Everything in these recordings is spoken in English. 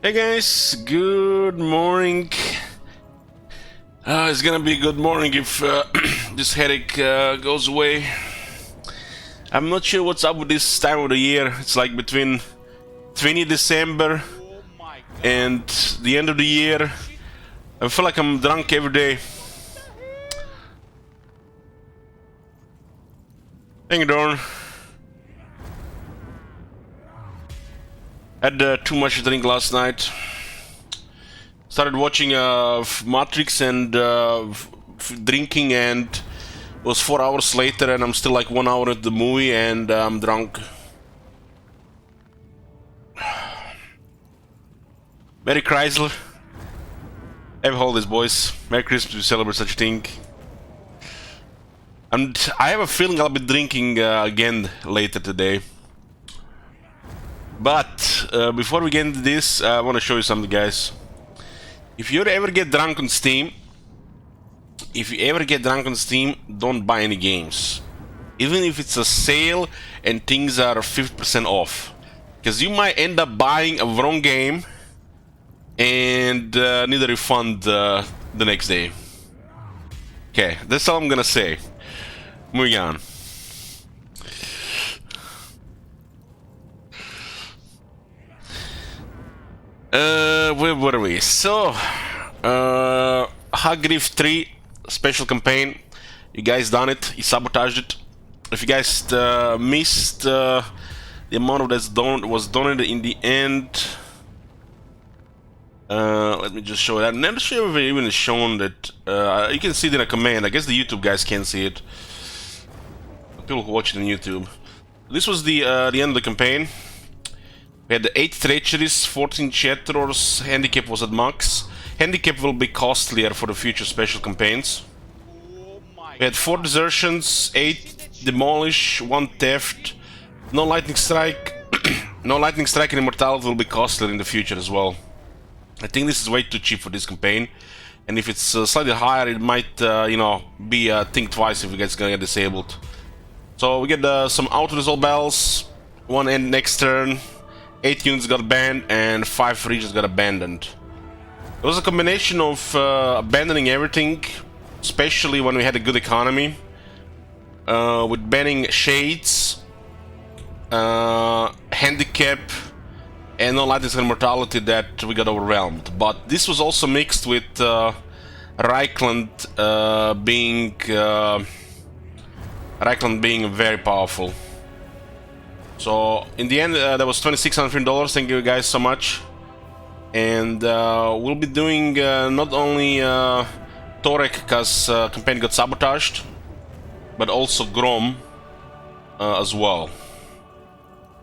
Hey guys, good morning. It's gonna be a good morning if this headache goes away. I'm not sure what's up with this time of the year. It's like between 20 December and the end of the year. I feel like I'm drunk every day. Hang it on. Had too much to drink last night. Started watching Matrix and drinking, and it was 4 hours later, and I'm still like 1 hour at the movie, and I'm drunk. Merry Chrysler. Happy holidays, boys. Merry Christmas. We celebrate such a thing. And I have a feeling I'll be drinking again later today. But before we get into this, I want to show you something, guys. If you ever get drunk on Steam, don't buy any games. Even if it's a sale and things are 50% off. Because you might end up buying a wrong game and need a refund the next day. Okay, that's all I'm gonna say. Moving on. Where were we? So, Hagriff 3 special campaign. You guys done it. You sabotaged it. If you guys missed the amount of that was donated in the end, let me just show it. I'm not sure if it even is shown that. You can see it in a command. I guess the YouTube guys can't see it. People who watch it on YouTube. This was the end of the campaign. We had 8 treacheries, 14 chatters, handicap was at max. Handicap will be costlier for the future special campaigns. We had 4 desertions, 8 demolish, 1 theft, no lightning strike. No lightning strike and immortality will be costlier in the future as well. I think this is way too cheap for this campaign. And if it's slightly higher, it might, you know, be think twice if it's gonna get disabled. So we get some auto-resolve bells, 1 end next turn. 8 units got banned and 5 regions got abandoned. It was a combination of abandoning everything, especially when we had a good economy, with banning shades, handicap, and no lightning and mortality that we got overwhelmed. But this was also mixed with Reichland being very powerful. So in the end, that was $2,600. Thank you guys so much. And we'll be doing not only Thorek, because campaign got sabotaged, but also Grom as well,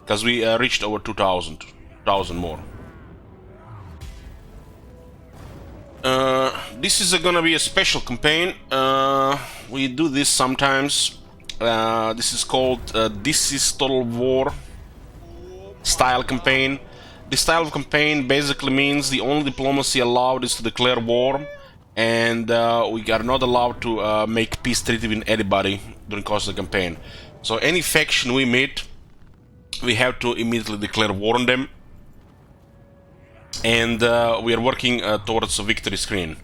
because we reached over 2,000 more. This is gonna be a special campaign. We do this sometimes. This is called This is Total War style campaign. This style of campaign basically means the only diplomacy allowed is to declare war, and we are not allowed to make peace treaty with anybody during the course of the campaign. So any faction we meet, we have to immediately declare war on them, and we are working towards a victory screen.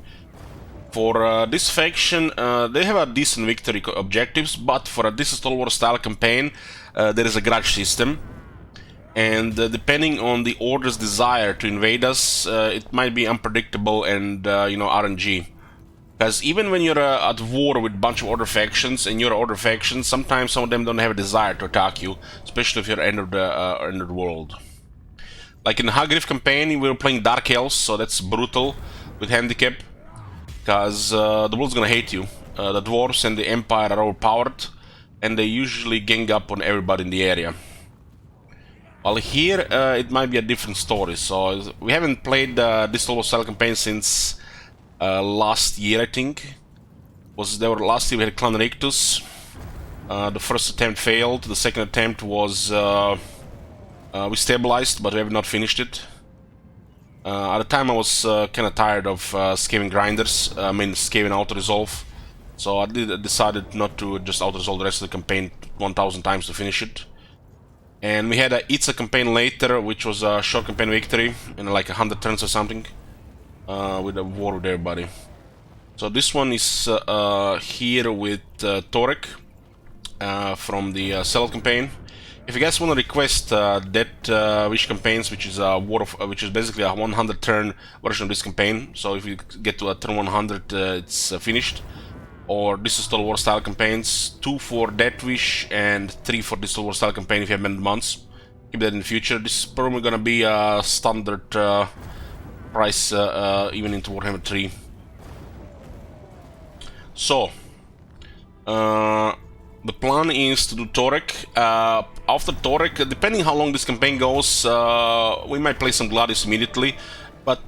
For this faction, they have a decent victory objectives, but for a This is Total War style campaign, there is a grudge system, and depending on the Order's desire to invade us, it might be unpredictable and you know, RNG. Because even when you're at war with a bunch of Order factions, and you're Order factions, sometimes some of them don't have a desire to attack you, especially if you're end of the world. Like in the Hagriff campaign, we were playing Dark Elves, so that's brutal with handicap. Because the world's gonna hate you. The dwarves and the empire are overpowered, and they usually gang up on everybody in the area. While here, it might be a different story. So we haven't played this solo style campaign since last year, I think. Last year we had Clan Rictus. The first attempt failed. The second attempt was we stabilized, but we have not finished it. At the time I was kind of tired of scaving grinders, scaving auto-resolve, so I decided not to just auto-resolve the rest of the campaign 1000 times to finish it. And we had a Itza campaign later, which was a short campaign victory in like 100 turns or something, with a war with everybody. So this one is here with Thorek from the Settled campaign. If you guys want to request Death Wish campaigns, which is a war of, which is basically a 100 turn version of this campaign. So if you get to a turn 100, it's finished. Or Distal War style campaigns, 2 for Death Wish and 3 for Distal War style campaign if you have many months. Keep that in the future. This is probably gonna be a standard price even into Warhammer 3. So the plan is to do Thorek. After Thorek, depending how long this campaign goes, we might play some Gladius immediately, but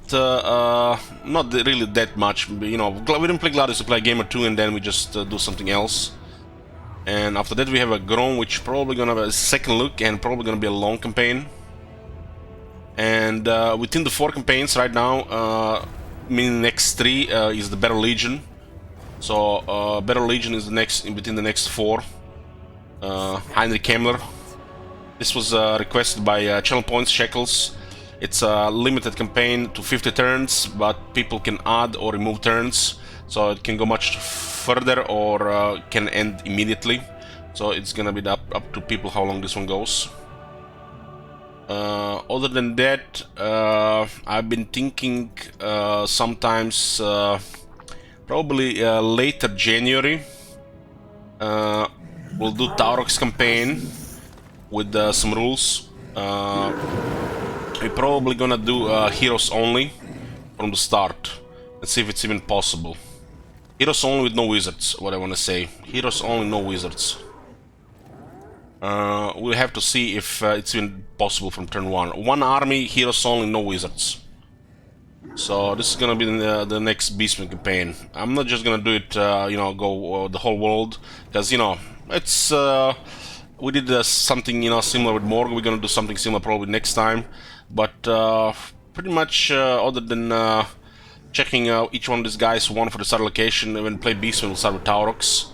not really that much. You know, we didn't play Gladius, we play a game or two and then we just do something else. And after that we have a Grom, which probably gonna have a second look and probably gonna be a long campaign. And within the 4 campaigns right now, meaning next 3 is the Battle Legion. So Battle Legion is the next in between the next 4. Heinrich Kemmler. This was requested by Channel Points Shekels. It's a limited campaign to 50 turns, but people can add or remove turns, so it can go much further or can end immediately. So it's gonna be up to people how long this one goes. Other than that, I've been thinking sometimes probably later January we'll do Thorok's campaign with some rules. We're probably gonna do heroes only from the start. Let's see if it's even possible. Heroes only with no wizards, what I wanna say. Heroes only, no wizards. We'll have to see if it's even possible from turn 1. 1 army, heroes only, no wizards. So this is gonna be the next Beastman campaign. I'm not just gonna do it, you know, go the whole world, because, you know, it's we did something, you know, similar with Morg. We're gonna do something similar probably next time, but pretty much other than checking each one of these guys, one for the start location, and when we play Beastman, we'll start with Taurox,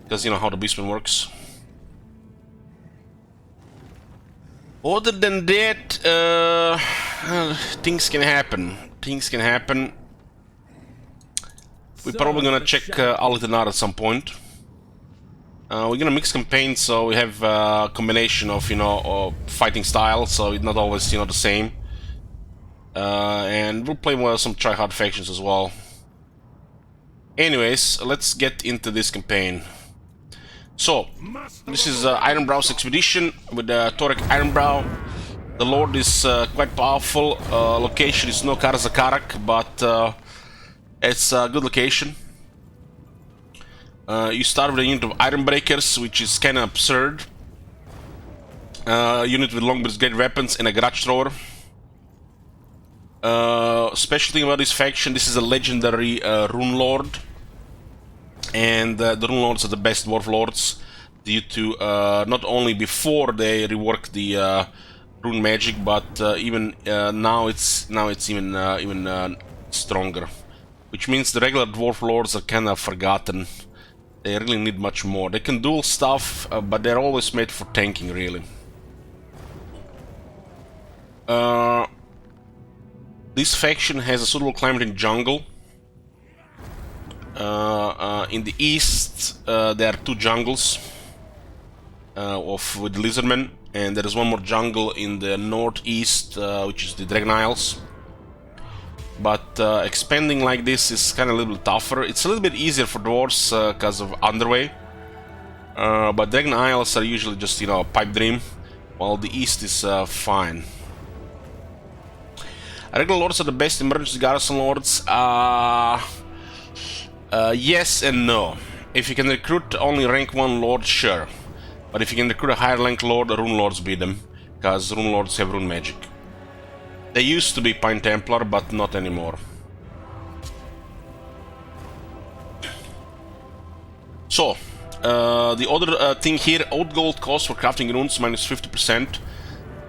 because you know how the Beastman works. Other than that, things can happen. Things can happen. We're probably gonna check Alitanar at some point. We're gonna mix campaigns, so we have a combination of, you know, fighting styles, so it's not always, you know, the same. And we'll play some try-hard factions as well. Anyways, let's get into this campaign. So, this is Ironbrow's expedition with Thorek Ironbrow. The Lord is quite powerful. Location is no Karzakarak, but it's a good location. You start with a unit of Ironbreakers, which is kinda absurd. Unit with Longbirds, great weapons, and a Grudge Thrower. Special thing about this faction, this is a legendary Rune Lord. And the Rune Lords are the best Dwarf Lords, due to not only before they rework the Rune magic, but even now it's even stronger. Which means the regular Dwarf Lords are kinda forgotten. They really need much more. They can duel stuff, but they're always made for tanking, really. This faction has a suitable climate in jungle. In the east, there are 2 jungles with Lizardmen, and there is one more jungle in the northeast, which is the Dragon Isles. But expanding like this is kind of a little bit tougher. It's a little bit easier for dwarves because of Underway. But Dragon Isles are usually just, you know, a pipe dream, while the east is fine. Regular lords are the best emergency garrison lords. Yes and no. If you can recruit only rank 1 lord, sure. But if you can recruit a higher rank lord, Rune Lords beat them, because Rune Lords have rune magic. They used to be Pine Templar, but not anymore. So, the other thing here, old gold cost for crafting runes minus 50%.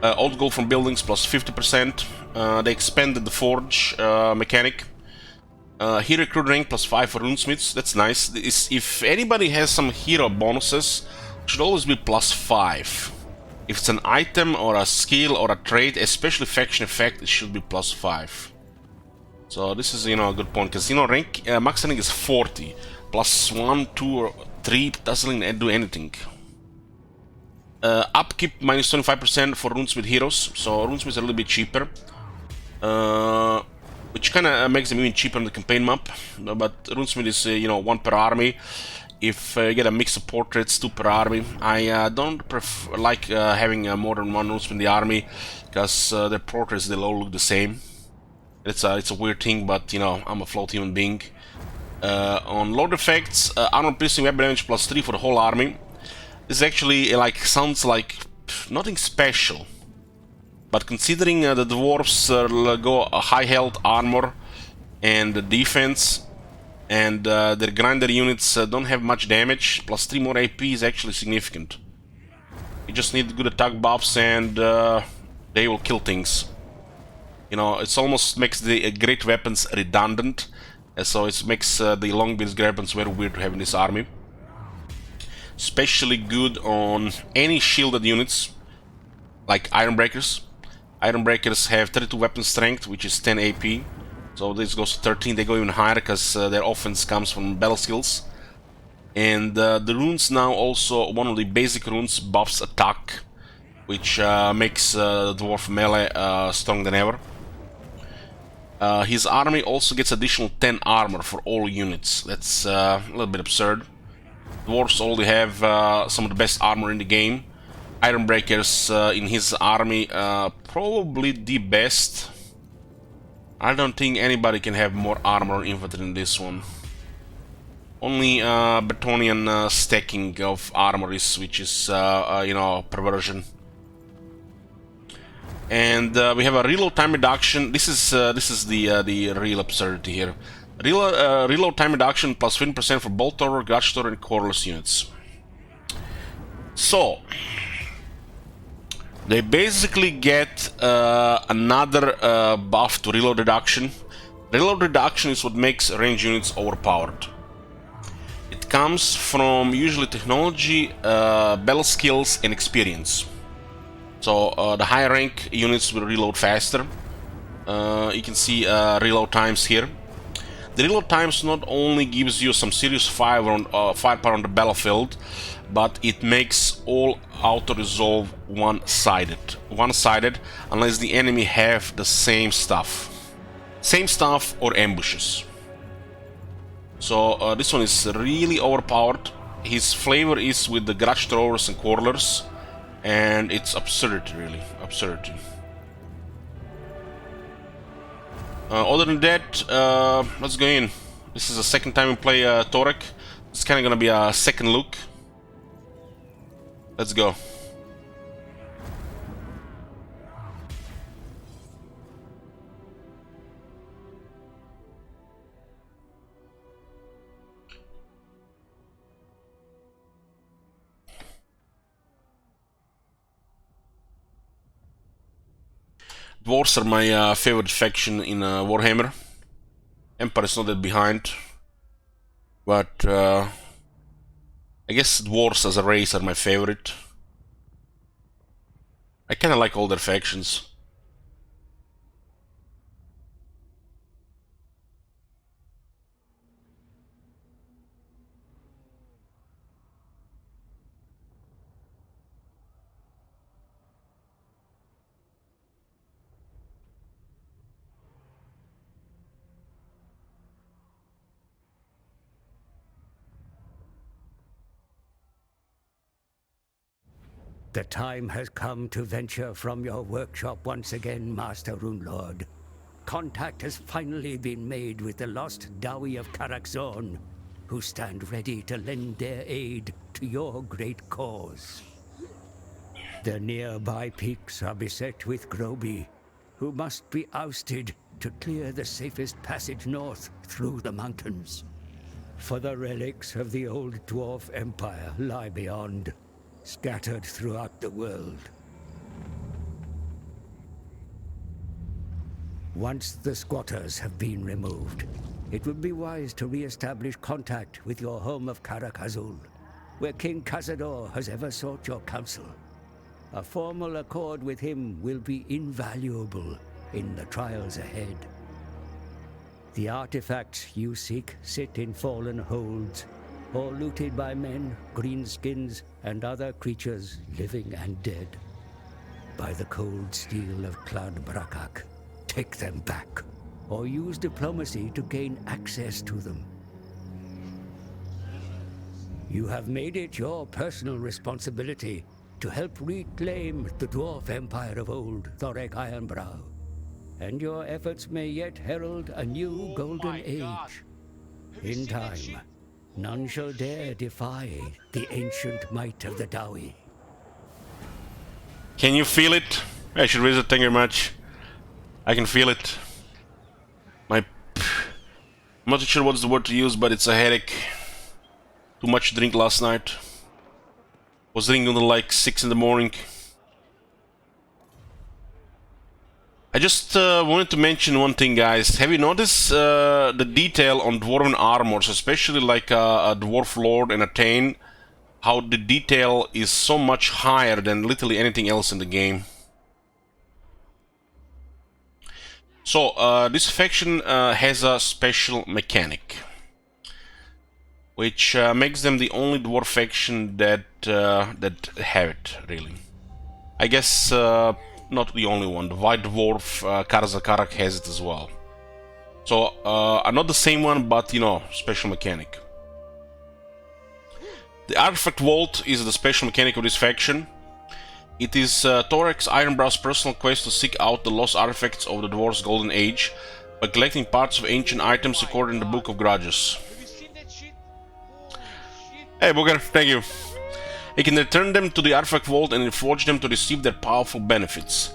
Old gold from buildings plus 50%. They expanded the forge mechanic. Hero recruit rank plus 5 for runesmiths. That's nice. If anybody has some hero bonuses, it should always be plus 5. If it's an item or a skill or a trait, especially faction effect, it should be +5. So this is, you know, a good point, because, you know, rank max rank is 40. +1, 2, or 3 doesn't do anything. Upkeep -25% for runesmith heroes, so runesmiths are a little bit cheaper. Which kind of makes them even cheaper on the campaign map. But runesmith is, you know, 1 per army. If you get a mix of portraits, 2 per army. I don't like having more than 1 runesmith in the army, because their portraits, they'll all look the same. It's a weird thing, but, you know, I'm a flawed human being. On Lord effects, armor piercing weapon damage +3 for the whole army. This actually sounds like nothing special, but considering the dwarves go high health armor and defense, and their grinder units don't have much damage, +3 more AP is actually significant. You just need good attack buffs and they will kill things. You know, it almost makes the great weapons redundant, so it makes the longbeards great weapons very weird to have in this army. Especially good on any shielded units, like Ironbreakers. Ironbreakers have 32 weapon strength, which is 10 AP. So this goes to 13, they go even higher, because their offense comes from battle skills. And the runes now also, one of the basic runes buffs attack, which makes the dwarf melee stronger than ever. His army also gets additional 10 armor for all units. That's a little bit absurd. Dwarves only have some of the best armor in the game. Ironbreakers in his army, probably the best. I don't think anybody can have more armor or infantry than this one. Only Bretonian stacking of armor is, which is, you know, perversion. And we have a reload time reduction. This is the real absurdity here. Reload time reduction +15% for Bolt Thrower, Grudge Thrower, and Coreless units. So they basically get another buff to reload reduction. Reload reduction is what makes range units overpowered. It comes from usually technology, battle skills, and experience. So the higher rank units will reload faster. You can see reload times here. The reload times not only gives you some serious firepower on the battlefield, but it makes all auto-resolve one-sided. One-sided, unless the enemy have the same stuff. Same stuff or ambushes. So this one is really overpowered. His flavor is with the Grudge Throwers and Quarrelers, and it's absurdity, really. Absurdity. Other than that, let's go in. This is the second time we play Thorek. It's kind of gonna be a second look. Let's go. Dwarves are my favorite faction in Warhammer. Empire is not that behind, but I guess dwarves as a race are my favorite. I kinda like all their factions. The time has come to venture from your workshop once again, Master Runelord. Contact has finally been made with the lost Dawi of Karak-Zorn, who stand ready to lend their aid to your great cause. The nearby peaks are beset with Groby, who must be ousted to clear the safest passage north through the mountains. For the relics of the old dwarf empire lie beyond, scattered throughout the world. Once the squatters have been removed, it would be wise to re-establish contact with your home of Karak Azul, where King Cazador has ever sought your counsel. A formal accord with him will be invaluable in the trials ahead. The artifacts you seek sit in fallen holds, or looted by men, greenskins, and other creatures, living and dead. By the cold steel of Clad Brakak, take them back, or use diplomacy to gain access to them. You have made it your personal responsibility to help reclaim the dwarf empire of old, Thorek Ironbrow. And your efforts may yet herald a new golden age. In time, none shall dare defy the ancient might of the Dawi. Can you feel it? I should raise it, thank you very much. I can feel it. I'm not too sure what's the word to use, but it's a headache. Too much drink last night. Was drinking until like 6 in the morning. I just wanted to mention one thing, guys. Have you noticed the detail on dwarven armors, especially like a dwarf lord and a Thane? How the detail is so much higher than literally anything else in the game. So this faction has a special mechanic, which makes them the only dwarf faction that have it, really. I guess not the only one. The White Dwarf Karazakarak has it as well. So not the same one, but you know, special mechanic. The Artifact Vault is the special mechanic of this faction. It is Thorek's Ironbrow's personal quest to seek out the lost artifacts of the dwarf's golden age by collecting parts of ancient items recorded in the Book of Grudges. Hey Booger, thank you. You can return them to the Artifact Vault and forge them to receive their powerful benefits.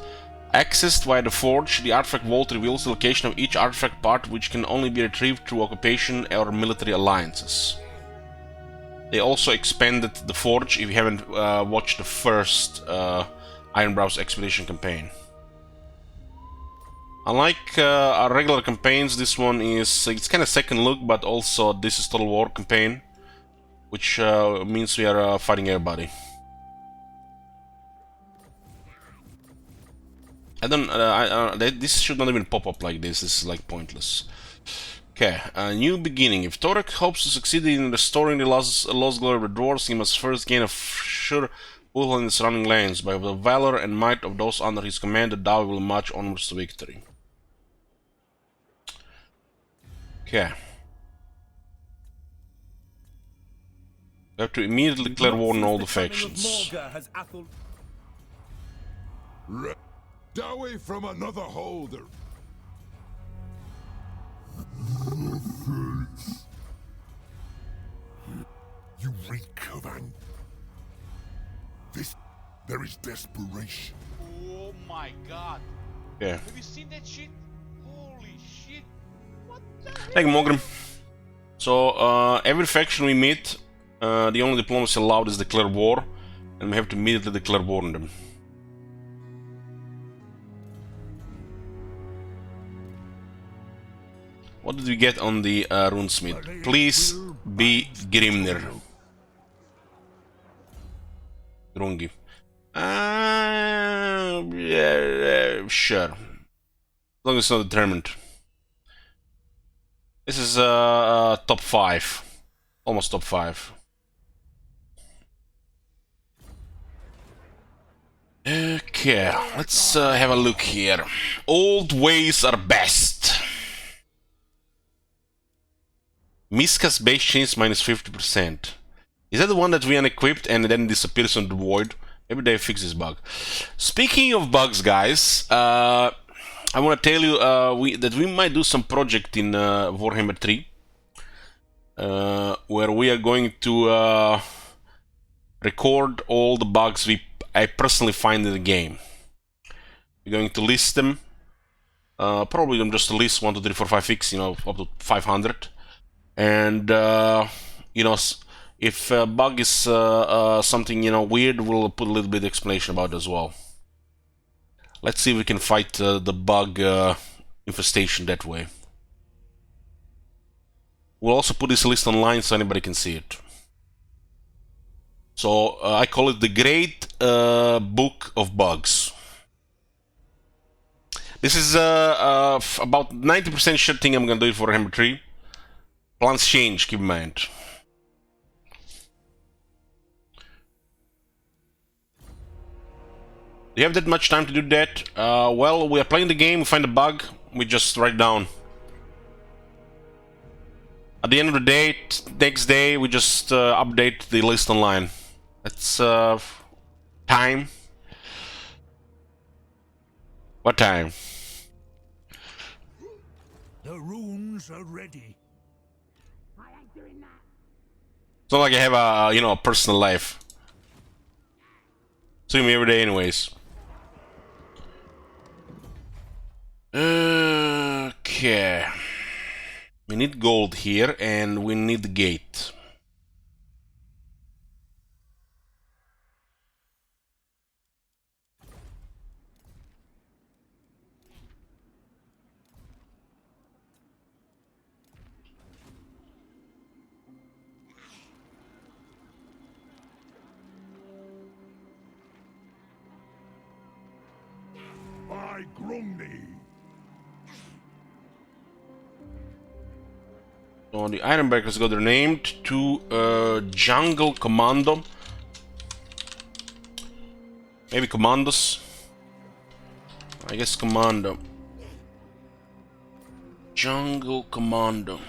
Accessed via the forge, the Artifact Vault reveals the location of each artifact part, which can only be retrieved through occupation or military alliances. They also expanded the forge if you haven't watched the first Ironbrow's expedition campaign. Unlike our regular campaigns, this one is it's kind of second look, but also this is Total War campaign, which means we are fighting everybody. This should not even pop up like this. This is like pointless. Okay, a new beginning. If Thorek hopes to succeed in restoring the lost glory of the dwarves, he must first gain a sure foothold in the surrounding lands. By the valor and might of those under his command, the Dawi will march onwards to victory. Okay. We have to immediately declare war on all the factions. Dawi from another holder. You reek of anger. There is desperation. Oh my god. Yeah. Have you seen that shit? Holy shit. What the hell? Thank you, Mogrim. So, every faction we meet, the only diplomacy allowed is declare war, and we have to immediately declare war on them. What did we get on the runesmith? Please be Grimnir. Grungi. Yeah, sure. As long as it's not determined. This is top 5. Almost top 5. Okay, let's have a look here. Old ways are best. Miska's base change minus 50%. Is that the one that we unequipped and then disappears on the void? Maybe they fix this bug. Speaking of bugs, guys, I want to tell you that we might do some project in Warhammer 3, where we are going to record all the bugs I personally find in the game. We're going to list them. Probably just list 1, 2, 3, 4, 5, 6, you know, up to 500. And you know, if a bug is something, you know, weird, we'll put a little bit of explanation about it as well. Let's see if we can fight the bug infestation that way. We'll also put this list online so anybody can see it. So I call it the Great book of bugs. This is about 90% sure thing I'm gonna do it for Hammer 3. Plans change, keep in mind. Do you have that much time to do that? Well, we are playing the game, we find a bug, we just write it down. At the end of the day, next day, we just update the list online. That's time. What time? The runes are ready. It's not like I have a, you know, a personal life. See me every day anyways. Okay. We need gold here, and we need the gate. By Grumney. So the Ironbreakers got renamed to Jungle Commando. Maybe Commandos. I guess Commando. Jungle Commando.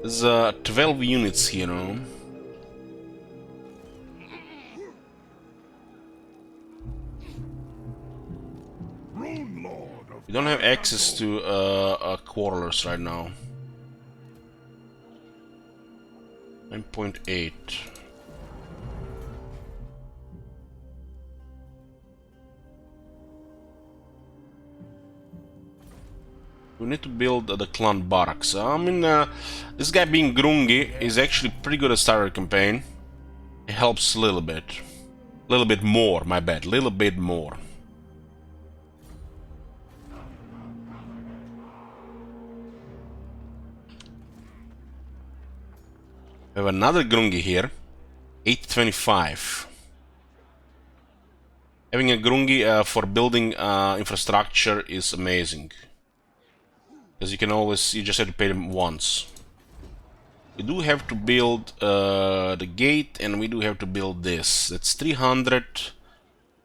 There's 12 units here, no? Rune Lord of We don't have access to quarrelers right now. 9.8. We need to build the clan barracks. I mean, this guy being Grungi is actually pretty good at starter campaign. It helps a little bit. A little bit more, my bad. A little bit more. We have another Grungi here. 825. Having a Grungi for building infrastructure is amazing. Because you can always, you just have to pay them once. We do have to build the gate, and we do have to build this. That's 300,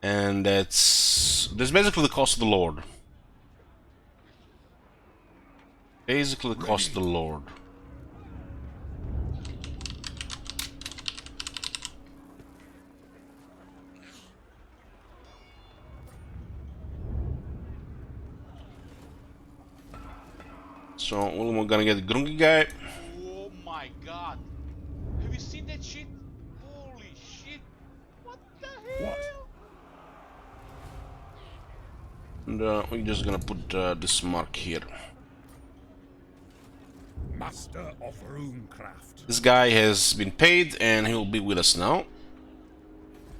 and that's basically the cost of the Lord. Basically the cost of the Lord. So we're gonna get the Grungi guy. Oh my god. Have you seen that shit? Holy shit. What the hell? what? And we're just gonna put this mark here. Master of Runecraft. This guy has been paid, and he will be with us now.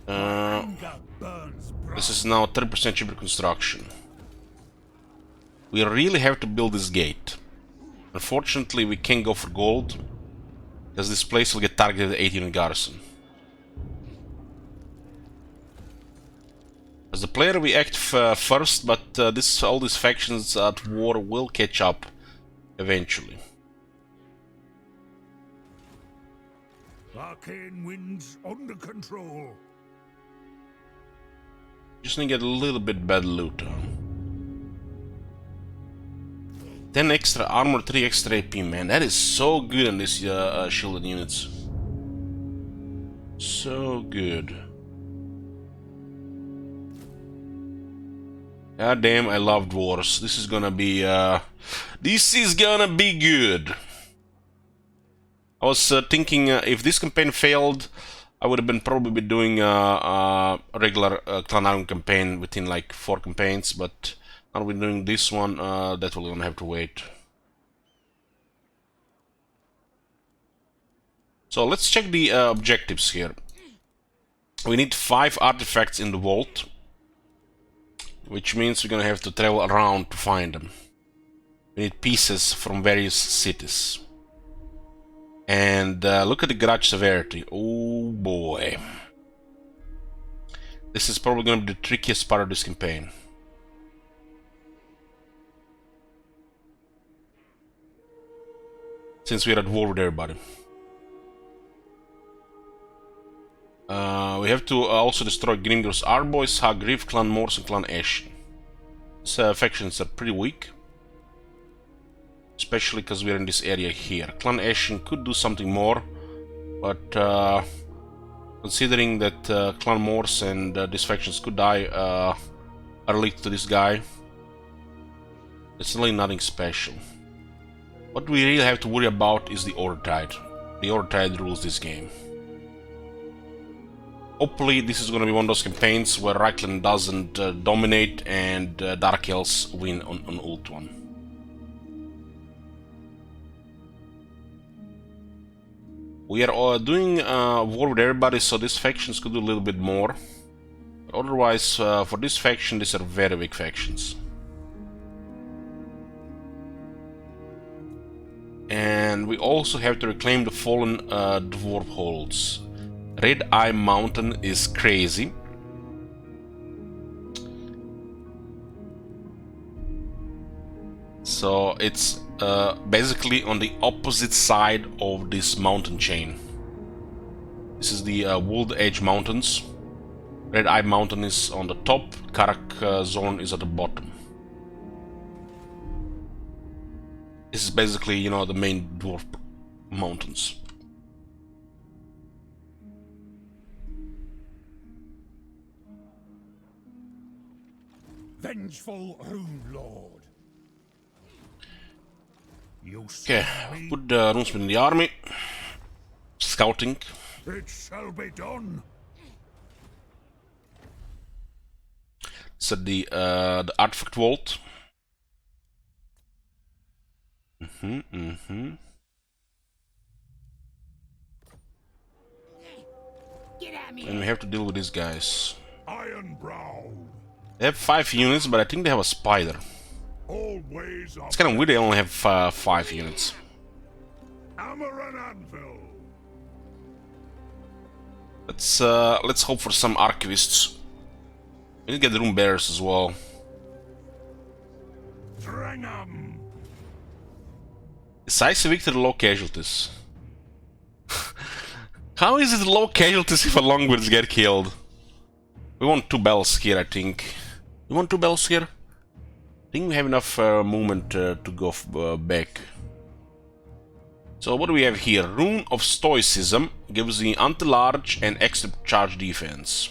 Anger burns bright. This is now 30% cheaper construction. We really have to build this gate. Unfortunately, we can't go for gold, because this place will get targeted at 18 garrison. As the player, we act first, but all these factions at war will catch up eventually. Arcane winds under control. Just need to get a little bit better loot. 10 extra armor, 3 extra AP, man. That is so good in these shielded units. So good. God damn, I love dwarves. This is gonna be good. I was thinking if this campaign failed, I would have been probably doing a regular Clan Iron campaign within like 4 campaigns, but now we're doing this one, that we're gonna have to wait. So let's check the objectives here. We need 5 artifacts in the vault. which means we're gonna have to travel around to find them. We need pieces from various cities. And look at the garage severity. Oh boy. This is probably gonna be the trickiest part of this campaign. Since we're at war with everybody. We have to also destroy Grimgir's Arboys, Hagriff, Clan Morse, and Clan Ashen. These factions are pretty weak. Especially because we're in this area here. Clan Ashen could do something more, but considering that Clan Morse and these factions could die are linked to this guy, it's really nothing special. What we really have to worry about is the Order Tide. The Order Tide rules this game. Hopefully this is gonna be one of those campaigns where Reichland doesn't dominate and Dark Elves win on Ult 1. We are doing war with everybody, so these factions could do a little bit more. But otherwise, for this faction, these are very weak factions. And we also have to reclaim the fallen dwarf holds. Red Eye Mountain is crazy. So it's basically on the opposite side of this mountain chain. This is the Wold Edge Mountains. Red Eye Mountain is on the top, Karak Zone is at the bottom. This is basically, you know, the main dwarf mountains. Vengeful Rune Lord. You Okay, put the runesmith in the army. Scouting. It shall be done. So the artifact vault. And we have to deal with these guys. Ironbrow. They have 5 units, but I think they have a spider. Always It's kind of weird they only have 5 units. hammer and anvil. Let's hope for some archivists. We need to get rune bearers as well. Drengham. Decisive victory, low casualties. How is it low casualties if a longbeards get killed? We want 2 bells here, I think. We want 2 bells here? I think we have enough movement to go back. So what do we have here? Rune of Stoicism gives the anti-large and extra charge defense.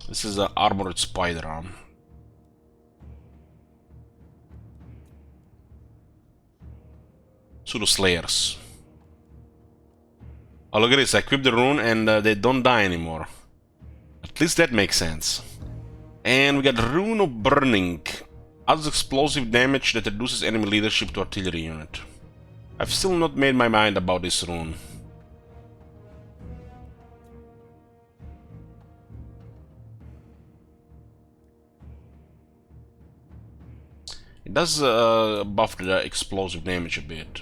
This is an armored spider arm. Pseudo Slayers. Oh, look at this, I equip the rune and they don't die anymore. At least that makes sense. And we got Rune of Burning. Adds explosive damage that reduces enemy leadership to artillery unit. I've still not made my mind about this rune. It does buff the explosive damage a bit.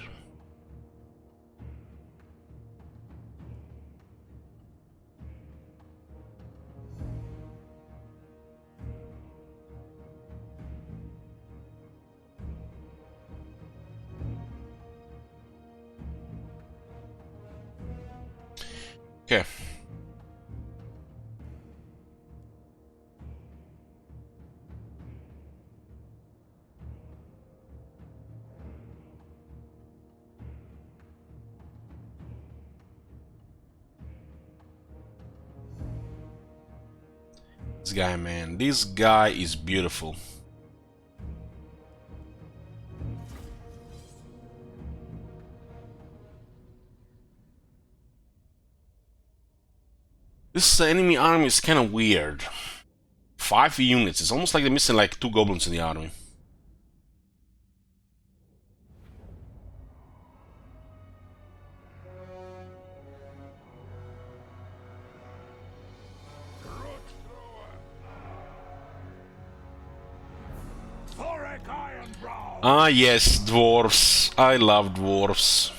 Okay. This guy, man. This guy is beautiful. This enemy army is kind of weird. 5 units. It's almost like they're missing like 2 goblins in the army. Thorek Ironbrow! Ah, yes, dwarves. I love dwarves.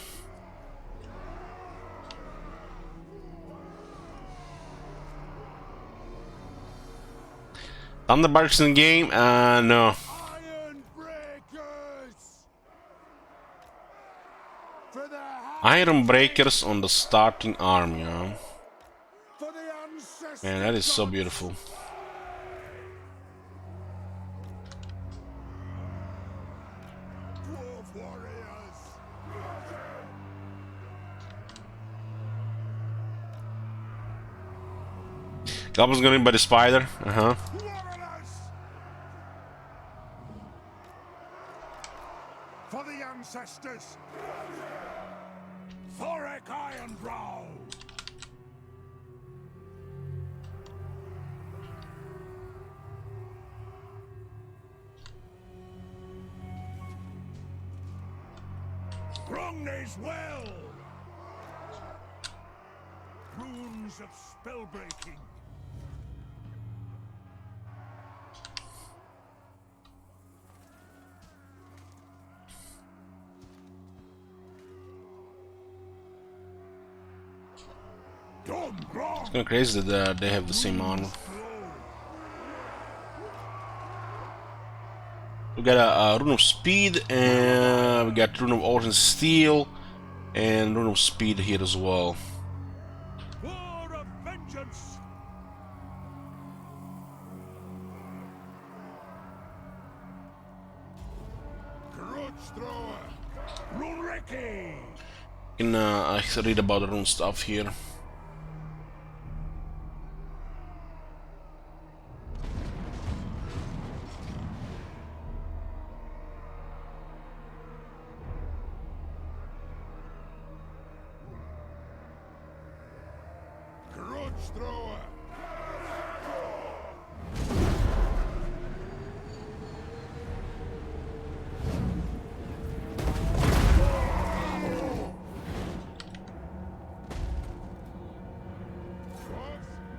Thunderbarks in the game? No. Iron breakers! For the Iron breakers on the starting arm, yeah. for the ancestors! Man, that is so beautiful. Dwarf warriors! Goblins got in by the spider. Uh-huh. Warriors! For the ancestors! Thorek Ironbrow! Grongne's well! Runes of spellbreaking. It's kind of crazy that they have the same armor. We got a rune of speed, and we got rune of ore and steel, and rune of speed here as well. War of vengeance! Grudge thrower! Runreki! I read about the rune stuff here. Grudge thrower!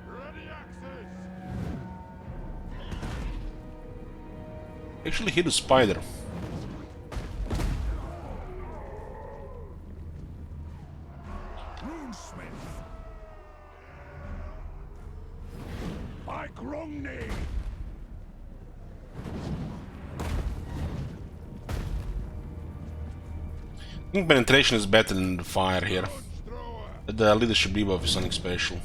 Ready access! Actually hit a spider. Runesmith! By Grongney! I think penetration is better than the fire here. Grudge thrower! The leadership debuff is something special.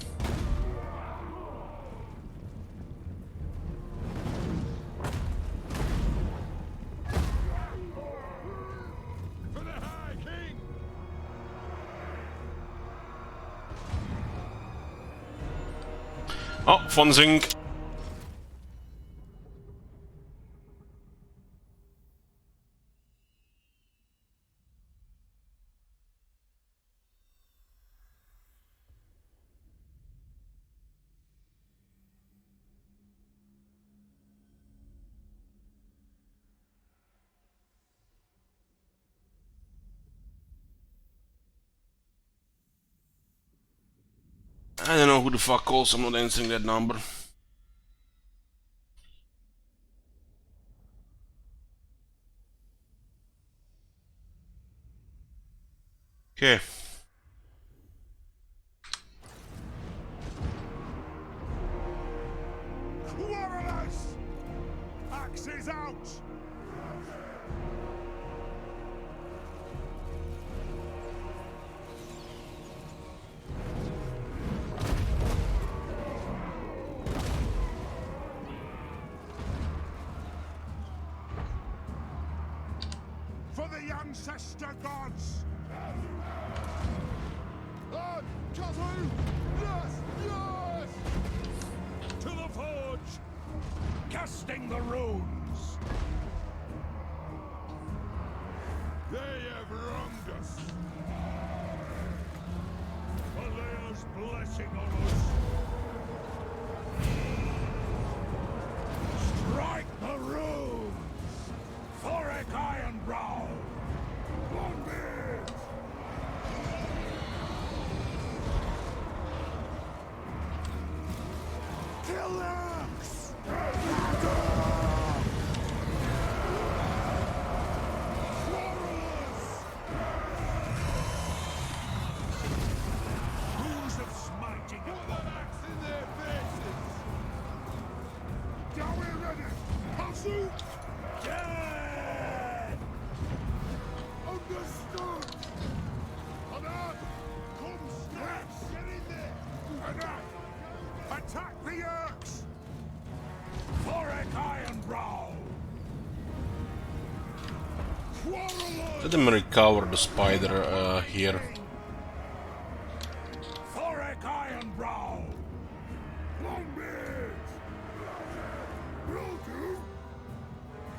For the High King! Oh, Fonzing! I don't know who the fuck calls, I'm not answering that number. Okay. Warriors! Axes out! For the ancestor gods! Yes! Yes! To the forge! Casting the runes! They have wronged us! Alea's blessing on us! Strike the runes! Thorek Ironbrow! Longbeard! Kill the axe! Attack the Yerks! Thorek Ironbrow! Let them recover the spider here. Thorek Ironbrow! Longbeard! Will do!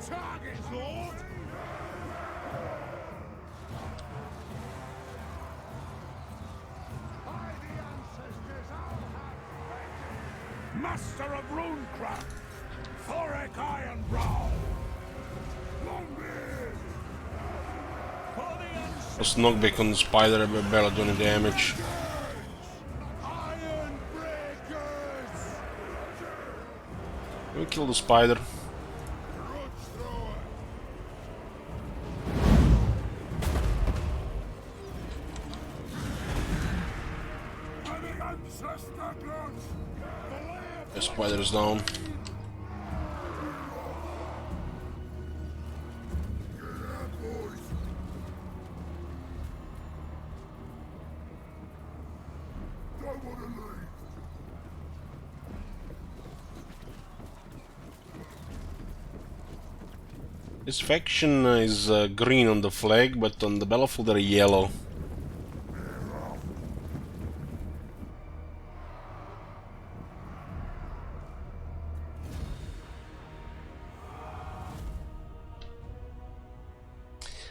Target, Lord! By the ancestors, I'll have vengeance! Master of Runecraft! Thorek Ironbrow! Longbeard! For the ancestors! Let's knock back on the spider, but barely do any damage. Iron Breakers! We kill the spider. Grudge thrower! By the ancestor grudge! The spider is down. Don't want to leave! This faction is green on the flag, but on the battlefield they're yellow.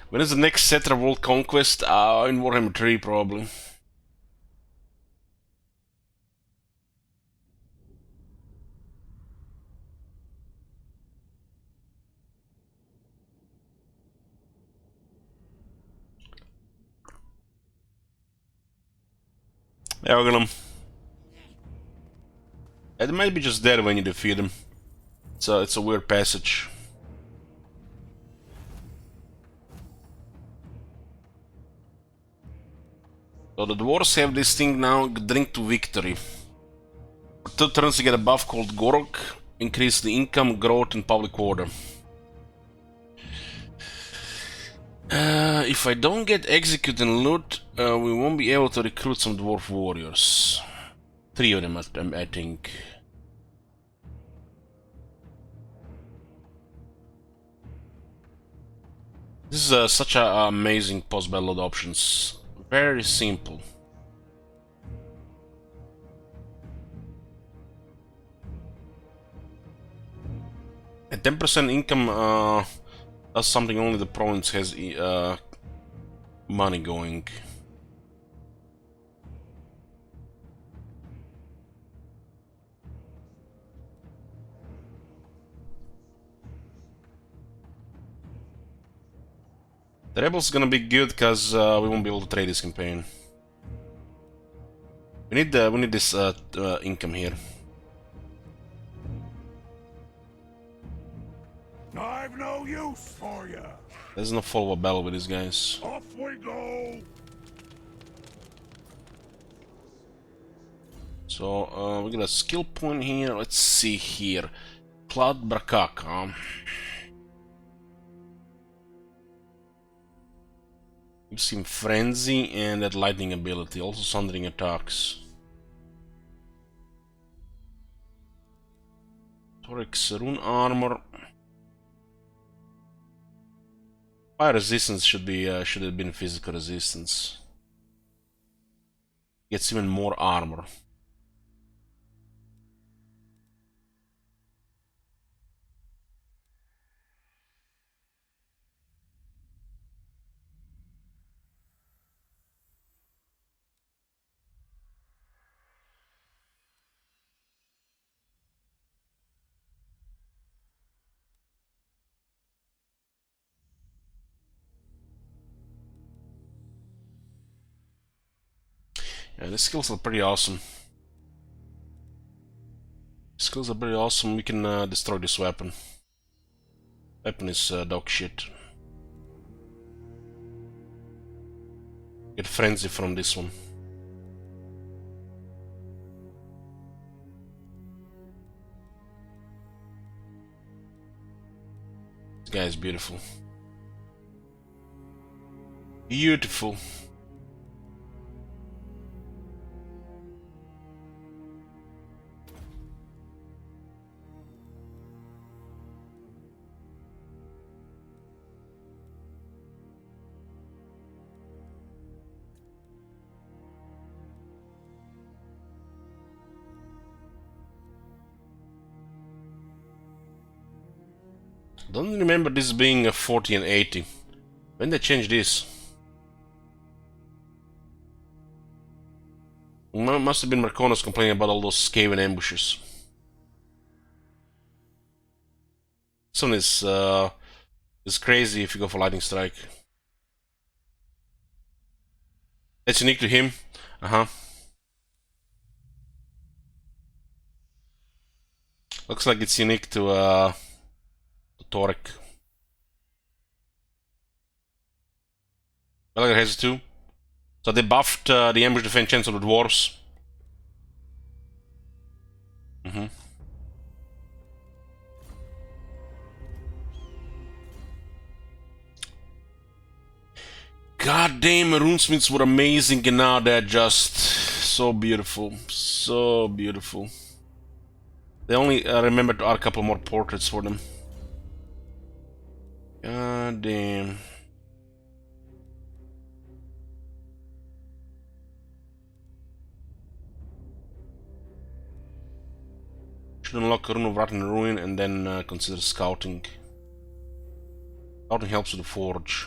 When is the next Settler World Conquest? In Warhammer 3 probably. Yeah, we're gonna... It might be just there when you defeat them. It's a weird passage. So the dwarves have this thing now, drink to victory. For 2 turns you get a buff called Gorok, increase the income, growth and public order. If I don't get execute and loot, we won't be able to recruit some dwarf warriors. 3 of them, I think. This is such a amazing post-battle load options. Very simple. At 10% income does something only the province has money going. The rebels gonna be good because we won't be able to trade this campaign. We need this income here. I've no use for you! There's no follow-up battle with these guys. Off we go! So we got a skill point here. Let's see here. Cloud Brakaka. Gives him frenzy and that lightning ability, also sundering attacks. Thorek's rune armor. Fire resistance should have been physical resistance. Gets even more armor. Yeah, the skills are pretty awesome. Skills are pretty awesome. We can destroy this weapon. Weapon is dog shit. Get frenzy from this one. This guy is beautiful. Beautiful. Don't remember this being a 40 and 80. When they changed this? Must have been Marconos complaining about all those Skaven ambushes. This one is crazy if you go for Lightning Strike. That's unique to him. Looks like it's unique to Thorek. Belagar has it too. So they buffed the ambush defense chance of the dwarves. God damn, runesmiths were amazing and now they're just so beautiful. So beautiful. They only remember to add a couple more portraits for them. God damn. Should unlock Rune of Rotten Ruin and then consider scouting. Scouting helps with the forge.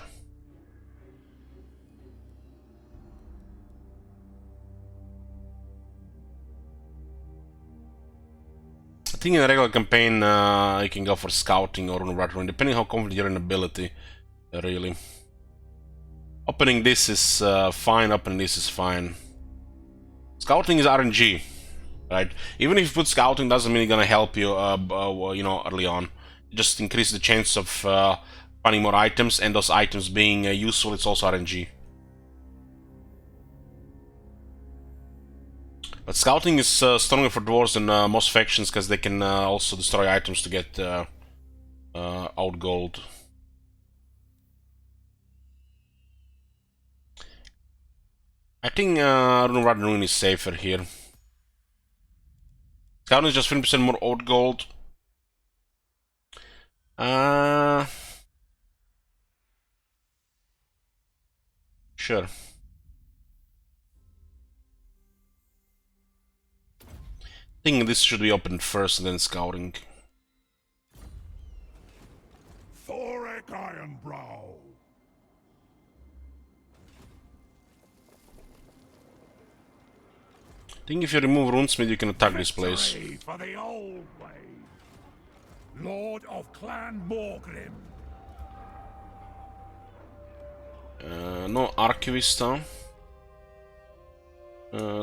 I think in a regular campaign you can go for scouting or Rune of Rotten Ruin, depending how confident you're in ability, really. Opening this is fine, opening this is fine. Scouting is RNG. Right? Even if you put scouting, doesn't mean it's gonna help you, you know, early on. It just increase the chance of finding more items, and those items being useful. It's also RNG. But scouting is stronger for dwarves than most factions because they can also destroy items to get out gold. I think Rune of Rotten Ruin is safer here. Scouting is just 50% more old gold. Sure. I think this should be opened first and then scouting. Thorek Ironbrow. I think if you remove Runesmith, you can attack this place. Victory for the old way. Lord of Clan Morgrim. No Archivist, huh?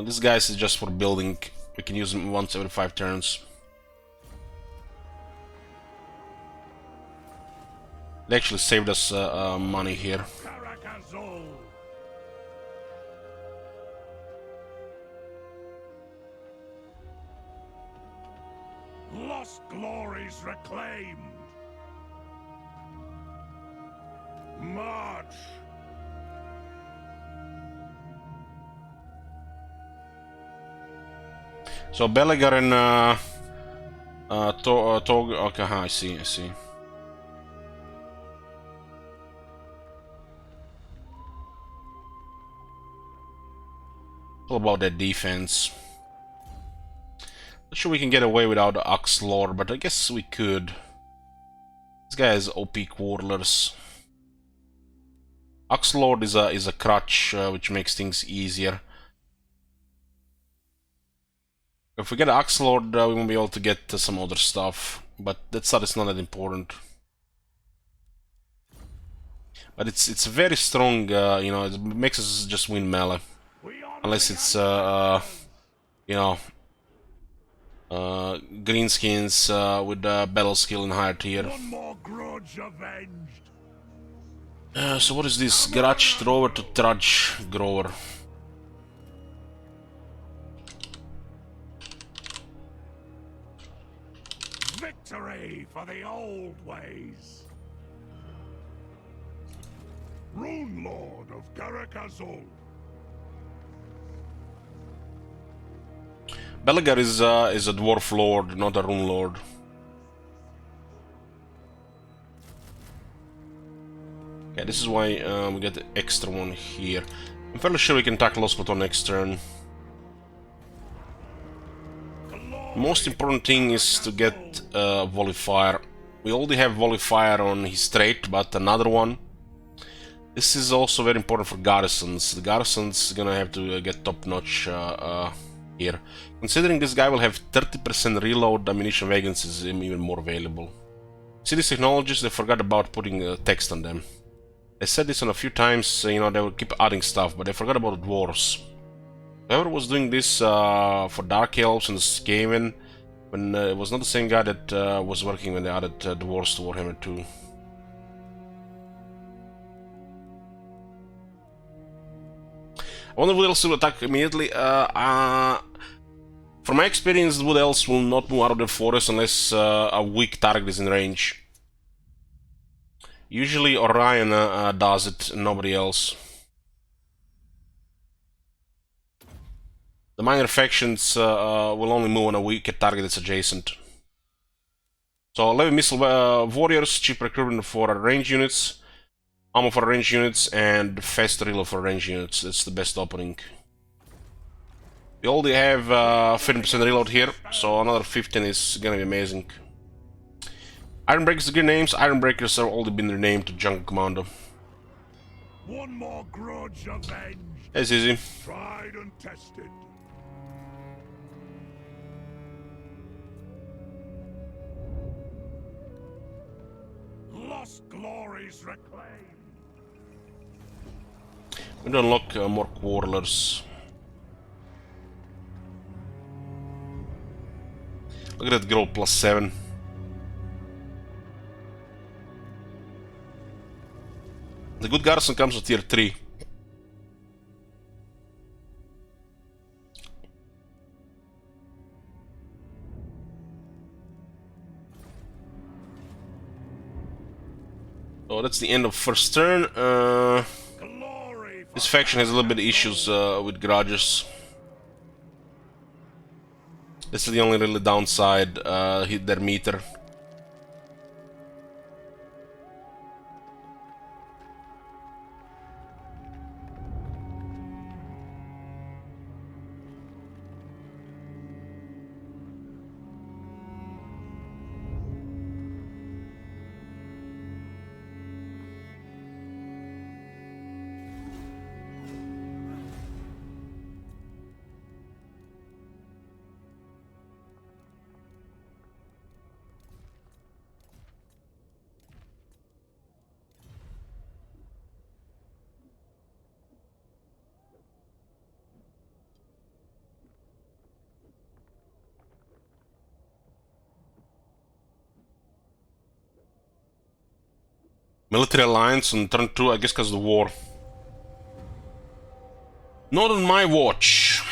This guy is just for building. We can use him once every 5 turns. They actually saved us money here. Karakazul. Lost glories reclaimed. March. So Belagar and Tog. Okay, I see. All about that defense. Not sure we can get away without the Axe Lord, but I guess we could. This guy has OP Quarterlers. Axe Lord is a crutch, which makes things easier. If we get Axe Lord, we won't be able to get some other stuff, but that stuff is not that important. But it's very strong, you know. It makes us just win melee, unless it's you know, greenskins with battle skill in higher tier. One more grudge avenged. So what is this? Grudge Thrower to Trudge Grower. Victory for the old ways. Rune Lord of Karakazul. Belagar is a Dwarf Lord, not a Rune Lord. Okay, this is why we get the extra one here. I'm fairly sure we can tackle Lospot on next turn. Most important thing is to get Volifier We already have volley fire on his trait, but another one. This is also very important for garrisons. The garrison's gonna have to get top-notch here. Considering this guy will have 30% reload, ammunition wagons is even more valuable. See these technologies, they forgot about putting text on them. They said this on a few times, you know, they will keep adding stuff, but they forgot about dwarves. Whoever was doing this for Dark Elves and Skaven, when it was not the same guy that was working when they added dwarves to Warhammer 2. I wonder Wood Elves will attack immediately. From my experience, Wood Elves will not move out of the forest unless a weak target is in range. Usually Orion does it, nobody else. The minor factions will only move on a weaker target that's adjacent. So Levi Missile Warriors, cheap recruitment for range units, ammo for range units, and fast reload for range units. That's the best opening. We already have 15% reload here, so another 15 is gonna be amazing. Ironbreakers are good names. Ironbreakers have already been renamed to Jungle Commando. One more grudge avenged. It's easy. Tried and tested. Lost glories reclaimed. We don't unlock more quarrelers. Look at that girl, +7. The good garrison comes with tier 3. So that's the end of first turn. This faction has a little bit of issues with garages. This is the only really downside, hit their meter. Military alliance on turn 2, I guess because of the war. Not on my watch.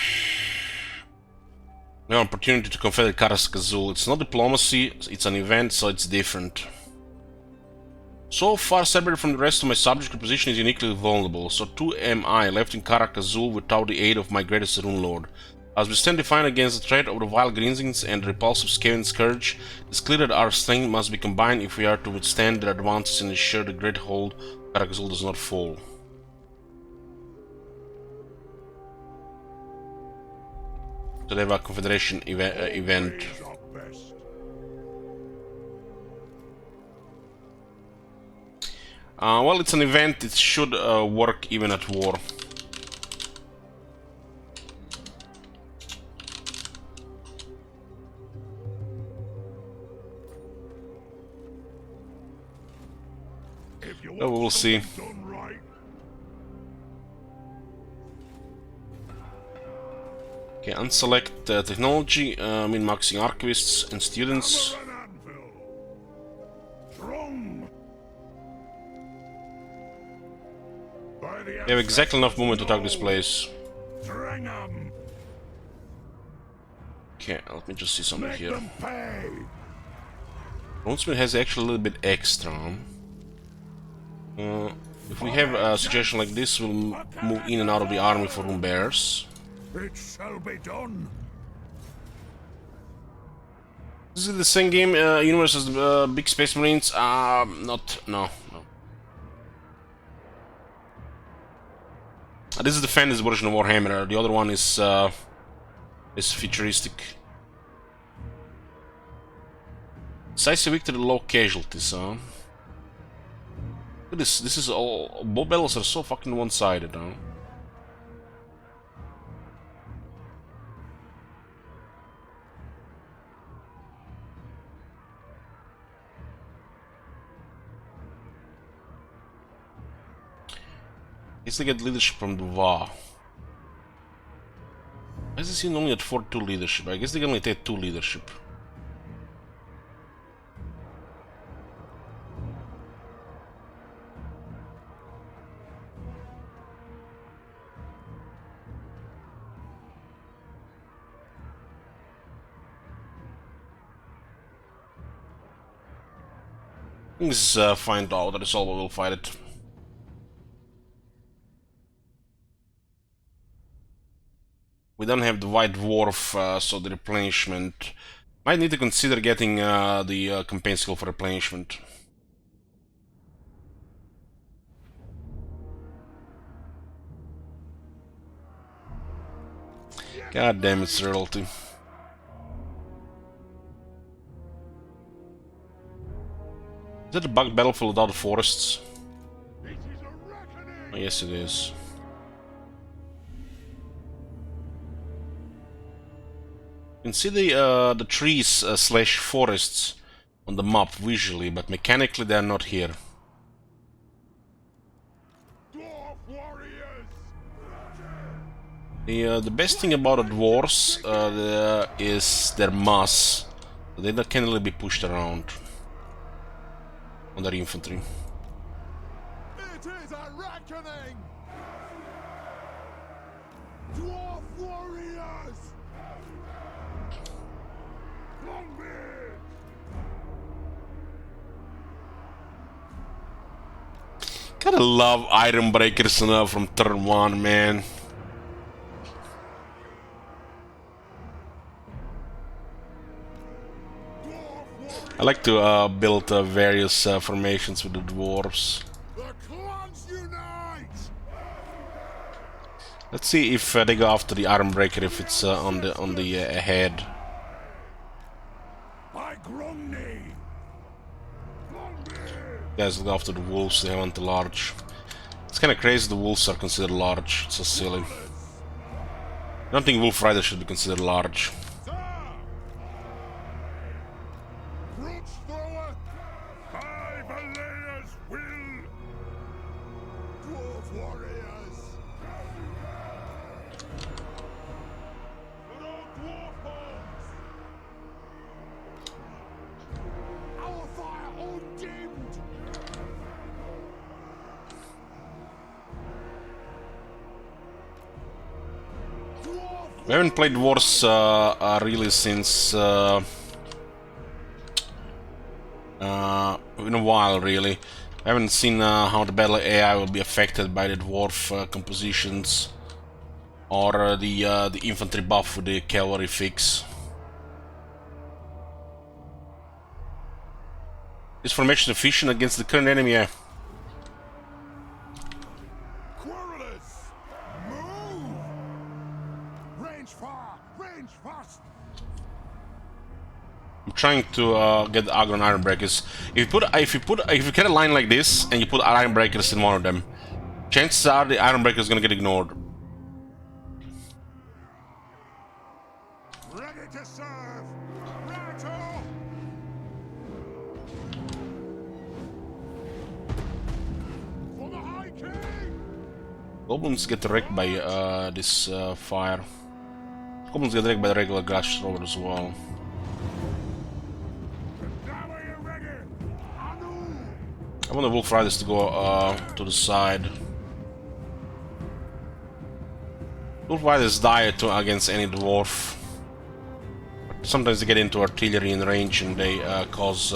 No opportunity to confederate Karas Kazul. It's not diplomacy, it's an event, so it's different. So far, separated from the rest of my subject composition is uniquely vulnerable, so too am I, left in Karak Azul without the aid of my greatest rune lord. As we stand defiant against the threat of the wild Grinsings and the repulsive Skaven scourge, it's clear that our strength must be combined if we are to withstand their advances and ensure the great hold of Karak Azul does not fall. So they have a confederation event. Well, it's an event, it should work even at war. Oh, we'll see. Okay, unselect technology, min-maxing archivists and students. We have exactly enough movement to attack this place. Okay, let me just see something here. Runesmith has actually a little bit extra. If we have a situation like this, we'll move in and out of the army for rune bearers. It shall be done. Is it the same game universe as the Big Space Marines? No. This is the fantasy version of Warhammer. The other one is futuristic. Decisive victory, low casualties, huh? Look at this. This is all. Both battles are so fucking one-sided, huh? I guess they get leadership from Duva. Why is this scene only at 42 leadership? I guess they can only take 2 leadership. Let's find out. That is all. We will fight it. We don't have the White Dwarf, so the replenishment. Might need to consider getting the campaign skill for replenishment. God damn it, royalty. Is that a bug battlefield without the forests? Oh, yes, it is. You can see the trees slash forests on the map visually, but mechanically they are not here. The best thing about the dwarves is their mass. They can't really be pushed around on their infantry. It is a reckoning! Dwarf warriors! Longbeard! Gotta love Ironbreakers from turn 1, man. I like to build various formations with the dwarves. The clans unite! Let's see if they go after the Ironbreaker if it's on the head. By Gromney! Longbeard! Guys go after the wolves. They want the large. It's kind of crazy. The wolves are considered large. It's so silly. I don't think Wolf Rider should be considered large. We haven't played Wars really since in a while, really. I haven't seen how the battle AI will be affected by the dwarf compositions or the infantry buff with the cavalry fix. Is formation efficient against the current enemy? Yeah. I'm trying to get aggro on Ironbreakers. If you get a line like this and you put Ironbreakers in one of them, chances are the Ironbreaker is gonna get ignored. Ready to serve! Rattle! For the High King! Goblins get wrecked by this fire. Goblins get wrecked by the regular Grash Thrower as well. I want the Wolf Riders to go to the side. Wolf Riders die against any dwarf. But sometimes they get into artillery in range and they cause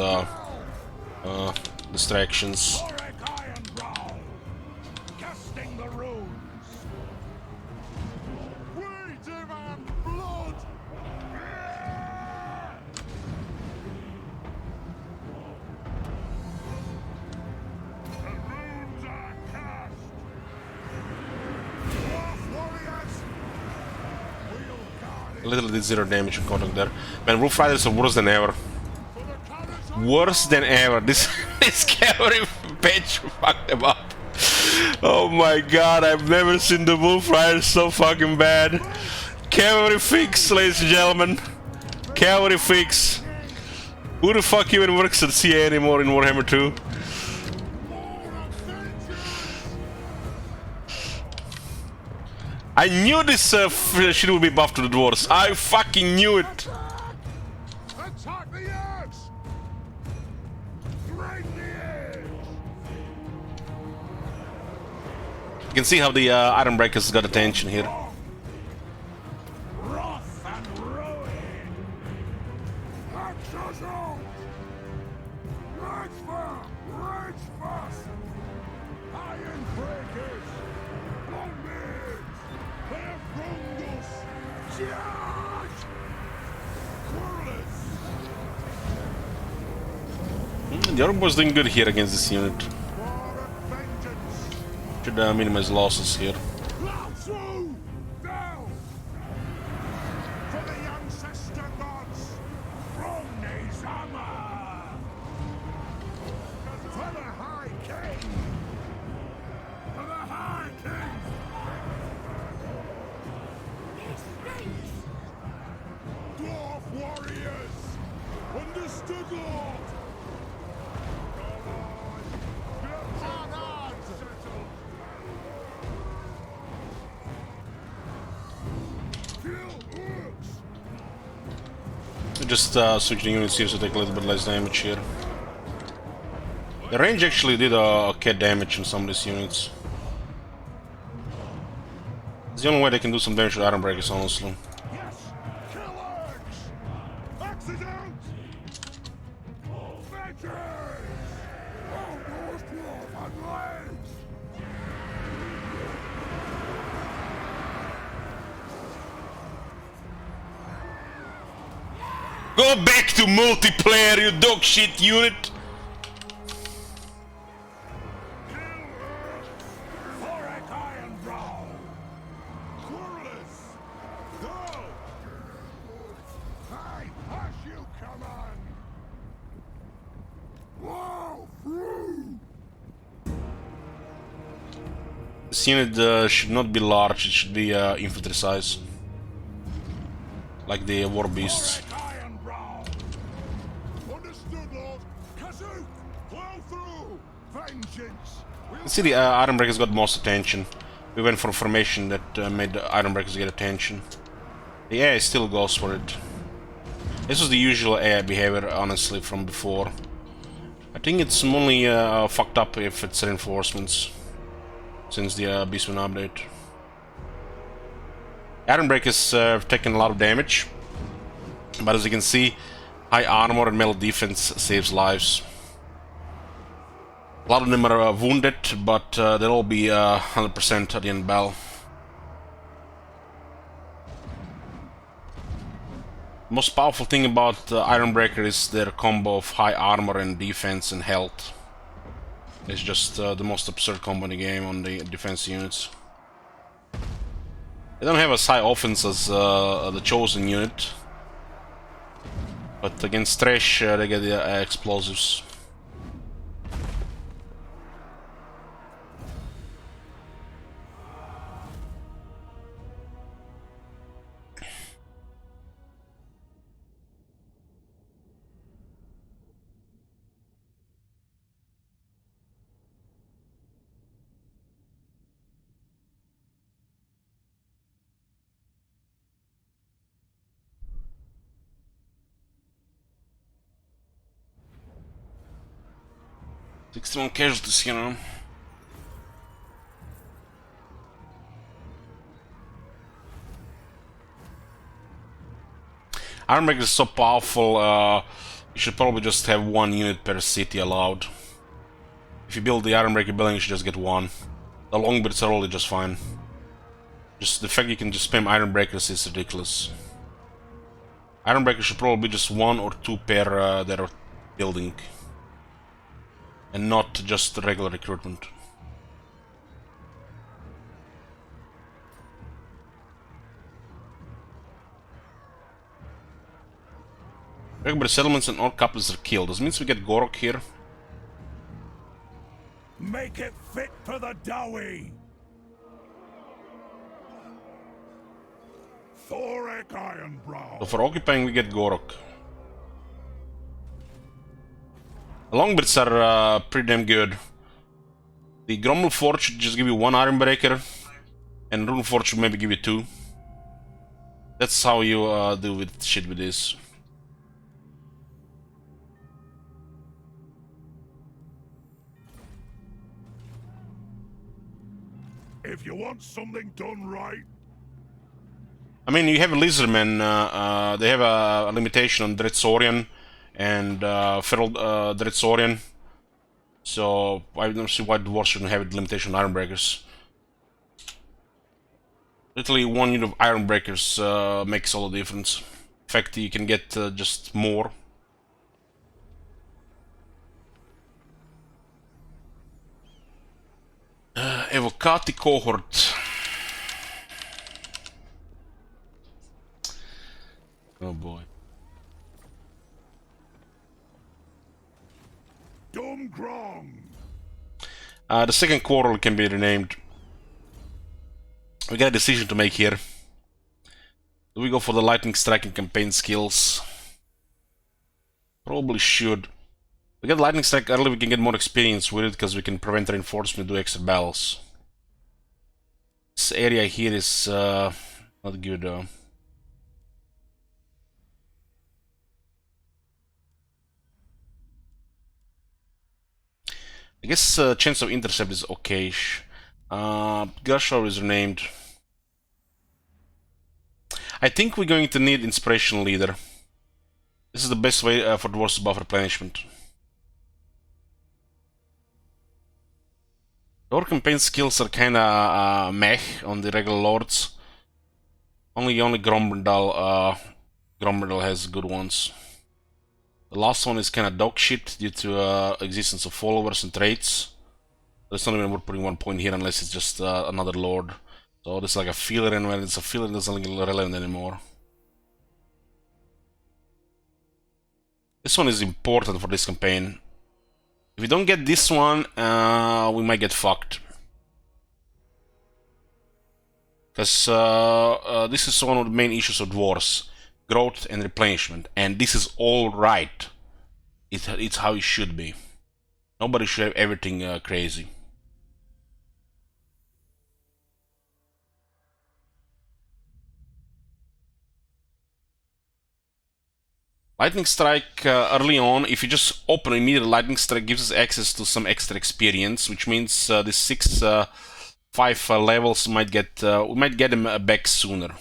distractions. Thorek Ironbrow! Casting the runes! We demand blood! The runes are cast! Dwarf warriors! We'll guard it A little bit zero damage in contact there. Man, Wolf Riders are worse than ever. for the Karazhan! Worse than ever. This cavalry patch fucked them up. Oh my god, I've never seen the wolf rider so fucking bad. Cavalry fix, ladies and gentlemen. Cavalry fix. Who the fuck even works at CA anymore in Warhammer 2? I knew this shit would be buffed to the dwarves. I fucking knew it. Attack the edge! Break the edge! You can see how the Ironbreakers got attention here. Wrath and ruin! Exorcism! Rage first! Iron breakers! Bombers! They have wronged us! Charge! Quarrelers! The other boy's doing good here against this unit. War of vengeance! Should minimize losses here. Plow through! Down! For the ancestor gods! From his hammer! For the High King! For the High King! Dwarf warriors! Understood, Lord! Just switching units here to take a little bit less damage here. The range actually did okay damage on some of these units. It's the only way they can do some damage with Ironbreakers, honestly. Yes! Killers! Accident! Vengeance! Oh, those dwarf and legs! Go back to multiplayer, you dog shit unit! Thorek Ironbrow! Quarrelers! Go! Aye, as you command! Wow, through! This unit should not be large, it should be infantry size. Like the war beasts. Ironbrow! Understood, Lord! Kazoo! Plow through! Vengeance! You see the Ironbreakers got most attention. We went for a formation that made the Ironbreakers get attention. The AI still goes for it. This was the usual AI behavior, honestly, from before. I think it's only fucked up if it's reinforcements. Since the Beastman update. Ironbreakers have taken a lot of damage. But as you can see, high armor and melee defense saves lives. A lot of them are wounded, but they'll all be 100% at the end battle. The most powerful thing about Ironbreaker is their combo of high armor and defense and health. It's just the most absurd combo in the game on the defense units. They don't have as high offense as the Chosen unit. But against trash, they get the explosives. Extreme casualties, you know. Ironbreaker is so powerful, you should probably just have one unit per city allowed. If you build the Ironbreaker building, you should just get one. The Longbeards are only just fine. Just the fact you can just spam Ironbreakers is ridiculous. Ironbreaker should probably be just one or two per their building. And not just regular recruitment. Regular settlements and all couples are killed. This means we get Gorok here. Make it fit for the Dowie! Thorek Ironbrow! So for occupying, we get Gorok. The Longbirds are pretty damn good. The Gromble Fort should just give you 1 Ironbreaker, and Rune Fort should maybe give you 2. That's how you do with shit with this. If you want something done right, I mean, you have Lizardmen, they have a limitation on Dreadsorian and Feral Dreadsorian. So I don't see why Dwarves shouldn't have a limitation on Ironbreakers. Literally 1 unit of Ironbreakers makes all the difference. In fact, you can get just more. Evocati cohort. Oh boy. Dumgrong! The second quarrel can be renamed. We got a decision to make here. Do we go for the lightning strike and campaign skills? Probably should. We get lightning strike early, we can get more experience with it because we can prevent reinforcement, do extra battles. This area here is not good though. I guess chance of intercept is okayish. Gershor is renamed. I think we're going to need inspiration leader. This is the best way for dwarves to buff replenishment. Our campaign skills are kinda meh on the regular lords. Only Gromberdal has good ones. The last one is kinda dog shit due to existence of followers and traits. It's not even worth putting 1 point here unless it's just another lord. So this is like a feeler, and when it's a feeler, it doesn't look relevant anymore. This one is important for this campaign. If we don't get this one, we might get fucked. Because this is one of the main issues of dwarves. Growth and replenishment. And this is all right. It's how it should be. Nobody should have everything crazy. Lightning Strike early on, if you just open immediate Lightning Strike, gives us access to some extra experience, which means the 5 levels might get we might get them back sooner.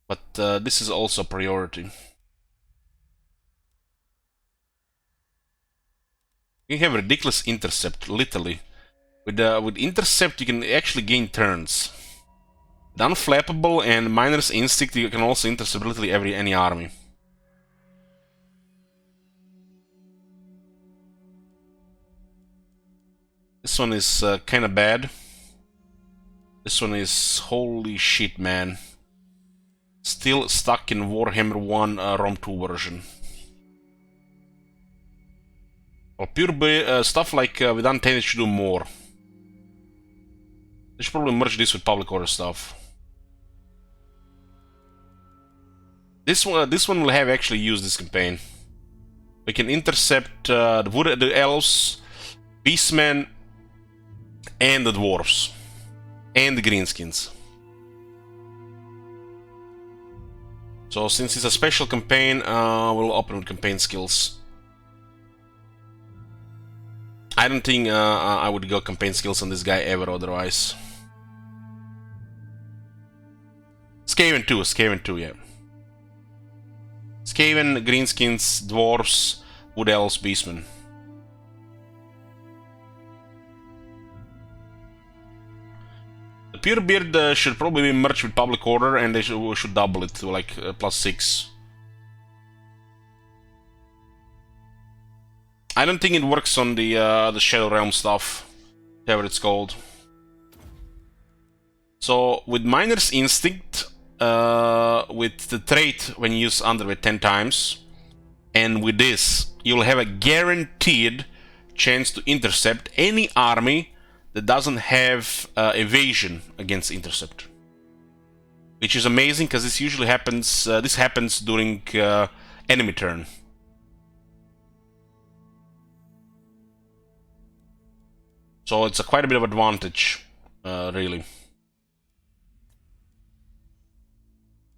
But this is also a priority. You have ridiculous intercept, literally. With intercept, you can actually gain turns. With unflappable and miner's instinct, you can also intercept literally any army. This one is kinda bad. This one is holy shit, man. Still stuck in Warhammer 1 ROM 2 version. Well, pure stuff like with Untainted should do more. They should probably merge this with public order stuff. This one will have actually used this campaign. We can intercept the elves, beastmen, and the dwarves, and the greenskins. So since it's a special campaign, we'll open with campaign skills. I don't think I would go campaign skills on this guy ever otherwise. Skaven 2, yeah. Skaven, greenskins, dwarves, wood elves, beastmen. The Purebeard should probably be merged with public order, and they should double it to like +6. I don't think it works on the Shadow Realm stuff, whatever it's called. So with Miner's Instinct, with the trait when you use Underweight 10 times, and with this, you'll have a guaranteed chance to intercept any army that doesn't have evasion against intercept. Which is amazing, because this usually happens, this happens during enemy turn. So it's quite a bit of advantage, really.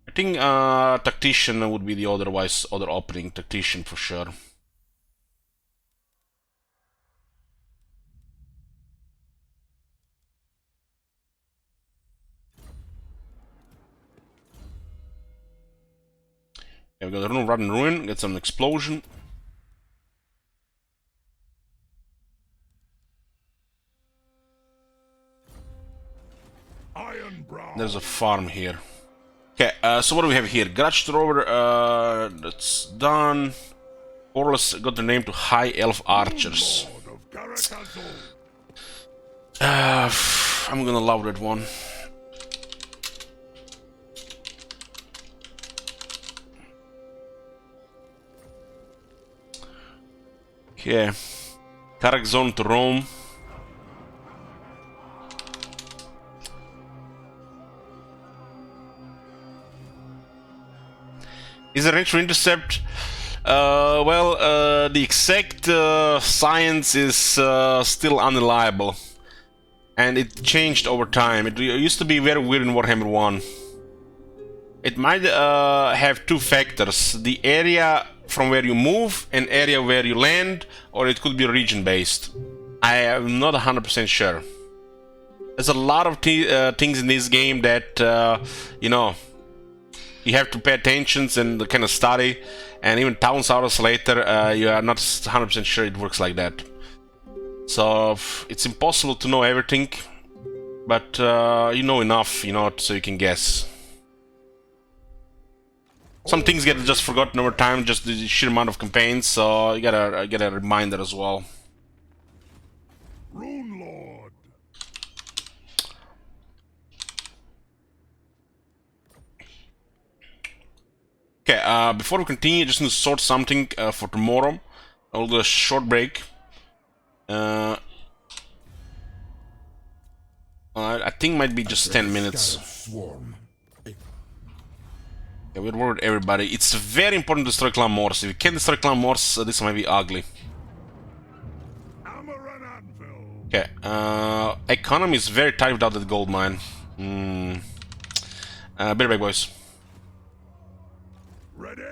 I think Tactician would be the other opening. Tactician for sure. Yeah, we got a Run and Ruin, get some explosion. Ironbrow. There's a farm here. Okay, so what do we have here? Grudge Thrower, that's done. Orless got the name to High Elf Archers. Lord of Karakazor. I'm gonna love that one. Okay. Karakzon to Rome. Is there range for intercept? The exact science is still unreliable. And it changed over time. It used to be very weird in Warhammer 1. It might have two factors. The area from where you move and area where you land, or it could be region-based. I am not 100% sure. There's a lot of things in this game that, you know, you have to pay attention and kind of study, and even 1,000 hours later, you are not 100% sure it works like that. So it's impossible to know everything, but you know enough, you know, so you can guess. Some things get just forgotten over time, just the sheer amount of campaigns, so you gotta get a reminder as well. Rune Lord. Okay, before we continue, just need to sort something for tomorrow. I'll do a short break. I think might be just 10 minutes. Swarm. Yeah, we're worried everybody. It's very important to destroy Clan Morse. If you can't destroy Clan Morse, this might be ugly. Amaran Anvil. Okay, economy is very tight without that gold mine. Better back, boys. Ready?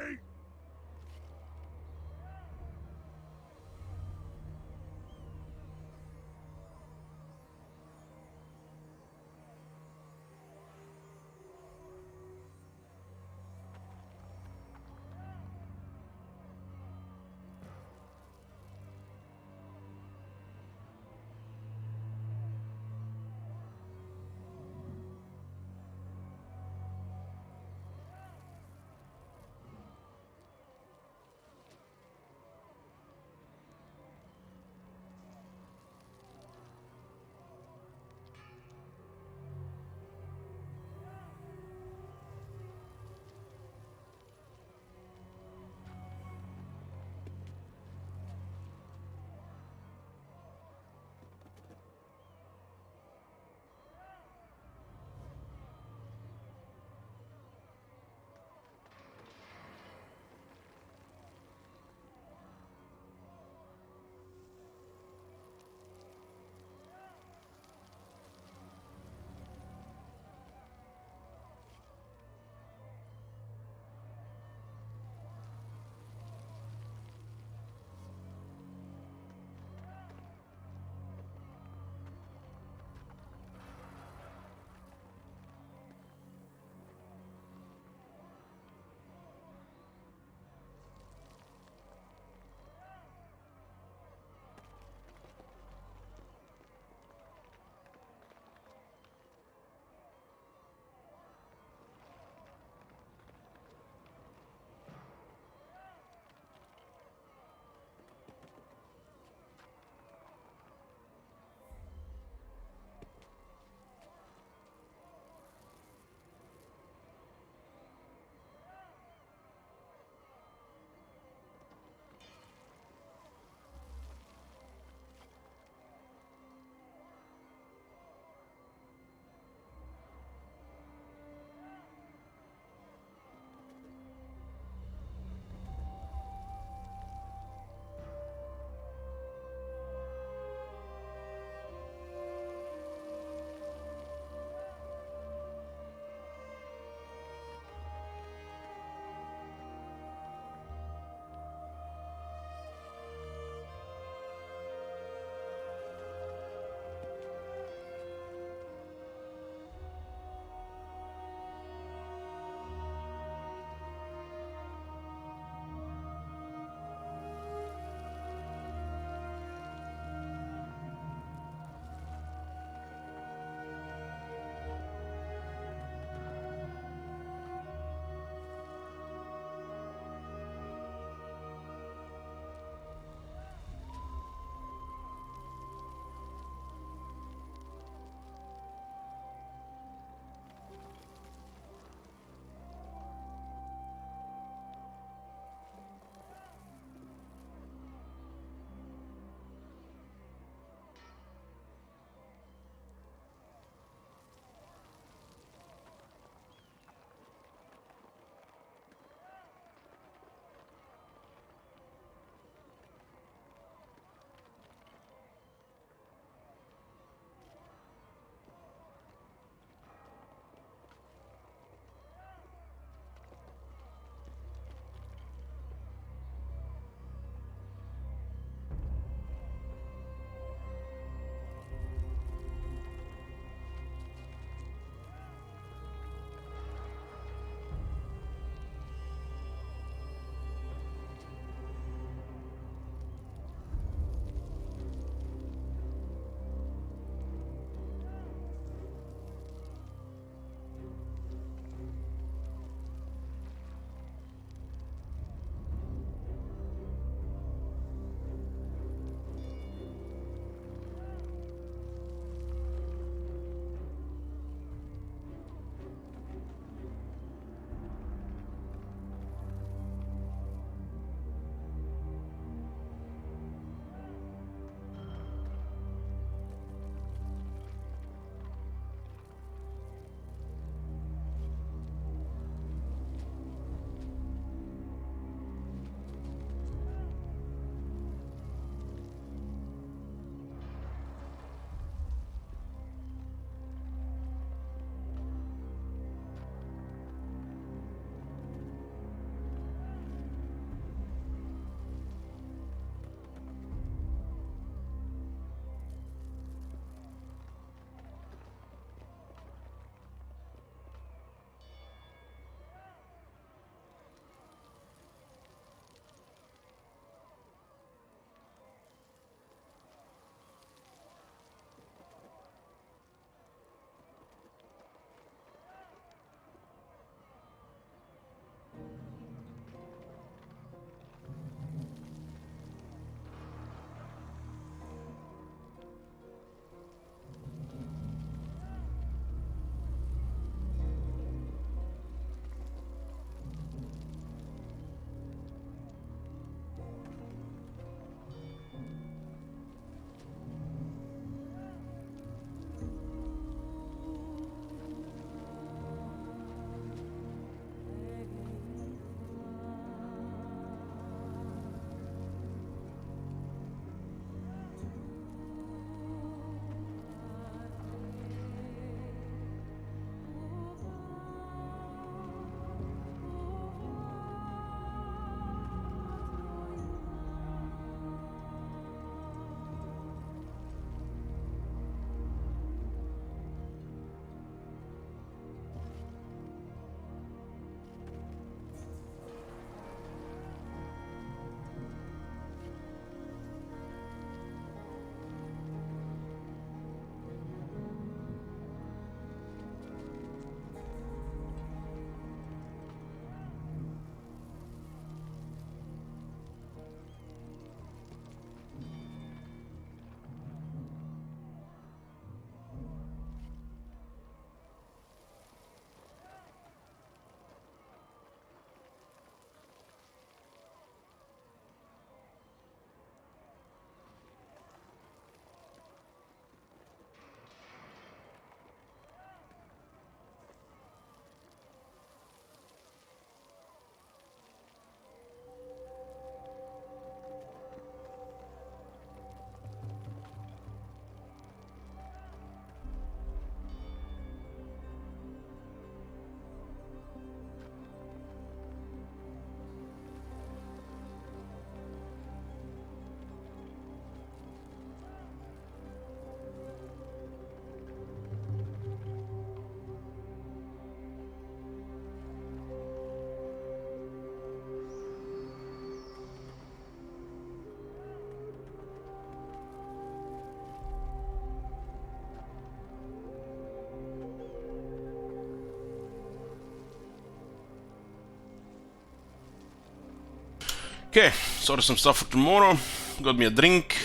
Okay, sorted some stuff for tomorrow. Got me a drink.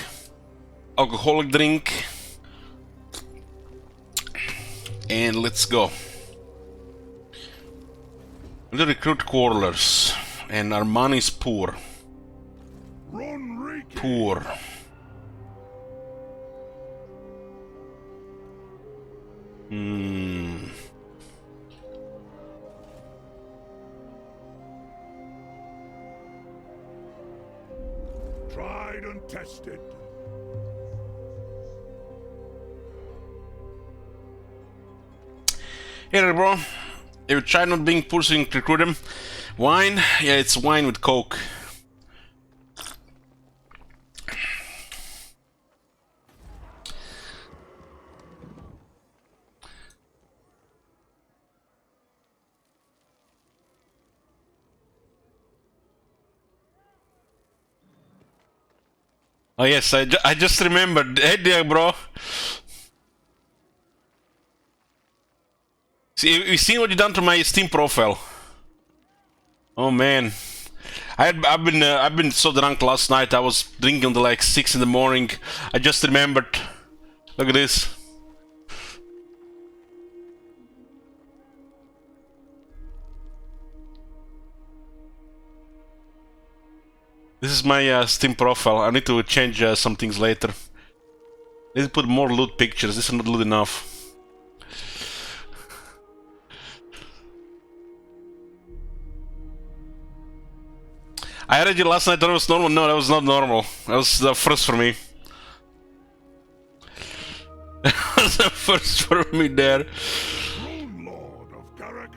Alcoholic drink. And let's go. We'll recruit quarrelers. And our money's poor. Run, Ricky. Poor. Tried and tested. Here, bro. If you try not being pushing to recruit him. Wine? Yeah, it's wine with coke. Oh yes, I just remembered. Hey there, bro. See, you seen what you done to my Steam profile? Oh man, I've been so drunk last night. I was drinking until like 6 in the morning. I just remembered. Look at this. This is my Steam profile. I need to change some things later. I need to put more loot pictures. This is not loot enough. I heard you last night. That was normal. No, that was not normal. That was the first for me. That was the first for me there.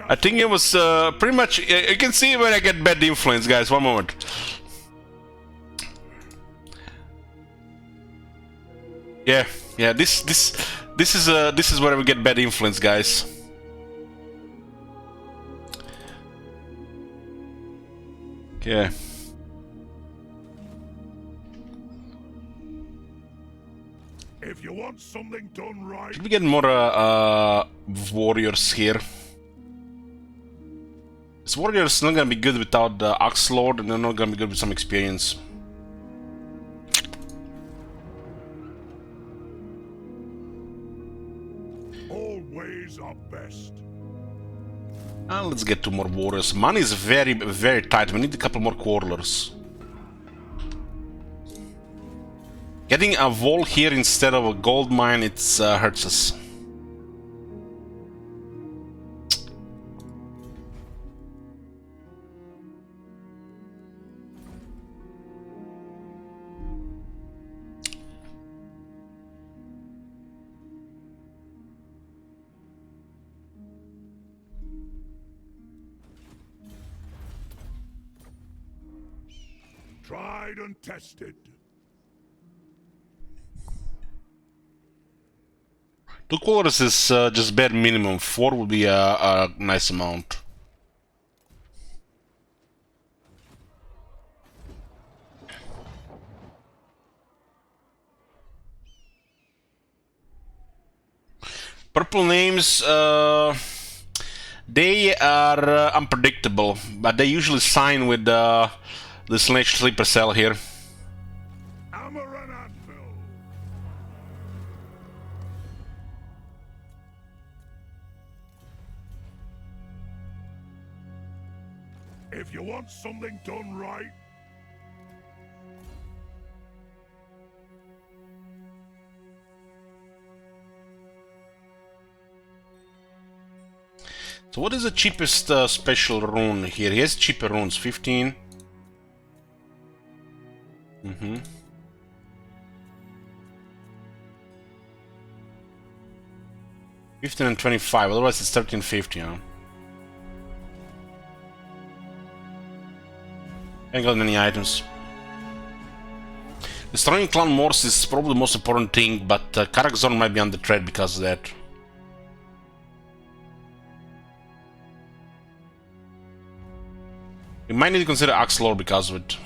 I think it was pretty much. You can see where I get bad influence, guys. One moment. Yeah. This is where we get bad influence, guys. Okay. If you want something done right. Should we get more warriors here? This warrior's not gonna be good without the Axe Lord, and they're not gonna be good with some experience. All ways are best. Let's get 2 more warriors. Money is very, very tight. We need a couple more quarrelers. Getting a wall here instead of a gold mine, it hurts us. Tried and tested. 2 quarters is just bare minimum. 4 would be a nice amount. Purple names, they are unpredictable, but they usually sign with the Slash Sleeper Cell here. Hammer and anvil. If you want something done right. So what is the cheapest special rune here? He has cheaper runes, 15. 15 and 25, otherwise it's 1350, huh? Ain't got many items. Destroying Clan Morse is probably the most important thing, but Karakzor might be under threat because of that. You might need to consider Axe Lord because of it.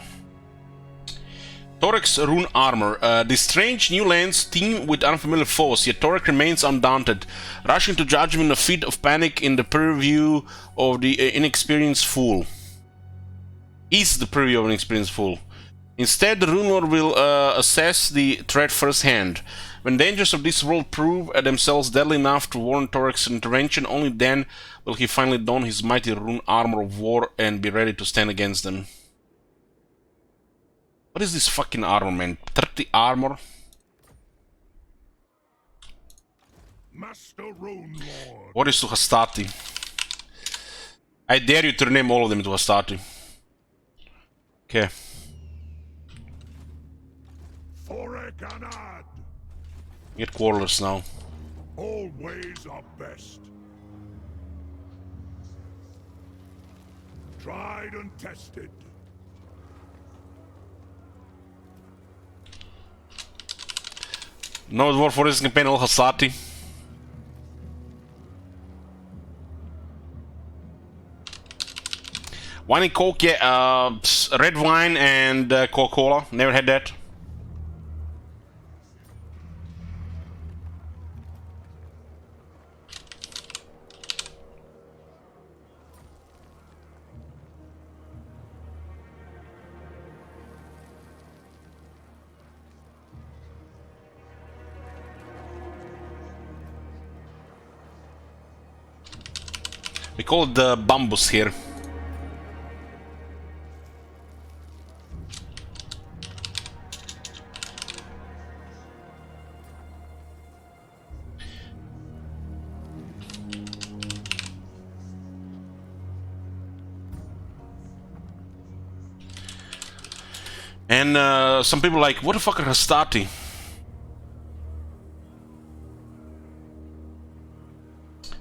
Thorek's rune armor. These strange new lands teem with unfamiliar foes, yet Thorek remains undaunted, rushing to judgment a fit of panic in the purview of the inexperienced fool. is the preview of an experience full. Instead, the Rune Lord will assess the threat firsthand. When dangers of this world prove themselves deadly enough to warrant Thorek's intervention, only then will he finally don his mighty rune armor of war and be ready to stand against them. What is this fucking armor, man? 30 armor? Master Rune Lord. What is to Hastati? I dare you to rename all of them to Hastati. Okay. Thorek Anad. Get quarters now. All ways are best. Tried and tested. No war for this campaign, all Hastati. Wine and Coke, yeah, red wine and Coca-Cola. Never had that. We call it the bambus here. And some people are like, what the fuck are Hastati?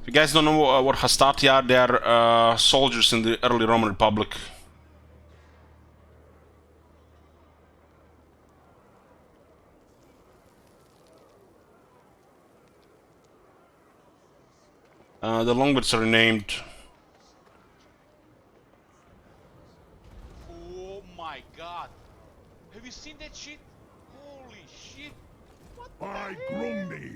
If you guys don't know what Hastati are, they are soldiers in the early Roman Republic. The Longbirds are named. Oh my god. Have you seen that shit? Holy shit. What the By hell? Grundy.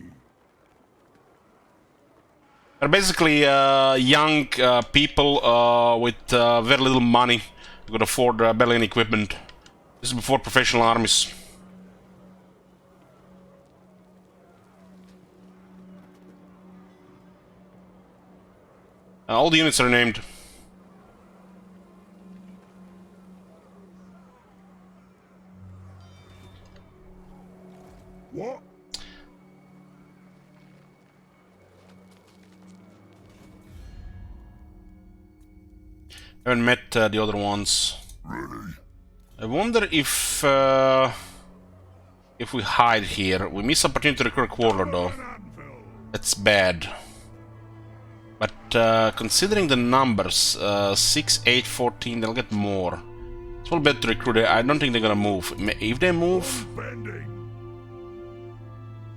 They're basically young people with very little money who could afford barely any equipment. This is before professional armies. All the units are named. What? I haven't met the other ones. Ready. I wonder if we hide here. We miss opportunity to recruit a quarter though. An anvil. That's bad. But considering the numbers, 6, 8, 14, they'll get more. It's well better to recruit. I don't think they're gonna move. If they move, Bending.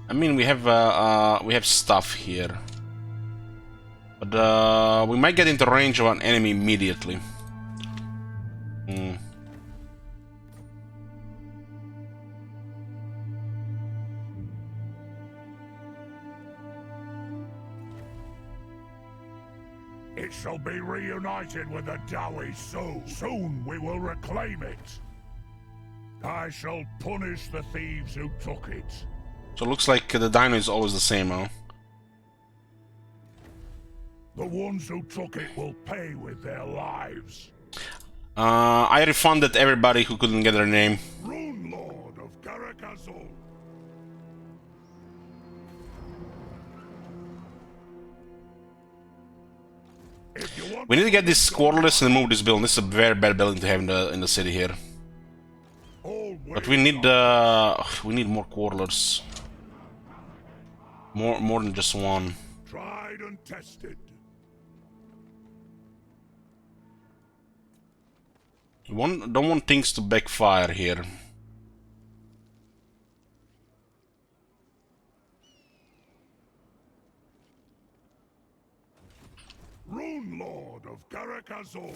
I mean we have stuff here, but we might get into range of an enemy immediately. It shall be reunited with the Dowie soon. Soon we will reclaim it. I shall punish the thieves who took it. So it looks like the dino is always the same, huh? The ones who took it will pay with their lives. I refunded everybody who couldn't get their name. Rune Lord of Karakazul. If you want We need to get this quarterless and move this building. This is a very bad building to have in the city here. all But ways we need more quarterless. More than just one. tried and tested. Don't want things to backfire here. Rune Lord of Karakazul.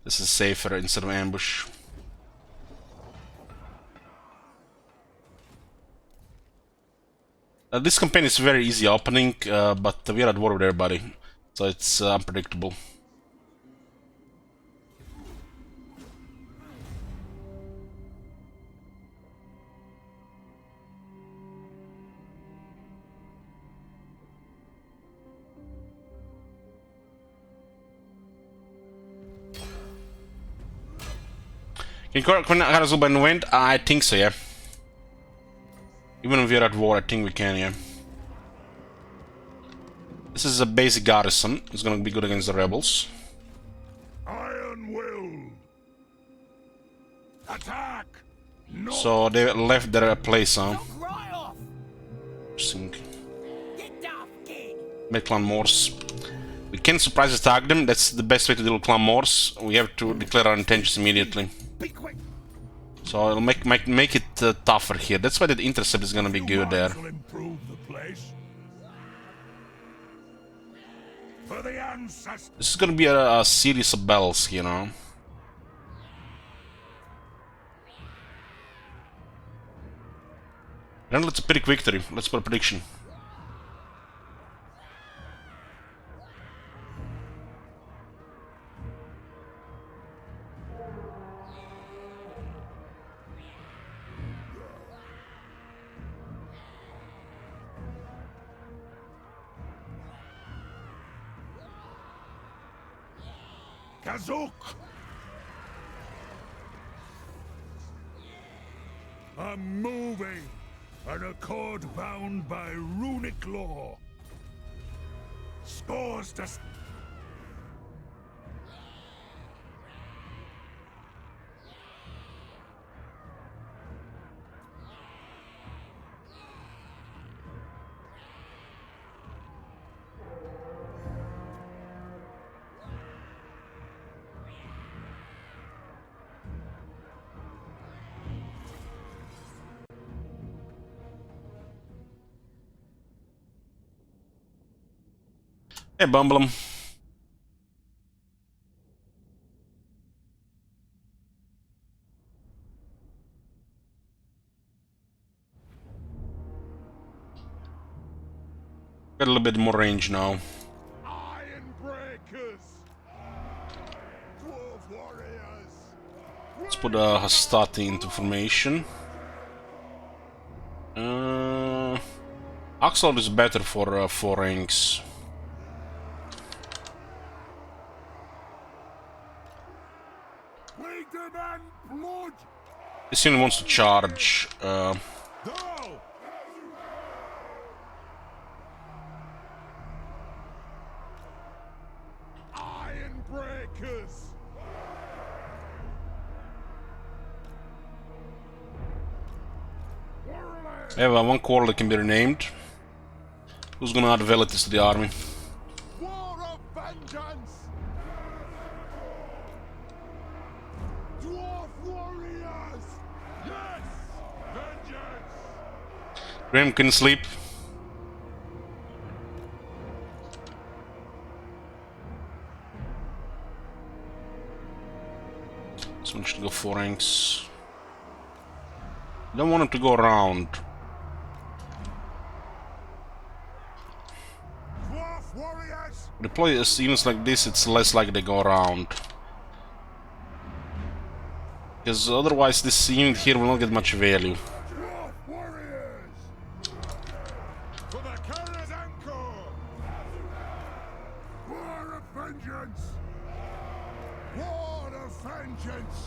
This is safer instead of ambush. This campaign is very easy opening, but we are at war with everybody, so it's unpredictable. Can Karazulban win? I think so, yeah. Even if we're at war, I think we can, yeah. This is a basic garrison. It's gonna be good against the rebels. Iron will. Attack. No. So they left their place, huh? Interesting. Make clan Morse. We can surprise attack them. That's the best way to deal with clan Morse. We have to declare our intentions immediately. So I'll make it tougher here. That's why that intercept is gonna be good there. This is gonna be a series of battles, you know. And let's pick victory. Let's put a prediction. Kazuk! I'm moving, an accord bound by runic law. Scores to... Hey, Bumblem. Got a little bit more range now. Let's put Hastati into formation. Axel is better for 4 ranks. This unit wants to charge. I have one quarrel that can be renamed. Who's gonna add abilities to the army? War of vengeance! Dwarf warriors! Yes! Vengeance! Graham can sleep. So we should go 4 ranks. Don't want him to go around. Deploy units like this, it's less likely they go around. Because otherwise this unit here will not get much value. War of vengeance! War of vengeance!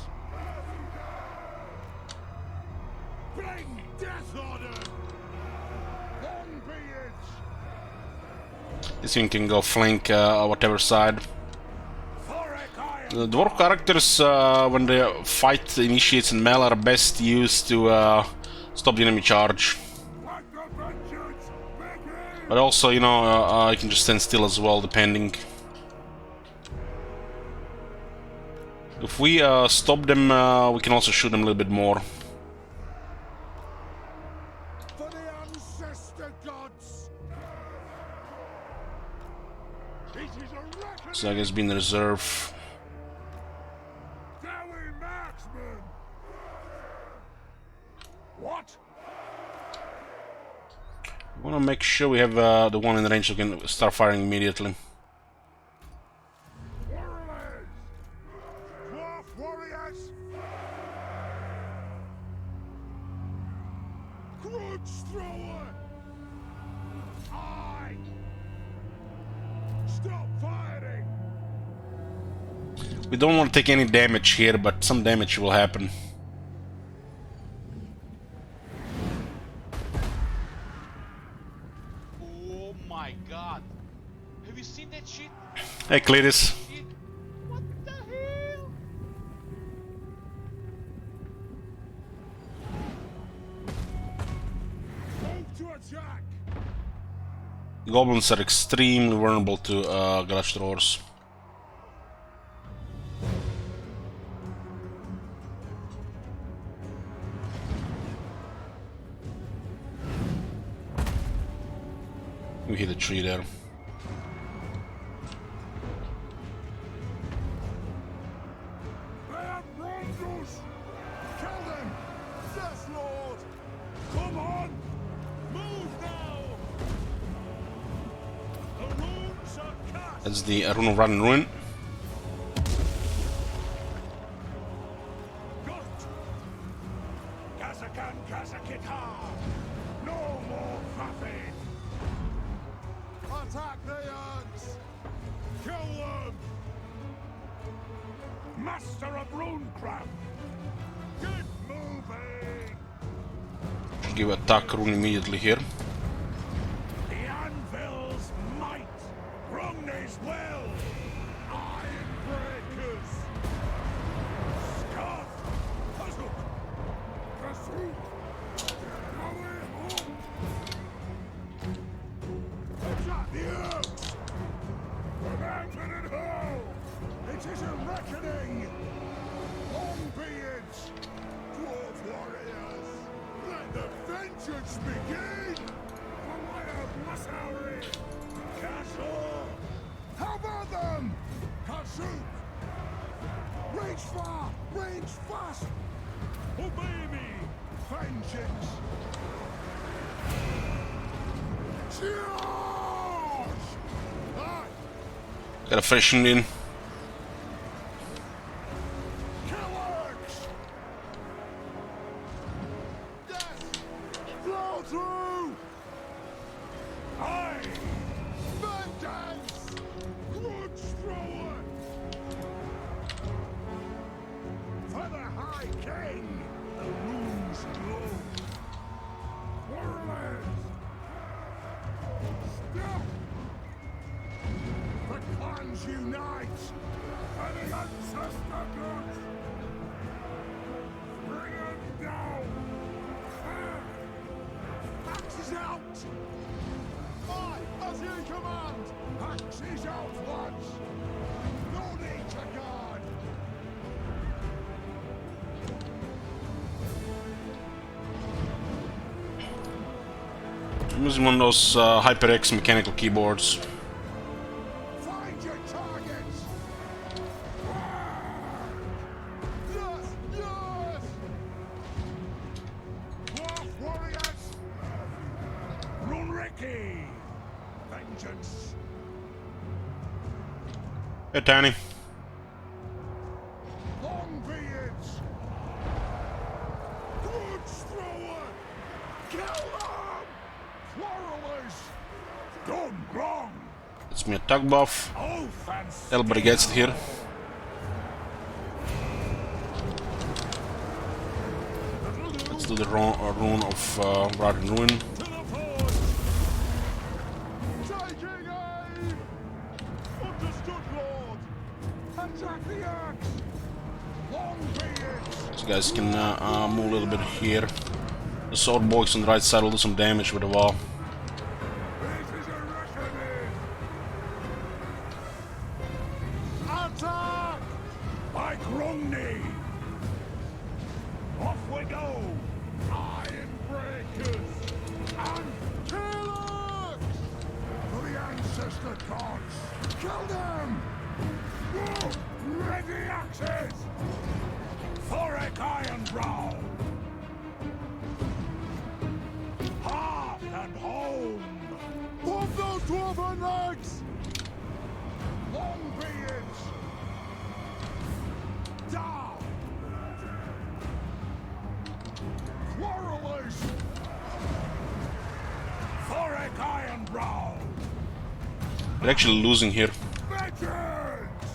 Bring death order! Long be it! This unit can go flank whatever side. The dwarf characters, when the fight initiates in melee, are best used to stop the enemy charge. But also, you know, I can just stand still as well, depending. If we stop them, we can also shoot them a little bit more. So I guess being in reserve. What? We want to make sure we have the one in range so we can start firing immediately. Dwarf warriors! Grudge thrower! Aye! Stop firing! We don't want to take any damage here, but some damage will happen. Oh my god. Have you seen that shit? Hey, Cletus. Shit. What the hell? Move to attack! Goblins are extremely vulnerable to garage doors. We hit a tree there. They have wrongdoers! Kill them! Yes, Lord! Come on! Move now! The runes are cast! That's the Rune of Run and Ruin. Gut! Kazakan Kazakita! No more faffing! Attack the Yanks! Kill them! Master of Runecraft! Get moving! Give attack rune immediately here. The Anvil's might! Grumney's will! Iron breakers! Scarf! Puzzle! Pursuit! Away home! Attack the Oaks! The mountain and hole! It is a reckoning! Long beards! Dwarf warriors! Let the vengeance begin! For what a blessary! Castle! How about them? Kasuk! Reach far! Range fast! Obey me! Vengeance! Charge! Aye! Got a freshen in. Killers! Yes! Blow through! Aye! Vengeance! Grudge thrower! For the High King, the runes glow. Warlords! Stop! The clans unite! For the ancestor blood! Bring them down! Axes out! Aye, as you command! Axes out, lads! No need to guard! I'm using one of those HyperX mechanical keyboards. Find your targets! Yes! Yes! Dwarf warriors! Runriki! Vengeance! Hey, Tiny. Longbeards! Grudge thrower! Kill them! Quarrelers! Done wrong! It's me a tug buff. Oath and Everybody gets it here. Let's do the rune of Rod and Ruin. to the forge! Taking aim! Understood, Lord! Attack the axe! Longbeards! So you guys can move a little bit here. The sword boys on the right side will do some damage with the wall. This is a reckoning! Attack! By Grumney! Off we go! Iron breakers! And killers! For the ancestor gods! Kill them! Whoa! Ready axes! Thorek Ironbrow! Hearth and home! Pop those dwarven legs! Longbeards! Down! Quarrelers! Thorek Ironbrow! We're actually losing here. Vengeance!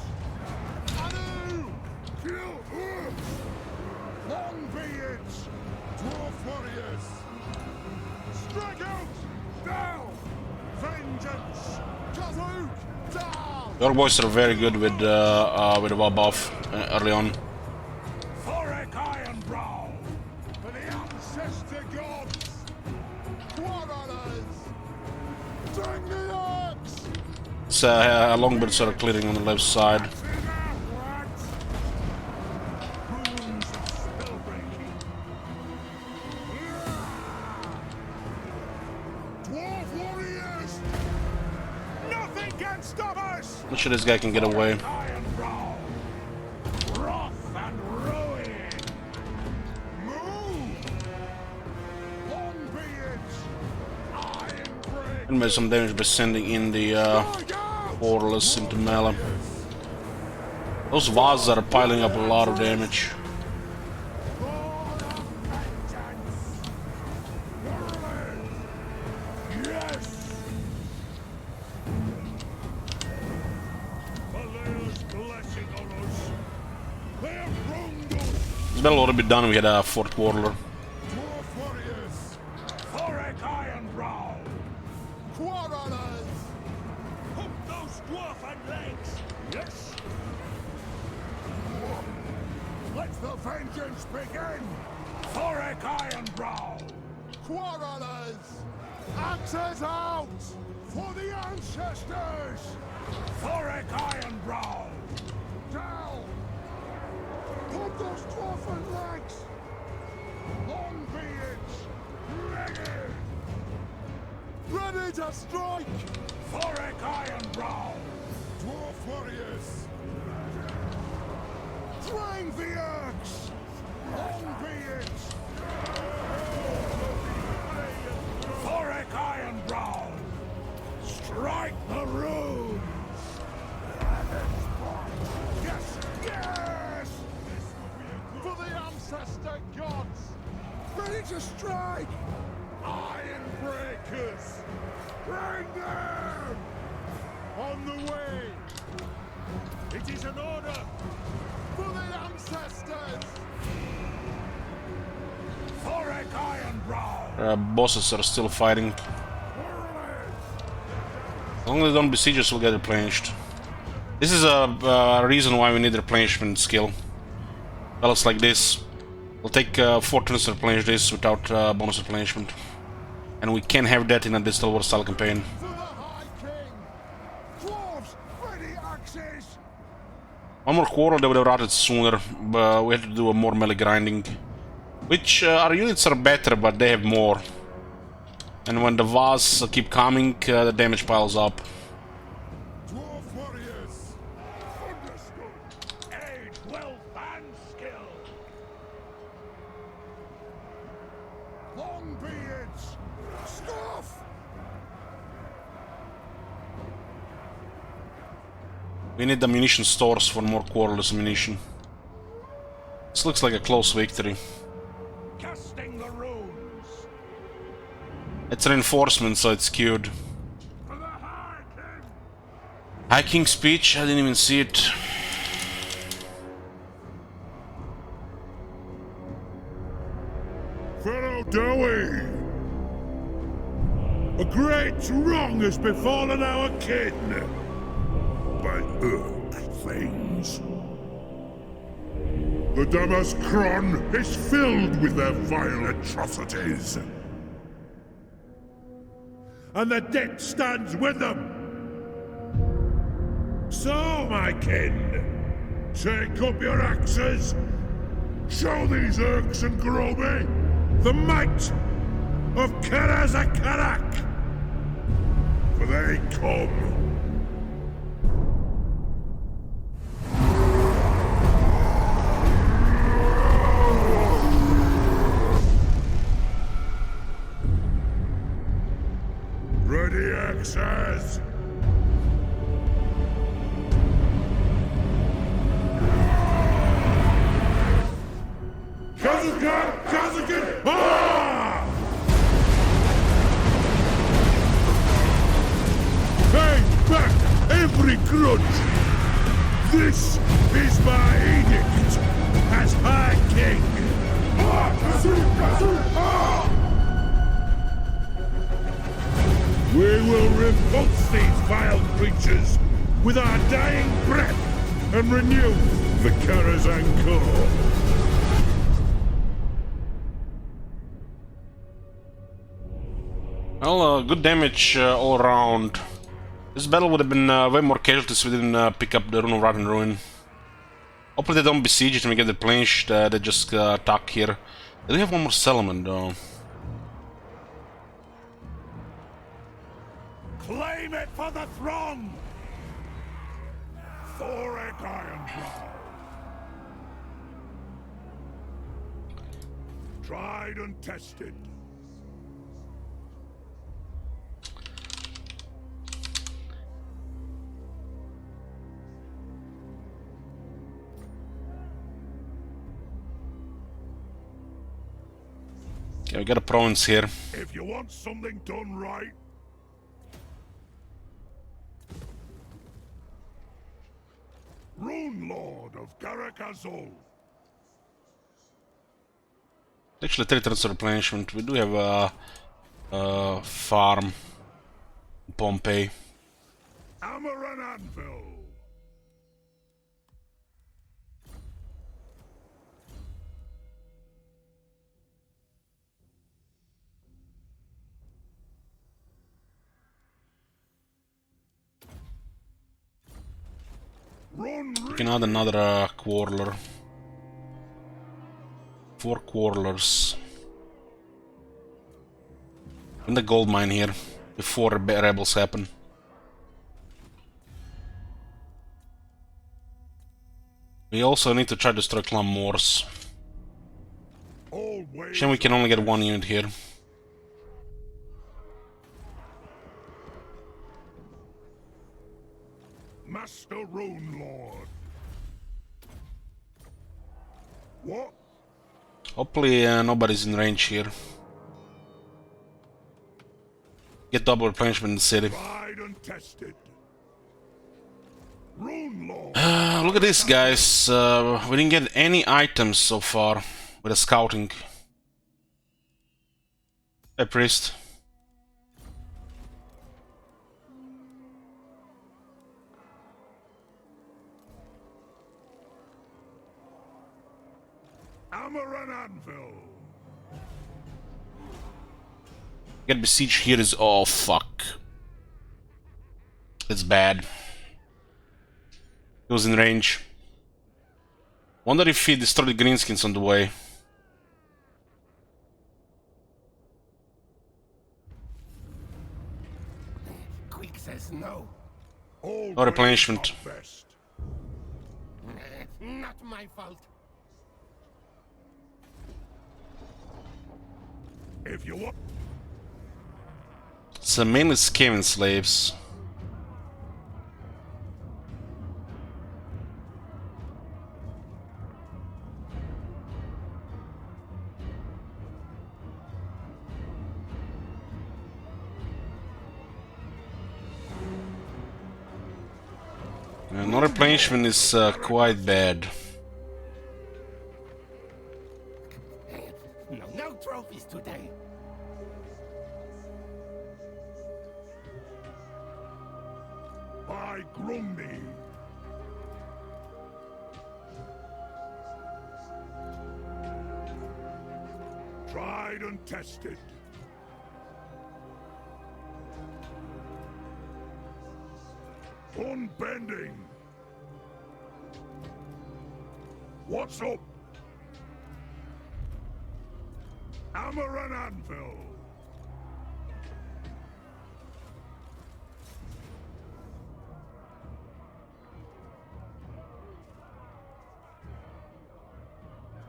Your boys are very good with the buff early on. Thorek Ironbrow! For the ancestor gods! Warriors! Take the axe! It's longbirds are clearing on the left side. Runes of spellbreaking. Dwarf warriors! Nothing can stop us! Not sure this guy can get away. Ironbrow! Wrath and ruin! Move! Long be it! Iron And made some damage by sending in the portals into melee. Those vases are piling up a lot of damage. Yes! Valea's blessing on us. They have wronged us. This battle already been done. We had a fourth warlord. Dwarf warriors. Thorek Ironbrow. Quarrelers. Hook those dwarfen legs. Yes. Let the vengeance begin. Thorek Ironbrow. Quarrelers. Axes out. For the ancestors. Thorek Ironbrow. Down. Put those dwarfen legs. Long be it. Ready. Ready to strike. Thorek Ironbrow. Dwarf warriors. Drain the axe. Long be it. Thorek Ironbrow. Strike the runes. Yes, yes. For the ancestor gods. Ready to strike. Iron breakers. Bring them. On the way. It is an order. For the ancestors. Thorek Ironbrow. Bosses are still fighting. As long as they don't besiege us, we'll get replenished. This is a reason why we need replenishment skill. Battles like this. We'll take 4 turns to replenish this without bonus replenishment. And we can have that in a Distal War style campaign. For the High King. Dwarves, ready axes. One more quarrel, they would have routed sooner, but we had to do a more melee grinding. Which our units are better, but they have more. And when the Vaz keep coming, the damage piles up. Dwarf warriors. Understood. Age, wealth, and skill. Long be it. Stuff. We need the ammunition stores for more quarterless ammunition. This looks like a close victory. Casting the runes. It's reinforcement, so it's skewed. For the High King. High King speech? I didn't even see it. Pharaoh Dowie! A great wrong has befallen our kin. By Earth things. The Damaskron is filled with their vile atrocities. And the debt stands with them. So, my kin, take up your axes. Show these Urks and Groby the might of Karazakarak. For they come. Ready axes. Kazakan! Kazakan! Ah! Pay back every grudge! This is my edict as High King! Ah! Kazu! Kazu! Ah! We will repulse these vile creatures with our dying breath and renew the Karazhan core. Well, good damage all around. This battle would have been way more casualties if we didn't pick up the Rune of Rot and Ruin. Hopefully they don't besiege it and we get replenished, they just tuck here. They do have one more settlement though. Claim it for the throne! Thorek Ironbrow. Tried and tested. Okay, we got a province here. If you want something done right, Rune Lord of Karakazol. Actually, 3 turns of replenishment. We do have a farm in Pompeii. Hammer and Anvil. We can add another quarreler. 4 quarrelers. In the gold mine here, before rebels happen. We also need to try to destroy Clan Morse. Shame we can only get 1 unit here. Master Rune Lord. What? Hopefully nobody's in range here. Get double replenishment in the city. Tried and tested. Rune Lord. Look at this, guys. We didn't get any items so far with the scouting. Hey, priest. Hammer and Anvil. Get besieged here is... oh, fuck. It's bad. He was in range. Wonder if he destroyed greenskins on the way. Quick says no. No replenishment. Not my fault. If you want. It's mainly Skaven slaves. No replenishment is quite bad. No trophies today. By Grundy. Tried and tested. Unbending. What's up? Hammer and Anvil.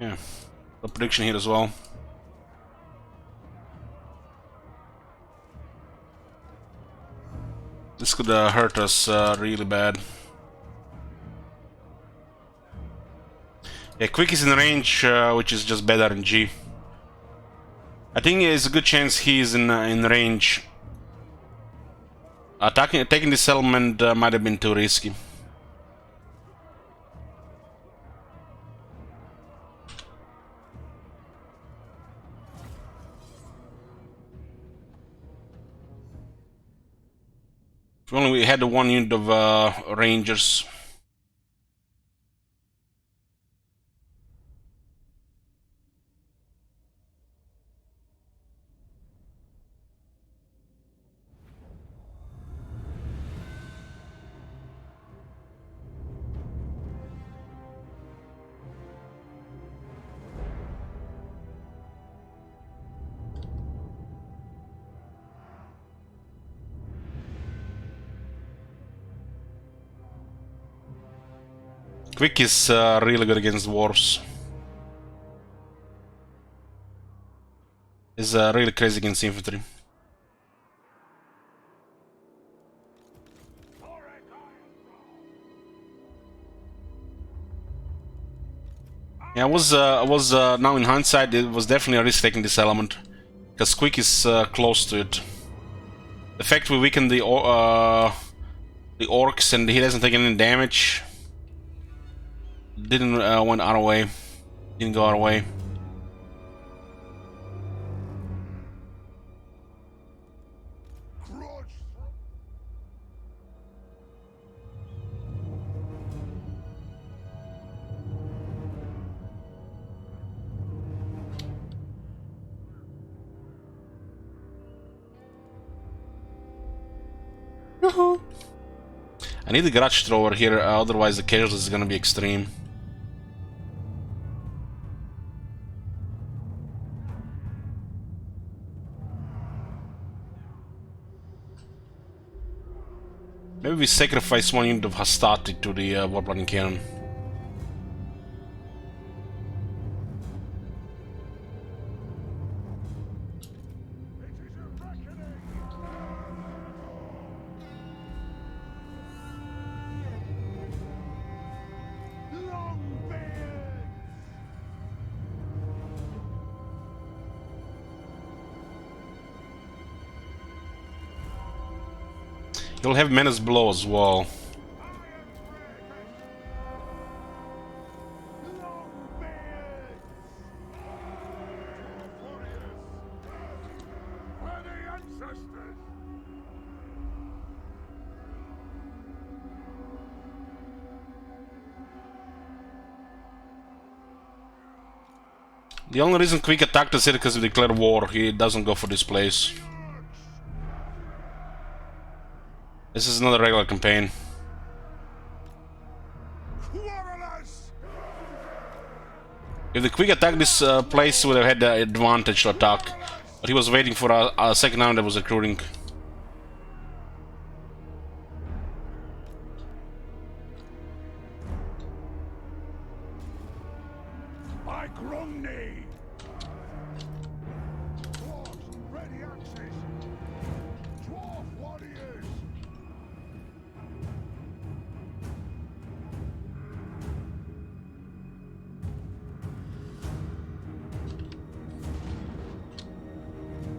Yeah, the prediction here as well. This could hurt us really bad. Yeah, Quick is in range, which is just bad RNG. I think there's a good chance he's in range. Taking this settlement might have been too risky. If only we had the one unit of Rangers. Quick is really good against dwarves. Is really crazy against infantry. Yeah, I was now in hindsight, it was definitely a risk taking this element, because Quick is close to it. The fact we weakened the orcs and he doesn't take any damage didn't went our way, didn't go our way. I need the garage thrower here, otherwise the casualties is gonna be extreme. Maybe we sacrifice one unit of Hastati to the warplaning cannon. You'll have Menace Blow as well. The only reason Quick attacked us here is because we declared war. He doesn't go for this place. This is not a regular campaign. If the Quick attacked this place, he would have had the advantage to attack. But he was waiting for a second round that was recruiting.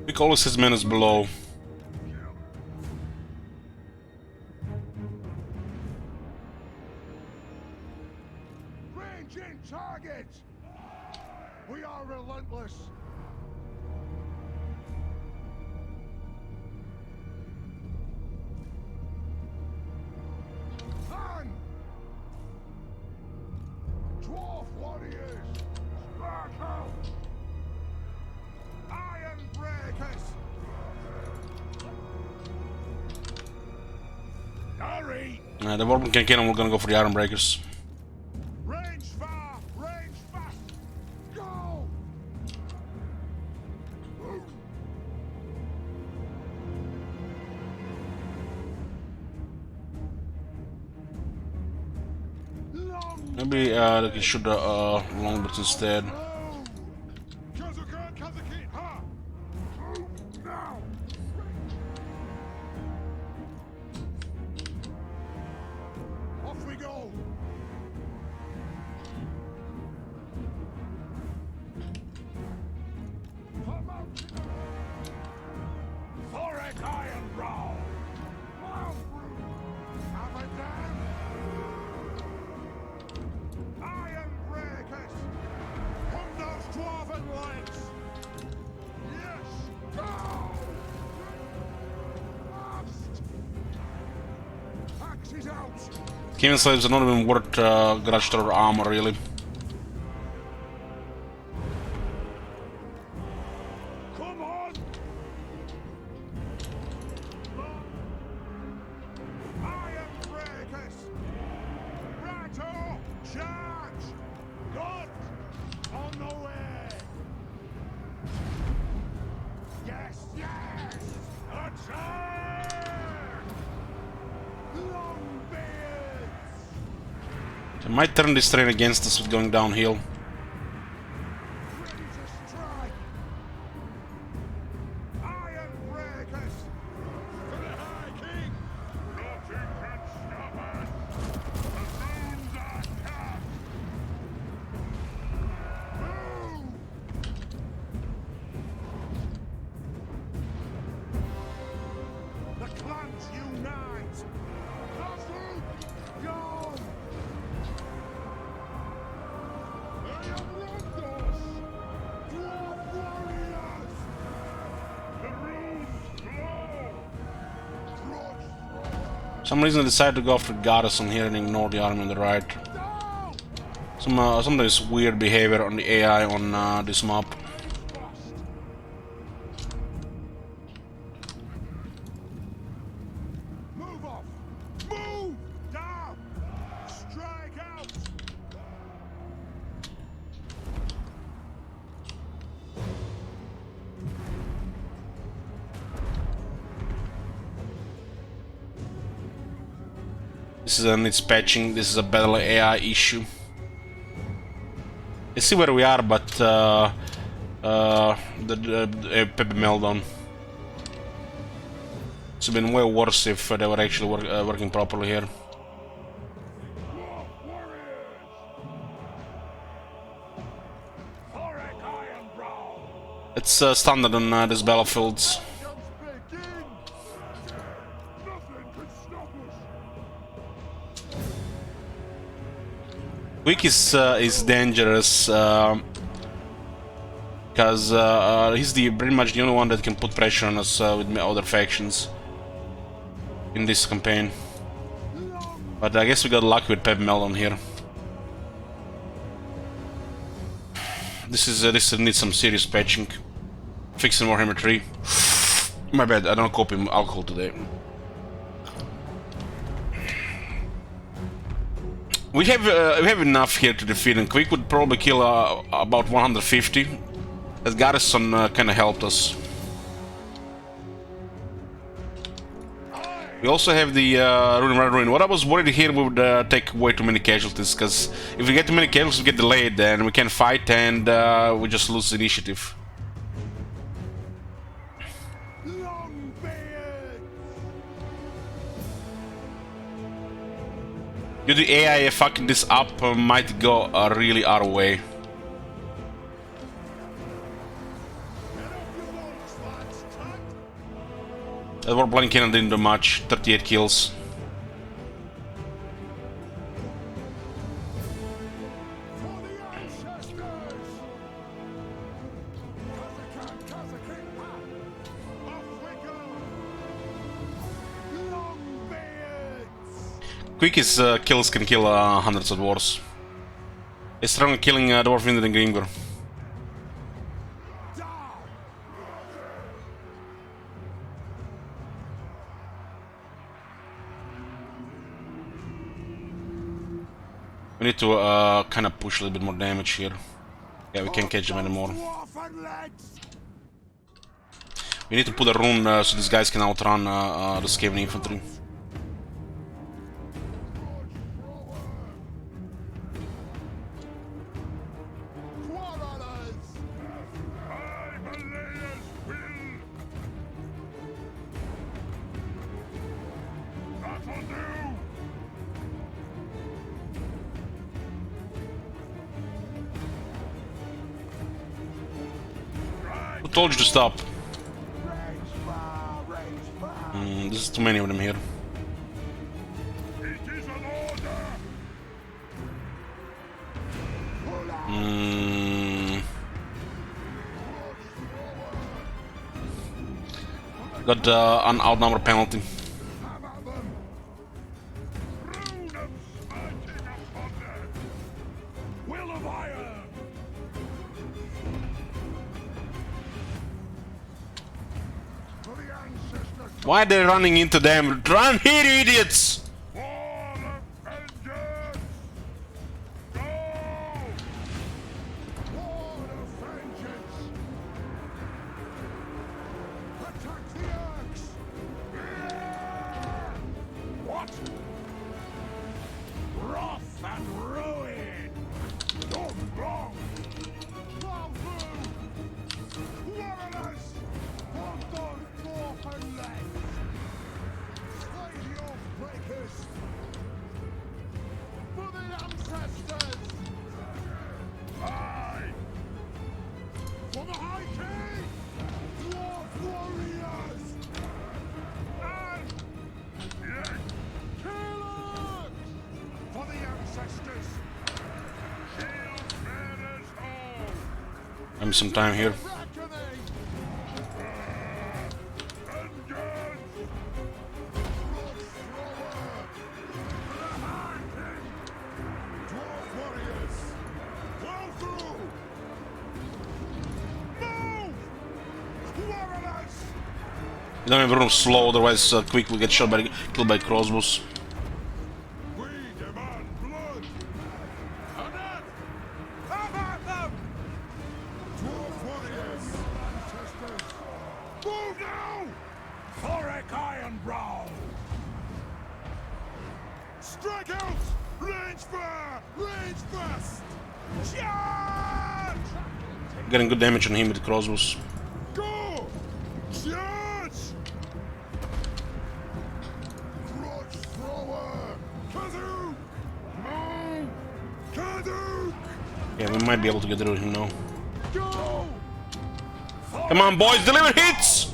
Quick always has Menace below. Range in target! We are relentless! On! Dwarf warriors! Sparkle! Ironbreakers! Hurry! The warplaning cannon, we're gonna go for the Ironbreakers. Range far! Range fast! Go! Maybe they can shoot the longbows instead. Off we go! Come out! Thorek Ironbrow! Have a damn! Ironbreakers! Human slaves are not even worth grudge thrower armor, really. Come on! Iron breakers! Righto! Charge! Good! On the way! Yes, yes! Attack! Longbeards! They might turn this train against us with going downhill. Ready to strike! Iron breakers! To the High King! Nothing can stop us! The runes are cast! Move! The clans unite! Castle, go! I am Rondos! Dwarf warriors! The runes glow! Trudge For some reason I decided to go after Garrison here and ignore the army on the right. down! Some of this weird behavior on the AI on this map. Move off! Move! Down! Strike out! This is needs patching. This is a battle AI issue. Let's see where we are, but the Pepe Meltdown. It's been way worse if they were actually working properly here. Dwarf warriors! Thorek Ironbrow! It's standard on these battlefields. Guns begin! Nothing can stop us! Quick is dangerous because he's pretty much the only one that can put pressure on us with other factions in this campaign. But I guess we got lucky with Pep Melon here. This needs some serious patching. Fixing Warhammer 3. My bad, I don't cope in alcohol today. We have enough here to defeat, and Quick would probably kill about 150. As Garrison kind of helped us. We also have the Ruin. What I was worried here we would take way too many casualties, because if we get too many casualties, we get delayed, then we can't fight, and we just lose the initiative. If the AI fucking this up might go really our way. That Warplane Cannon didn't do much, 38 kills. Quickest kills can kill hundreds of dwarves. It's strong killing dwarf Wind and Grimgor. We need to kind of push a little bit more damage here. Yeah, we can't catch them anymore. We need to put a rune so these guys can outrun the Skaven infantry. Who told you to stop? This is too many of them here. Got an outnumber penalty. of iron! For the ancestors! Why are they running into them? Run here, you idiots! Wall of vengeance! Go! Wall of vengeance! Attack the axe! What? Wrath and ruin! Done wrong! Plow through! Warriors! From those orphan legs! Slay the oath-breakers! For the ancestors! Aye! For the High King! Dwarf warriors! And... Yes! Killers! For the ancestors! Shield bearers all! Give me some time here. Reckoning! Vengeance! Blood thrower! For the High King! Dwarf warriors! Plow through! Move! Warriors! You don't even run slow, otherwise Quick will get shot by killed by crossbows. We demand blood! Enough! Have them! Dwarf warriors! Ancestors! Move now! Thorek Ironbrow! Strike out! Range fire! Range fast! Charge! Getting good damage on him with crossbows. Go! Charge! Grudge thrower! Kazook! Move! Kazook! Yeah, we might be able to get rid of him now. Go! Come on, boys, deliver hits!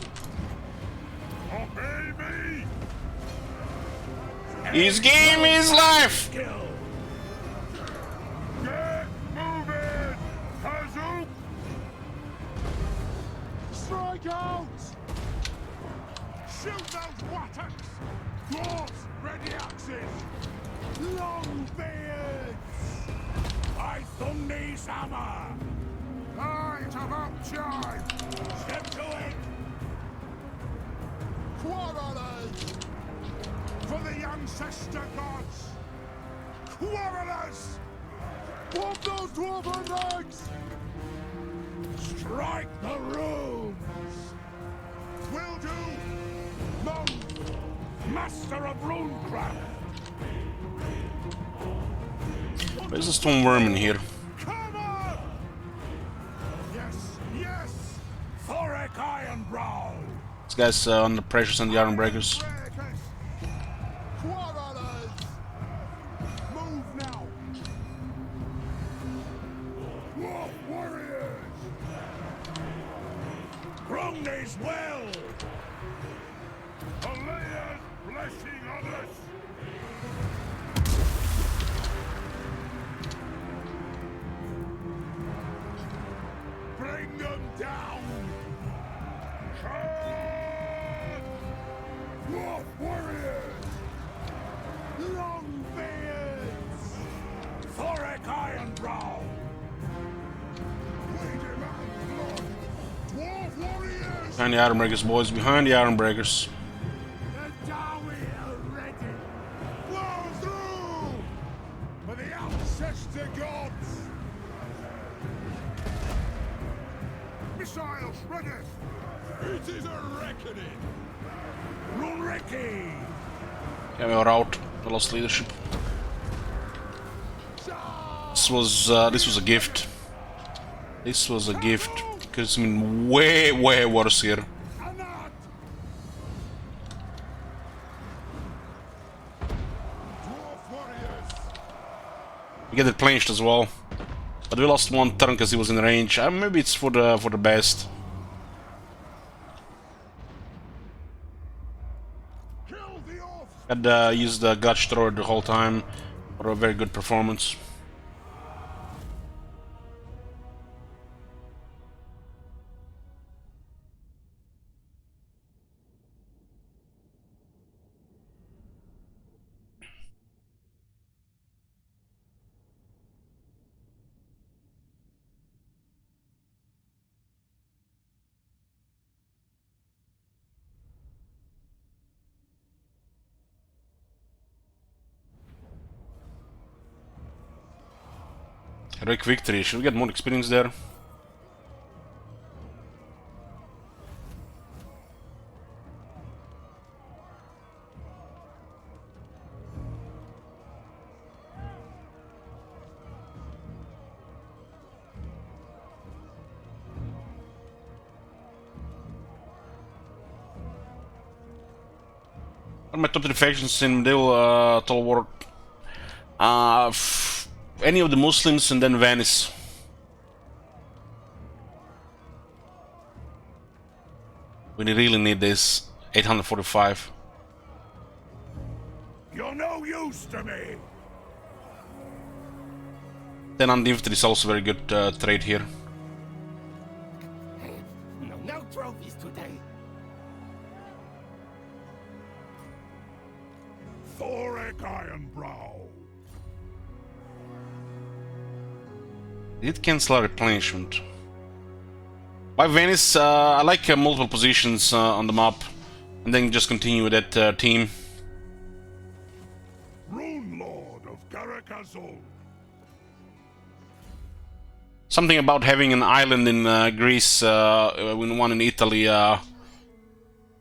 Obey me! His game is life! Kill! Get moving! Kazook! Strike out! Shoot those wattocks! Dwarves, ready axes! Long beards! I Thundy's hammer! Aye, it's about time! Step to it! Quarrelers! For the ancestor gods! Quarrelers! Bomb those dwarven legs! Strike the runes! Will do! Move! Master of runecraft! There's a stone worm in here. Come on! Yes, yes! Thorek Ironbrow! This guy's under pressure, send the Ironbreakers. Quarrelers! Move now! Dwarf warriors! Grundy's well! Alea's blessing on us! Bring them down! Charge! Dwarf warriors! Long beards! Thorek Ironbrow! We demand blood! Dwarf warriors! Behind the Ironbreakers, boys, behind the Ironbreakers. The Dawi are ready! Blow through! For the ancestor gods! Missiles ready! It is a reckoning! Run Ricky! Yeah, we are out. We lost leadership. This was a gift. This was a gift. Could have been way worse here. Anat! Dwarf warriors! We get it planched as well. But we lost one turn because he was in range. Maybe it's for the best. Kill the off! Had used the Gutch Thrower the whole time for a very good performance. Heroic victory. Should we get more experience there? My top 3 factions in Middle Total War. Any of the Muslims and then Venice. We really need this. 845. You're no use to me. Then on the infantry is also very good trade here. No trophies today. Thorek Ironbrow. Did cancel our replenishment. By Venice, I like multiple positions on the map, and then just continue with that team. Rune Lord of Karakazul. Something about having an island in Greece, one in Italy.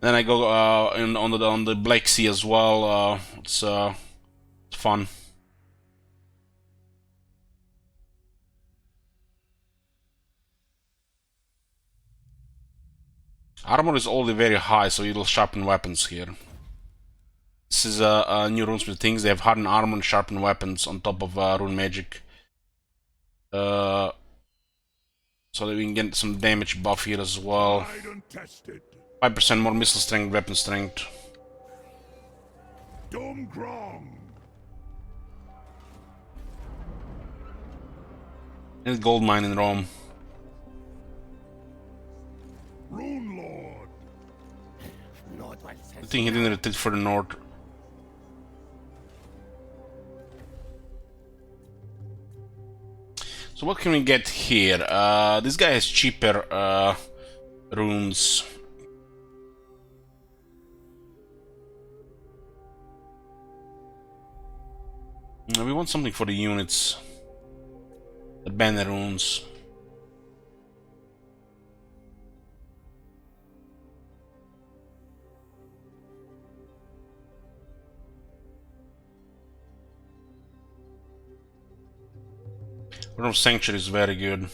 Then I go on the Black Sea as well. It's fun. Armor is already very high, so it'll sharpen weapons here. This is new runesmith things. They have hardened armor and sharpened weapons on top of rune magic. So that we can get some damage buff here as well. 5% more missile strength, weapon strength. And gold mine in Rome. Rune Lord. I think he didn't retreat further north. So what can we get here? This guy has cheaper runes. We want something for the units. The banner runes. Rune of Sanctuary is very good.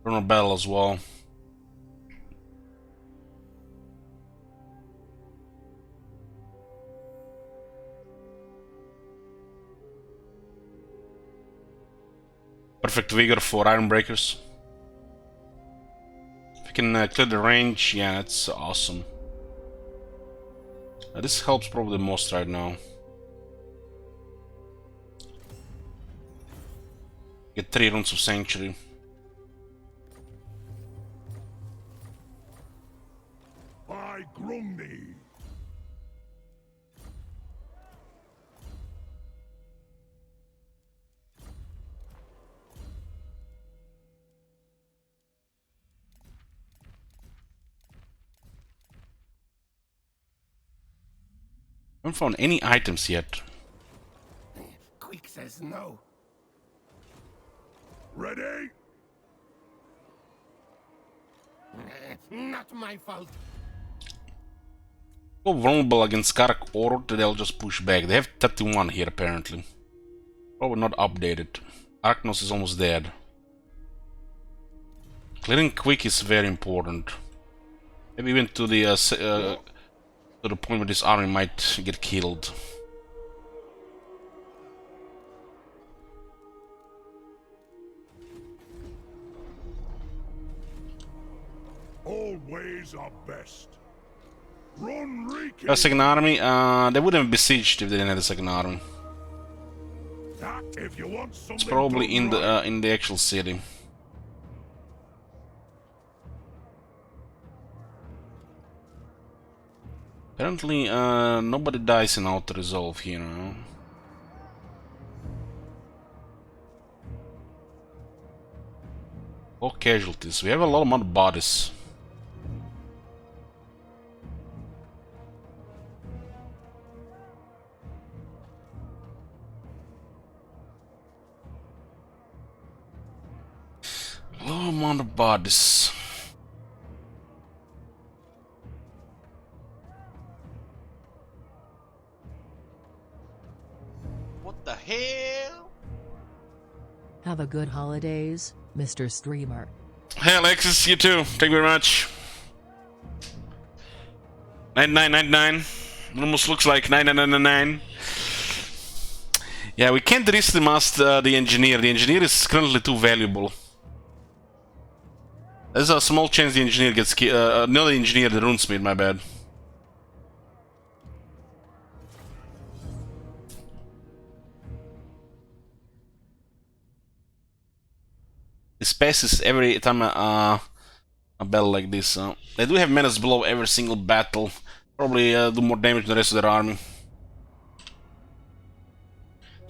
Rune of Battle as well. Perfect Vigor for Iron Breakers. If you can clear the range, yeah, that's awesome. This helps probably the most right now. Get 3 runes of Sanctuary. By Grumney. I haven't found any items yet. Quick says no. Ready? Not my fault. So vulnerable against Karak or they'll just push back. They have 31 here apparently. Probably not updated. Arachnos is almost dead. Clearing quick is very important. Maybe even to the point where this army might get killed. All ways are best. Run, Riki. A second army? They wouldn't have besieged if they didn't have a second army. That if you want something It's probably done right. in the actual city. Apparently, nobody dies in auto resolve here. Huh? Low casualties. We have a lot of mud bodies. amount of bodies. What the hell? Have a good holidays, Mr. Streamer. Hey Alexis, you too. Thank you very much. 9999. It almost looks like 9999. Yeah, we can't risk the engineer. The engineer is currently too valuable. There's a small chance the engineer gets killed. Not the engineer, the runesmith, my bad. This passes every time a battle like this. They do have menace below every single battle. Probably do more damage than the rest of their army.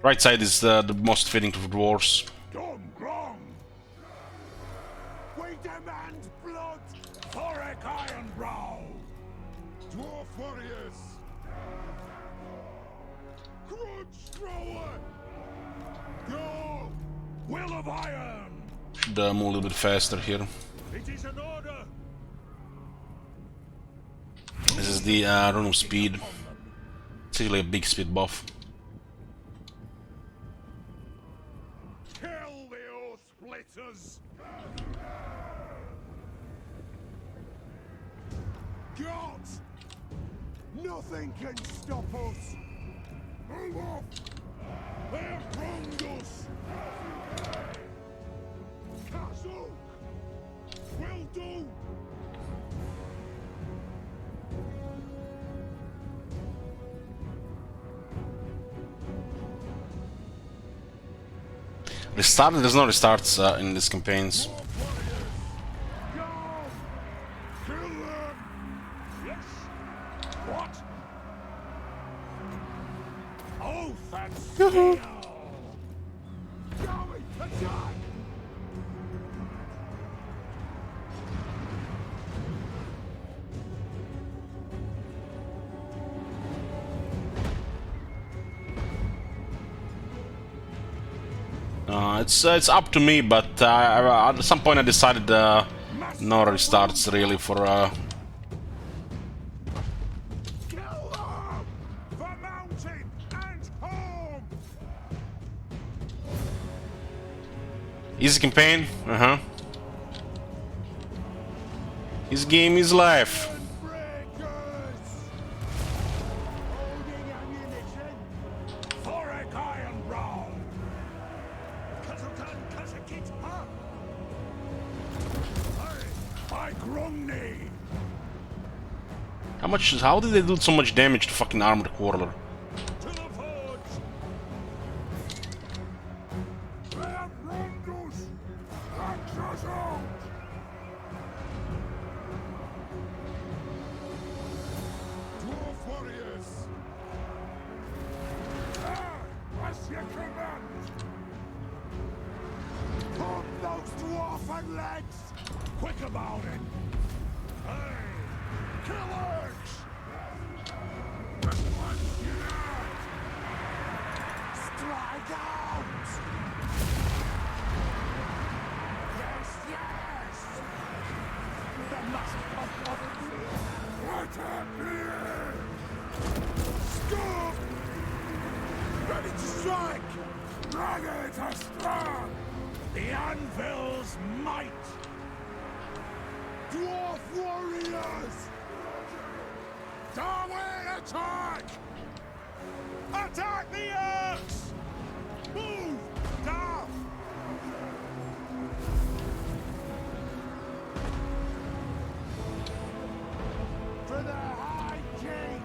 Right side is the most fitting for dwarves. Gone wrong. We demand blood. Thorek Ironbrow. Dwarf warriors. Grudge thrower. Go. Will of iron. Should move a little bit faster here. It is an order. This is the rune of speed. It's actually a big speed buff. Kill the oath splitters. God! Nothing can stop us. Move off. They have wronged us. Castle. Will do. Restart? There's no restarts in these campaigns. Go. Kill them. Yes. What? Oath and steel. Going attack. It's up to me, but at some point I decided no restarts really for Kill them. For mountain and home. easy campaign. His game is life. Breakers. Holding ammunition. Thorek Ironbrow. Kazukan Kazakit. By Grumney. How did they do so much damage to fucking armored quarter? To the forge. They have wronged us. Axe us out. Dwarf warriors. As your command. Put those dwarfen legs. Quick about it. Hey, killers. Strike out. Yes, yes. There must come one. What here? Scoop! Ready to strike! Ready to strike! The anvil's might! Dwarf warriors! Darwin attack! Attack the axe! Move! Down! For the High King!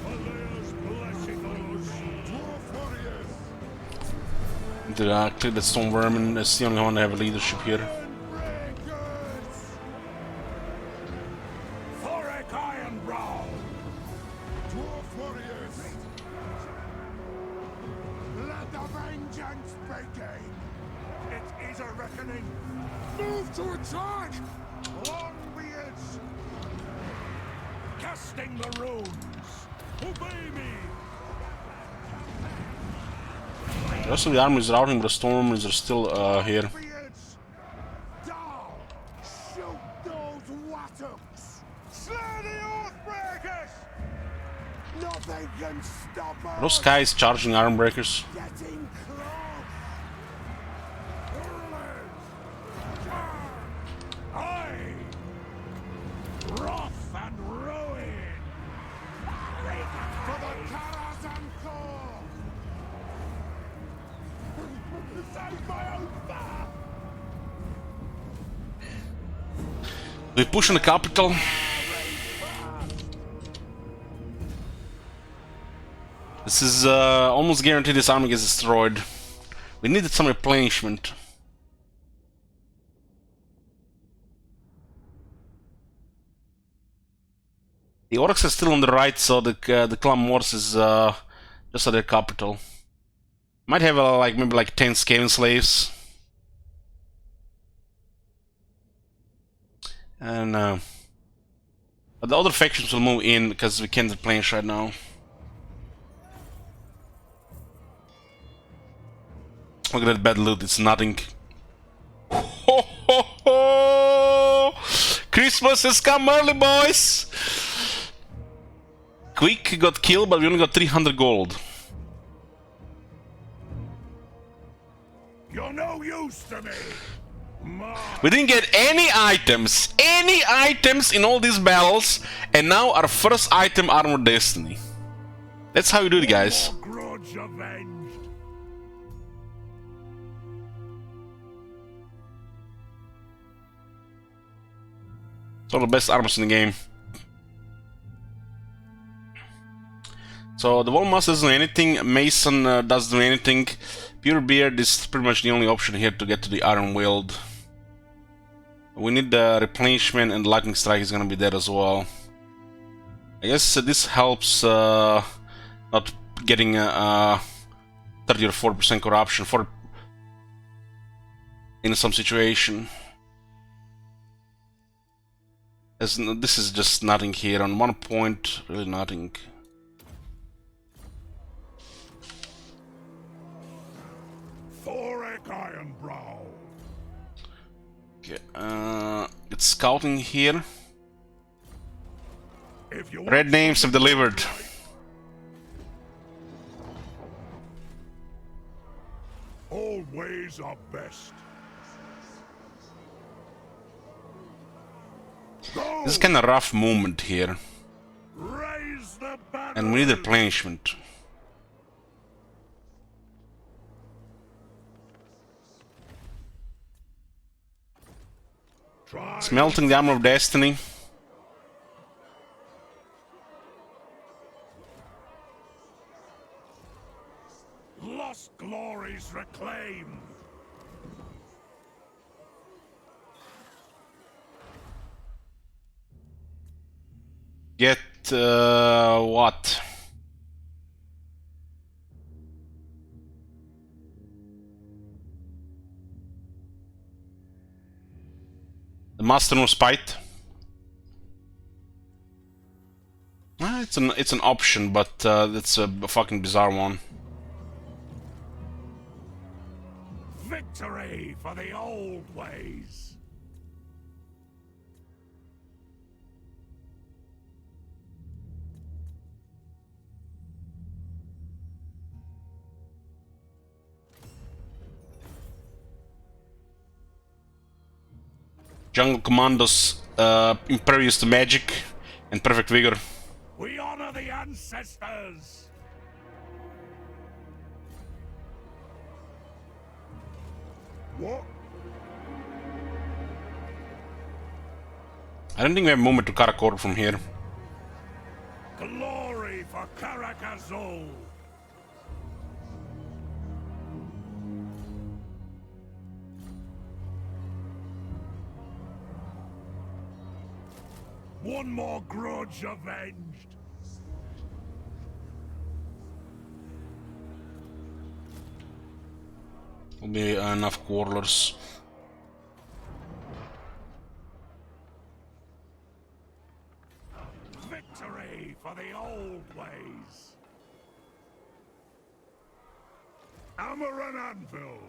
Valea's blessing us! Dwarf warriors! Clear the Stone Vermin. That's the only one to have leadership here. Breakers! Thorek Ironbrow! Dwarf warriors! Let the vengeance begin! It is a reckoning! Move to attack! Longbeards! Casting the runes! Obey me! The rest of the armies routing, but the Stormers are still here. Longbeards! Are those guys charging iron breakers? Getting close. Aye. Wrath and ruin. For the Karazhan Corps. Save my own fire. We push in the capital. This is almost guaranteed this army gets destroyed. We needed some replenishment. The orcs are still on the right, so the clan Morse is just at their capital. Might have maybe 10 Skaven slaves. And but the other factions will move in because we can't replenish right now. Look at that bad loot, it's nothing. Ho ho ho! Christmas has come early, boys! Quick got killed, but we only got 300 gold. You're no use to me. We didn't get any items in all these battles, and now our first item, Armored Destiny. That's how you do it, guys. More grudge avenged. It's one of the best armors in the game. So the Wallmaster doesn't do anything, Mason doesn't do anything. Pure Beard is pretty much the only option here to get to the Iron Wield. We need the replenishment, and Lightning Strike is gonna be there as well. I guess this helps not getting 30 or 40% corruption for in some situation. This is just nothing here. On 1 point, really nothing. Thorek Ironbrow. Okay, it's scouting here. If you Red names have delivered. all ways are best. Go! This is kind of rough movement here, Raise the banner. and we need replenishment. Try Smelting the Armor of Destiny. lost glories reclaimed. Get what? The Master No Spite. It's an option, but it's a fucking bizarre one. Victory for the old ways. Jungle Commandos, impervious to magic, and perfect vigor. We honor the ancestors. What? I don't think we have movement to Karakor from here. Glory for Karakazul. One more grudge avenged. Will be enough quarrelers. Victory for the old ways. Hammer and anvil.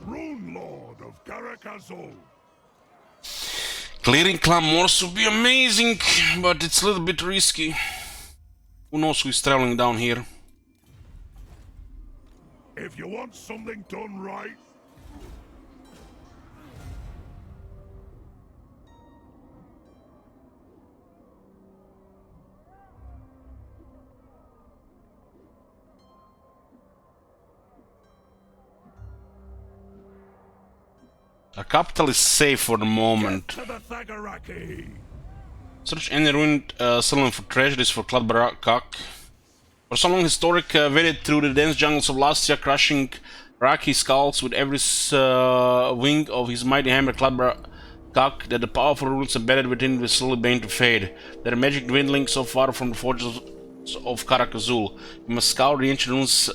Rune Lord of Karakazul. Clearing clan Morse would be amazing, but it's a little bit risky. Who knows who's traveling down here? If you want something done right, Our capital is safe for the moment. to the Thagaraki. Search any ruined settlement for treasures for Kladbarakak. For so long, Thorek waded through the dense jungles of Lastia, crushing Raki skulls with every wing of his mighty hammer Kladbarakak, that the powerful runes embedded within were slowly beginning to fade. Their magic dwindling so far from the forges of Karak Azul. You must scour the ancient runes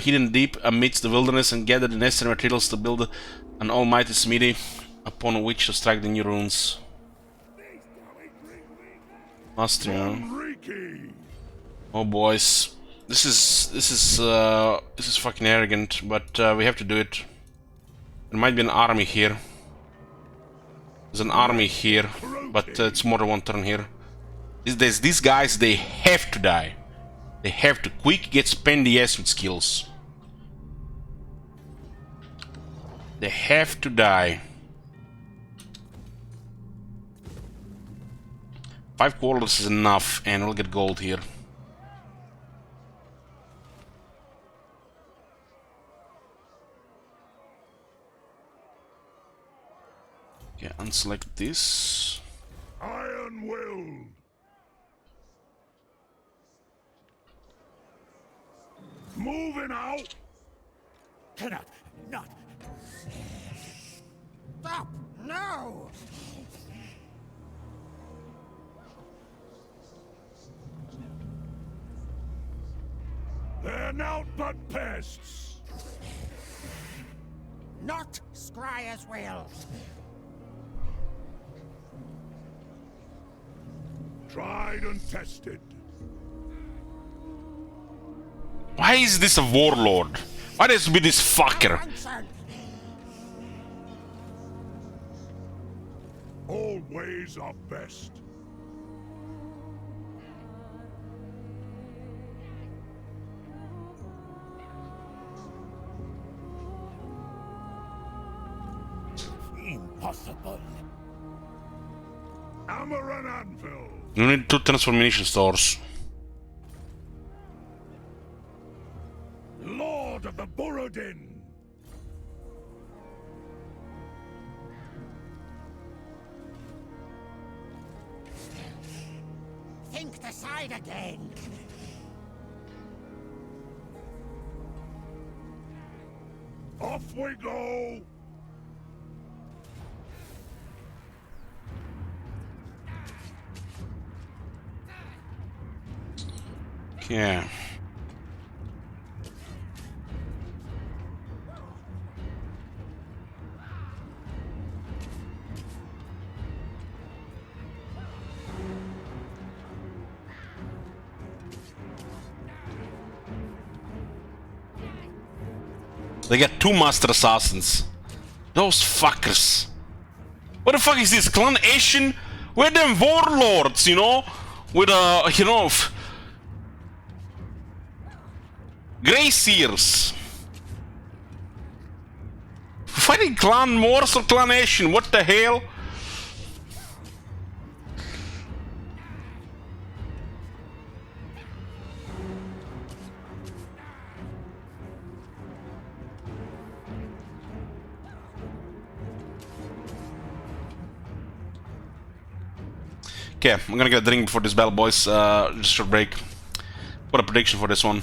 hidden deep amidst the wilderness and gather the necessary materials to build an almighty smithy upon which to strike the new runes. Austria. Riki. Oh boys, this is fucking arrogant, but we have to do it. There might be an army here. There's an army here, but it's more than one turn here. These guys, they have to die. They have to quick get spendy ass with skills. They have to die. 5 quarters is enough, and we'll get gold here. Okay, unselect this. Iron Will. Moving out. Cannot, not. Stop! No! They're naught but pests. Not Scrya's will! Tried and tested. Why is this a warlord? Why does it be this fucker? Answered. All ways are best. Impossible. Hammer and anvil. You need 2 transformation stores. Lord of the Borodin. Think decide again. Off we go. Yeah. They got 2 master assassins. Those fuckers. What the fuck is this? Clan Ashen? We're them warlords, you know? With you know, Grey Seers. Fighting Clan Morse or Clan Ashen? What the hell? Okay, I'm gonna get a drink before this battle, boys. Just a short break. What a prediction for this one.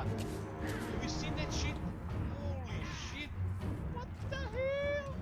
god! Have you seen that shit? Holy shit! What the hell?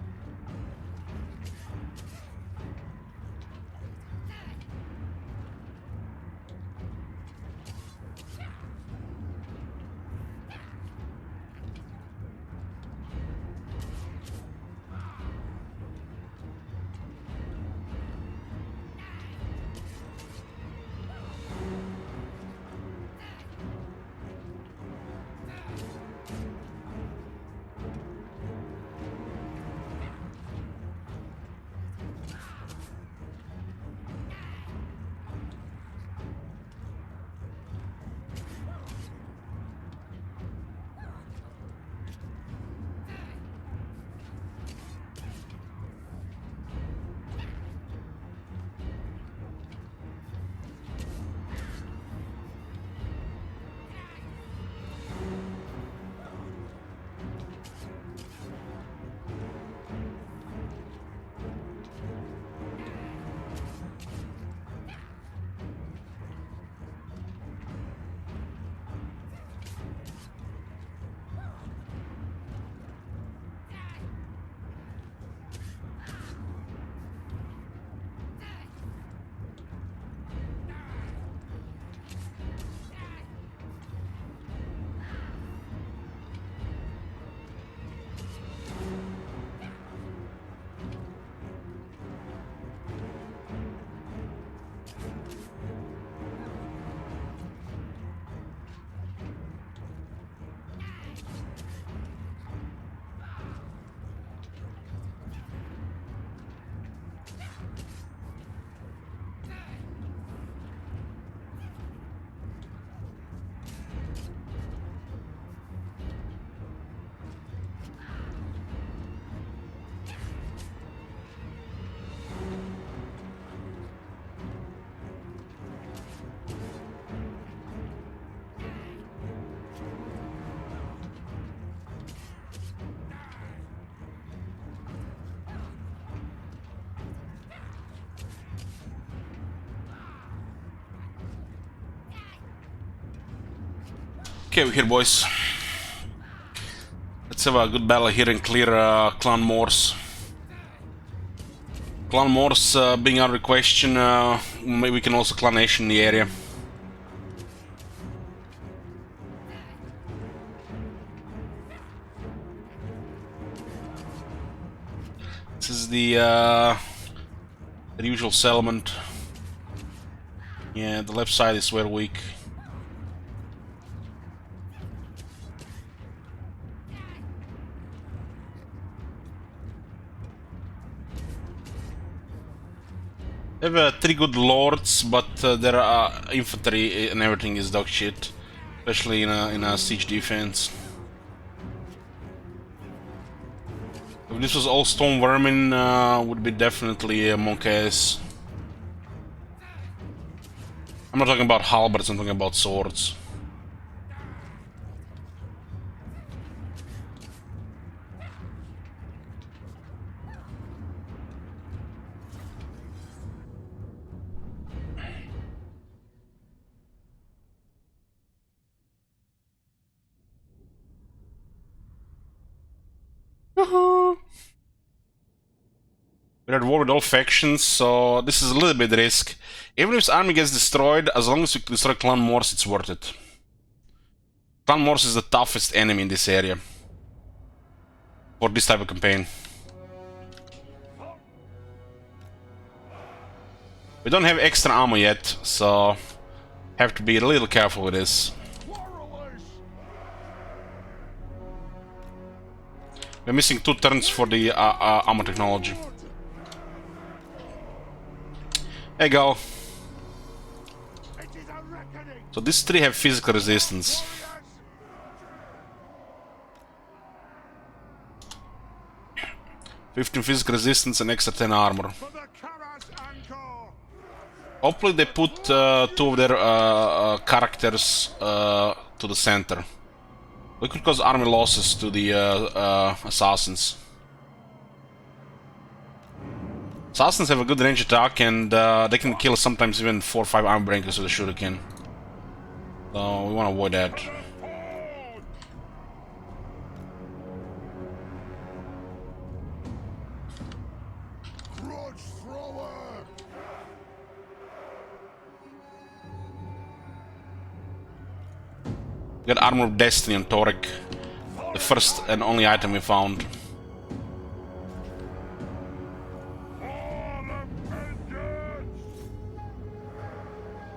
Okay, we're here, boys. Let's have a good battle here and clear Clan Morse. Clan Morse being out of the question, maybe we can also Clan Nation in the area. This is the usual settlement. Yeah, the left side is very weak. They have 3 good lords, but their infantry and everything is dog shit, especially in a siege defense. If this was all stone vermin, would be definitely a monk ass. I'm not talking about halberds, I'm talking about swords. We're at war with all factions, so this is a little bit risk. Even if his army gets destroyed, as long as we destroy Clan Morse, it's worth it. Clan Morse is the toughest enemy in this area for this type of campaign. We don't have extra ammo yet, so have to be a little careful with this. We're missing 2 turns for the ammo technology. There you go. So these 3 have physical resistance. (15 physical resistance and extra 10 armor. Hopefully they put 2 of their characters to the center. We could cause army losses to the assassins. Assassins have a good range attack, and they can kill sometimes even 4 or 5 armor breakers with a shuriken. So we want to avoid that. We got Armor of Destiny on Thorek. The first and only item we found. All of vengeance!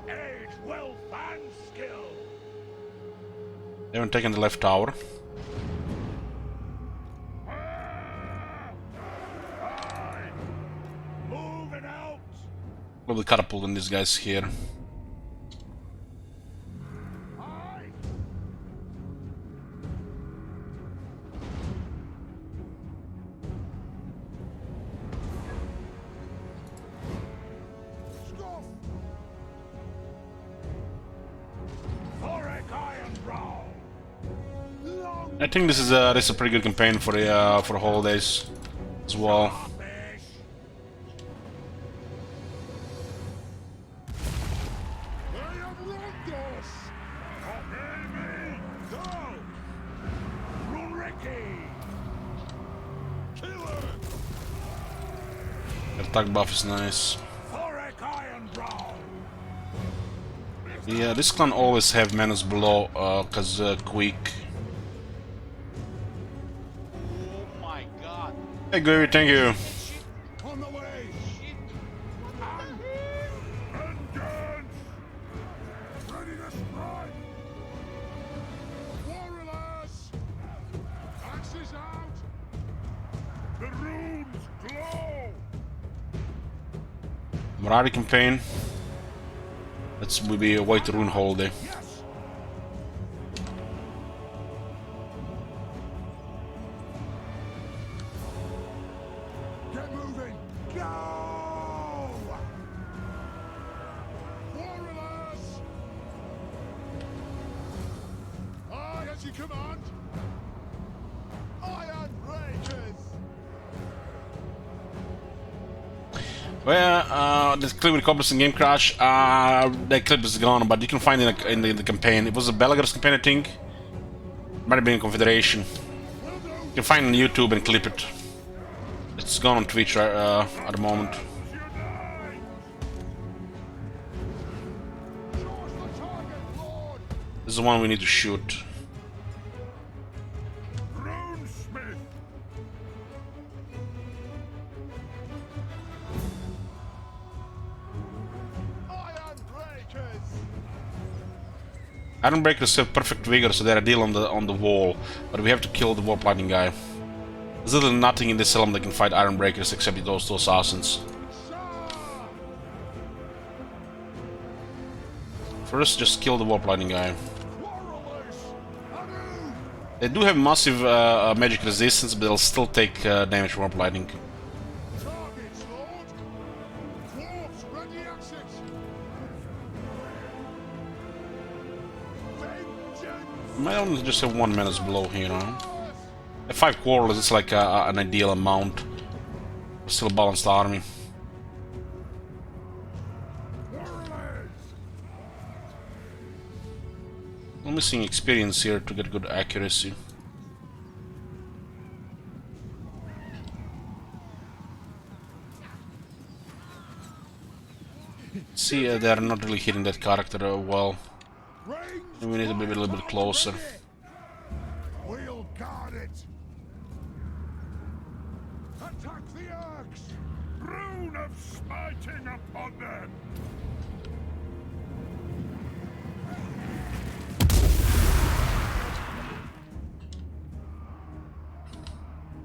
Age, wealth, and skill! They haven't taken the left tower. Aye. Moving out! Love the catapult in these guys here. Aye. Scoff! Thorek Ironbrow! Long I think this is a pretty good campaign for the holidays as well. fish! I am Rondos! Obey me! Go! Runriki! Killer! The attack buff is nice. Thorek Ironbrow! Yeah, this clan always have menace below, cause quick. Oh my god. Hey, Gary, thank you. That shit. On the way! Shit. What the hell? Vengeance! Ready to strike! Warriors! Axes out! The runes glow! Morari campaign. That's will be a white rune holiday. Yes! Get moving! Go! Warriors! Aye, as you command! Iron breakers! Well, the clip with Cobblers and Game Crash, that clip is gone, but you can find it in the campaign. It was a Belagros campaign, I think. Might have been in Confederation. You can find it on YouTube and clip it. It's gone on Twitch at the moment. Unite! Charge the target, Lord! This is the one we need to shoot. Runesmith! Iron breakers! Ironbreakers have perfect vigor, so they're a deal on the wall. But we have to kill the Warp Lightning guy. There's literally nothing in this realm that can fight Ironbreakers except those two assassins. First, just kill the Warp Lightning guy. Quarrelers! Anu! They do have massive magic resistance, but they'll still take damage from Warp Lightning. Targets, Lord! Dwarves, ready exit! Vengeance! Might only just have one menace below here, you know. At 5 quarrels, it's like an ideal amount. Still a balanced army. Warriors! I'm missing experience here to get good accuracy. See, they're not really hitting that character well. Range We need to be a little bit closer. We'll guard it! Attack the Urks! Rune of smiting upon them!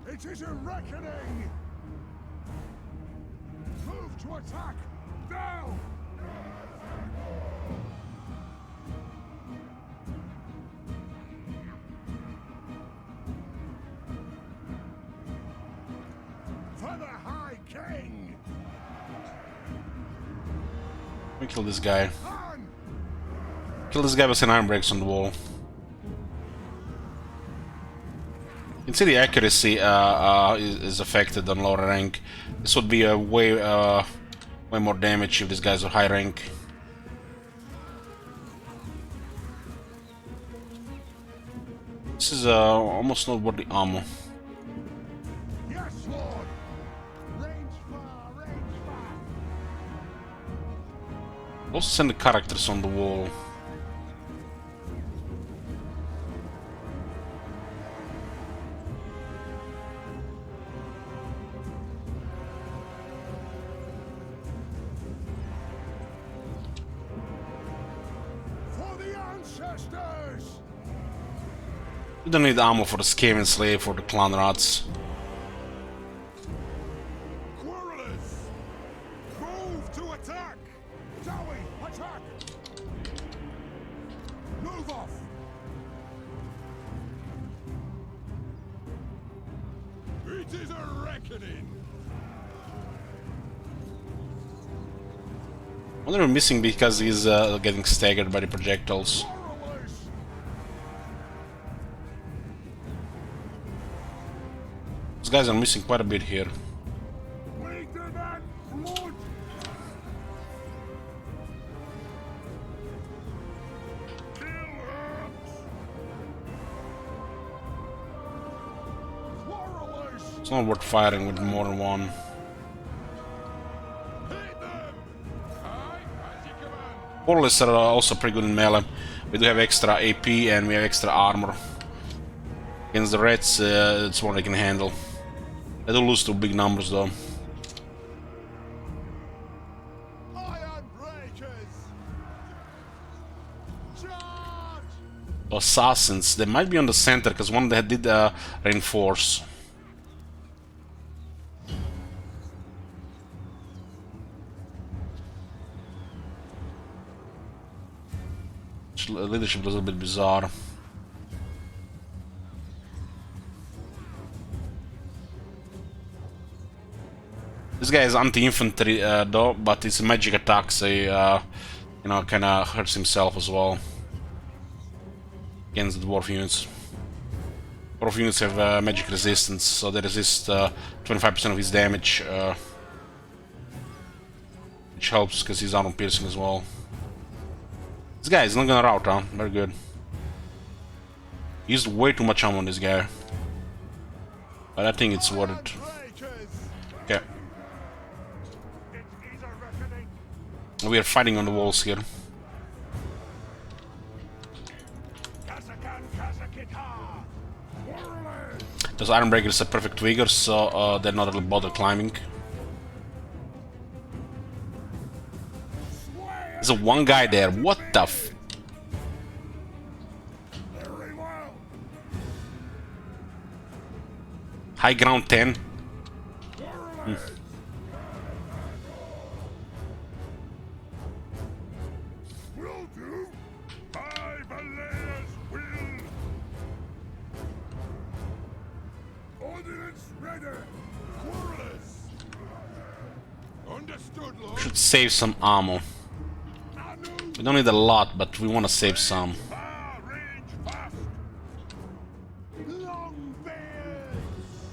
It is a reckoning! Move to attack! Now! For the High King! We kill this guy. On! Kill this guy with an iron breaks on the wall. You can see the accuracy is affected on lower rank. This would be a way more damage if these guys are high rank. This is almost not worth the ammo. Yes, Lord! Range far, range far! Also send the characters on the wall. We don't need ammo for the Skaven Slave or the Clan Rats. Quarrelers! Move to attack! Dowie, attack! Move off! It is a reckoning! I wonder if we're missing because he's getting staggered by the projectiles. Quarrelers! These guys are missing quite a bit here. Bleed them and blood! Kill herbs! Quarrelers! It's not worth firing with more than one. Hit them! Aye, as you command! Portalists are also pretty good in melee. We do have extra AP and we have extra armor. Against the rats, it's more they can handle. They do lose to big numbers though. Ironbreakers! Charge! Assassins, they might be on the center because one that did reinforce. Leadership was a little bit bizarre. This guy is anti-infantry though, but it's a magic attack, so he, you know, kind of hurts himself as well against the dwarf units. Dwarf units have magic resistance, so they resist 25% of his damage, which helps because he's armor piercing as well. This guy is not gonna rout, huh? Very good. Used way too much ammo on this guy, but I think it's worth it. Okay. It is a reckoning! We are fighting on the walls here. Kazakan Kazakita! Quarrelers! Those Ironbreakers are perfect twiggers, so they're not really bother climbing. There's a one guy there. What the f? Very well! High ground 10. Quarrelers! Will do! By Valea's will! Ordnance ready! Quarrelers! Understood, Lord! Should save some ammo. We don't need a lot, but we want to save some. Far range fast! Long beards!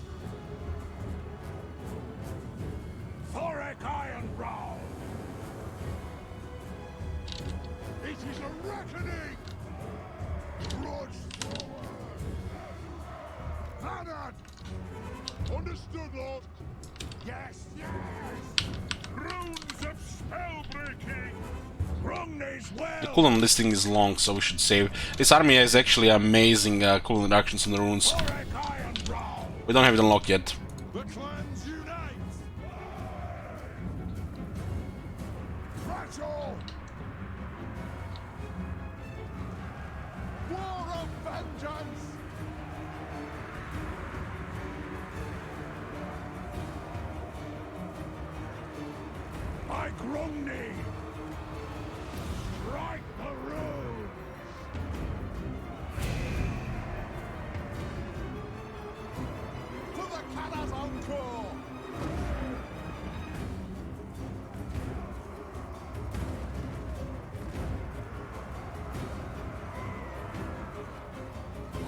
Thorek Ironbrow! It is a reckoning! Trudge forward! Vanad! Understood, Lord! Yes, yes! Runes of spellbreaking! The cooldown on this thing is long, so we should save. This army has actually amazing cooldown reductions in the runes. We don't have it unlocked yet. The clans unite! Rattle! War of vengeance! I Grumney! Strike the road! To the Canaz Encore!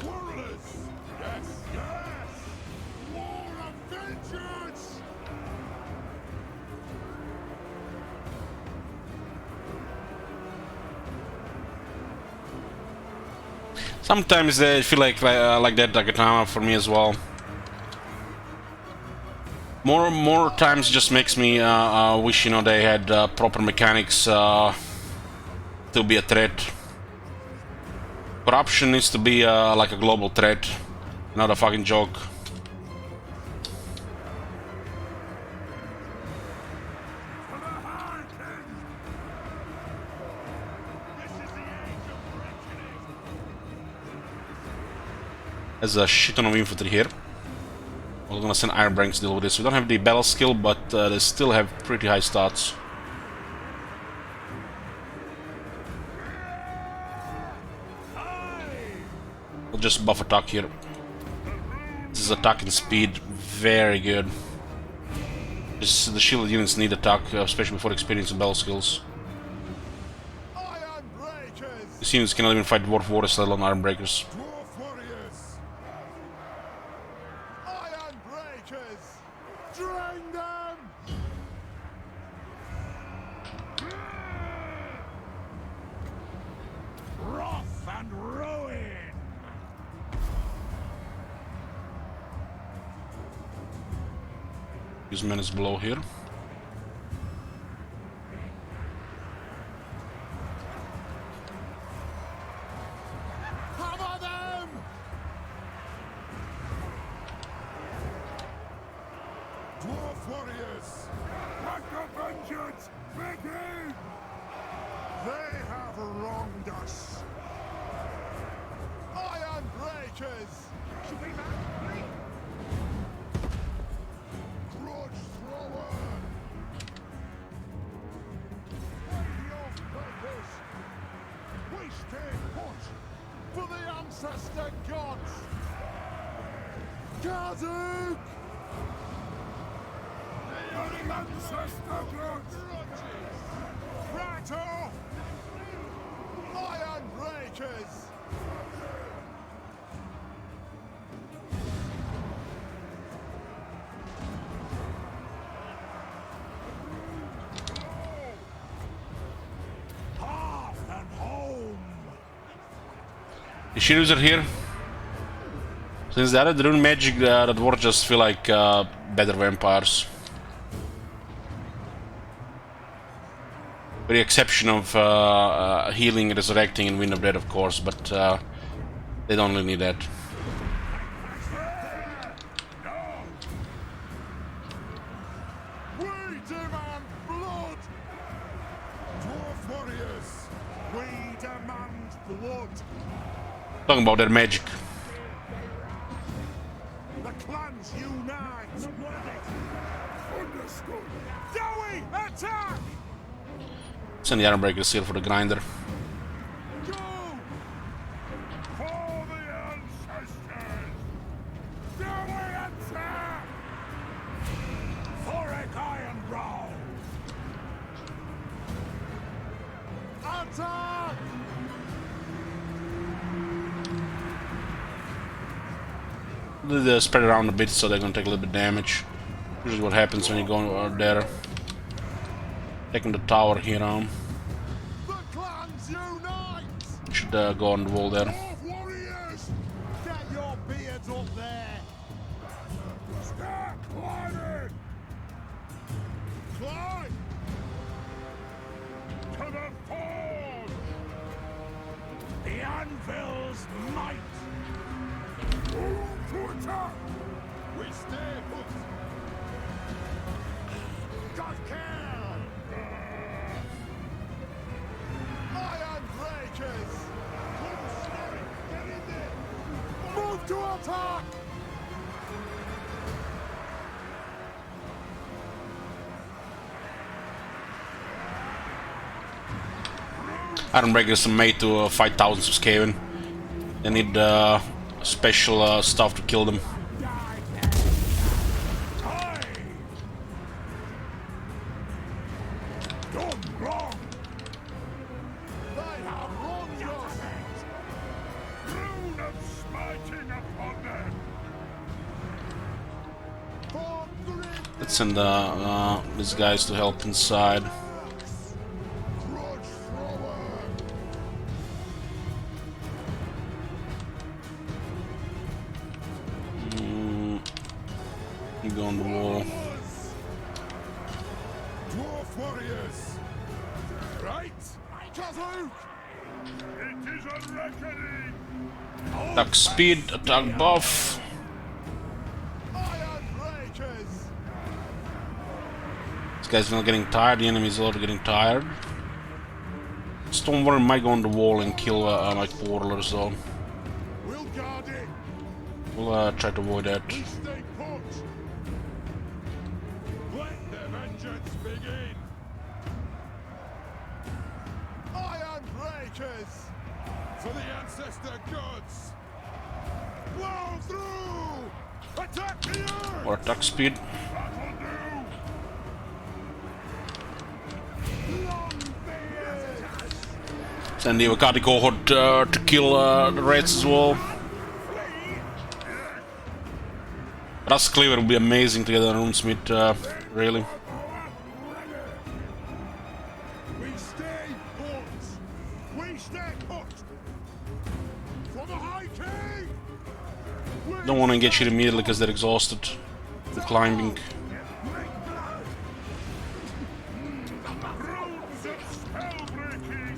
Quarrelers! Yes, yes! War of vengeance! Sometimes they feel like that Dagatama for me as well. More times just makes me wish, you know, they had proper mechanics to be a threat. Corruption needs to be like a global threat, not a fucking joke. This is the age of reckoning! Has a shit ton of infantry here. We're gonna send Ironbrow to deal with this. We don't have the battle skill, but they still have pretty high stats. We'll just buff attack here. This is attacking speed, very good. The shielded units need attack, especially before experiencing battle skills. These units cannot even fight Dwarf Warriors, let alone Iron Breakers. Dwarf warriors! Iron breakers! Drain them! Wrath and ruin! Use Menace Blow here. Hammer them! Dwarf warriors! Let the vengeance begin! They have wronged us! Iron breakers! Should we not? Grudge thrower! Way of purpose! We stay put for the ancestor gods! Kazuk! The ancestor gods! Rattle! Iron breakers! Hearth and home! The Shirus are here. Since they added rune magic, the dwarves just feel like better vampires. With the exception of healing, resurrecting, and Wind of Death, of course, but they don't really need that. We demand blood! Dwarf warriors, we demand blood! Talking about their magic. The clans unite! Understood! Dowie, attack! Send the Iron Breakers here for the grinder. Go! For the ancestors! Dowie, attack! Thorek Ironbrow! Attack! They spread around a bit, so they're gonna take a little bit damage. Usually what happens when you go there. Taking the tower here on. The clans unite! Should go on the wall there. Dwarf warriors! Get your beards up there! Start climbing! Climb! To the forge! The anvil's might! Move to attack! We stay put! God care! Iron breakers! Get in there! Move to attack! Iron Breakers are made to fight thousands of Skaven. They need special stuff to kill them. Aye! Done wrong! They have wronged us! Rune of smiting upon them! For grid Let's send these guys to help inside. grudge thrower! You go on the wall. Dwarf warriors! Right? Kazuk! It is a reckoning! Attack speed, attack buff. Iron breakers! This guy's not getting tired, the enemy's also getting tired. Stormwarrior might go on the wall and kill my portalers though. We'll guard it! We'll try to avoid that. We stay put. Let the vengeance begin. Iron breakers for the ancestor gods. Blow through. Attack the earth. Or attack speed. That'll do. Long beard. Send the Avocado cohort to kill the raids as well. Rust Cleaver would be amazing to get a Runesmith, really. We stay put. We stay put. For the High King. Don't want to engage here immediately because they're exhausted from climbing. Runes of spellbreaking.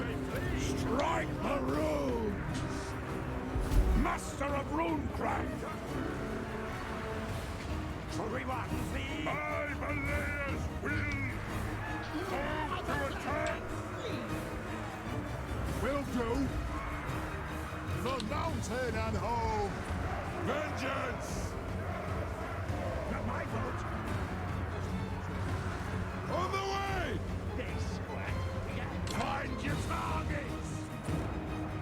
Strike the runes. Master of runecraft. I, Malayas, will move to attack. Will do. The mountain and home. Vengeance. Not my fault. On the way. Find your targets.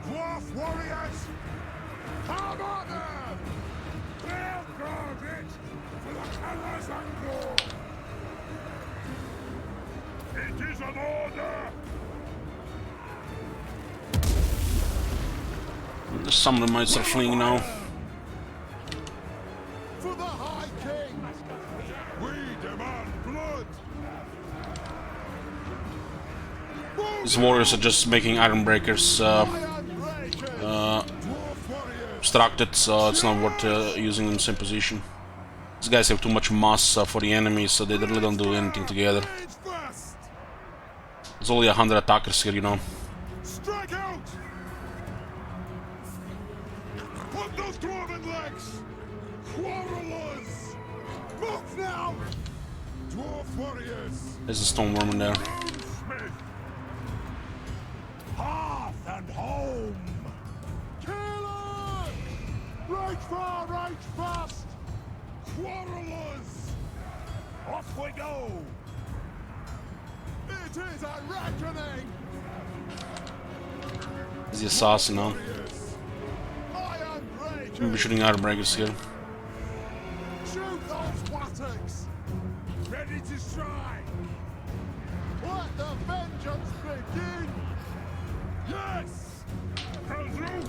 Dwarf warriors. Come on them. They'll guard it. For the colors and war. It is an order. Some of them might start fleeing now. For the High King. We demand blood. These warriors are just making Ironbreakers obstructed, so it's not worth using them in the same position. These guys have too much mass for the enemies, so they really don't do anything together. There's only 100 attackers here, you know. Strike out! Put those dwarven legs! Quarrelers! Move now! Dwarf warriors! There's a stone worm in there. Runesmith! Hearth and home! Killers! Right far, right fast! Quarrelers! Off we go! It is a reckoning! He's the assassin now. Iron breakers! We'll be shooting Ironbreakers here. Shoot those wattocks! Ready to strike! Let the vengeance begin! Yes! Kazoo!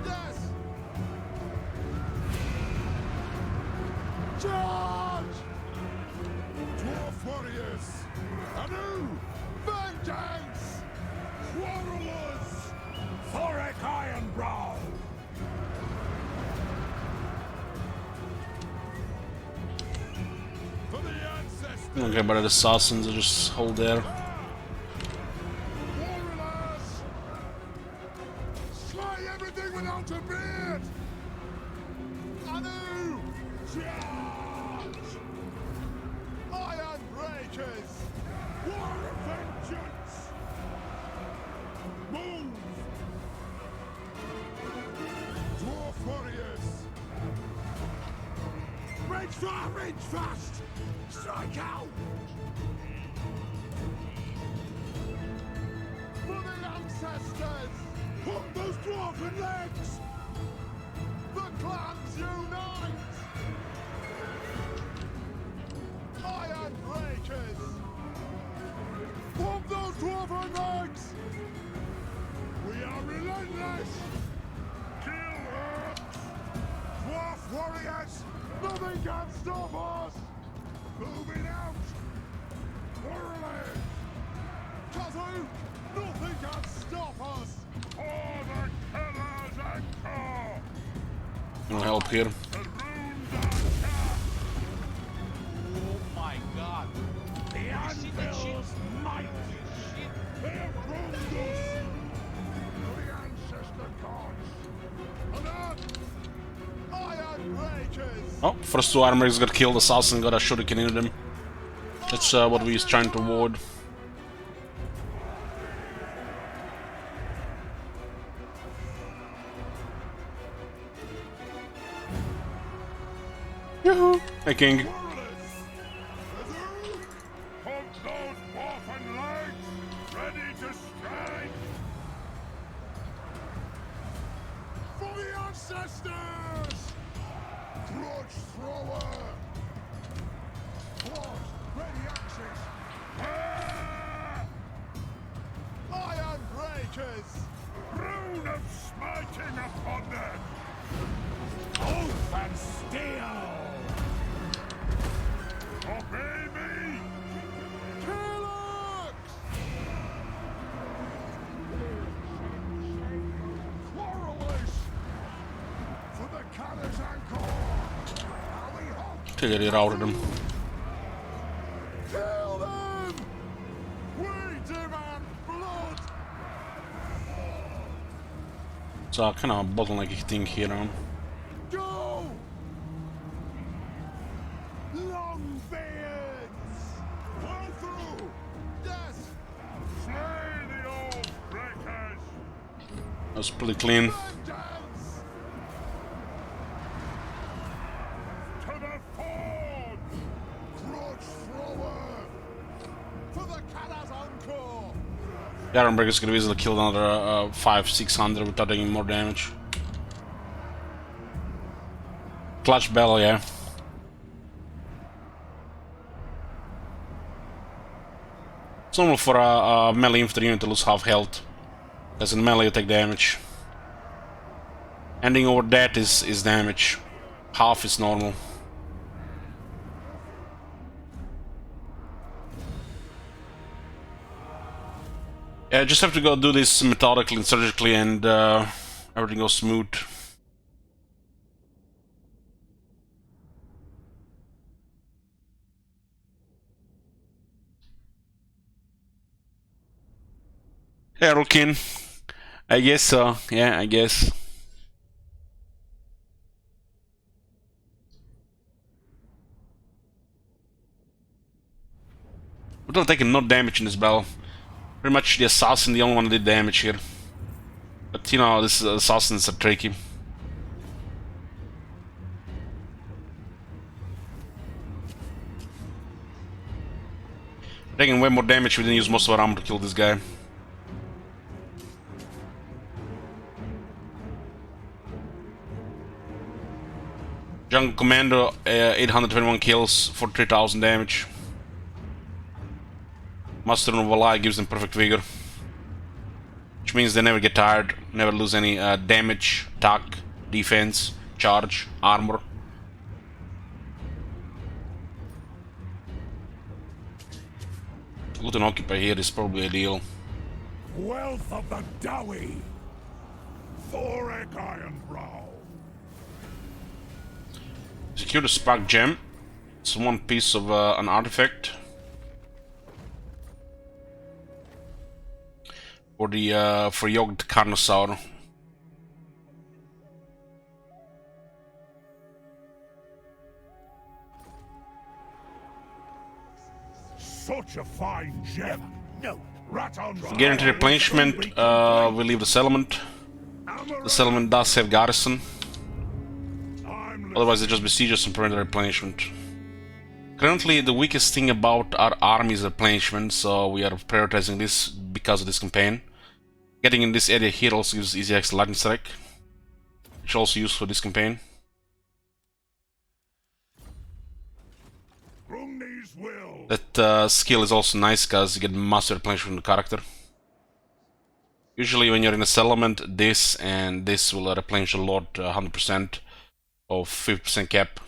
Yes! Charge! Dwarf warriors! Anew! Vengeance! Quarrelers! Thorek Ironbrow! For the ancestors! Don't care about the assassins, they just hold there. Warriors! Slay everything without a beard! Anu! Charge! Iron breakers! War of vengeance! Move! Dwarf warriors! Rage far, rage fast! Strike out! For the ancestors! Put those dwarven legs! The clans unite! Iron breakers! Pump those dwarven legs! We are relentless! Kill her! Dwarf warriors! Nothing can stop us! Moving out! Whirling! Kazoo! Nothing can stop us! For the killers and core! No help here. The runes are cast! Oh my god. The You see that shit? anvil's might! Shit. They have groomed us! The ancestor gods! On earth! Iron breakers! Oh, first two Ironbreakers got killed, assassin got a shuriken into them. That's what we is trying to avoid. Yoo-hoo! Hey, King. Pump those dwarfen legs, ready to strike! For the ancestors! Grudge thrower! Claws, ready axes! Iron breakers! Rune of smiting upon them! Oath and steel! Obey me! Killux! Quarrelers! For the Callous Anchor! Are we hot? Till you routed him. Kill them! We demand blood! Så kind of bottleneck thing here. Go! Longbeards! Pull through! Yes! Slay the old breakers! That's pretty clean. Vengeance! To the forge! Grudge thrower! For the Callous Anchor! The Ironbrow is gonna easily kill another 500-600 without taking more damage. Clutch bell, yeah. It's normal for a melee infantry unit to lose half health, as in melee you take damage. Ending over that is damage. Half is normal. Yeah, just have to go do this methodically and surgically, and everything goes smooth. Yeah, Rokin. I guess so. Yeah, I guess. We're not taking no damage in this battle. Pretty much the assassin, the only one that did damage here. But you know, these assassins are tricky. Taking way more damage, we didn't use most of our armor to kill this guy. Jungle Commando, 821 kills for 3000 damage. Master of Valai gives them perfect vigor, which means they never get tired, never lose any damage, attack, defense, charge, armor. Loot and occupy here is probably ideal. Wealth of the Dowie! Thorek Ironbrow! Secure the Spark Gem. It's one piece of an artifact. For the for Yogd Carnosaur. Such a fine gem! No! Raton! Guaranteed replenishment, we leave the settlement. The settlement does have garrison. Otherwise they just besiege us and prevent the replenishment. Currently the weakest thing about our army is replenishment, so we are prioritizing this because of this campaign. Getting in this area here also gives easy access to lightning strike, which is also used for this campaign. That skill is also nice because you get master replenishment from the character. Usually when you're in a settlement, this and this will replenish a lot, 100% of 50% cap.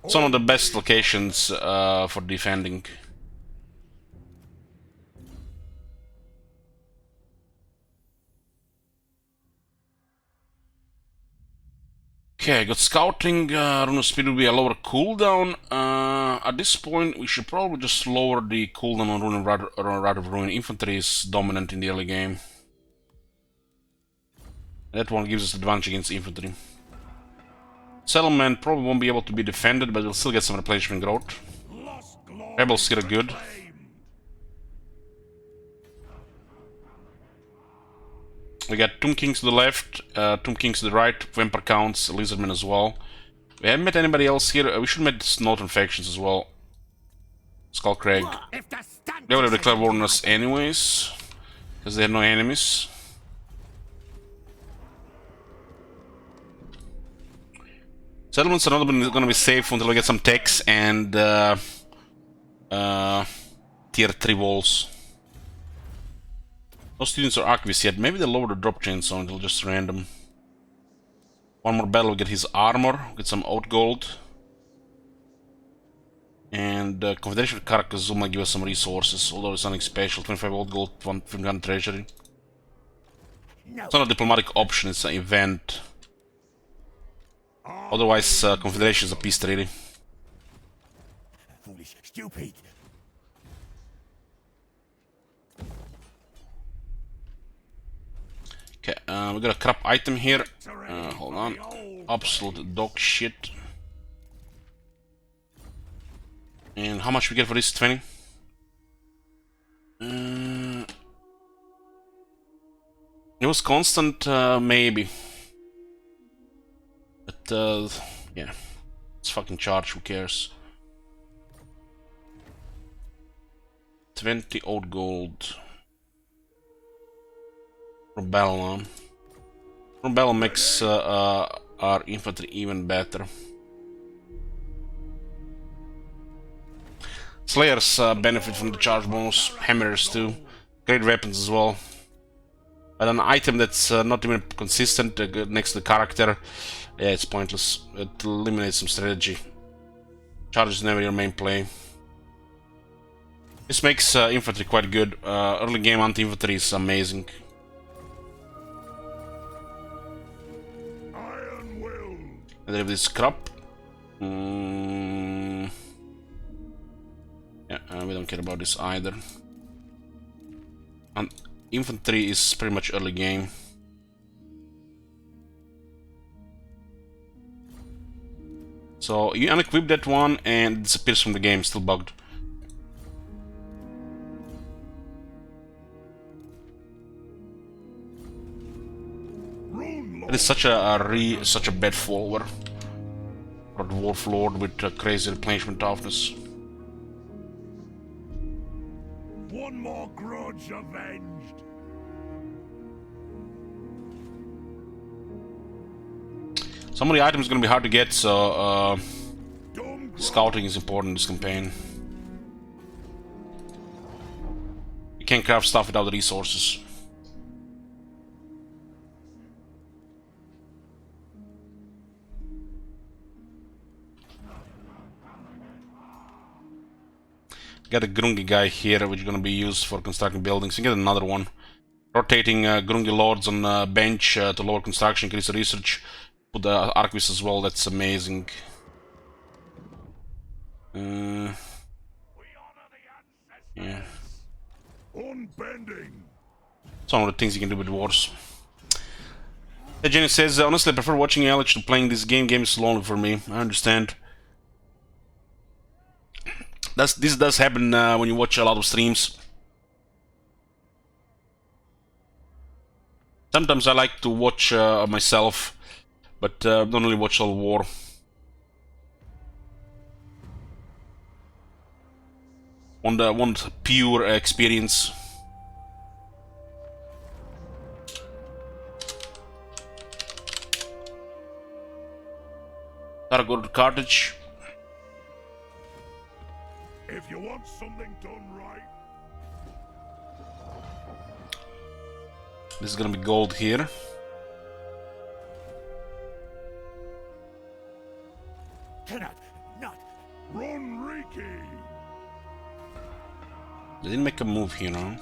It's one of the best locations for defending. Okay, got scouting. Rune speed will be a lower cooldown. At this point, we should probably just lower the cooldown on Rune rather Rune. Infantry is dominant in the early game. That one gives us advantage against infantry. Settlement probably won't be able to be defended, but we'll still get some replenishment growth. Rebels here are good. We got Tomb Kings to the left, Tomb Kings to the right, Vampire Counts, Lizardmen as well. We haven't met anybody else here. We should have met Northern factions as well. Skullcrag. If the stunt They would have declared war on isn't us anyways, because they had no enemies. Settlements are not going to be safe until we get some techs and tier 3 walls. No students or archivists yet. Maybe they'll lower the drop chainsaw until just random. One more battle, we get his armor, get some oat gold. And Confederation of Carcassonne might give us some resources, although it's nothing special. 25 oat gold, 1 treasury. No. It's not a diplomatic option, it's an event. Otherwise, Confederation is a peace treaty. Foolish, stupid. Okay, we got a crap item here. Hold on. Absolute dog shit. And how much we get for this? 20? It was constant, maybe. But, yeah. It's fucking charge, who cares? 20 old gold. Rebel, Rebel makes our infantry even better. Slayers benefit from the charge bonus, hammers too, great weapons as well. But an item that's not even consistent next to the character, yeah, it's pointless. It eliminates some strategy. Charge is never your main play. This makes infantry quite good. Early game anti-infantry is amazing. Iron will. And they have this crop. Yeah, we don't care about this either. And infantry is pretty much early game. So you unequip that one and it disappears from the game, still bugged. It is such a bad follower. Or Dwarf Lord with crazy replenishment toughness. One more grudge avenged. Some of the items are gonna be hard to get, so Dumb scouting is important in this campaign. You can't craft stuff without the resources. Got a Grungy guy here, which is going to be used for constructing buildings. You get another one. Rotating Grungy lords on bench to lower construction, increase research. Put the archivists as well, that's amazing. Yeah. unbending. Some of the things you can do with wars. Jenny says, honestly, I prefer watching Alex to playing this game. Game is lonely for me. I understand. This does happen when you watch a lot of streams. Sometimes I like to watch myself, but don't really watch all war. Want pure experience. Gotta go to Carthage. If you want something done right, This is gonna be gold here. Cannot, not. run Riki. They didn't make a move here, no?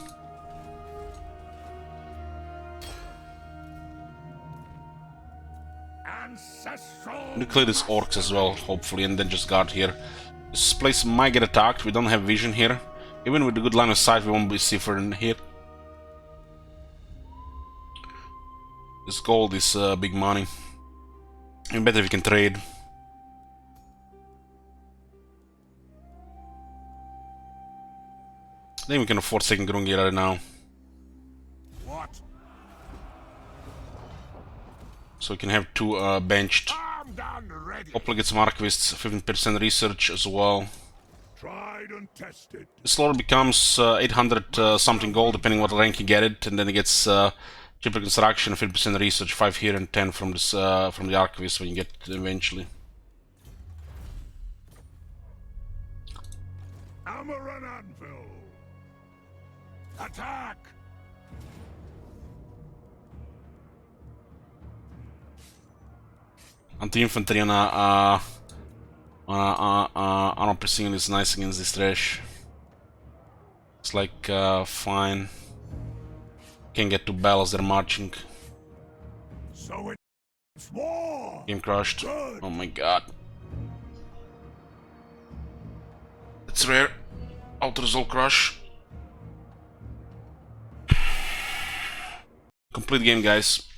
Ancestral. I'm gonna clear these orcs as well, hopefully, and then just guard here. This place might get attacked. We don't have vision here. Even with the good line of sight, we won't be safer in here. This gold is big money. Even better if we can trade. I think we can afford second Grungi right now. What? So we can have 2 benched. Armed and ready. Hopefully get some Archivists, 15% research as well. Tried and tested. This lore becomes 800 something gold, depending what rank you get it, and then it gets cheaper construction, 50% research, 5 here and 10 from this from the Archivist when you get it eventually. Hammer and anvil. Attack. Anti-infantry on armor pressing is nice against this trash. It's like fine. Can't get to battles, they're marching. So it's war. Game crashed. Good. Oh my god. It's rare. Auto-resolve crash. Complete game, guys.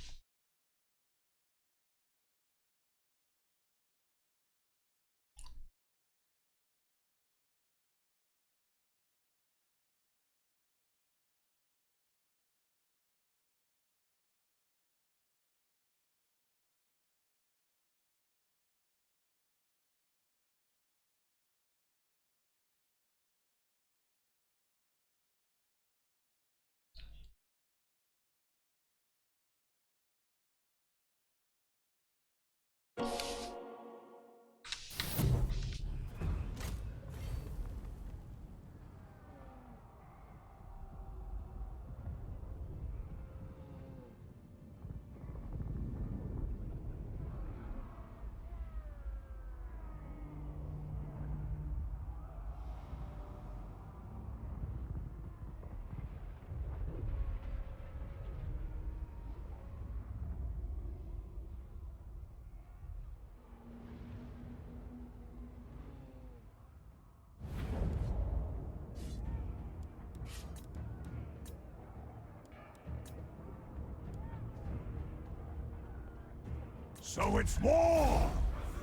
So it's war.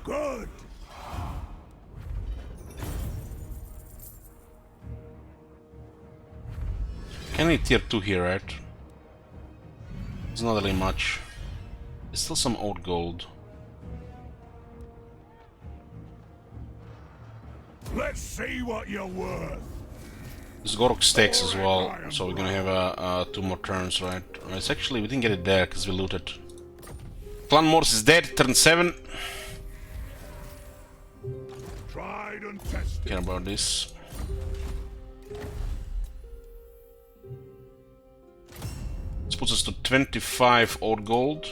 Good. Can we tier 2 here, right? It's not really much. There's still some old gold. Let's see what you're worth. This Gorok stakes as well, so we're gonna have 2 more turns, right? It's actually, we didn't get it there because we looted. Clan Morse is dead, turn 7. Tried and tested. Care about this. This puts us to 25 old gold.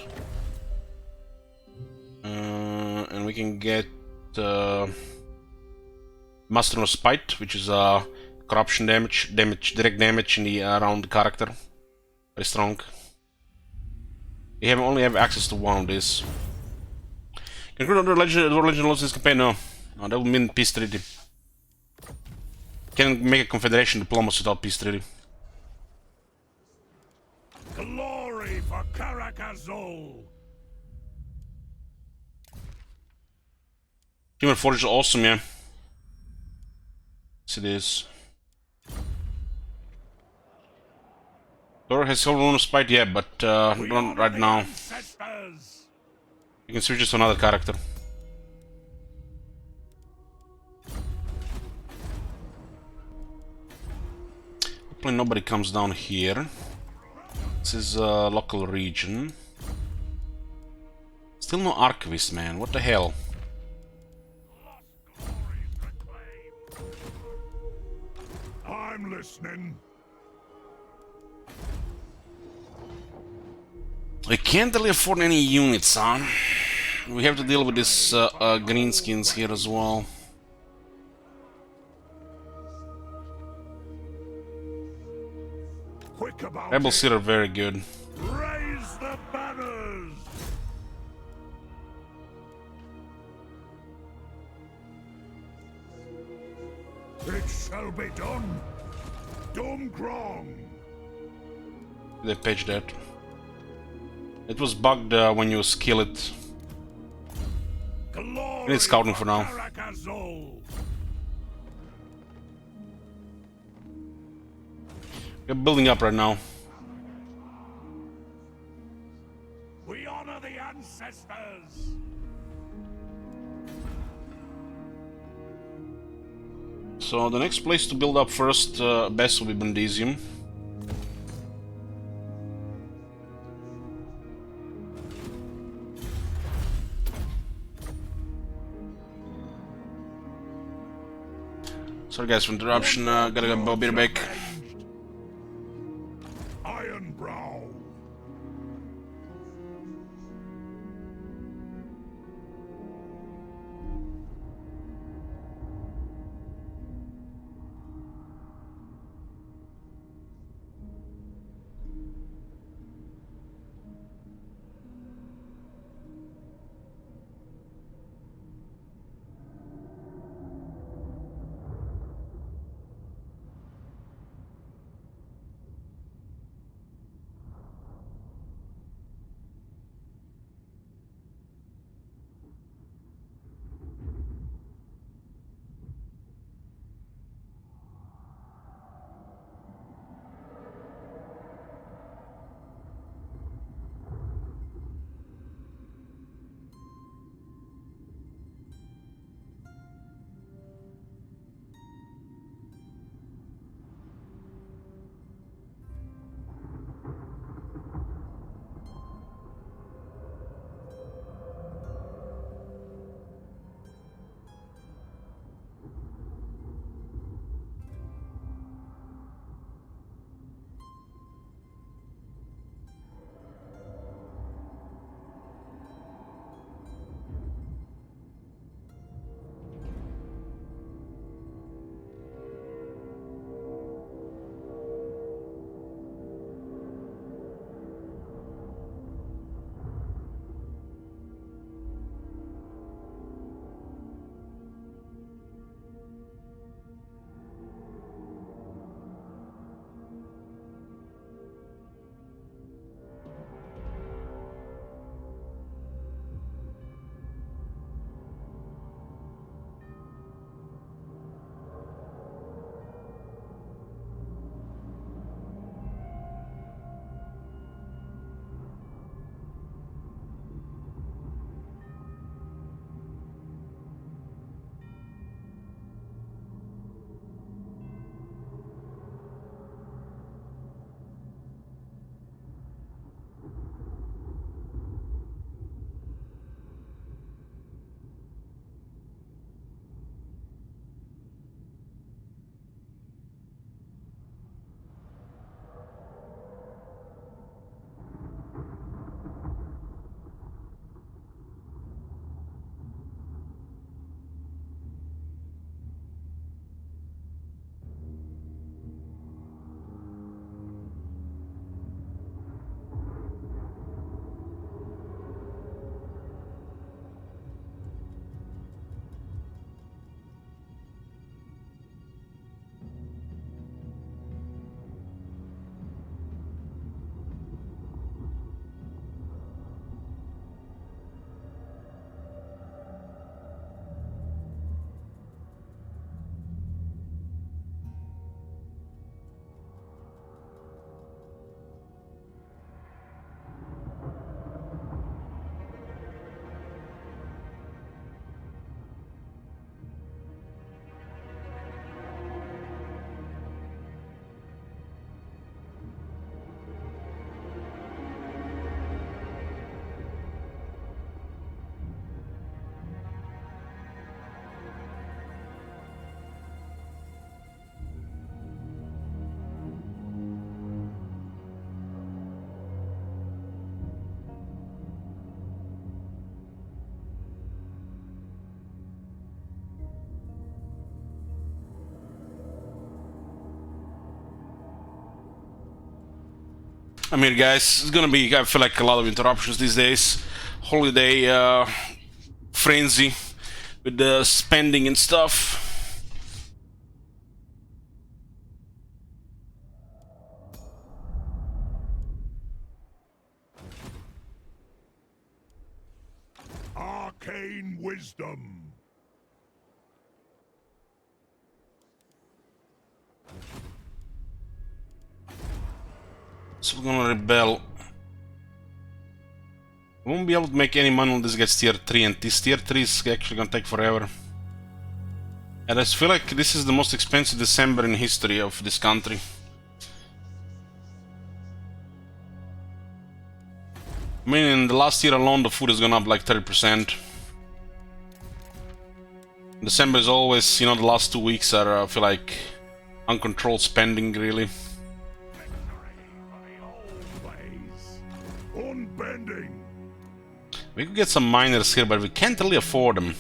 And we can get Master of Spite, which is corruption damage, direct damage in the around the character. Very strong. We only have access to one of these. Can recruit another legend lost this campaign? No. No, that would mean peace treaty. Can't make a confederation diplomacy without peace treaty. Glory for Karakazol. Human Forge is awesome, yeah. Yes, it is. Thorek has Silver Rune of Spite, yeah, but not right now. Ancestors. You can switch it to another character. Hopefully nobody comes down here. This is a local region. Still no Archivist, man. What the hell? I'm listening. We can't really afford any units, huh? We have to deal with this greenskins here as well. Quick about Rebels it. here are very good. Raise the banners. It shall be done. Domgrong. They patched that. It was bugged when you skill it. Glory It's scouting for now. Karakazol. We're building up right now. We honor the ancestors. So the next place to build up first, best will be Brundisium. Sorry guys for interruption, gotta get Bobby back. Ironbrow. I mean, guys, it's gonna be, I feel like, a lot of interruptions these days. Holiday frenzy with the spending and stuff. Arcane wisdom. So we're gonna rebel. Won't be able to make any money when this gets tier 3, and this tier 3 is actually gonna take forever. And I feel like this is the most expensive December in history of this country. I mean, in the last year alone, the food has gone up like 30%. December is always, you know, the last 2 weeks are, I feel like, uncontrolled spending, really. Unbending. We could get some miners here, but we can't really afford them.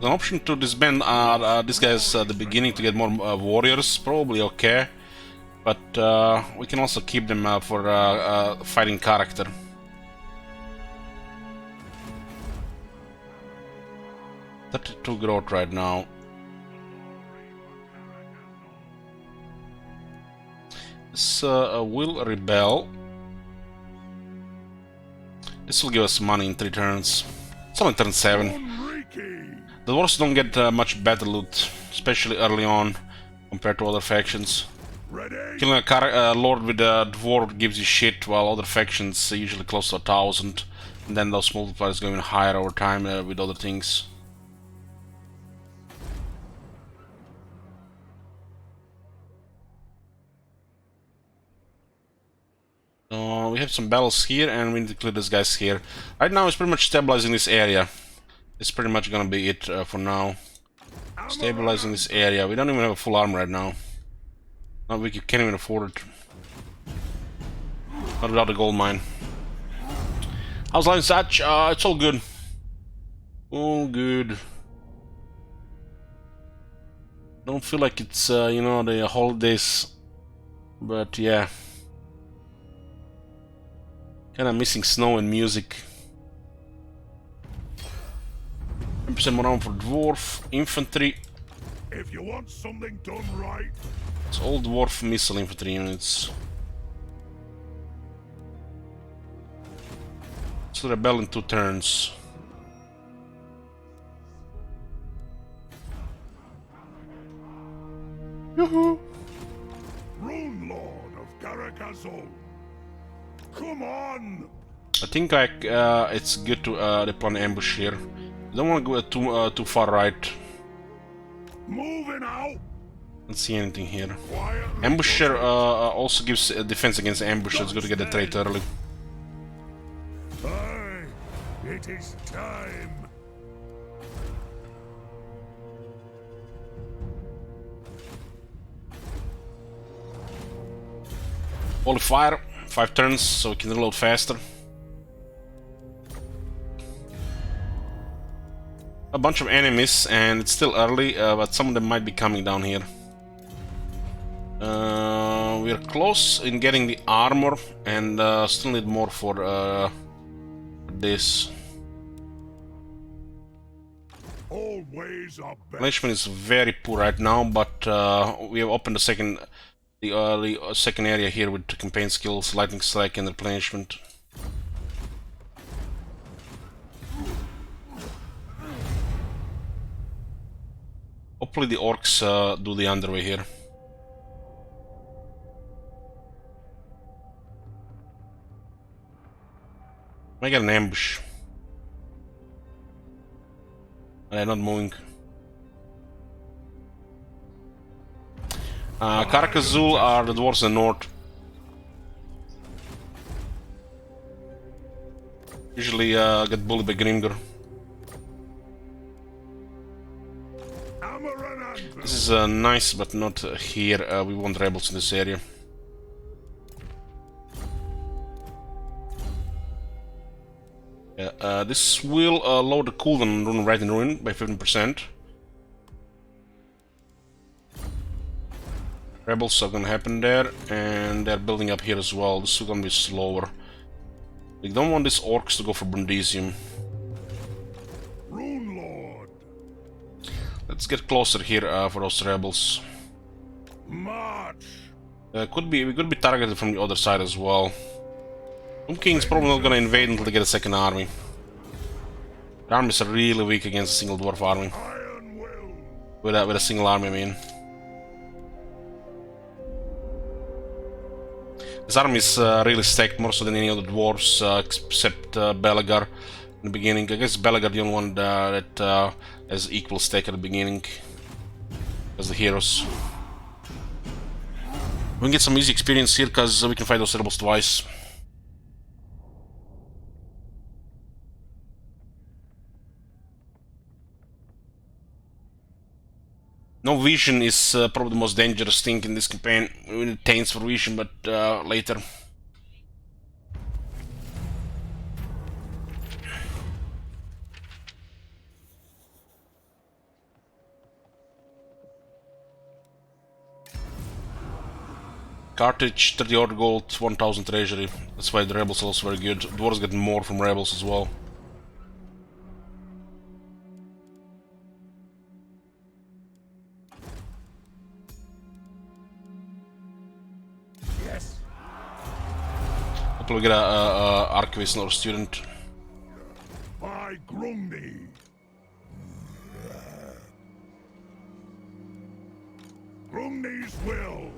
An option to disband these guys at the beginning to get more warriors, probably okay. But we can also keep them for fighting character. .32 growth right now. This will rebel. This will give us money in 3 turns. It's only turn 7. The dwarves don't get much better loot, especially early on, compared to other factions. Killing a lord with a dwarf gives you shit, while other factions are usually close to 1,000. And then those multipliers go even higher over time with other things. We have some battles here, and we need to clear these guys here. Right now, it's pretty much stabilizing this area. It's pretty much gonna be it for now. Stabilizing this area. We don't even have a full armor right now. No, we can't even afford it. Not without the gold mine. How's life, Satch? It's all good. All good. Don't feel like it's, you know, the holidays. But yeah. Kinda missing snow and music. 10% more armor for dwarf, infantry. If you want something done right, It's all dwarf missile infantry units. So rebel in 2 turns. Yoo-hoo! Rune Lord of Karakazol. Come on! I think like it's good to deploy an ambush here. You don't want to go too far right. Moving out! Don't see anything here. Quietly. Ambusher also gives defense against ambush, so it's good to get the trait early. Aye, it is time. Holy fire, 5 turns, so we can reload faster. A bunch of enemies, and it's still early, but some of them might be coming down here. We're close in getting the armor, and still need more for this. All ways are best. Replenishment is very poor right now, but we have opened the second area here with campaign skills, lightning strike, and replenishment. Hopefully the orcs do the underway here. I get an ambush. They're not moving. Karakazul are the dwarves in the north. Usually get bullied by Grimgor. This is nice, but not here. We want rebels in this area. This will lower the cooldown on Right in Ruin by 15%. Rebels are gonna happen there, and they're building up here as well. This is gonna be slower. We don't want these orcs to go for Brundisium. Rune Lord. Let's get closer here for those rebels. March. We could be targeted from the other side as well. Tomb King's probably not gonna invade until they get a second army. The armies are really weak against a single dwarf army. Iron will. With a single army, I mean. This army is really stacked more so than any other dwarves except Belagar. in the beginning. I guess Belagard the only one that has equal stake at the beginning as the heroes. We can get some easy experience here because we can fight those rebels twice. No vision is probably the most dangerous thing in this campaign. We need taints for vision, but later. Cartridge, 30 odd gold, 1000 treasury. That's why the rebels are also very good. Dwarves get more from rebels as well. Yes. Hopefully we get a archivist or student. By Grundy. Grundy's will.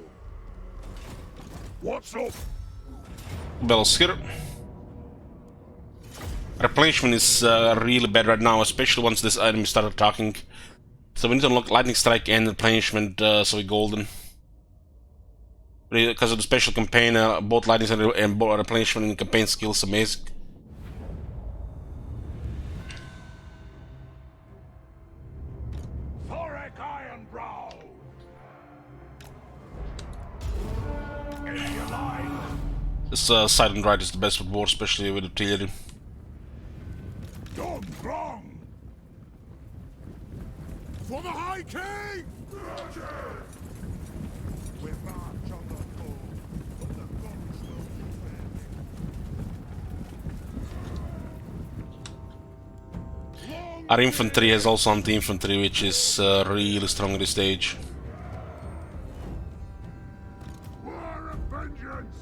What's up? Bells here. Replenishment is really bad right now, especially once this enemy started attacking. So we need to unlock Lightning Strike and Replenishment so we're golden. Because of the special campaign, both Lightning Strike and Replenishment in campaign skills amazing. Thorek Ironbrow. Any alive? This Silent Ride is the best with war, especially with artillery. Done wrong. For the High King. We march on the foe, but the guns will defend. Our infantry has also anti-infantry, which is really strong at this stage. War of vengeance!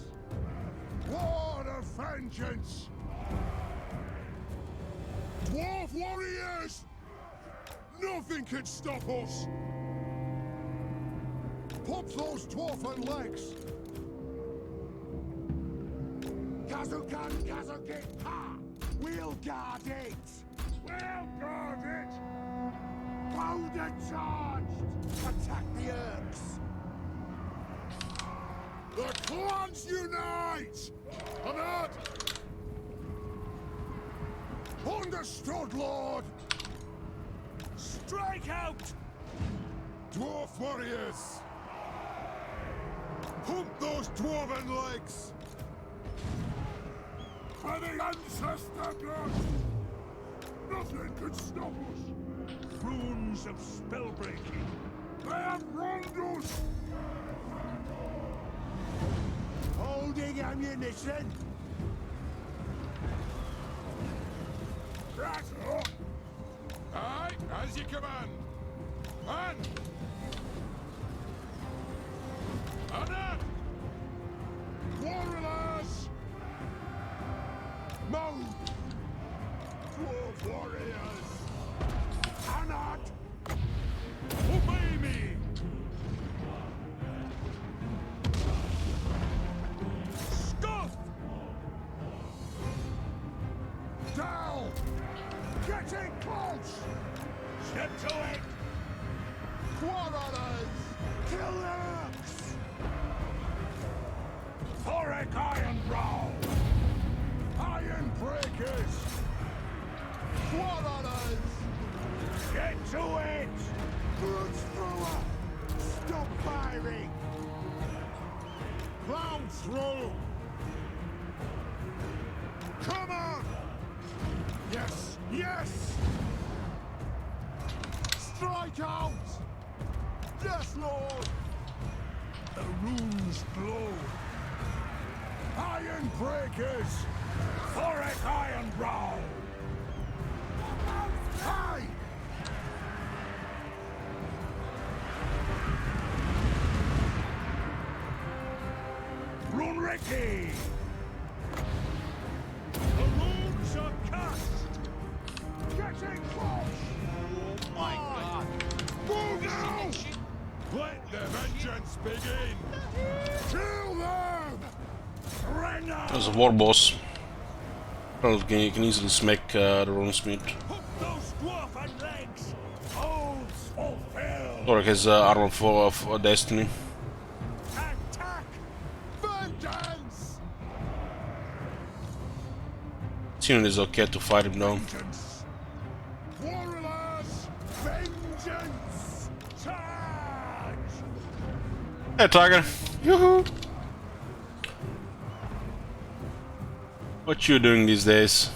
War of vengeance! Dwarf warriors! Nothing can stop us! Pop those dwarfen legs! Kazukan, Kazugit, ha! We'll guard it! We'll guard it! Powder charged! Attack the Urks! The clans unite! Alert! Understood, Lord! Strike out! Dwarf warriors! Pump those dwarven legs! For the ancestor blood! Nothing could stop us! Runes of spellbreaking! They have wronged us! Holding ammunition! Right up! Aye, as you command! Man! Honor! Warriors! Move! Dwarf warriors! Cannot! Obey me! Scuff! Down! Getting close! Step to it! Quarrelers! Killers! Thorek Ironbrow! Iron breakers! Quarrelers! Get to it! Brute thrower! Stop firing! Plow through! Come on! Yes! Yes! Strike out! Yes, Lord! The runes glow! Iron breakers! Thorek Ironbrow! Hi! Runricky! The runes are cast! Getting close! Oh my god. Move You see now! that shit? Let the vengeance begin! Kill them! Renner! There's a war boss. Okay, you can easily smack the runesmith. Put those dwarfen legs! Oaths fulfilled! Thorek has armor for destiny. Attack! Vengeance! Sion is okay to fight him though. Vengeance! Warriors! Vengeance! Charge! Hey, Tiger. Yoo-hoo. What you doing these days?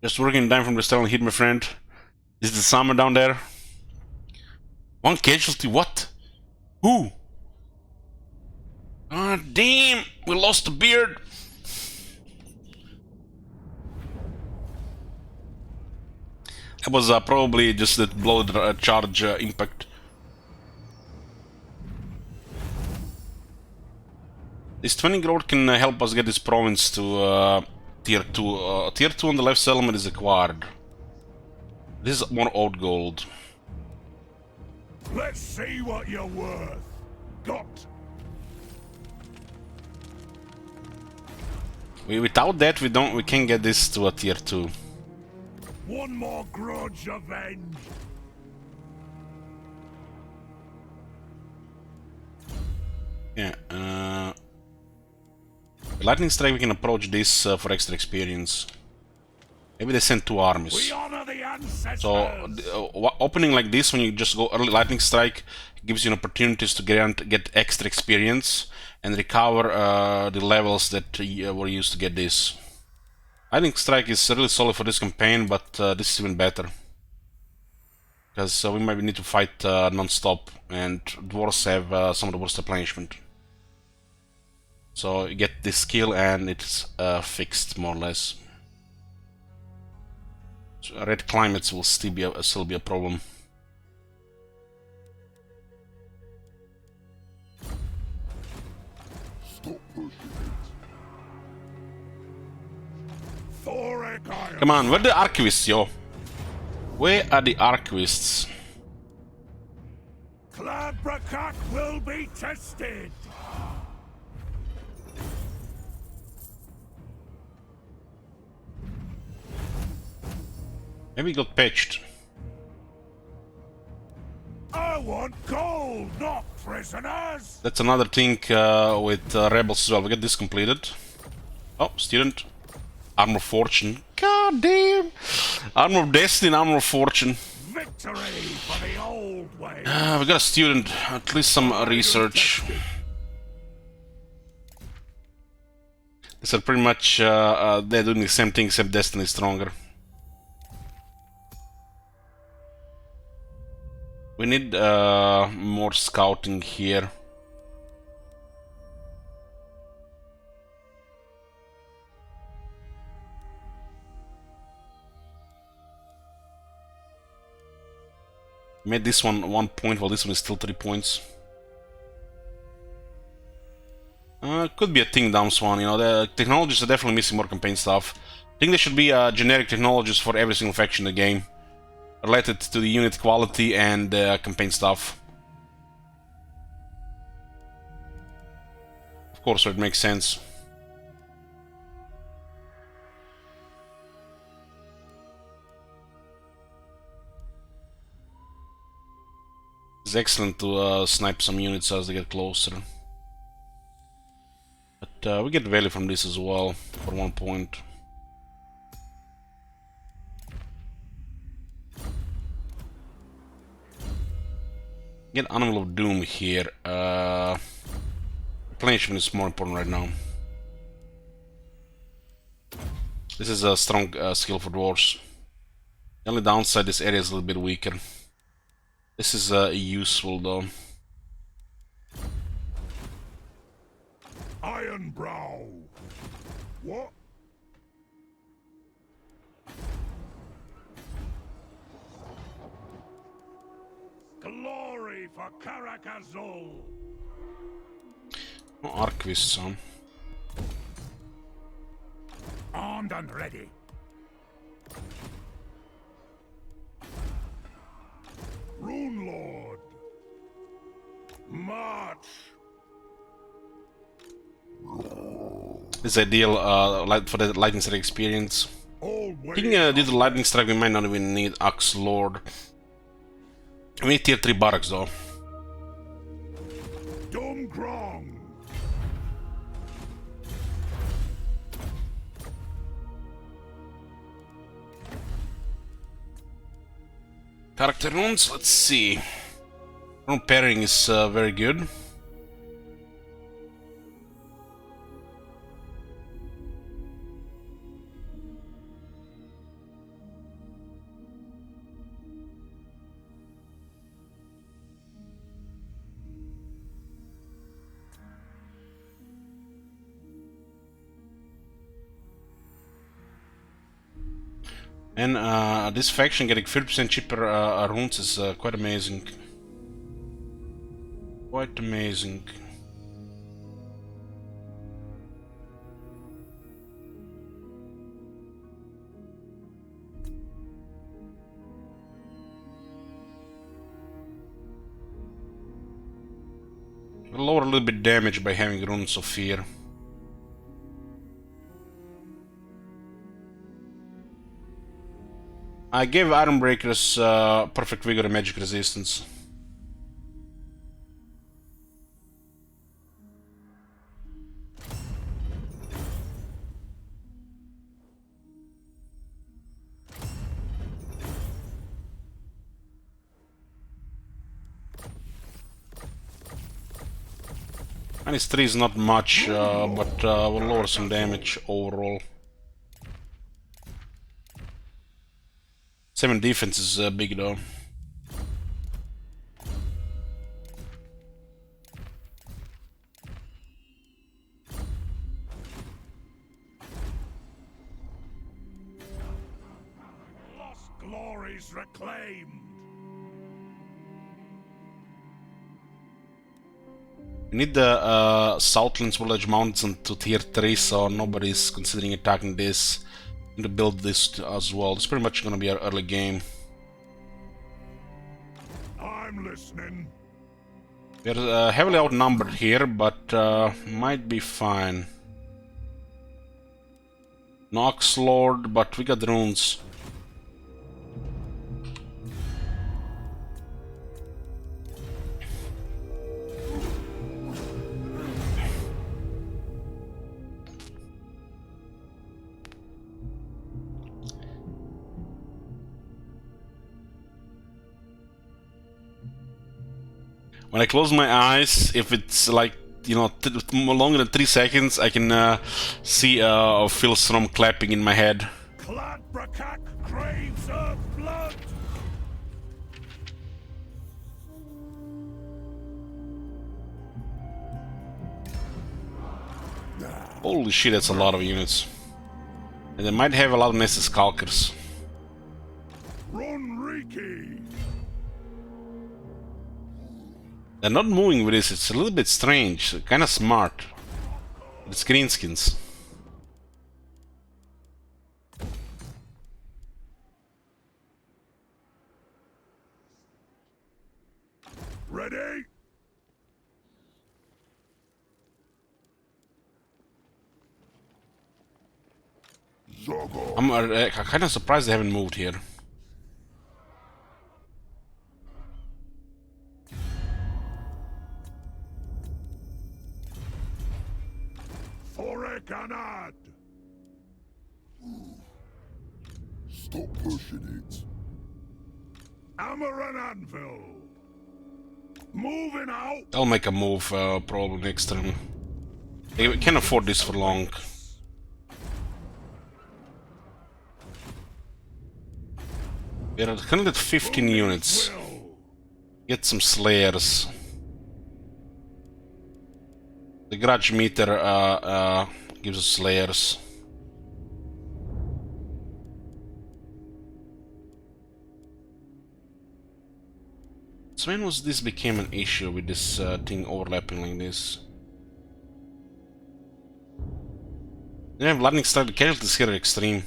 Just working down from the stone hit, my friend. Is the summer down there? One casualty, what? Who? Ah, damn! We lost the beard! That was probably just that blow charge impact. This 20 growth can help us get this province to tier 2. Tier 2 on the left settlement is acquired. This is more old gold. Let's see what you're worth. Got. Without that, we can't get this to a tier 2. One more grudge avenged. Yeah, lightning strike, we can approach this for extra experience. Maybe they send 2 armies. We honor the ancestors. So opening like this, when you just go early lightning strike, gives you opportunities to get extra experience and recover the levels that were used to get this. Lightning strike is really solid for this campaign, but this is even better because we might need to fight non-stop, and dwarves have some of the worst replenishment. So you get this skill and it's fixed more or less. So red climates will still be a problem. Stop pushing it. Thorek, Come on, where are the archivists, yo? Where are the archivists? Clabrakak will be tested. Maybe it got patched. I want gold, not prisoners. That's another thing with rebels as well. We get this completed. Oh, student. Armor of Fortune. God damn! Armor of Destiny, Armor of Fortune. Victory for the old way. We got a student. At least some research. These are pretty much they're doing the same thing except Destiny is stronger. We need more scouting here. Made this one point while this one is still 3 points. Could be a thing down Swan, you know, the technologies are definitely missing more campaign stuff. I think there should be generic technologies for every single faction in the game, related to the unit quality and campaign stuff. Of course, so it makes sense. It's excellent to snipe some units as they get closer. But we get value from this as well, for 1 point. Get Animal of Doom here. Replenishment is more important right now. This is a strong skill for dwarves. The only downside, this area is a little bit weaker. This is useful though. Ironbrow. What? Glory for Karak Azul. No arquists, huh? Armed and ready. Rune Lord. March. It's ideal for the lightning strike experience. All I think due to the lightning strike we might not even need Axe Lord. We need tier 3 barracks though. Dum Grong. Character runes, let's see. Rune pairing is very good. And this faction getting 50% cheaper runes is quite amazing. Quite amazing. We'll lower a little bit damage by having runes of fear. I gave Ironbreakers perfect vigor and magic resistance. -3 is not much, but will lower some damage overall. 7 defense is big though. Lost glories reclaimed. We need the Southlands Village Mountains to tier 3, so nobody's considering attacking this. To build this as well. It's pretty much gonna be our early game. I'm listening. We're heavily outnumbered here, but might be fine. Nox Lord, but we got runes. When I close my eyes, if it's like, you know, longer than 3 seconds, I can see Phil Strom clapping in my head. Clad Brakak craves of blood. Holy shit, that's a lot of units. And they might have a lot of Nessus Skulkers. Run Riki. They're not moving with this, it's a little bit strange, kinda smart. It's greenskins. Ready? Zogo. I'm kinda surprised they haven't moved here. Thorek Anad. Stop pushing it. Hammer and anvil. Moving out. I'll make a move probably next turn. They can't afford this for long. We're at 115 units. Get some Slayers. The grudge meter gives us Slayers. So when was this became an issue with this thing overlapping like this? Yeah, lightning strike. The casualties here are extreme.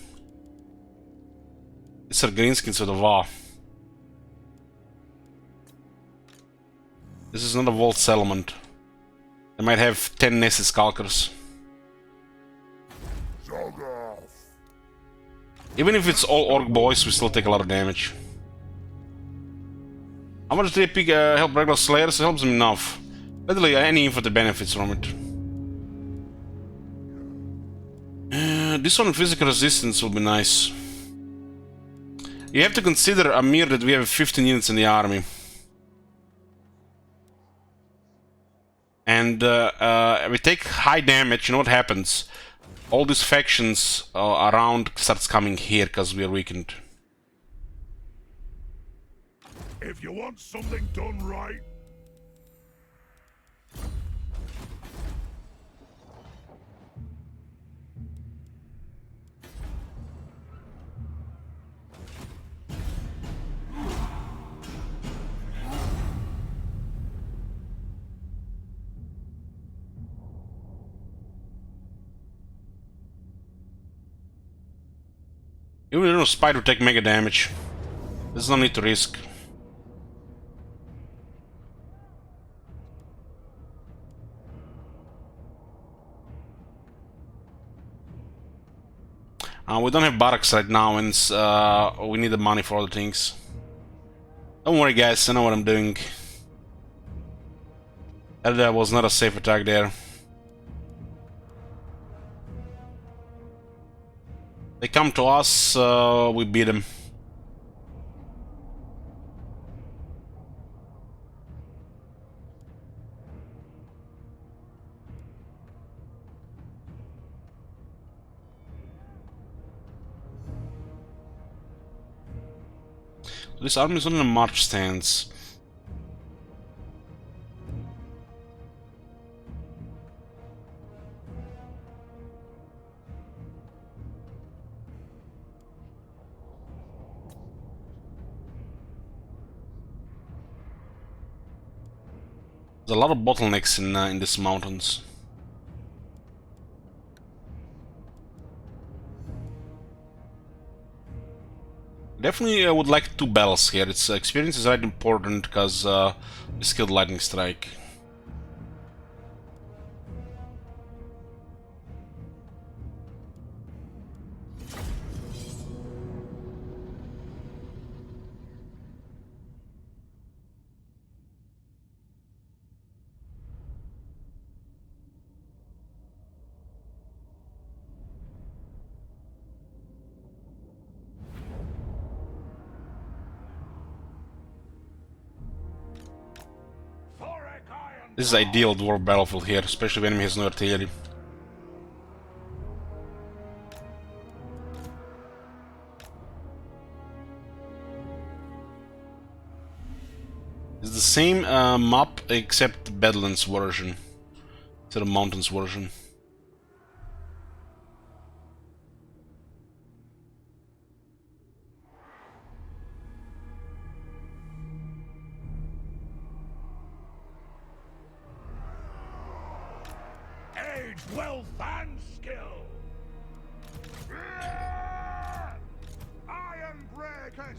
These are greenskins with a VA. This is not a vault settlement. They might have 10 nested skulkers. Jog off. Even if it's all orc boys, we still take a lot of damage. How much do they help regular slayers? It helps them enough. Literally, any infantry benefits from it. This one with physical resistance will be nice. You have to consider, Amir, that we have 15 units in the army. And we take high damage, you know what happens? All these factions around starts coming here because we are weakened. If you want something done right, Even though Spider will take mega damage. There's no need to risk. We don't have barracks right now, and we need the money for other things. Don't worry, guys, I know what I'm doing. That was not a safe attack there. They come to us, we beat them. This army is on a march stance. There's a lot of bottlenecks in these mountains. Definitely would like 2 battles here. Its experience is right important because we skilled lightning strike. Thorek Ironbrow. This is ideal dwarf battlefield here, especially if enemy has no artillery. It's the same map except the Badlands version instead of Mountains version. Age, wealth, and skill. Iron breakers.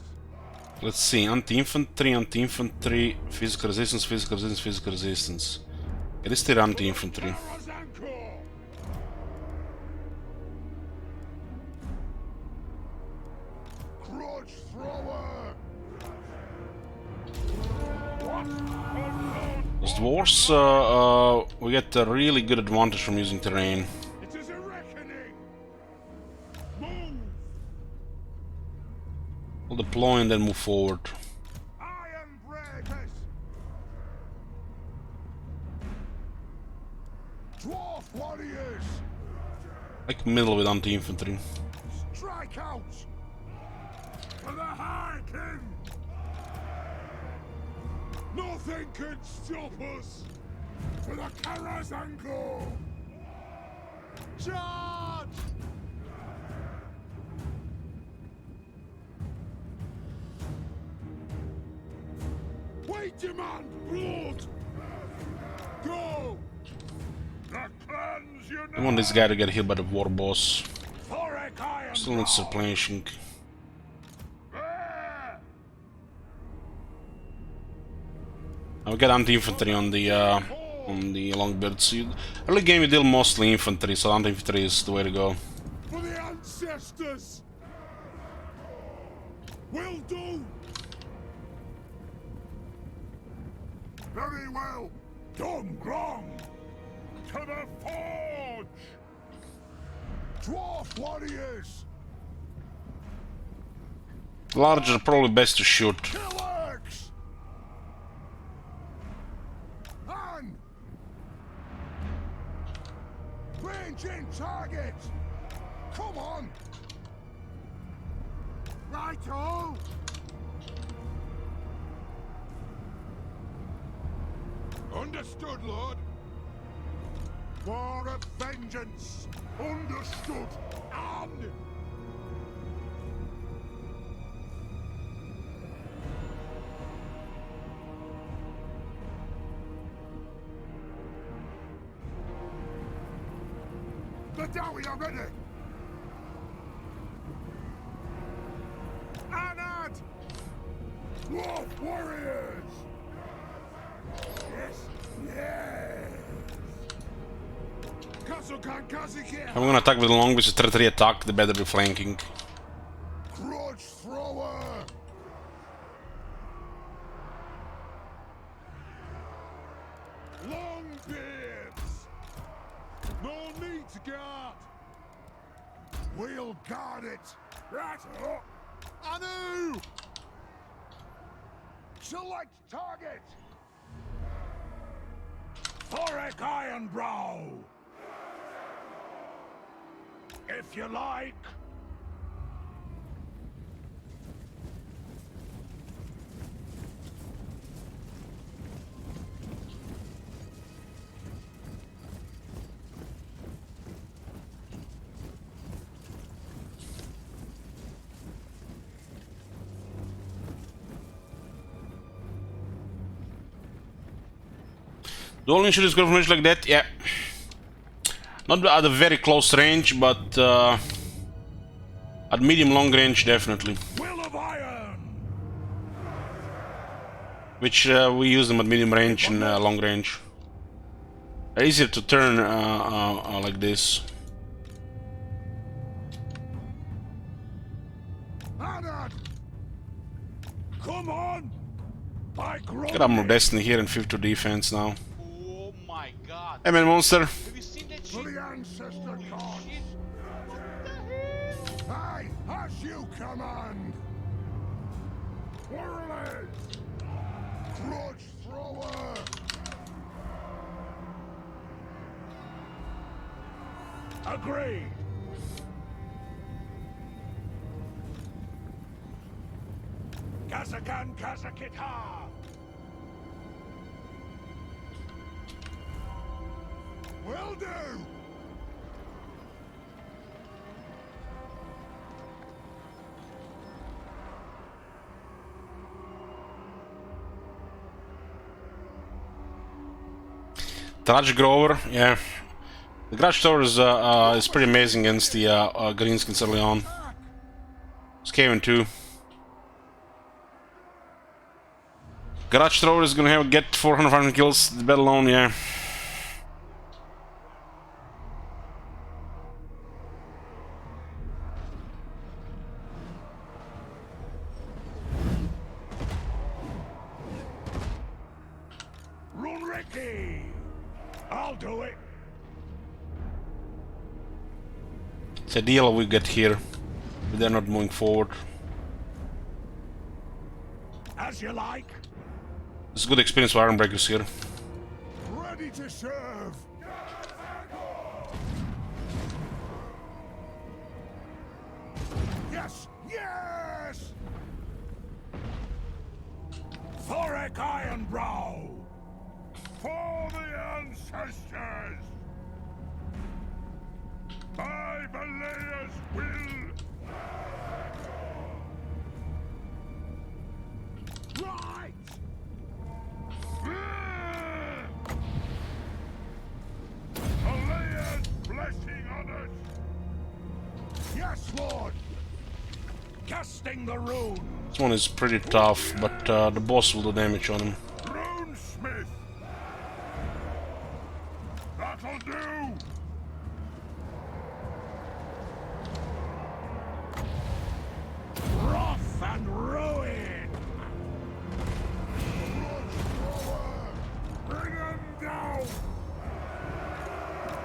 Let's see, anti-infantry, physical resistance, physical resistance, physical resistance. It is still anti-infantry. Razanko. Grudge thrower. What? Those dwarves, we get a really good advantage from using terrain. It is a reckoning. Move. We'll deploy and then move forward. Iron breakers. Dwarf warriors. Like middle with anti-infantry. Strike out. For the High King. Nothing can stop us. For the Karazanko. Charge. We demand blood! Go! The Plans you I want this guy to get healed by the war boss. Thorek Ironbrow. Still needs replenishing. There! I'll get anti-infantry on the Longbeard. So early game you deal mostly infantry, so anti-infantry is the way to go. For the ancestors! Will do! Very well! Done, Grong! To the forge! Dwarf warriors! Larger, probably best to shoot. Killworks! On! Range in target! Come on! Righto! Understood, Lord. War of vengeance. Understood. On! The Dowie are ready. Anad! Wolf warriors! Yes, yes! Kazukan Kaziki! I'm gonna attack with the long, which is territory attack, the better the flanking. Grudge thrower! Long beards! No need to guard! We'll guard it! Right up! Anu! Select target! Thorek Ironbrow! If you like. Dual insurance confirmation like that, yeah. Not at a very close range, but at medium-long range, definitely. Will of Iron! Which we use them at medium range and long range. They're easier to turn like this. Anad! Come on! By Get up more destiny here and 50 defense now. Oh my god. Hey man, monster. Have you seen that For shit? the ancestor Holy gods! shit. What the hell? Aye, as you command! Warriors! Grudge thrower! Agreed! Kazakan Kazakita! Will do! Trudge Grower, yeah. The Grudge Tower is pretty amazing against the Greenskins early on. Skaven too. Grudge Thrower is gonna get 400 kills, the battle alone, yeah. Run, Ricky! I'll do it! It's a deal we get here, but they're not moving forward. As you like! It's a good experience for Ironbreakers here. Ready to serve! Yes! Yes! Thorek Ironbrow! For the ancestors! By Valea's will! Right! Valea casting the runes. This one is pretty tough, but the boss will do damage on him. Runesmith. That'll do. Wrath and ruin. Bring them down.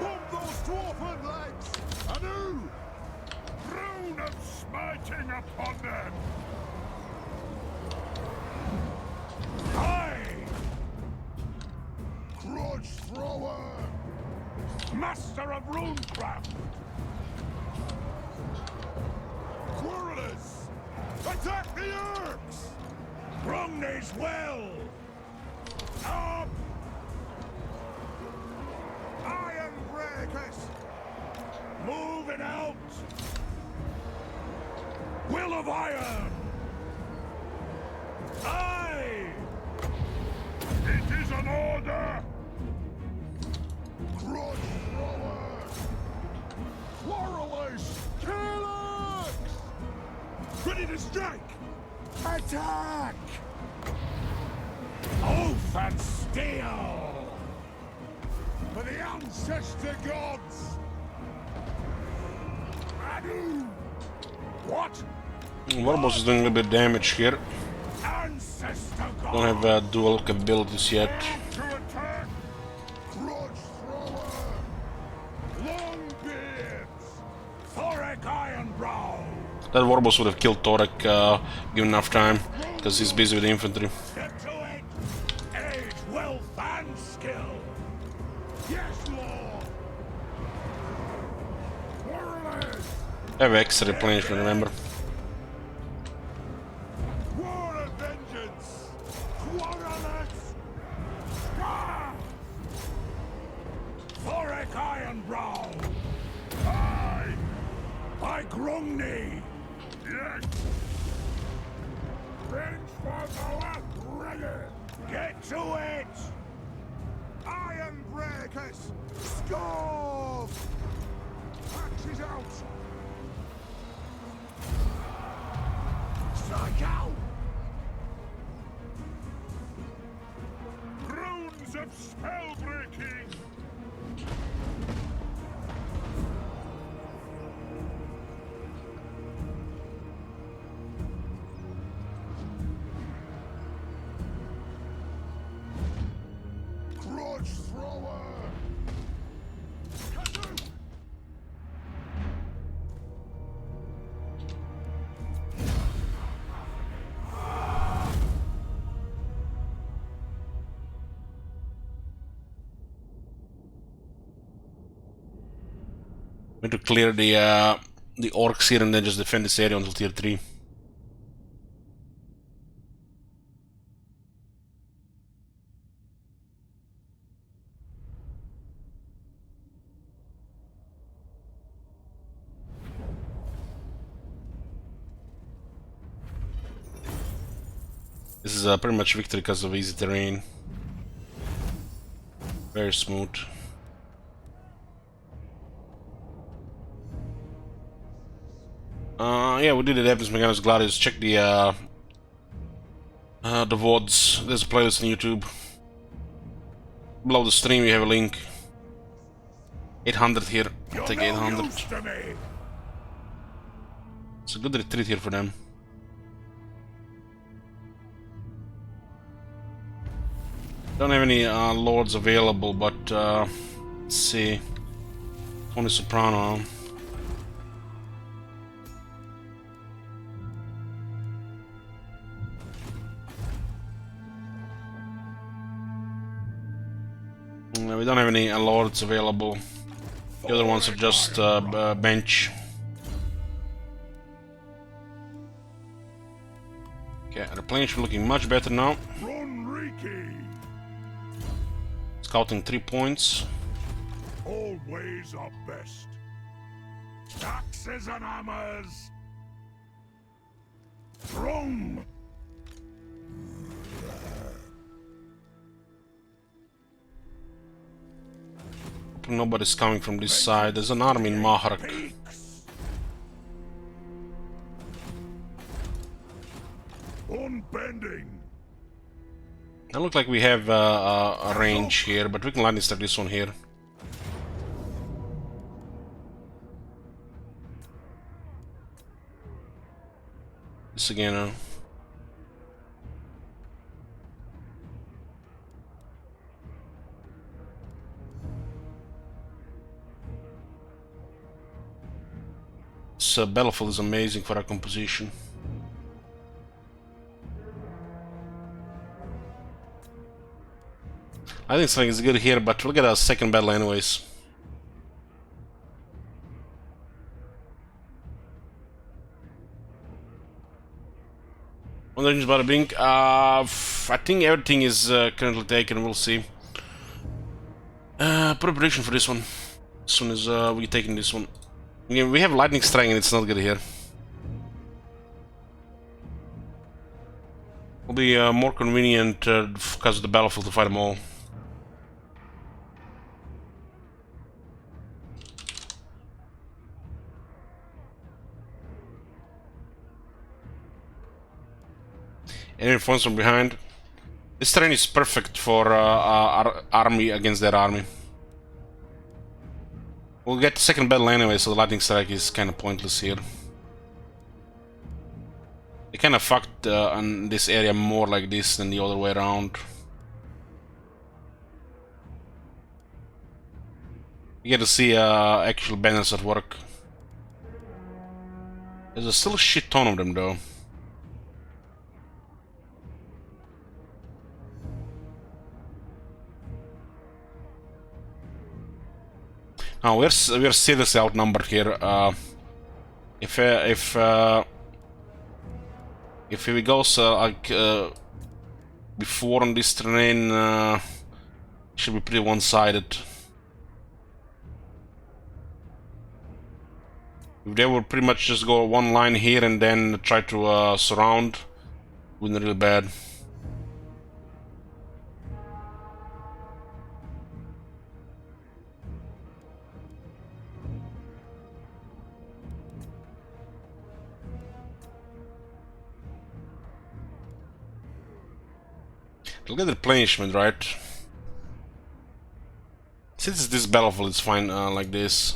Bomb those dwarven legs. Anew. Rune of smiting upon them. Aye. Grudge thrower. Master of runecraft. Quarrelers. Attack the Urks. Brumney's well. Up. Iron breakers. Moving out. Will of iron. Aye. It is an order. Grudge thrower. Quarrelers. Killers. Ready to strike. Attack. Oath and steel. For the ancestor gods. Adu. What? Warboss is doing a little bit of damage here. Ancestor gods. Don't have dual capabilities yet. To attack. Grudge thrower. Longbeards. Thorek Ironbrow. That Warboss would have killed Thorek given enough time, because he's busy with the infantry. Get to it. Age, wealth, and skill. Yes, Lord. Warriors. I have extra replenishment, remember? War of vengeance. Quarrelers. Ah! Thorek Ironbrow. Aye. By Grumney. Yes. Revenge for our brother. Get to it. Iron breakers. Score. Axes out. Strike out. Runes of spell breaking. Grudge thrower. We need to clear the orcs here and then just defend this area until tier 3. This is pretty much victory because of easy terrain. Very smooth. Yeah, we did it. Happens Mechanicus Gladius. Check the VODs. There's a playlist on YouTube. Below the stream, you have a link. 800 here. I'll take 800. It's a good retreat here for them. Don't have any lords available, but let's see. Only Soprano. We don't have any lords available. The other ones are just bench. Okay, replenishment looking much better now. Scouting 3 points. Always our best. Axes and hammers. Drum. Nobody's coming from this side. There's an army in Maharak. Unbending. It looks like we have a range here, but we can lightning strike this one here. This again. This battlefield is amazing for our composition. I think something is good here, but we'll get a second battle anyways. One range bada bing. I think everything is currently taken. We'll see. Preparation for this one. As soon as we're taking this one. Yeah, we have lightning strike and it's not good here. Will be more convenient because of the battlefield to fight them all. Enemy forms from behind. This terrain is perfect for our army against their army. We'll get the second battle anyway, so the lightning strike is kind of pointless here. They kind of fucked on this area more like this than the other way around. You get to see actual banners at work. There's still a shit ton of them though. Now we're seriously outnumbered here. If we go like before on this terrain, should be pretty one-sided. If they would pretty much just go one line here and then try to surround, wouldn't be really bad. We'll get replenishment, right? Since this battlefield is fine like this.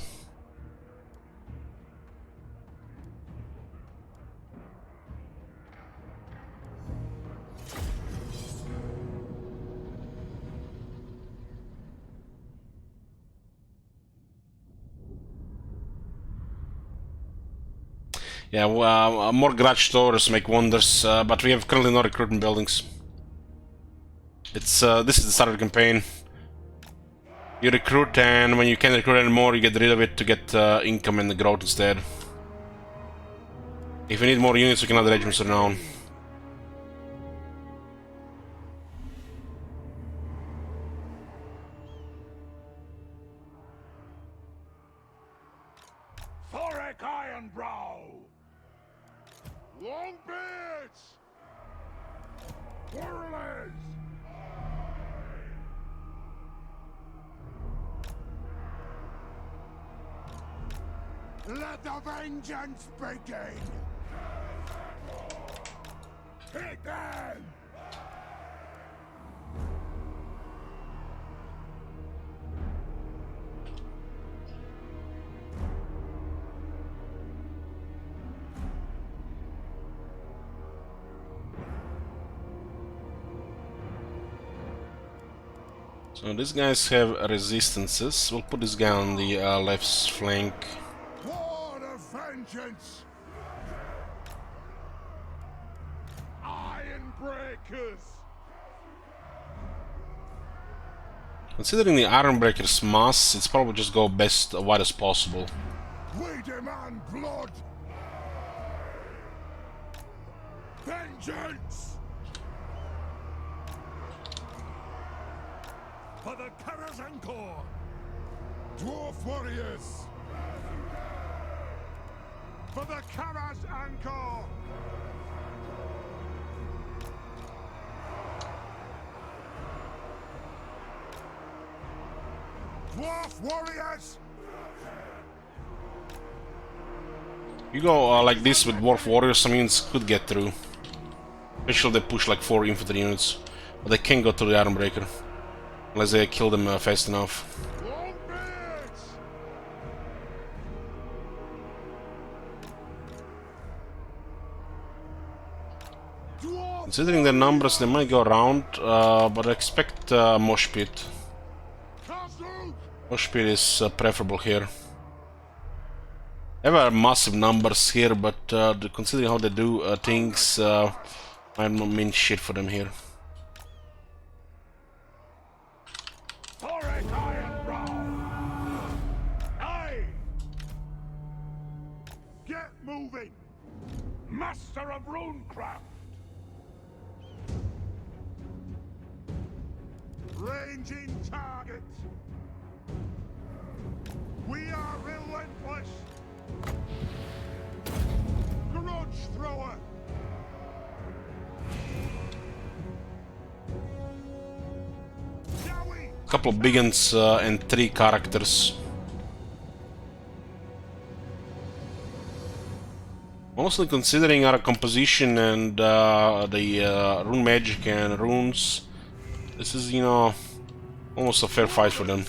Yeah, well, more garage stores make wonders, but we have currently no recruitment buildings. It's this is the start of the campaign. You recruit, and when you can't recruit anymore, you get rid of it to get income and the growth instead. If you need more units, you can add regiments around. Thorek Ironbrow. Longbeards. Whirlers. Let the vengeance begin! Hit them! So these guys have resistances. We'll put this guy on the left flank. War of vengeance! Iron breakers! Considering the Ironbreaker's mass, it's probably just go best wide as possible. We demand blood! Vengeance! For the Karazhan Corps! Dwarf warriors! For the Karazhan Corps! Dwarf warriors! You go like this with Dwarf Warriors, some units could get through. Especially they push like 4 infantry units. But they can't go to the Ironbreaker. Unless they kill them fast enough. Longbeards! Dwarf Considering their numbers, they might go around, but I expect Mosh Pit. Castle! Mosh Pit is preferable here. They have massive numbers here, but considering how they do things, might not mean shit for them here. Thorek Ironbrow! Aye! Get moving! Master of Runecraft! Ranging target! We are relentless! Grudge thrower! Yowie! Couple of big uns and 3 characters. Honestly, considering our composition and the rune magic and runes, this is, you know, almost a fair fight for them.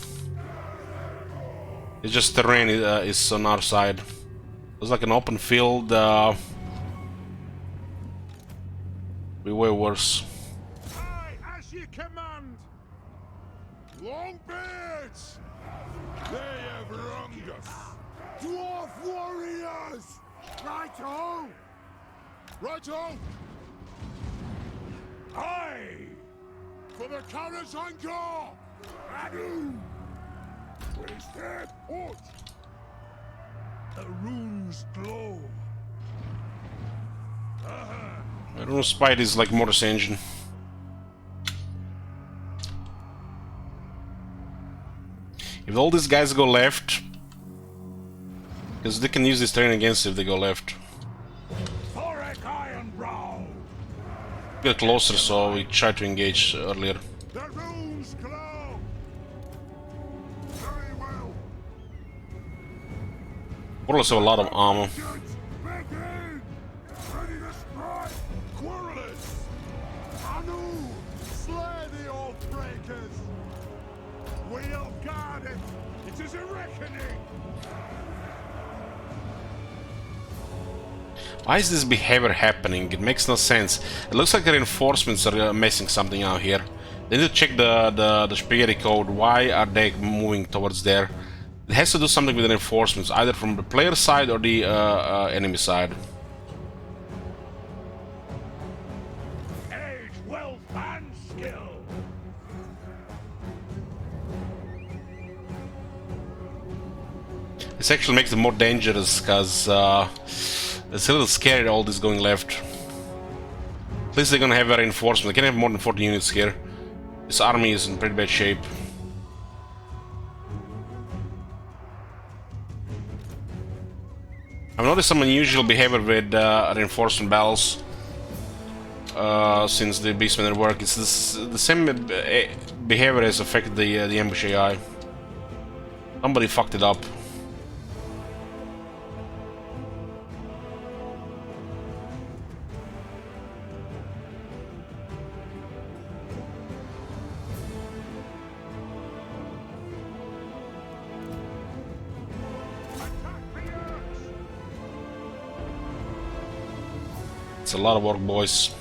It's just terrain is on our side. It's like an open field. Be way worse. Aye, as ye command! Longbeards! They have wronged us! Dwarf warriors! Right-o! Right-o! Aye! For the Karazangar! Adu! We stay put! The runes glow! Rune Spite is like Mortis Engine. If all these guys go left, because they can use this terrain against if they go left. Thorek Ironbrow! Get closer, so we try to engage earlier. The runes glow! Very well! Warlocks have a lot of armor. Goods, back in! Ready to strike! Quarrelers! Anu! Slay the old breakers! We'll guard it! It is a reckoning! Why is this behavior happening? It makes no sense. It looks like the reinforcements are messing something out here. They need to check the spaghetti code. Why are they moving towards there? It has to do something with the reinforcements, either from the player side or the enemy side. Age, wealth, and skill! This actually makes it more dangerous, because it's a little scary all this going left. At least they're gonna have a reinforcement. They can have more than 40 units here. This army is in pretty bad shape. I've noticed some unusual behavior with reinforcement battles since the Beastman work. It's the same behavior has affected the ambush AI. Somebody fucked it up. It's a lot of work, boys.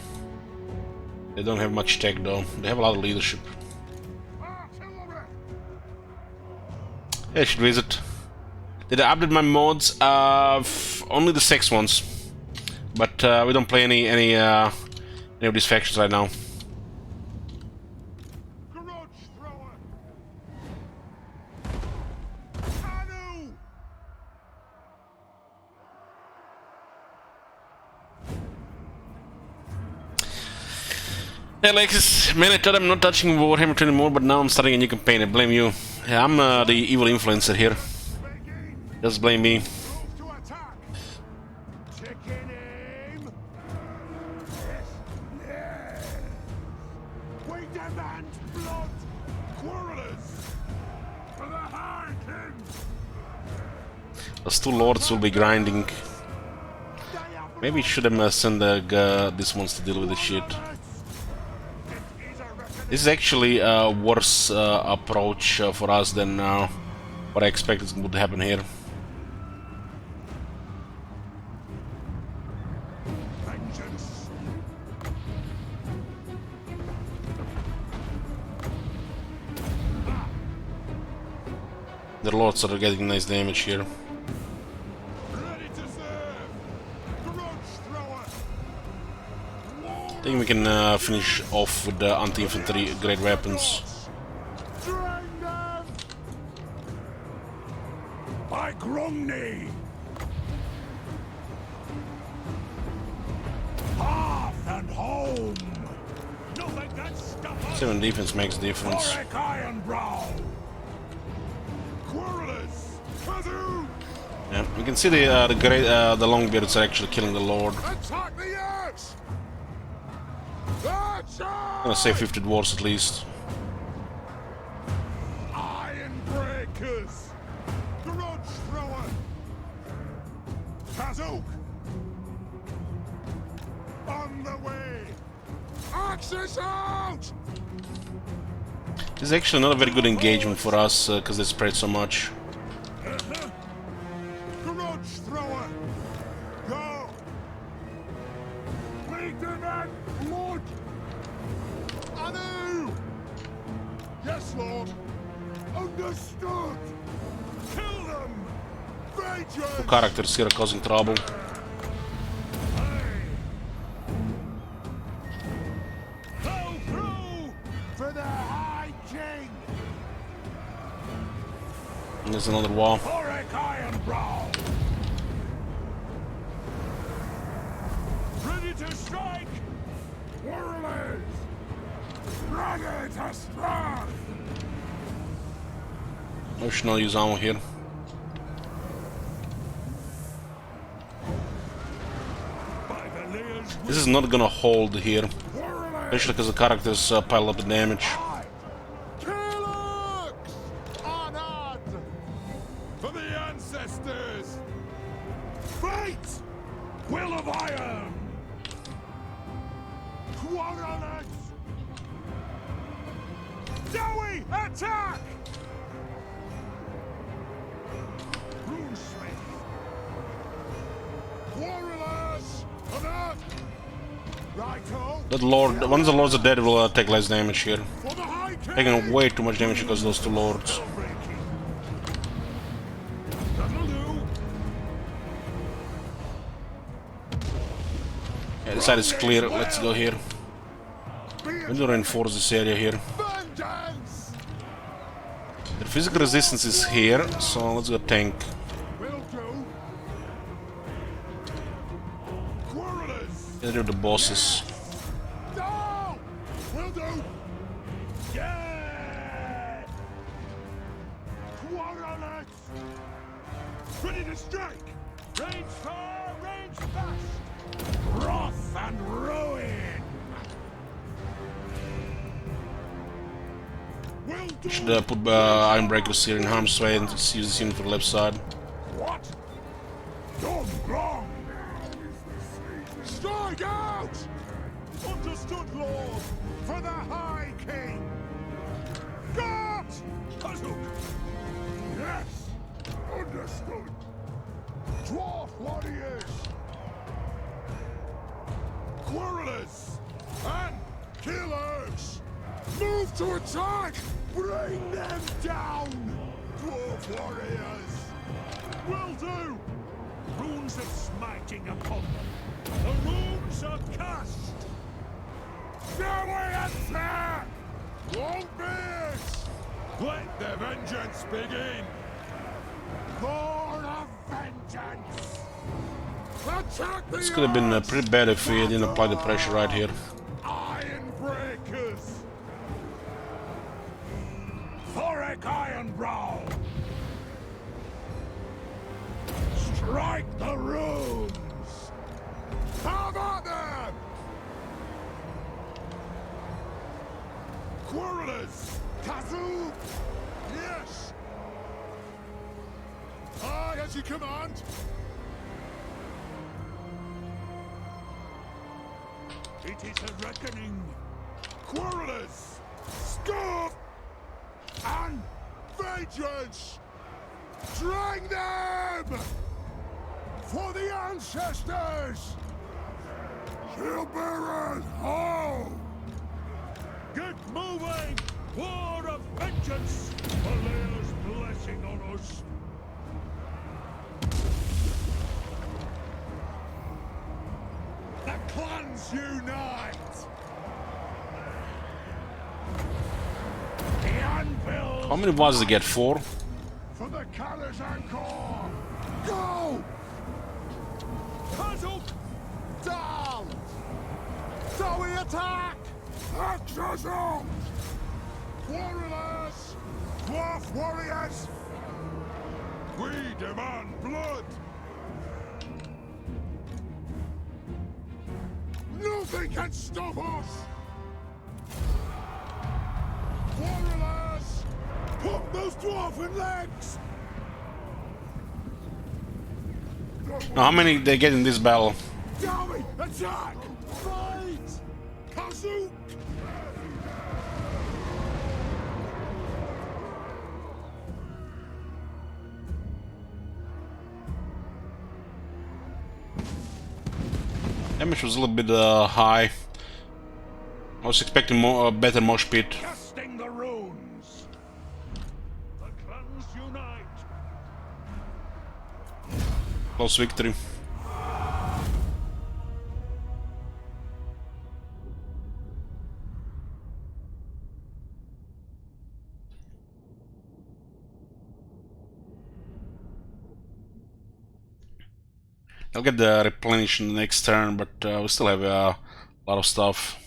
They don't have much tech though. They have a lot of leadership. Artillery! Yeah, I should visit. Did I update my mods? Only the sex ones. But we don't play any of these factions right now. Grudge thrower! Anu! Hey Alexis, man, I thought I'm not touching Warhammer 2 anymore, but now I'm starting a new campaign. I blame you. Yeah, I'm the evil influencer here. Begin! Just blame me. Move to attack! Taking aim! Yes! Yes! We demand blood! Quarrelers! For the Harkins! Those two lords will be grinding. They have Maybe should have sent this ones to deal with the shit. This is actually a worse approach for us than what I expected would happen here. Vengeance. The lords are getting nice damage here. Ready to serve. Grudge thrower. I think we can finish off with the anti-infantry great weapons. Drain them. By Grumney. Hearth and home. Nothing can stop us. 7 defense makes a difference. Thorek Ironbrow. Quarrelers. Kazoo. Yeah, we can see the longbeards are actually killing the lord. Attack the edge. That's I'm gonna say 50 dwarves at least. Iron breakers. Grudge thrower. Kazook. On the way. Axis out. This is actually not a very good engagement for us because they spread so much. Grudge thrower. Go. Lead them at blood. Anu. Yes, Lord. Understood. Kill them. Vengeance. Two characters here are causing trouble. Go through for the High King. And there's another wall. Thorek Ironbrow. Ready to strike. Warriors. Ready to strike. I should not use ammo here. By the layers. This is not gonna hold here, Warriors. especially because the characters pile up the damage. Killux. Honored. For the ancestors. Fate. Will of Iron. Quarrelers. Dowie, attack! Runesmith. Quarrelers. On earth. Righto. That lord, once the lords are dead, we'll take less damage here. For the High King. Taking way too much damage because of those two lords. Breaking. That'll do. Yeah, this side is clear. Let's go here. We need to reinforce this area here. Vengeance. The physical resistance is here, so let's go tank. Will do. Quarrelers. Get rid of the bosses. No! Will do. Yeah! Quarrelers. Ready to strike. Range far, range fast. Wrath and ruin. Will do. Should put Ironbreakers here in harm's way and use this unit for the left side. What? Done wrong. Strike out! Understood, Lord. For the High King. Got! Kazook. Yes. Understood. Dwarf warriors. Quarrelers. And killers. Move to attack. Bring them down. Dwarf warriors. Will do. Runes of smiting upon them. The runes are cast. Now we attack! Longbeards! Let the vengeance begin! Lord of vengeance! Attack the This could have been pretty bad if we didn't apply the pressure right here. Iron breakers! Thorek Ironbrow! Strike the runes! How about them? Quarrelers! Kazoo! Yes! Aye, as you command! It is a reckoning. Quarrelers, scoff, and vengeance. Drag them for the ancestors. Shield bearers, home. Get moving! War of vengeance! Valea's blessing on us! The clans unite! The anvil! How many was they get? 4? For the Callous Anchor! Go! Kazuk! Down! So we attack! Exorcism! Quarrelers! Dwarf warriors! We demand blood! Nothing can stop us! Warriors! Put those dwarven legs! Now, how many they get in this battle? Darby, attack! Fight! Kazook! Damage was a little bit high. I was expecting more better mosh pit. Casting the runes! The clans unite! Close victory. I'll get the replenish in the next turn, but we still have a lot of stuff.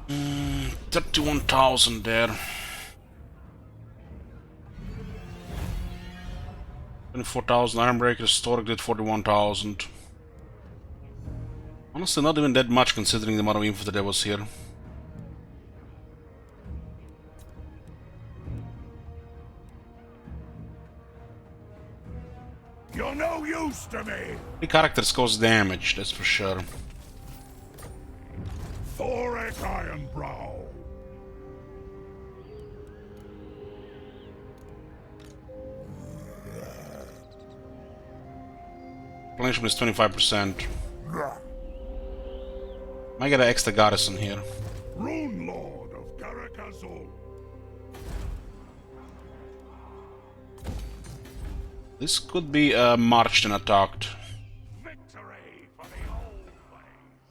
Mm, 31,000 there. 24,000 Ironbreakers, Thorek did 41,000. Honestly, not even that much considering the amount of infantry that was here. You're no use to me! The characters cause damage, that's for sure. Thorek Ironbrow! Replenishment is 25%. Might get an extra garrison here. Rune Lord of Karakazul! This could be marched and attacked. Victory for the old ways!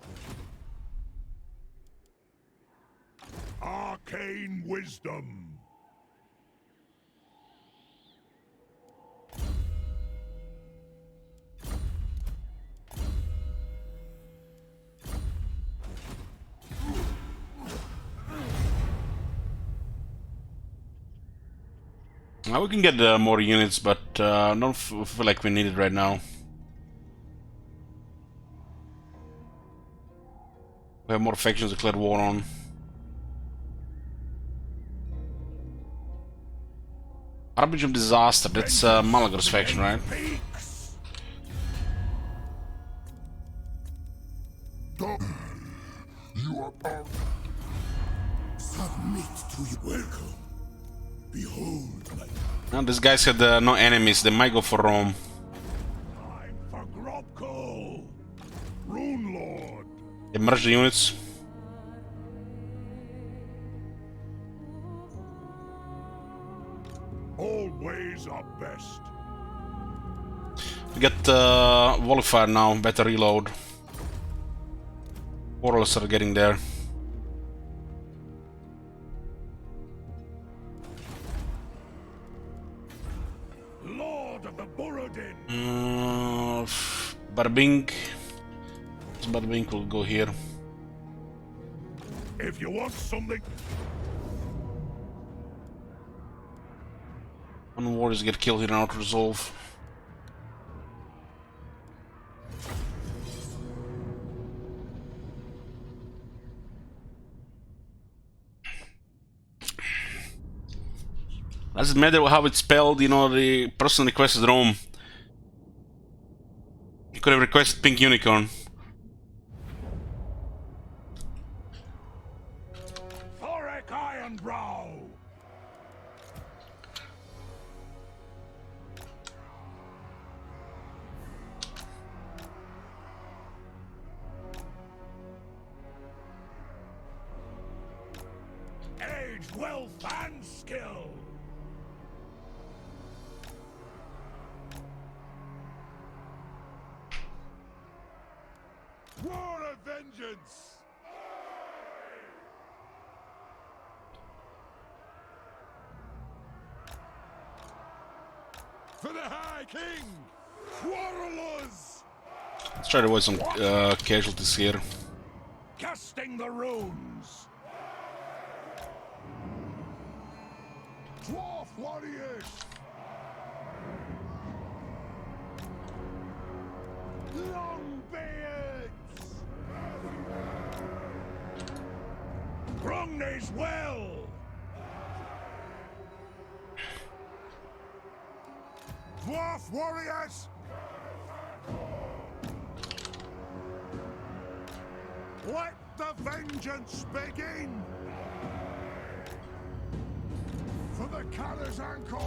Arcane wisdom! Now we can get more units, but don't feel like we need it right now. We have more factions to declare war on. Arbage of Disaster, that's Malagor's faction, right? Peaks! You are bound. Submit to you. Welcome. Behold my Now these guys had no enemies, they might go for Rome. time for Grobko! Rune Lord! They merge the units. All ways are best. We get Volifier now, better reload. Portals are getting there. Lord of the Borodin! Barbink. Barbink will go here. If you want something... One warriors get killed here in Auto Resolve. Doesn't matter how it's spelled, you know, the person requested Rome. You could have requested Pink Unicorn. Thorek Ironbrow! Age, wealth, and skill! War of vengeance! For the High King! Quarrelers! Let's try to avoid some casualties here. Casting the runes! Dwarf warriors! Longbeards! Brongnes well! Dwarf warriors! Let the vengeance begin! For the Callous Anchor!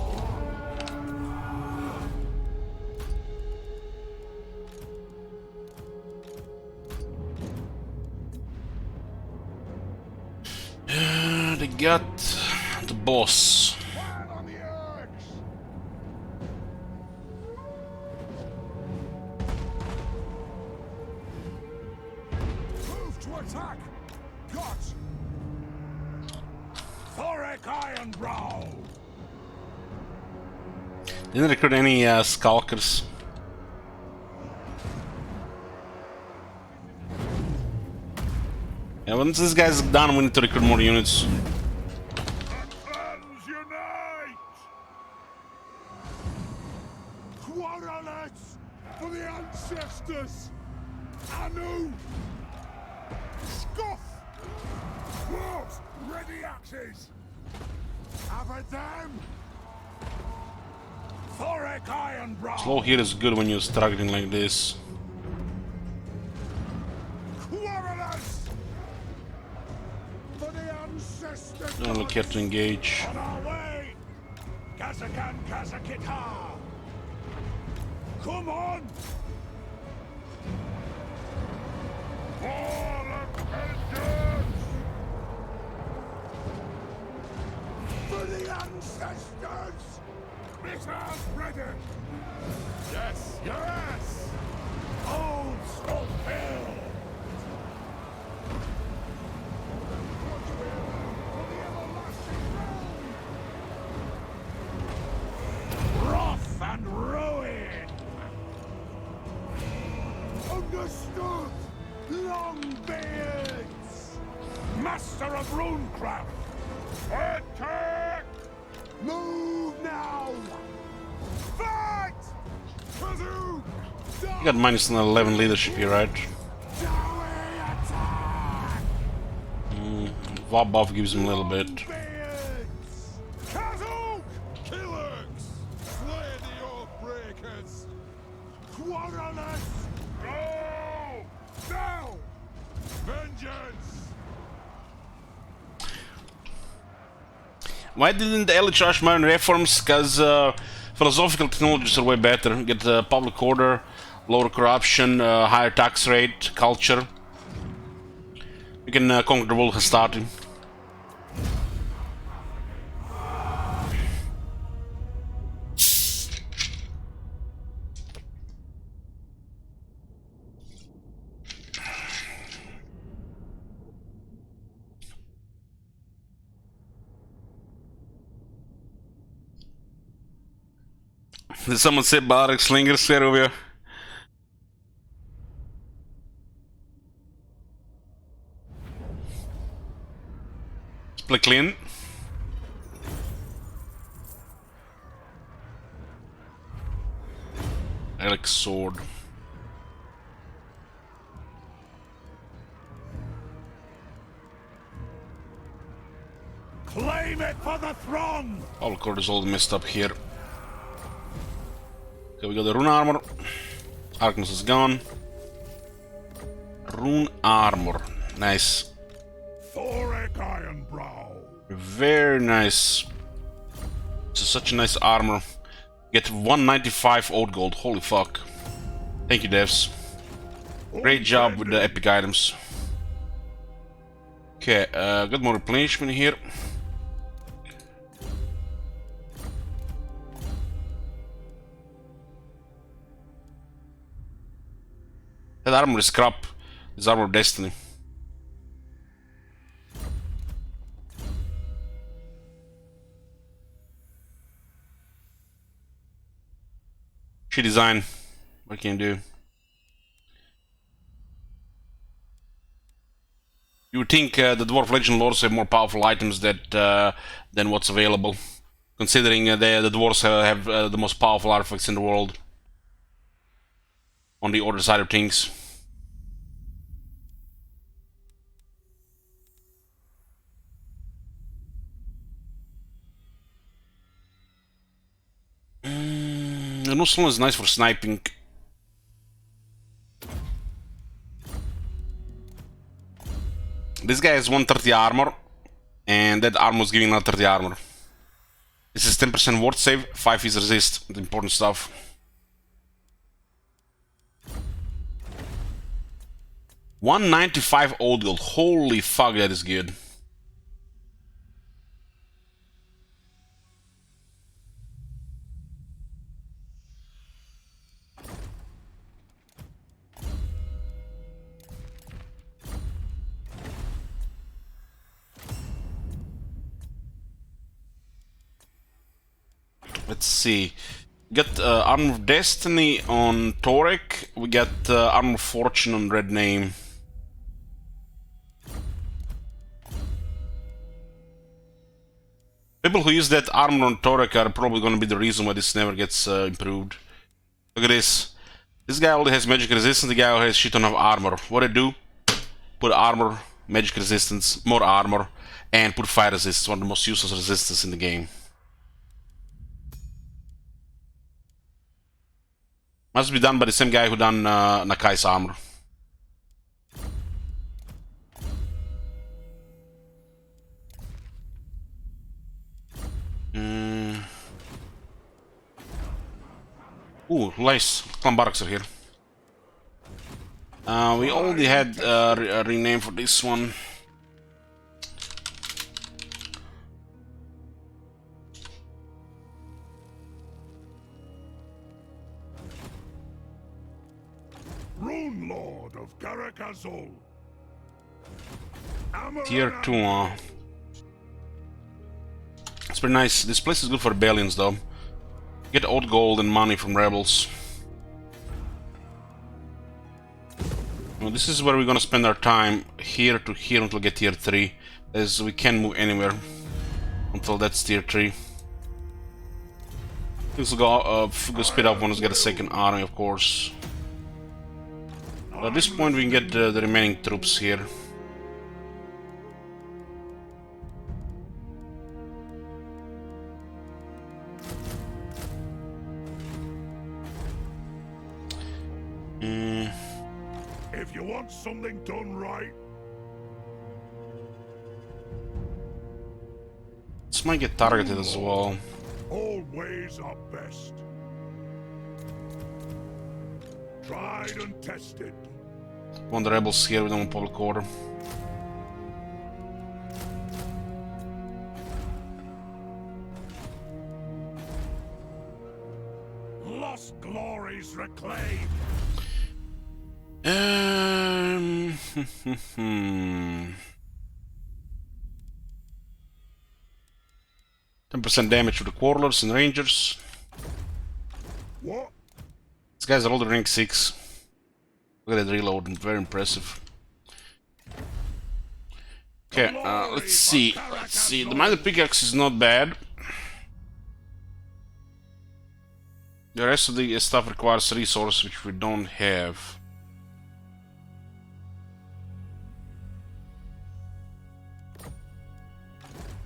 They got the boss. Fire on the axe! Move to attack! Got! Thorek Ironbrow! Didn't recruit any skulkers. Yeah, once this guy's done, we need to recruit more units. Clans unite! Quarrelers for the ancestors! Anu! Scuff! Dwarves, ready axes! Have a them! Thorek Ironbrow! Slow here is good when you're struggling like this. Quarrelers! For the ancestors! Don't look here to engage. On our way! Kazakan Kazakita! Come on! All of vengeance! For the ancestors! Missiles ready! Yes, yes! Holds fulfilled! Wrath and ruin! Understood! Longbeards! Master of runecraft! Attack! Move now! Fight! Kazoo! You got minus 11 leadership here, right? Attack! Vob buff gives him a little bit. Longbeards! Kazoo! Killers! Slay the Oathbreakers! Quarrelers! Go! Now! Vengeance! Why didn't the Elite Rush Modern reforms? Because philosophical technologies are way better. Get public order, lower corruption, higher tax rate, culture. You can conquer the world Hastati. Did someone say Baric Slingers here over here? Play clean. I like sword. Claim it! for the throng! All cord is all messed up here. Okay, we got the rune armor. Archness is gone. Rune armor. Nice. Thorek Ironbrow. Very nice. This is such a nice armor. Get 195 old gold. Holy fuck. Thank you, devs. Great job with the epic items. Okay, got more replenishment here. That armor is crap. It's armor of destiny. Shit design. What can you do? You would think the Dwarf Legend Lords have more powerful items than what's available, considering the Dwarves have the most powerful artifacts in the world. On the other side of things. The Nuslon is nice for sniping. This guy has 130 armor, and that armor is giving another 30 armor. This is 10% ward save, 5 is resist, the important stuff. $195 old gold, holy fuck, that is good. Let's see. We got Armor of Destiny on Thorek. We got Armor of Fortune on Red Name. People who use that armor on Thorek are probably going to be the reason why this never gets improved. Look at this. This guy only has magic resistance, the guy only has shit ton of armor. What I do? Put armor, magic resistance, more armor, and put fire resistance, one of the most useless resistance in the game. Must be done by the same guy who done Nakai's armor. Ooh, nice. Clan Barracks are here. We already had a rename for this one. Rune Lord of Karakazol. Tier 2, It's pretty nice. This place is good for rebellions, though. Get old gold and money from rebels. Well, this is where we're gonna spend our time, here to here until we get tier 3, as we can't move anywhere until that's tier 3. Things will go speed up once we get a second army, of course. But at this point, we can get the remaining troops here. If you want something done right, This might get targeted as well. all ways are best. Tried and tested. Want the rebels here with them on public order. Lost glories reclaimed. 10% damage to the Quarrelers and Rangers. What? These guys are all the rank 6. Look at that reload, very impressive. Okay, let's see. The Mighty Pickaxe is not bad. The rest of the stuff requires resources which we don't have.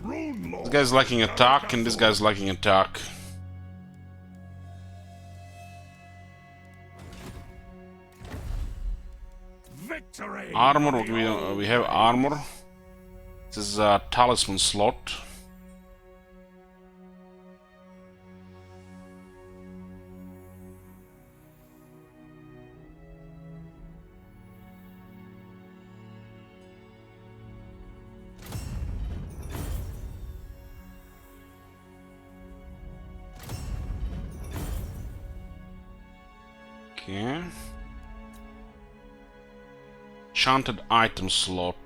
Rune Rune Lord. This guy's lacking attack, and this guy's lacking attack. Victory. Armor, we have armor. This is a talisman slot. Okay. Enchanted item slot.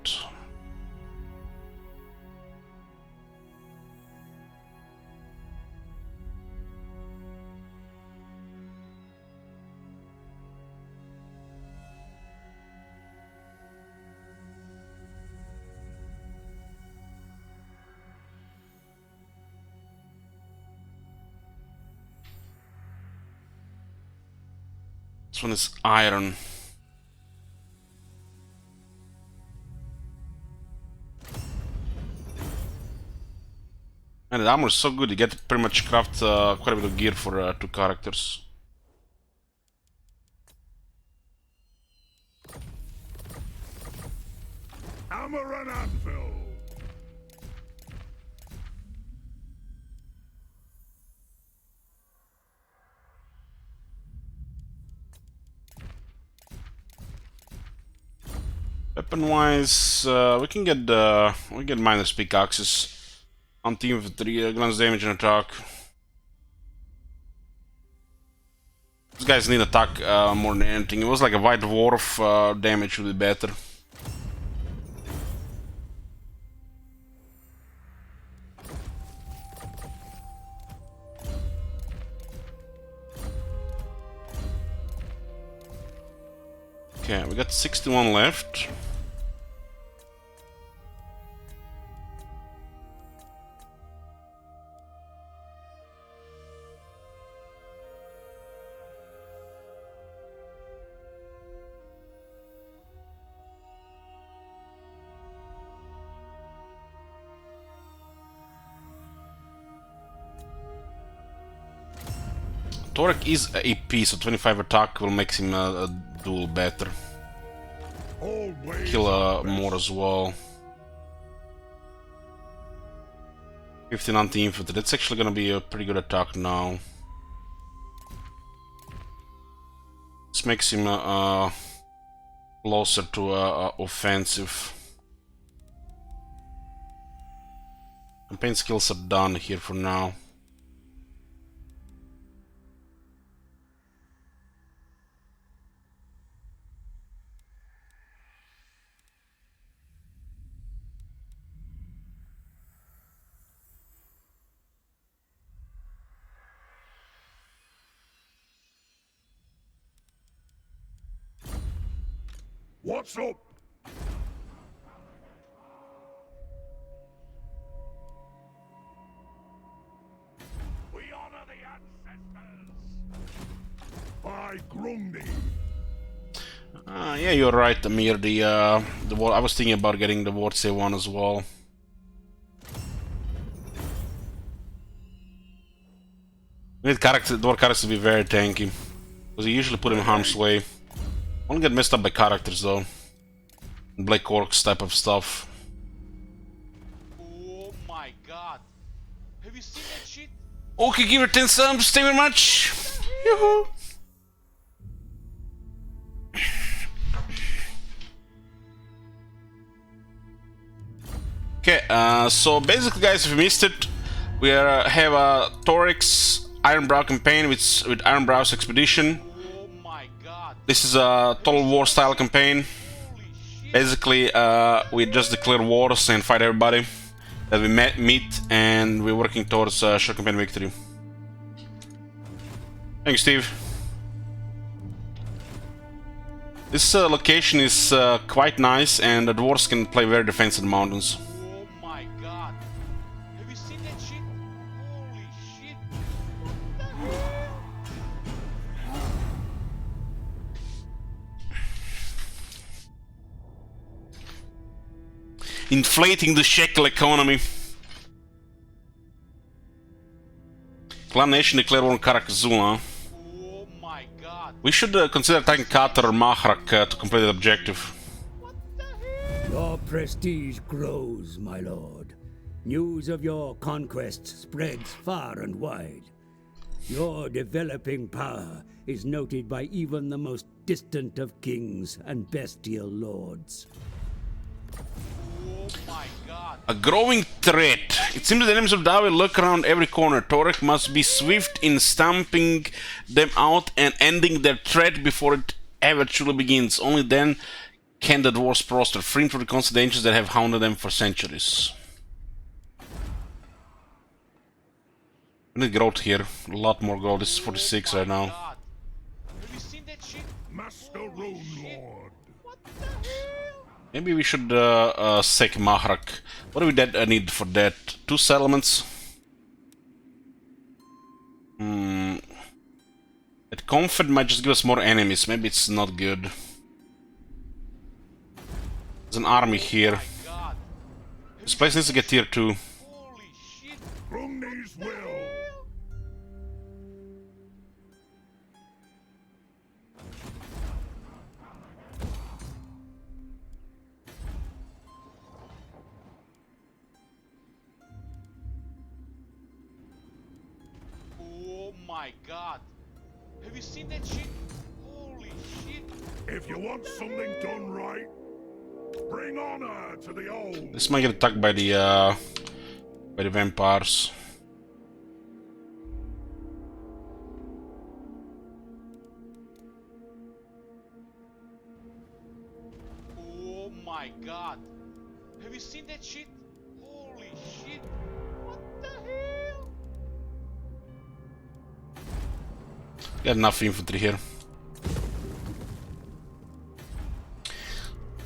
This one is iron. And the armor is so good, you get pretty much craft quite a bit of gear for 2 characters. Hammer and anvil. Weapon-wise, we get minus pickaxes. On team with 3 glance damage and attack. These guys need attack more than anything. It was like a white dwarf, damage would be better. Okay, we got 61 left. Thorek is AP, so 25 attack will make him a duel better. Always Kill more as well. 15 anti-infantry, that's actually gonna be a pretty good attack now. This makes him closer to offensive. Campaign skills are done here for now. What's up? We honor the ancestors. By Grundy. Yeah, you're right, Amir. The I was thinking about getting the Ward Save one as well. We need dwarf characters to be very tanky, because you usually put him in harm's way. Won't get messed up by characters though. Black Orcs type of stuff. Oh my god. Have you seen that shit? Okay, give her 10 subs, thank you very much. Yoo-hoo. Okay, so basically, guys, if you missed it, we have a Thorek's Ironbrow campaign with Ironbrow's expedition. Oh my god. This is a Total War style campaign. Holy shit. Basically, we just declare wars and fight everybody that we meet, and we're working towards short campaign victory. Thanks, Steve. This location is quite nice, and the dwarves can play very defensive mountains. Oh my god. Have you seen that shit? Holy shit. What the hell? Inflating the shekel economy. Clan Nation declare war on Karak-Zul, huh? Oh my god. We should consider attacking Qatar or Mahrak to complete the objective. What the hell? Your prestige grows, my lord. News of your conquests spreads far and wide. Your developing power is noted by even the most distant of kings and bestial lords. Oh my god. A growing threat. It seems the enemies of Dawi lurk around every corner. Thorek must be swift in stamping them out and ending their threat before it ever truly begins. Only then can the dwarves prosper, free from the constant dangers that have hounded them for centuries. We need growth here. A lot more growth. This is 46 right now. God. Have you seen that shit? Master Holy Rune shit. Lord. What the hell? Maybe we should sack Mahrak. What do we need for that? 2 settlements. That comfort might just give us more enemies. Maybe it's not good. There's an army here. God. This place needs to get tier 2. Holy shit. Brumney's will. Oh my god. Have you seen that shit? Holy shit. If you want something done right, bring honor to the old. This might get attacked by the vampires. Oh my god. Have you seen that shit? Holy shit. What the hell? Got enough infantry here.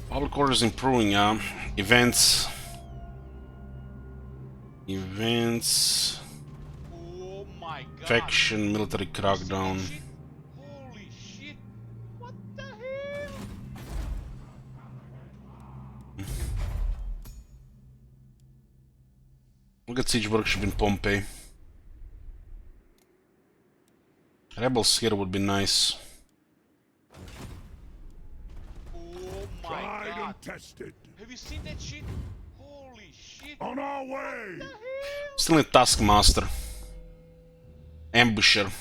Public order is improving, events. Events. Oh my god. Faction, military crackdown. Shit. Holy shit. What the hell? Look at siege workshop in Pompeii. Rebels here would be nice. Oh my Tried god. and tested. Have you seen that shit? Holy shit. On our way. Still need Taskmaster. Ambusher.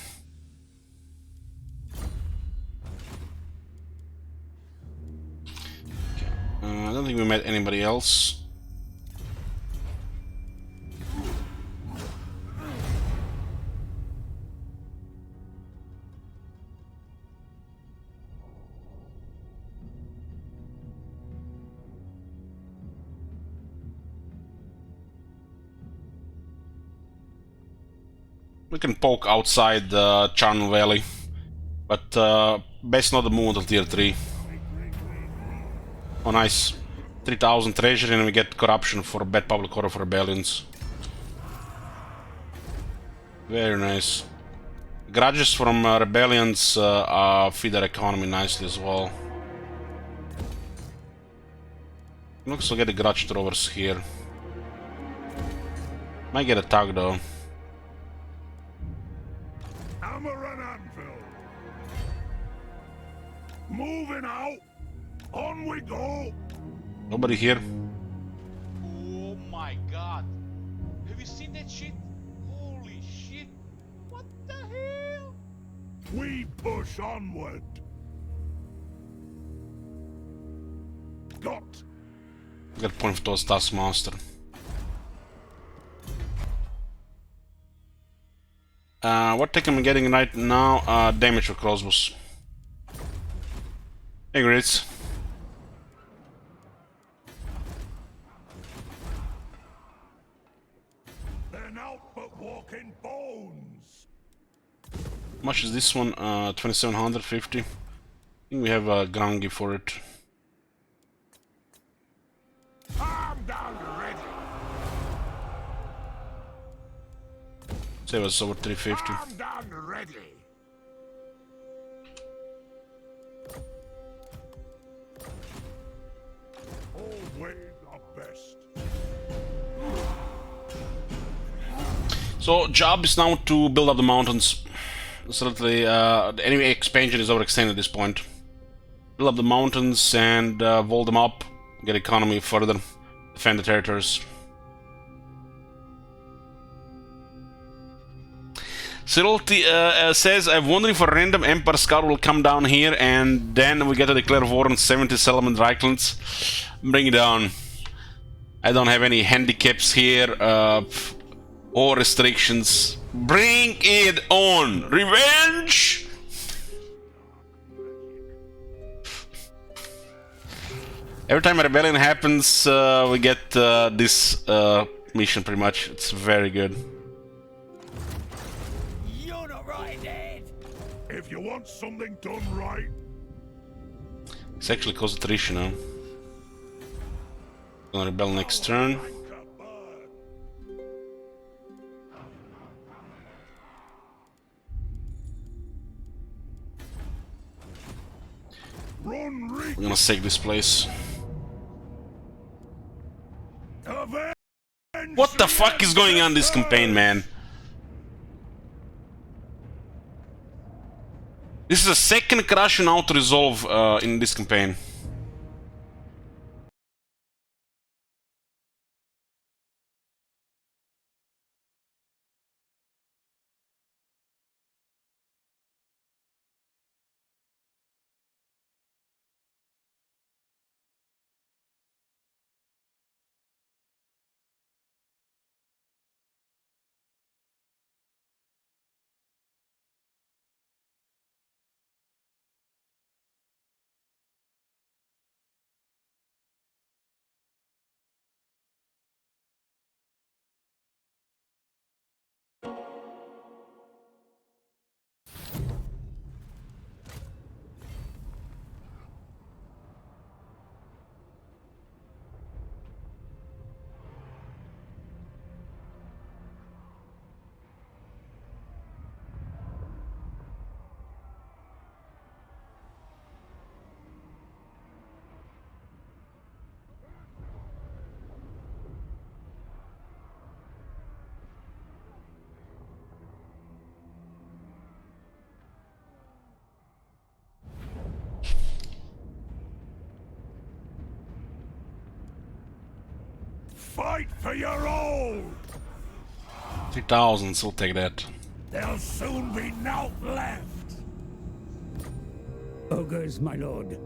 I don't think we met anybody else. We can poke outside Charn Valley, but best not to move until tier 3. Oh nice, 3000 treasury and we get corruption for bad public order for rebellions. Very nice. Grudges from rebellions feed our economy nicely as well. Looks like get the grudge throwers here. Might get attacked though. Hammer and anvil. Moving out. On we go. Nobody here. Oh my god. Have you seen that shit? Holy shit. What the hell? We push onward. Got. Get point for those Taskmaster. What tech am I getting right now? Damage for crossbows. Hey, Grits. They're not but walking bones. How much is this one? 2750. I think we have a Grangi for it. Armed and ready. Say it was over 350. Armed and ready. Always our best. So job is now to build up the mountains. Certainly, the enemy expansion is overextended at this point. Build up the mountains and wall them up, get economy further, defend the territories. Cirility says, I'm wondering if a random Empire Scout will come down here and then we get to declare war on 70 settlement Reichlands. Bring it down. I don't have any handicaps here or restrictions. Bring it on! Revenge! Every time a rebellion happens, we get this mission pretty much. It's very good. You're not right, Dad. If you want something done right, It's actually cause attrition now. Gonna rebel next turn. run We're gonna save this place. What the fuck is going on this campaign, man? This is the second crash and auto resolve in this campaign. fight for your own. 3000, so we'll take that. There'll soon be naught left. Ogres, my lord.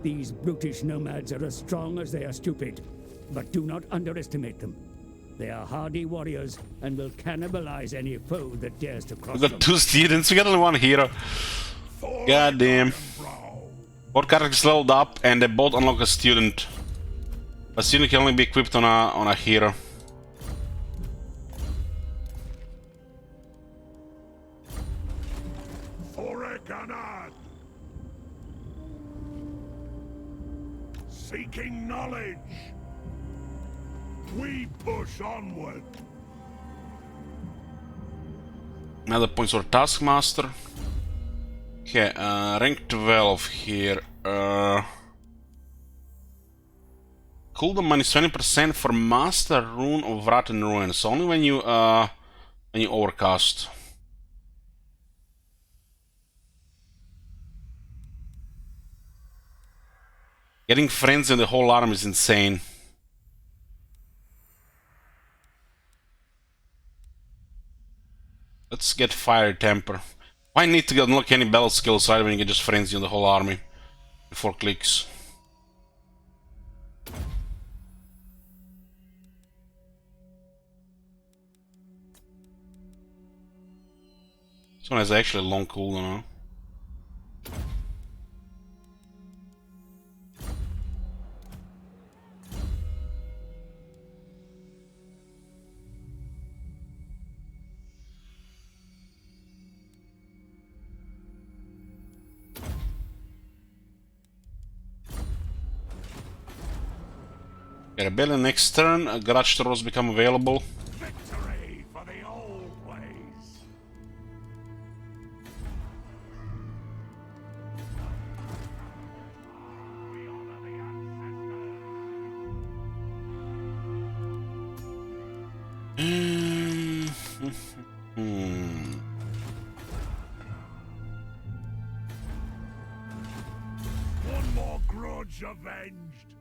These brutish nomads are as strong as they are stupid. But do not underestimate them. They are hardy warriors and will cannibalize any foe that dares to cross We them. got 2 students, we got only 1 hero. God damn. Both characters leveled up and they both unlock a student. A student can only be equipped on a hero. Thorek Anad. Seeking knowledge. We push onward. Another points for Taskmaster. Okay, rank 12 here. Cooldown minus 20% for Master Rune of Wrath and Ruin. So only when you overcast. Getting friends in the whole army is insane. Let's get Fire Temper. Why need to unlock any battle skills right when you get just frenzy on the whole army? 4 clicks. This one has actually a long cooldown, huh? Rebellion next turn, Garage Stores become available. Victory for the old ways. We honor the ancestors. grudge avenged.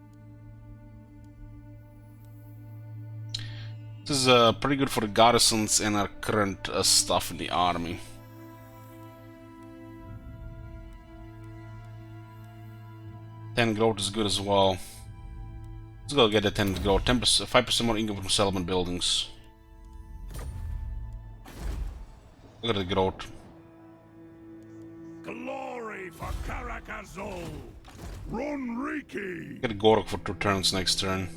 This is pretty good for the garrisons and our current stuff in the army. Ten growth is good as well. Let's go get a 10 growth. 10%, 5% more income from settlement buildings. Look at the growth. Glory for Karakazol! Run Riki! Get Gorok for 2 turns next turn.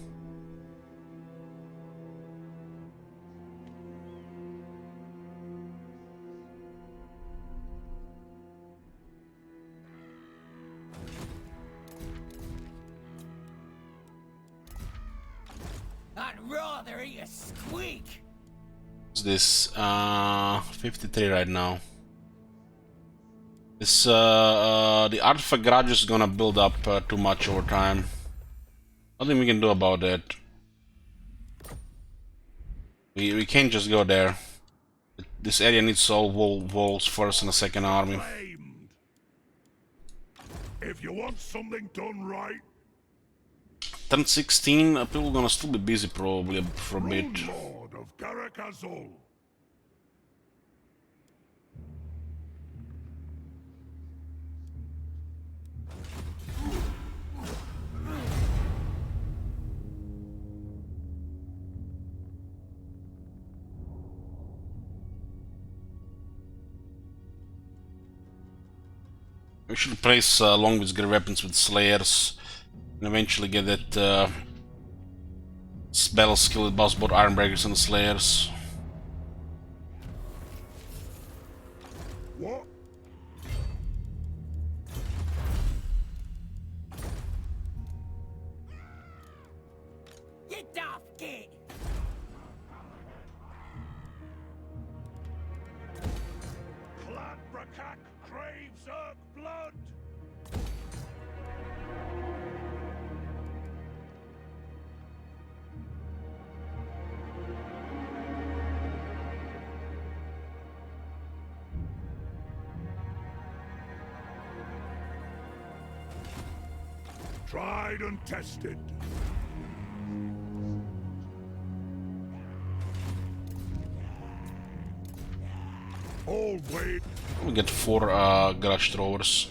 I'd rather eat a squeak. What's this? 53 right now. This the artifact garage is gonna build up too much over time. Nothing we can do about that. We can't just go there. This area needs all walls first and a second army. Blamed. If you want something done right, Turn 16, people are gonna still be busy probably for a bit. Rune Lord of Karakazol. We should place along with great weapons with slayers and eventually get that spell skill that buffs both Ironbreakers and the slayers. What? Get off, kid. Clan Brakak craves Urk blood! Tried and tested. All wait. We get 4 garage throwers.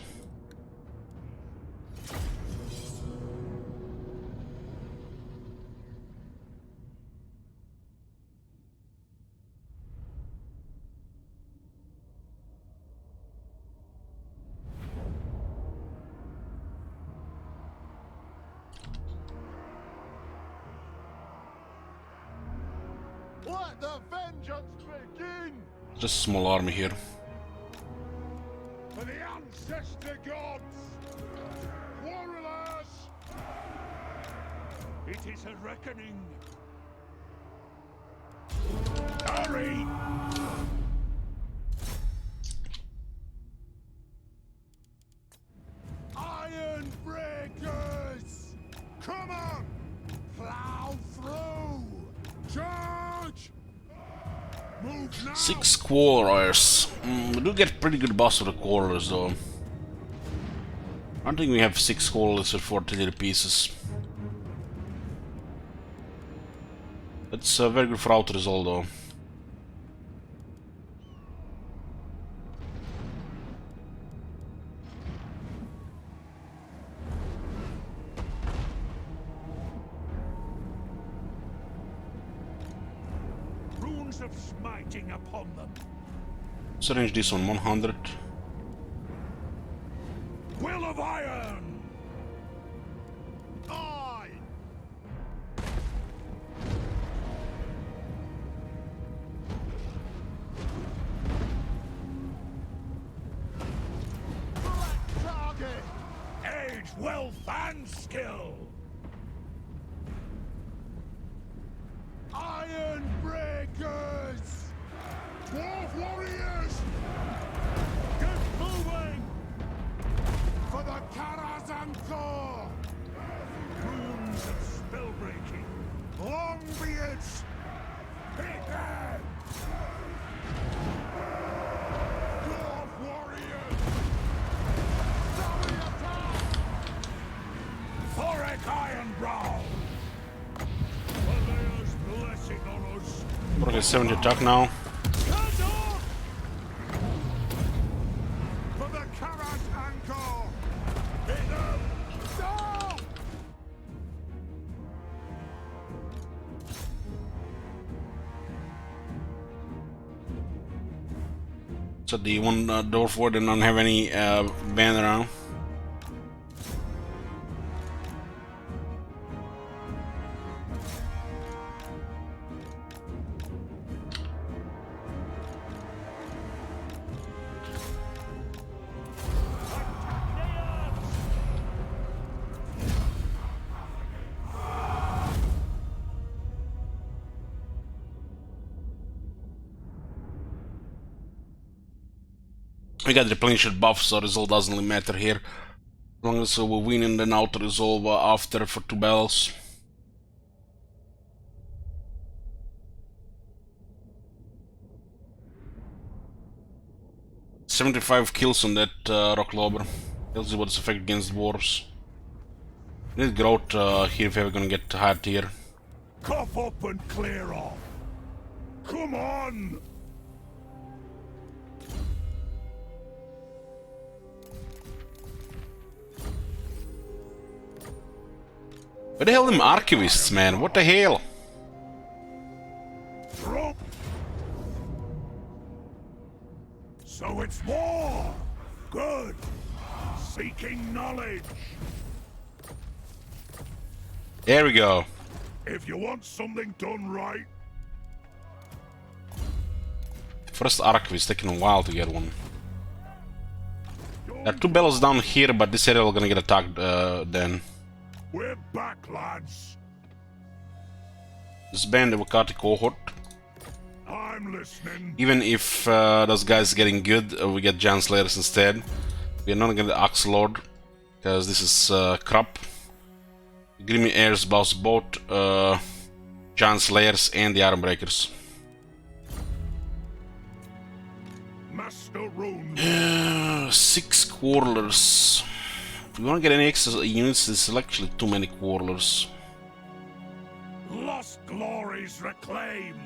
Let the vengeance begin! Just a small army here. For the ancestor gods! Warriors! It is a reckoning. Hurry! Iron breakers! Come on! Plow through! Charge! Move now! 6 quarters. We do get pretty good buffs for the quarters though. I don't think we have 6 quarters with 4 artillery pieces. That's very good for outers though. Runes of smiting upon them. Let's arrange this on 100. Will of iron! Aye! Black target! Age, wealth, and skill! Iron breakers! Dwarf warriors! Get moving! For the Karazanthor! Runes of spellbreaking! Long be it! Hit them! Dwarf warriors! Double attack! Okay, 70 attack now. Cut off! For the Karat Anchor! Hit them! Stop! So the one door forward and don't have any band around. We got replenished buff, so result doesn't really matter here. As long as we win and then auto resolve after for 2 battles. "75 kills on that rock lobber. Tells you what its effect against dwarves. We need growth here if we're gonna get higher tier. Cough up and clear off! Come on! Where the hell are them archivists, man? What the hell? Drop! So it's war! Good! Seeking knowledge! There we go. If you want something done right, First archivist, taking a while to get one. There are 2 battles down here, but this area we're gonna get attacked then. we're back, lads! Disband the Wakati cohort. I'm listening. Even if those guys getting good, we get Giant Slayers instead. We're not gonna get the Axe Lord, because this is crap. Grimy Heirs boss both Giant Slayers and the Ironbreakers. Master Rune. 6 Quarrelers. If we wanna get any extra units, there's actually too many Quarrelers. Lost glories reclaimed.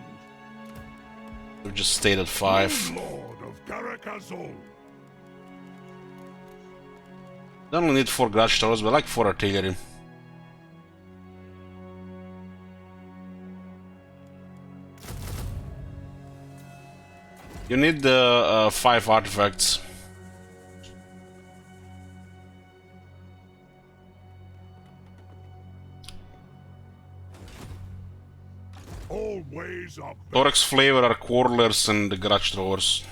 We just stayed at 5. Lord of Karakazul. Don't only need 4 Grudge Towers, but I like 4 artillery. You need the 5 artifacts. All ways are Thorek's flavor are Quarrelers and the Grudge Throwers.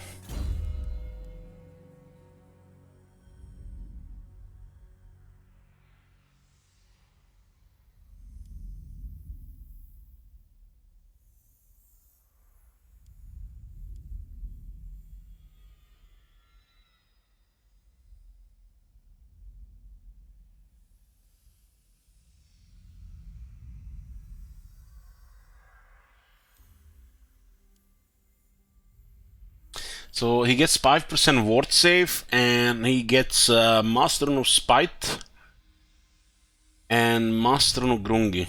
So he gets 5% ward save, and he gets Master of Spite and Master of Grungi.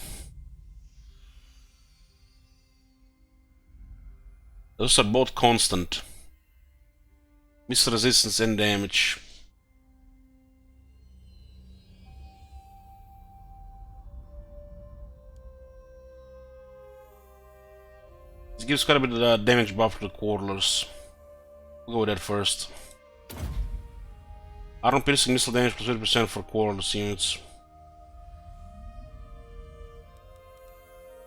Those are both constant. Miss resistance and damage. This gives quite a bit of damage buff to the Quarrelers. We'll go with that first. Armor piercing missile damage plus 30% for Quarrelers units.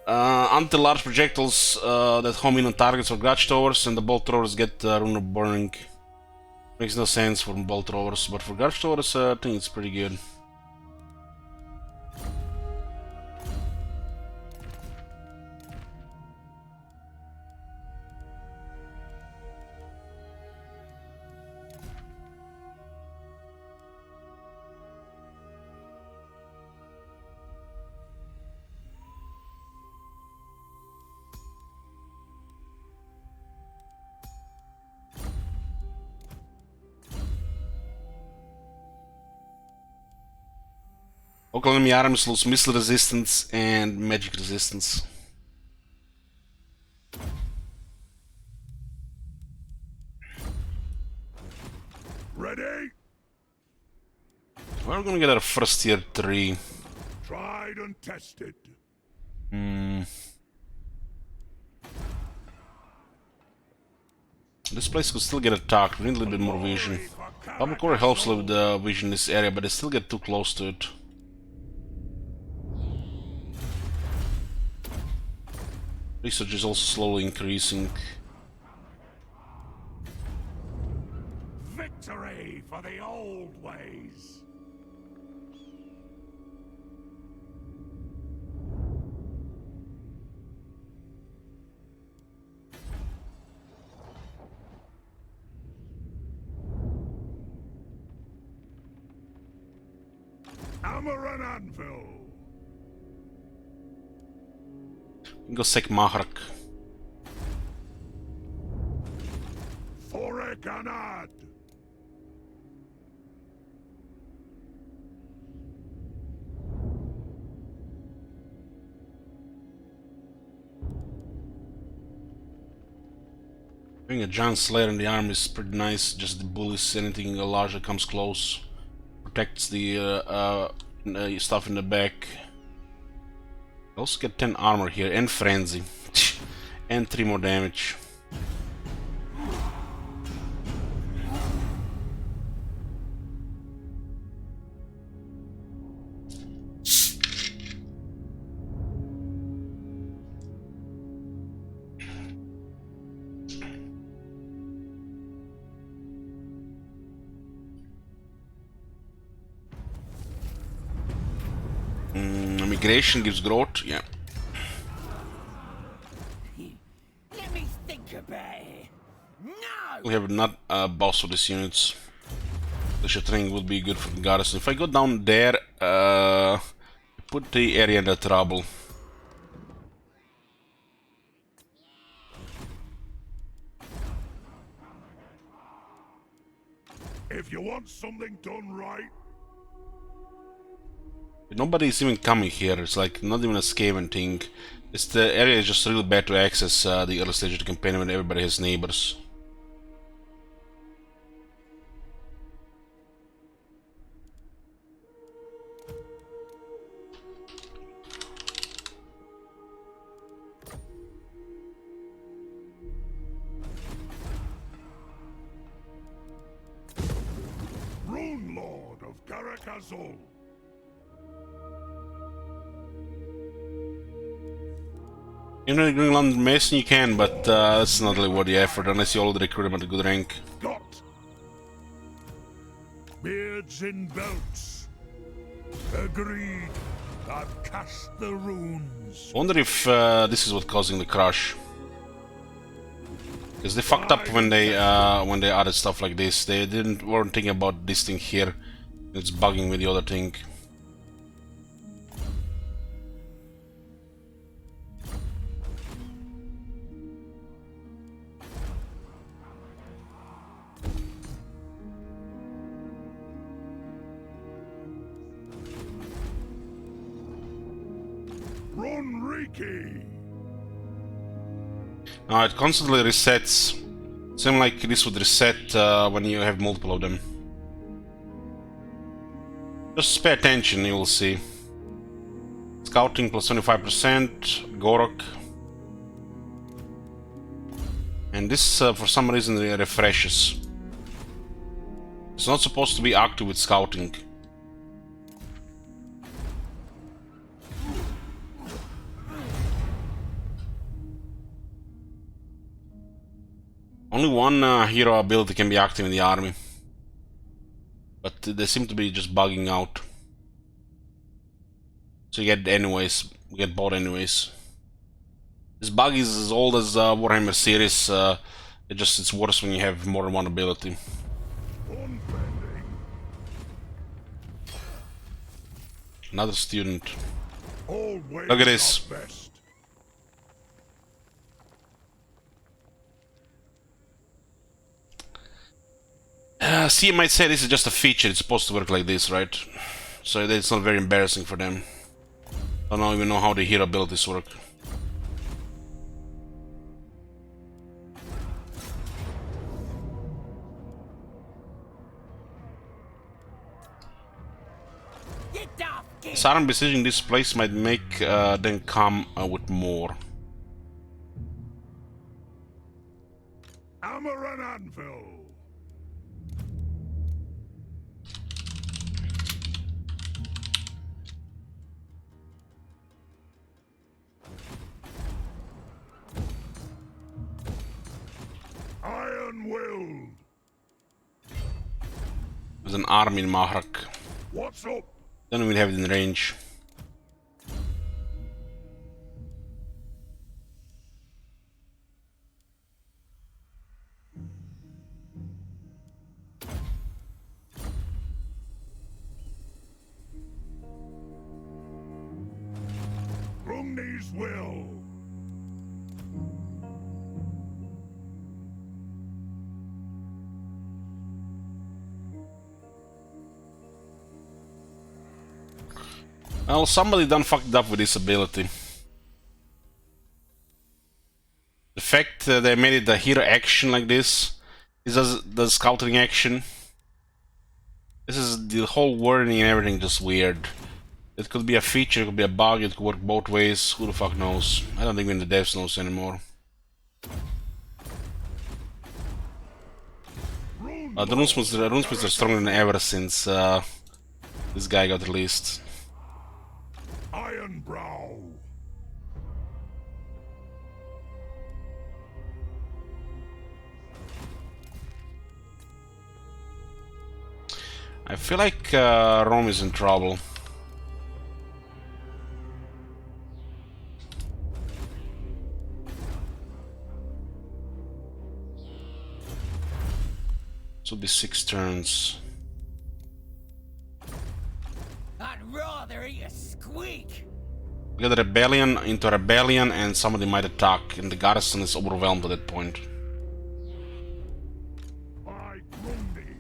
Anti-large projectiles that home in on targets or Grudge Towers, and the bolt throwers get Rune of Burning. Makes no sense for bolt throwers, but for Grudge Towers I think it's pretty good. Local enemy arms lose missile resistance and magic resistance. Ready? We're gonna get our first tier 3. Tried and tested. This place could still get attacked. We need a little bit more vision. Public order helps a little with the vision in this area, but they still get too close to it. Research is also slowly increasing. Victory for the old ways. Hammer and anvil. Go sec Mahrak. Thorek and ad. Having a giant slayer in the arm is pretty nice. Just the bullies, anything large that comes close. Protects the stuff in the back. Also get 10 armor here and frenzy. And 3 more damage. Migration gives growth, yeah. Let me think about it. No! We have not a boss for these units. The training would be good for the garrison. If I go down there, put the area under trouble. If you want something done right, Nobody's even coming here. It's like not even a scaven thing. It's the area is just really bad to access the early stage of the campaign when everybody has neighbors. Rune Lord of Garakazol. You know, doing London Mason you can, but it's not really worth the effort unless you already recruit them at a good rank. Got beards in belts. Agreed. I've cast the runes. Wonder if this is what's causing the crash. Because they fucked up when they added stuff like this. They weren't thinking about this thing here. It's bugging with the other thing. Run Riki. Now it constantly resets. Seems like this would reset when you have multiple of them. Just pay attention, you will see. Scouting plus 25%, Gorok. And this for some reason refreshes. It's not supposed to be active with scouting. Only one hero ability can be active in the army. But they seem to be just bugging out. So you get anyways, you get both anyways. This bug is as old as Warhammer series, it's worse when you have more than one ability. Unbending. Another student. Always Look at this. best. See, you might say this is just a feature, it's supposed to work like this, right? So that it's not very embarrassing for them. I don't even know how the hero abilities work. Get off, get Saran besieging this place might make them come with more. Hammer and anvil. Iron willed. There's an army in Mahrak. What's up? Don't even have it in range. Brumney's will. Well, somebody done fucked up with this ability. The fact they made it a hero action like this, the scouting action. This is the whole wording and everything just weird. It could be a feature, it could be a bug, it could work both ways. Who the fuck knows? I don't think even the devs knows anymore. The runesmiths are stronger than ever since this guy got released. Ironbrow. I feel like Rome is in trouble. This will be 6 turns. I'd rather eat a squeak. We got a rebellion into a rebellion, and somebody might attack, and the garrison is overwhelmed at that point. By Grundy.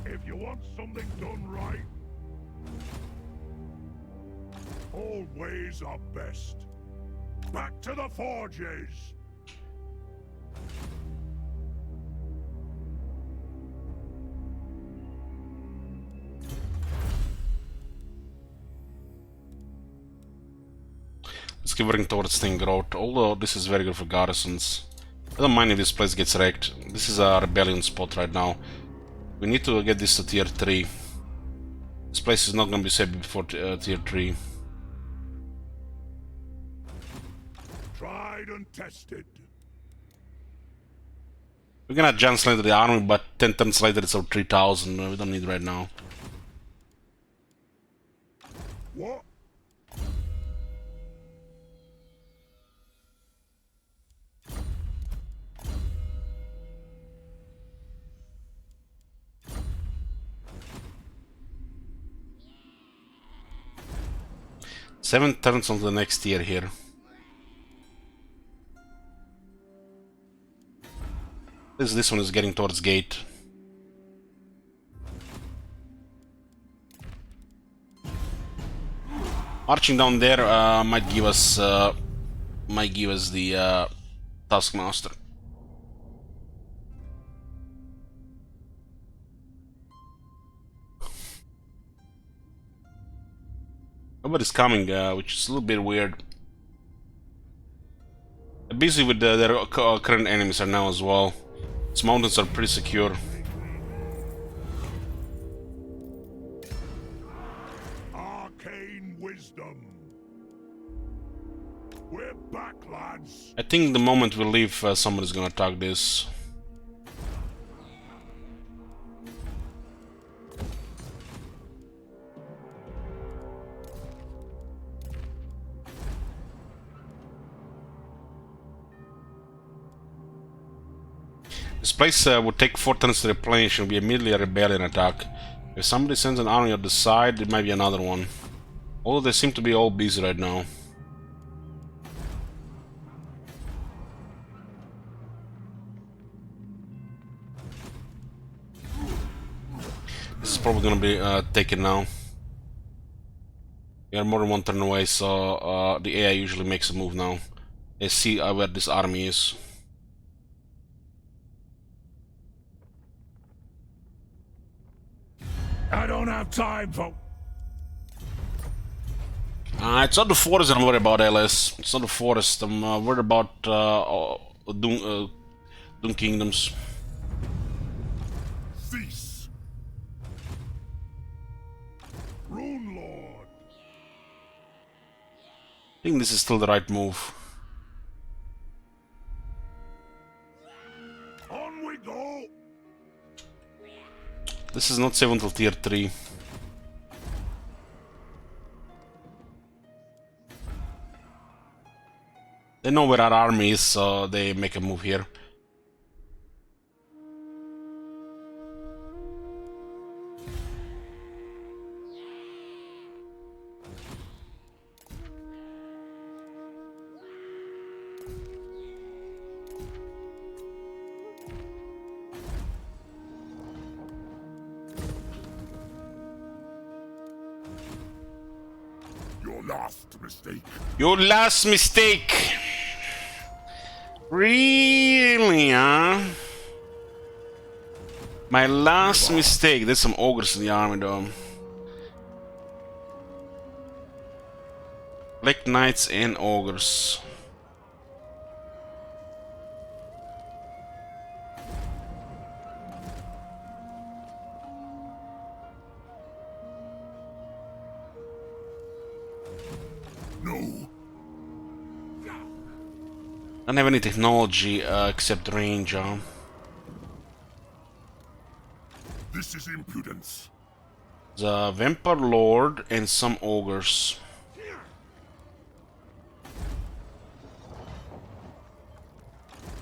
If you want something done right, all ways are best. Back to the forges. Let's keep working towards thing growth, although this is very good for garrisons. I don't mind if this place gets wrecked. This is a rebellion spot right now. We need to get this to tier 3. This place is not going to be safe before tier 3. Tried and tested. We're gonna advance later the army, but 10 turns later it's over 3000. We don't need it right now. What? Seven turns on the next tier here. This one is getting towards gate. Marching down there might give us the Taskmaster. Nobody's coming, which is a little bit weird. They're busy with their current enemies are now as well. These mountains are pretty secure. Arcane wisdom. We're back, lads. I think the moment we leave, somebody's gonna attack this. This place would take 4 turns to replenish and will be immediately a rebellion attack. If somebody sends an army on the side, it might be another one. Although they seem to be all busy right now. This is probably gonna be taken now. We are more than 1 turn away, so the AI usually makes a move now. They see where this army is. don't have time for... It's not the forest I'm worried about, LS. It's not the forest. I'm worried about Doom Kingdoms. Cease. Rune Lord. I think this is still the right move. On we go. This is not safe until tier 3. They know where our army is, so they make a move here. Your last mistake. Your last mistake! Really, huh? My last mistake. There's some ogres in the army, though. Black Knights and ogres. No. Don't have any technology except range, huh? This is impudence. The Vampire Lord and some ogres.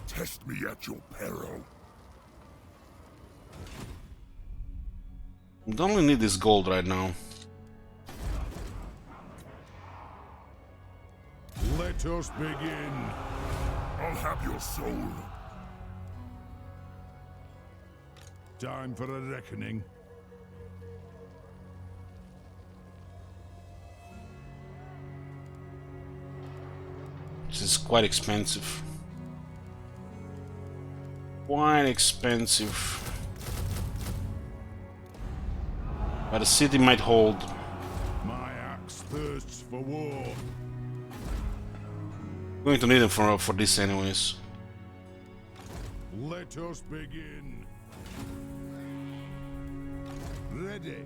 Test me at your peril. I don't really need this gold right now. Let us begin. I'll have your soul. Time for a reckoning. This is quite expensive. Quite expensive. But the city might hold. My axe thirsts for war. Going to need them for this anyways. Let us begin. Ready.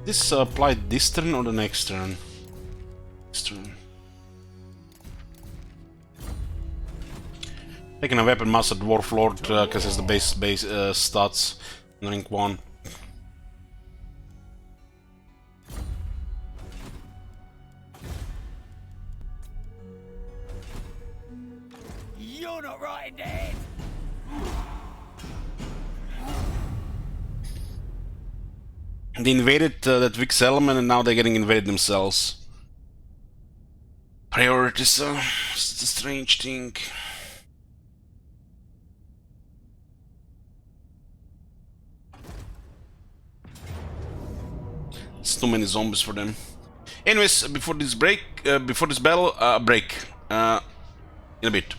This applied this turn or the next turn? This turn. Taking a weapon master dwarf lord because it's the base stats in rank 1. You're not right in the head. They invaded that weak settlement and now they're getting invaded themselves. Priorities, it's a strange thing. It's too many zombies for them. Anyways, before this battle, break. In a bit.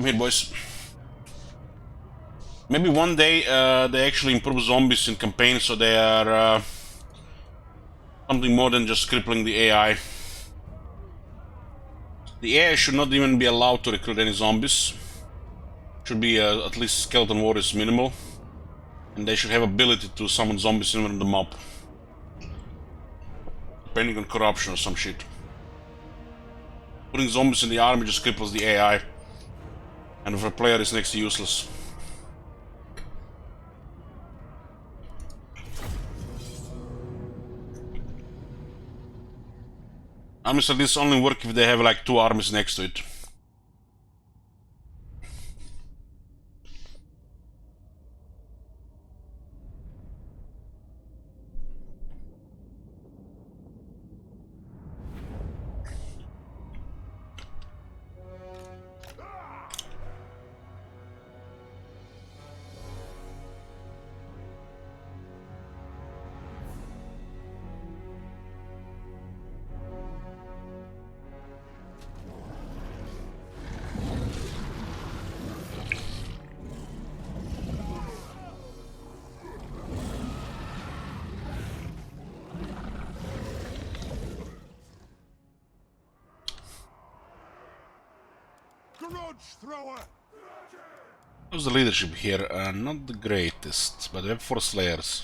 Come here, boys. Maybe one day they actually improve zombies in campaign, so they are something more than just crippling the AI. The AI should not even be allowed to recruit any zombies. Should be at least skeleton warriors minimal. And they should have ability to summon zombies even on the mob. Depending on corruption or some shit. Putting zombies in the army just cripples the AI. And if a player is next to useless. Armies like this only work if they have like 2 armies next to it. Thrower. How's the leadership here? Not the greatest, but we have 4 slayers.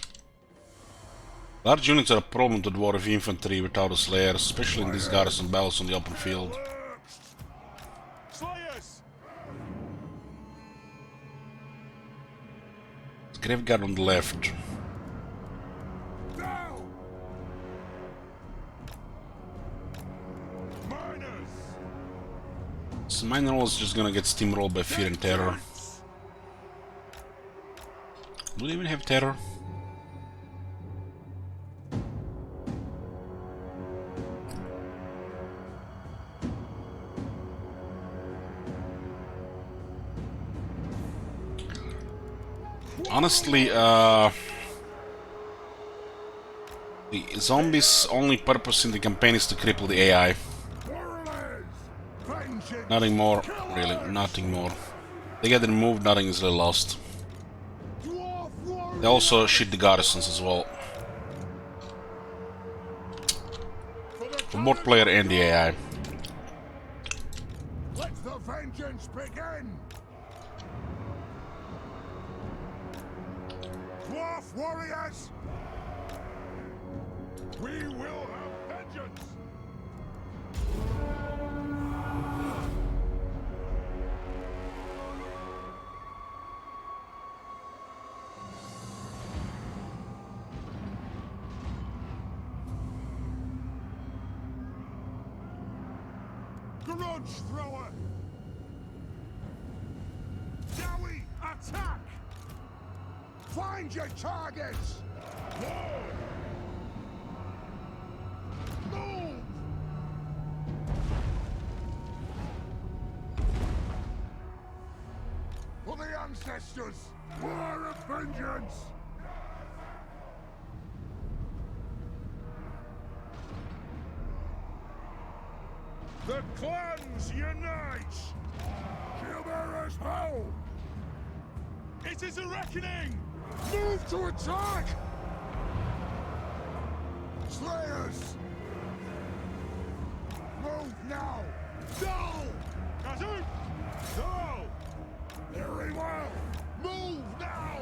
Large units are a problem to dwarf infantry without a slayer, especially in these garrison battles on the open field. Slayers. Graveguard on the left. Now. Miners. So my general is just gonna get steamrolled by fear and terror. Do they even have terror? Honestly, the zombies' only purpose in the campaign is to cripple the AI. Nothing more, really, nothing more. They get removed, nothing is really lost. They also shit the garrisons as well. For both player and the AI. Let the vengeance begin! Dwarf warriors! We will have vengeance! Grudge thrower! Dowie, attack! Find your targets! Move! For the ancestors! War of vengeance! The clans unite! Shieldbearers home! It is a reckoning! Move to attack! Slayers! Move now! No! Kazoo! No! Very well! Move now!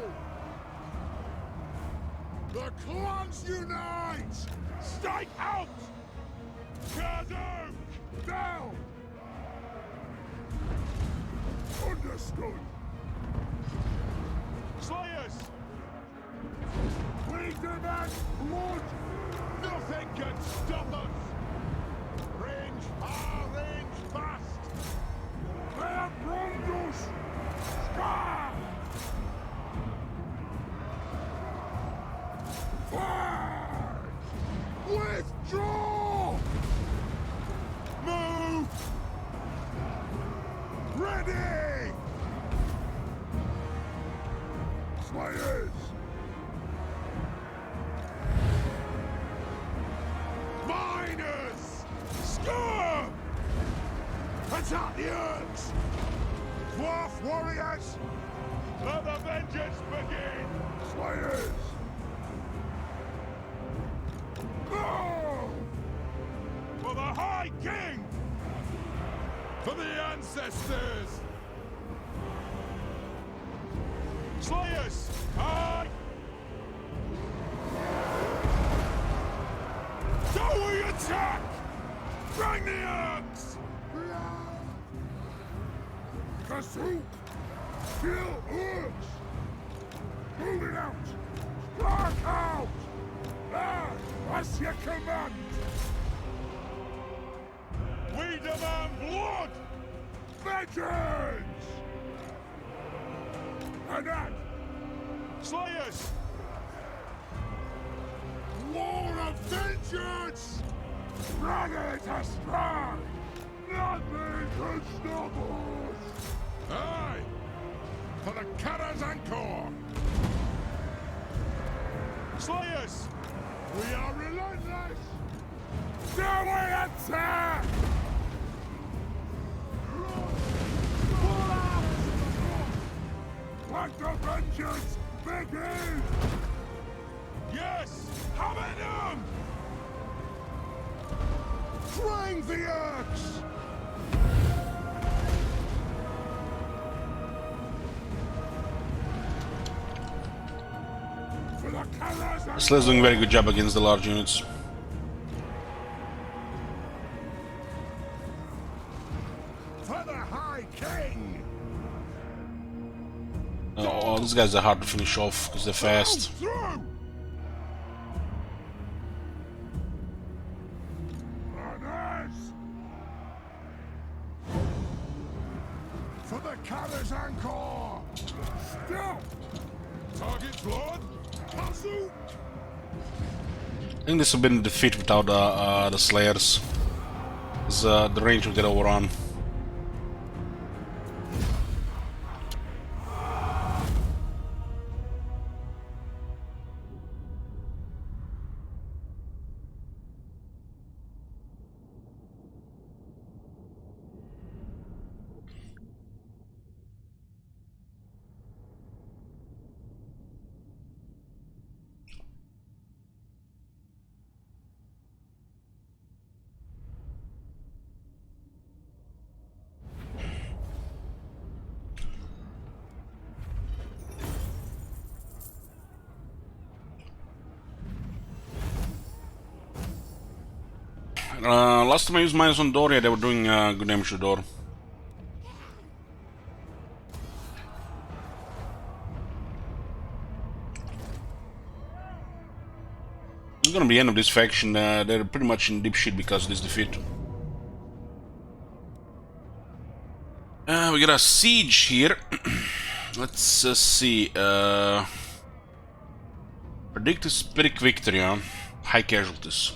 The clans unite! Strike out! Kazoo! Now! Understood! Slayers! We demand blood! Nothing can stop us! Range far, range fast! They have wronged us! Scar! Fire! Withdraw! Move! Ready! Slayers! Miners! Score! Attack the urns! Dwarf warriors! Let the vengeance begin! Slayers! Go! For the High King! For the ancestors! Slayers! Aye! Do we attack? Bring the axe! Kazook! Kill Urks! Moving out! Spark out! Ah, as you command! We demand blood! Vengeance! Anak! Slayers! War of vengeance! Ready to strike! Nothing can stop us! Aye! For the Karazancore! Slayers! We are relentless! Do we attack? Let the vengeance begin! Yes! Have it done! Bring the axe! For the Karazancore! Slayer's doing a very good job against the large units. For the High King! Oh, these guys are hard to finish off because they're fast. Through! Runners! For the Karazancore! Stop! Target blood! Kazook! I think this would have been a defeat without the Slayers. 'Cause, the range would get overrun. Last time I used minus on door, yeah, they were doing good damage to the door. It's gonna be the end of this faction. They're pretty much in deep shit because of this defeat. We got a siege here. Let's see. Predicted spirit victory, huh? High casualties.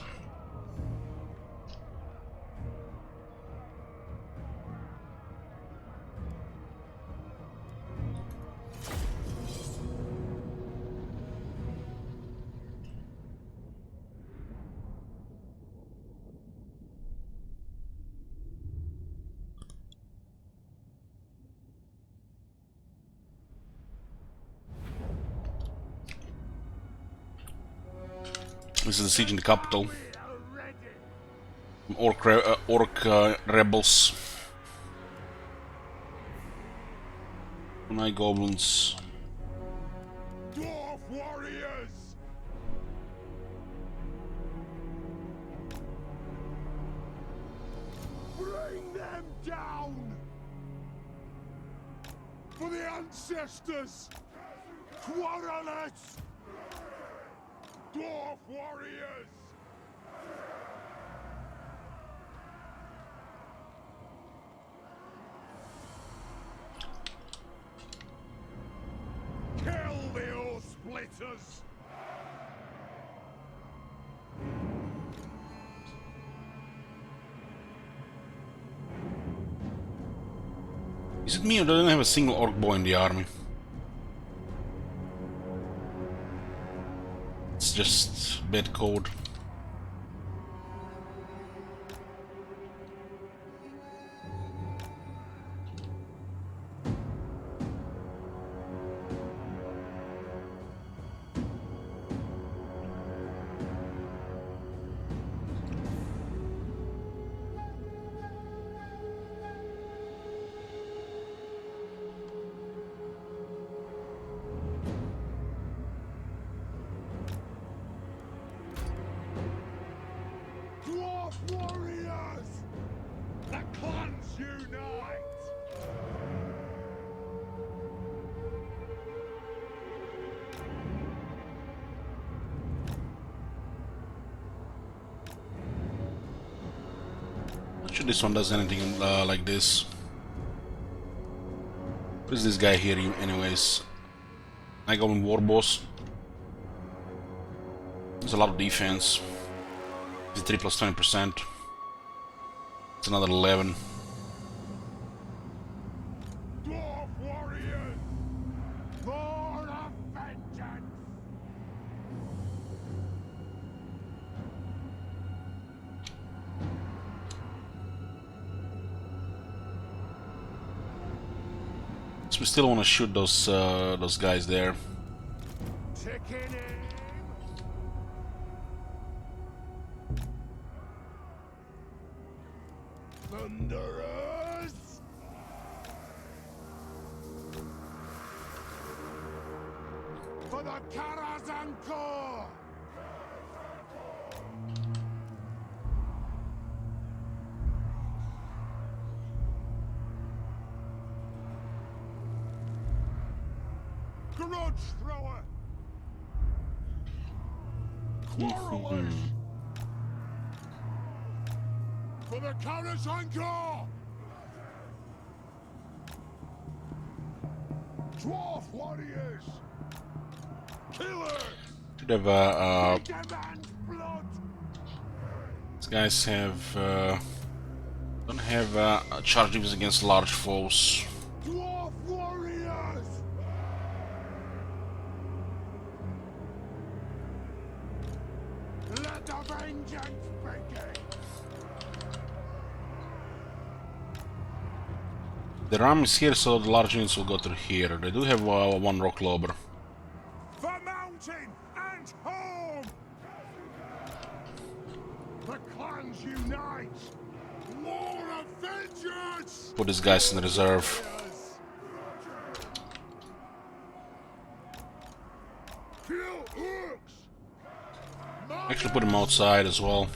This is the siege in the capital. Orc rebels. My goblins. Dwarf warriors! Bring them down! For the ancestors! Quarrelers! Dwarf warriors! Kill the old splitters! Is it me or do I don't have a single orc boy in the army? It's just bad code. Sure, this one does anything like this. What is this guy here, anyways? I go in War Boss. There's a lot of defense. It's 3 plus 20%. It's another 11. Dwarf warriors! Lord of vengeance! So we still want to shoot those guys there. Chicken aim! Thunderers! For the Karazanko! Grudge thrower! Quarrelers! For the Karazanko! Dwarf warriors! Killers! Should have They demand blood! these guys have don't have charge defense against large foes. Dwarf warriors! Let the vengeance begin! The ram is here, so the large units will go through here. They do have one rock lobber. For mountain and home! The clans unite! War of vengeance! Put these guys in reserve. Kill orcs! Actually, put them outside as well.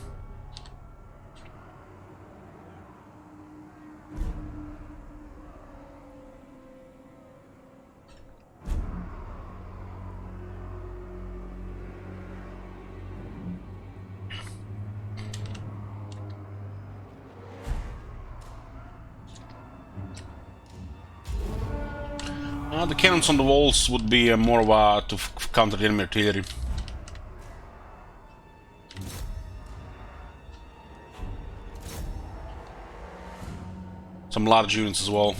The cannons on the walls would be more of a to counter the enemy artillery. Some large units as well.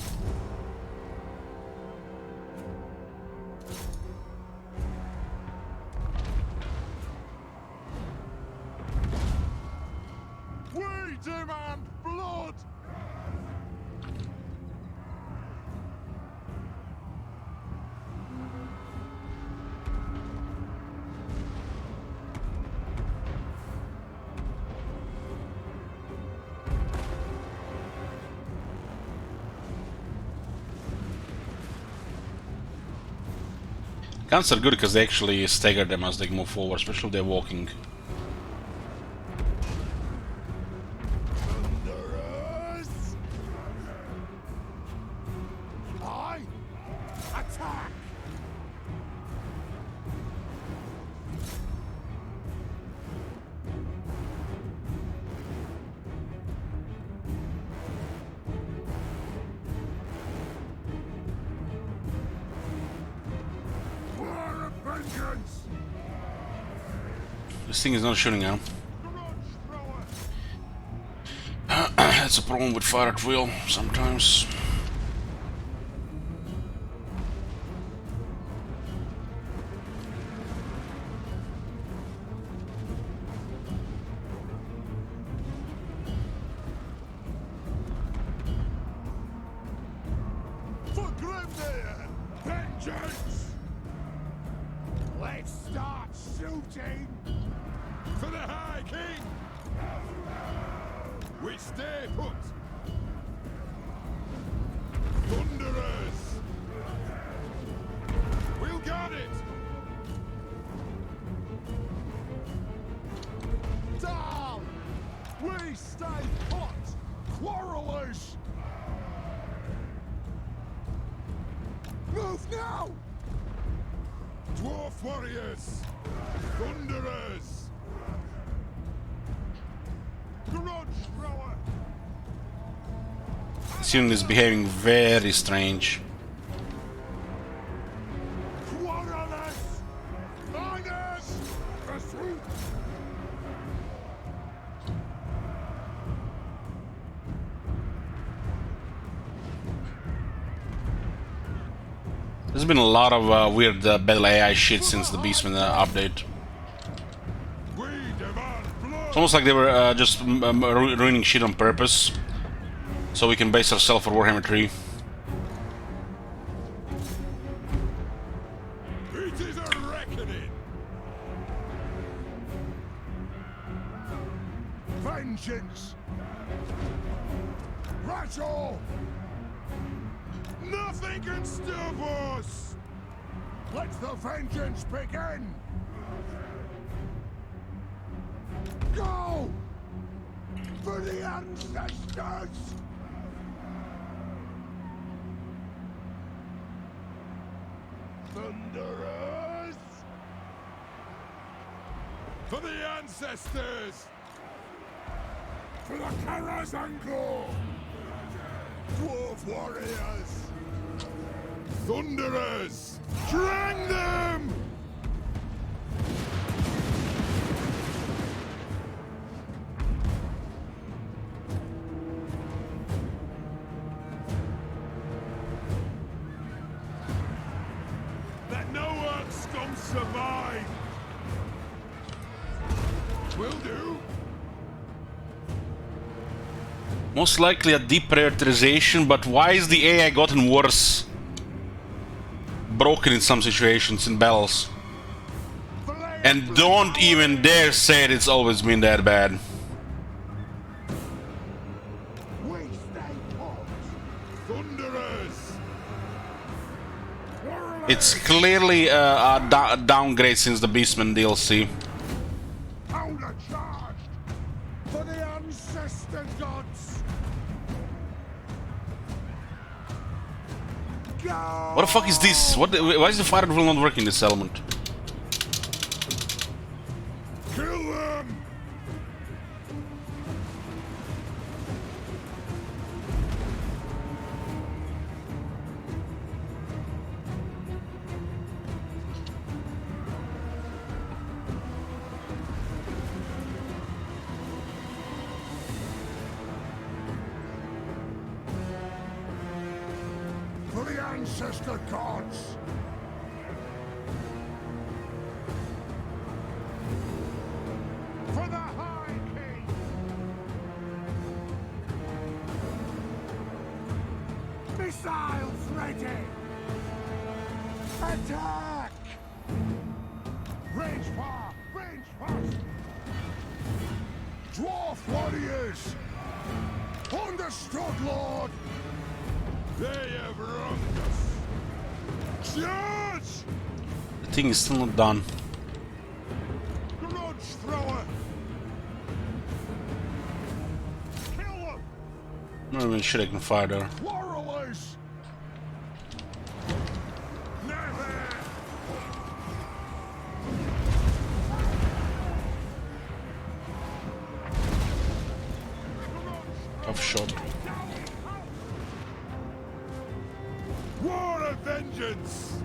We demand blood! Guns are good because they actually stagger them as they move forward, especially if they're walking. Thunderers! I attack! War of vengeance! This thing is not shooting now. Grudge thrower! That's a problem with fire at will sometimes. For Grimnir! Vengeance! Let's start shooting! For the High King! We stay put! Thunderers! We'll got it! Down! We stay put! Quarrelers! Move now! Dwarf warriors! Thunderers! Grudge thrower! This unit is behaving very strange. Querulous! Miners! Pursuit! There's been a lot of weird battle AI shit since the Beastman update. We demand blood! It's almost like they were just ruining shit on purpose, so we can base ourselves for Warhammer 3. It is a reckoning! Vengeance! Rattle! Nothing can stop us! Let the vengeance begin! Go! For the ancestors! Thunderers! For the ancestors! For the Karazanko! Dwarf warriors! Thunderers! Drang them! Let no Earth scum survive! Will do! Most likely a deprioritization, but why is the AI gotten worse? Broken in some situations in battles. And don't even dare say it's always been that bad. We stay put! Thunderers! It's clearly a downgrade since the Beastman DLC. Counter charge! For the ancestor gods! Go! What the fuck is this? Why is the fire drill not working in this element? Kill them! For the ancestor gods! For the High King! Missiles ready! Attack! Range far! Range fast! Dwarf warriors! Understood, Lord! They have wronged us! Charge! The thing is still not done. Grudge thrower! Kill them! I'm not even sure I can fire there. Quarrelers! Never! Tough shot. War of vengeance!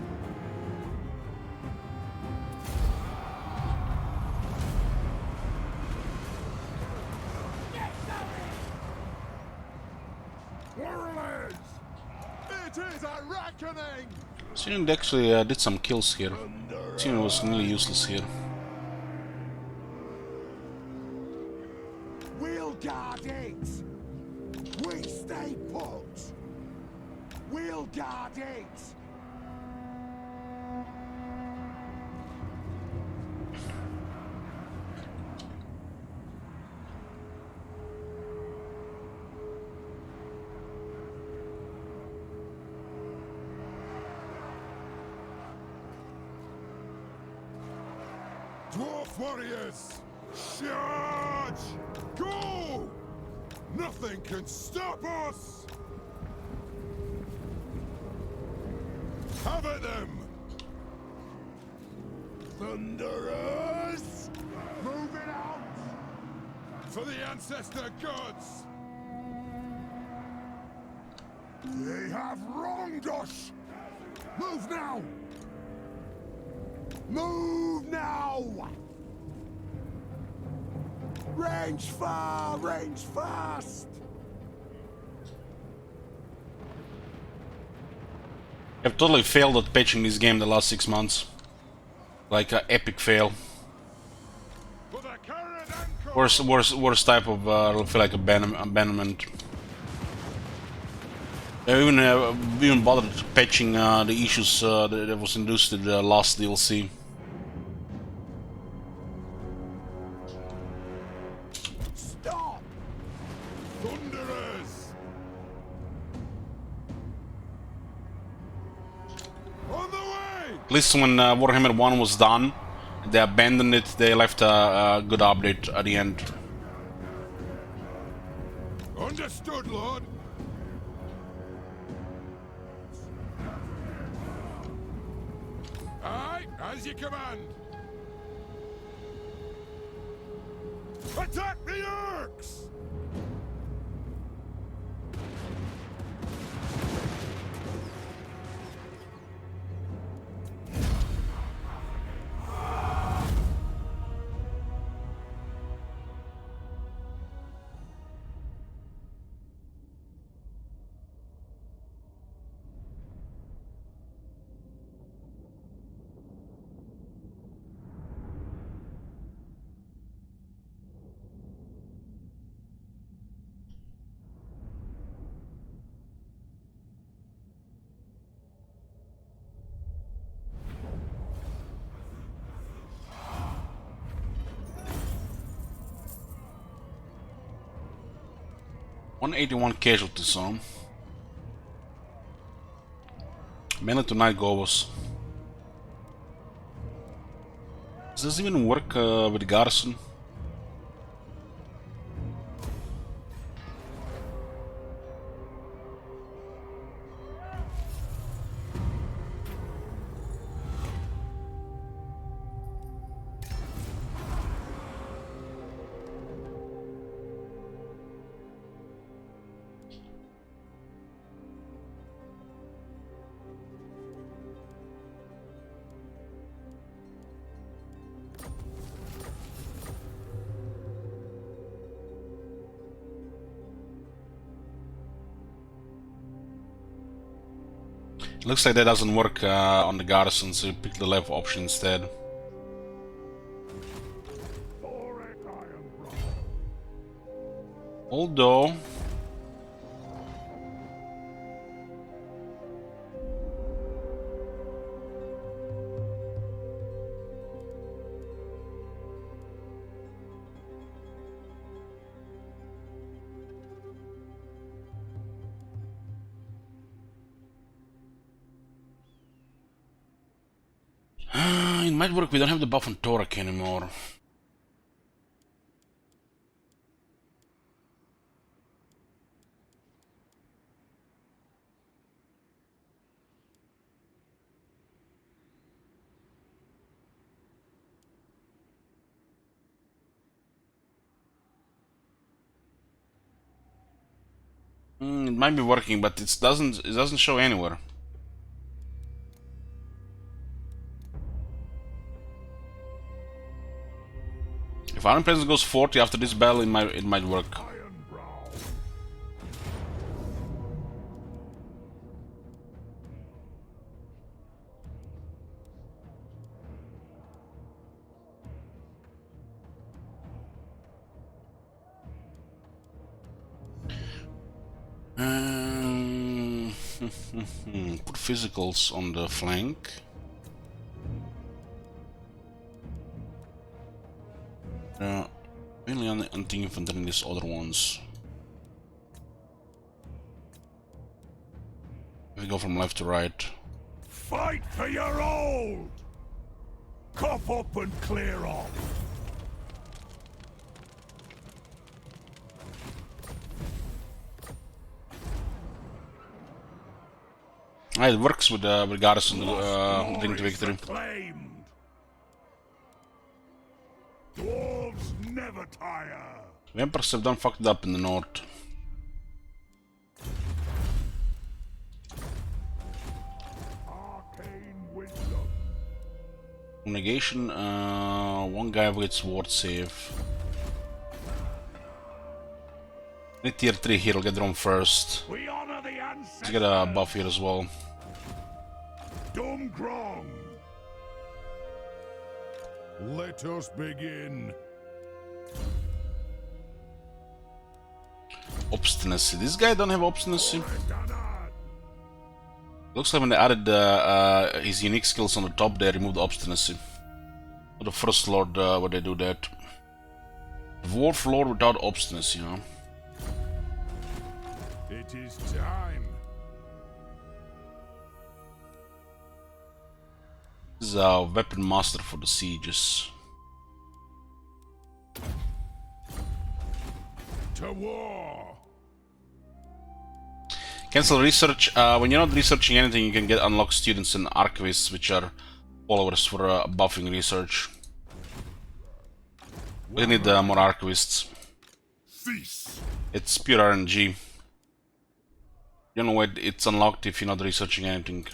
Warriors! It is a reckoning! Sinan actually did some kills here. Sinan was nearly useless here. We'll guard it! We stay put! We'll guard it! Dwarf warriors! Charge! Go! Nothing can stop us! Have at them! Thunderers! Move it out! For the ancestor gods! They have wronged us! Move now! Move now! Range far! Range fast! I've totally failed at patching this game the last 6 months. Like an epic fail. For the current anchor! Worst type of I feel like abandonment. I even bothered patching the issues that was induced in the last DLC. Stop! Thunderers! On the way! At least when Warhammer 1 was done, they abandoned it, they left a good update at the end. Understood, Lord. Aye, as you command. Attack the Orcs! "181 casualties on. Mainly to night goers. Does this even work with the garrison? Looks like that doesn't work on the garrison, so you pick the left option instead. Thorek, Ironbrow. Although... it might work, we don't have the buff on Thorek anymore. It might be working, but it doesn't show anywhere. If Iron Presence goes 40 after this battle, it might work. Ironbrow. Put physicals on the flank. Mainly on the anti-infantry and these other ones. We go from left to right. Fight for your old! Cough up and clear off! It works with garrison leading to victory. Acclaimed. Dwarves never tire! Vampires have done fucked it up in the north. Negation, one guy gets ward save. Need tier 3 here, I'll get Rome first. We honor the Let's get a buff here as well. Dum Grong. Let us begin. Obstinacy. This guy don't have obstinacy. Danad. Looks like when they added his unique skills on the top, they removed obstinacy. For the first lord, would they do that? Dwarf lord without obstinacy, huh? It is time. This is a weapon master for the sieges. To war. Cancel research. When you're not researching anything, you can get unlocked students and archivists, which are followers for buffing research. We need more archivists. Cease. It's pure RNG. You don't know why it's unlocked if you're not researching anything.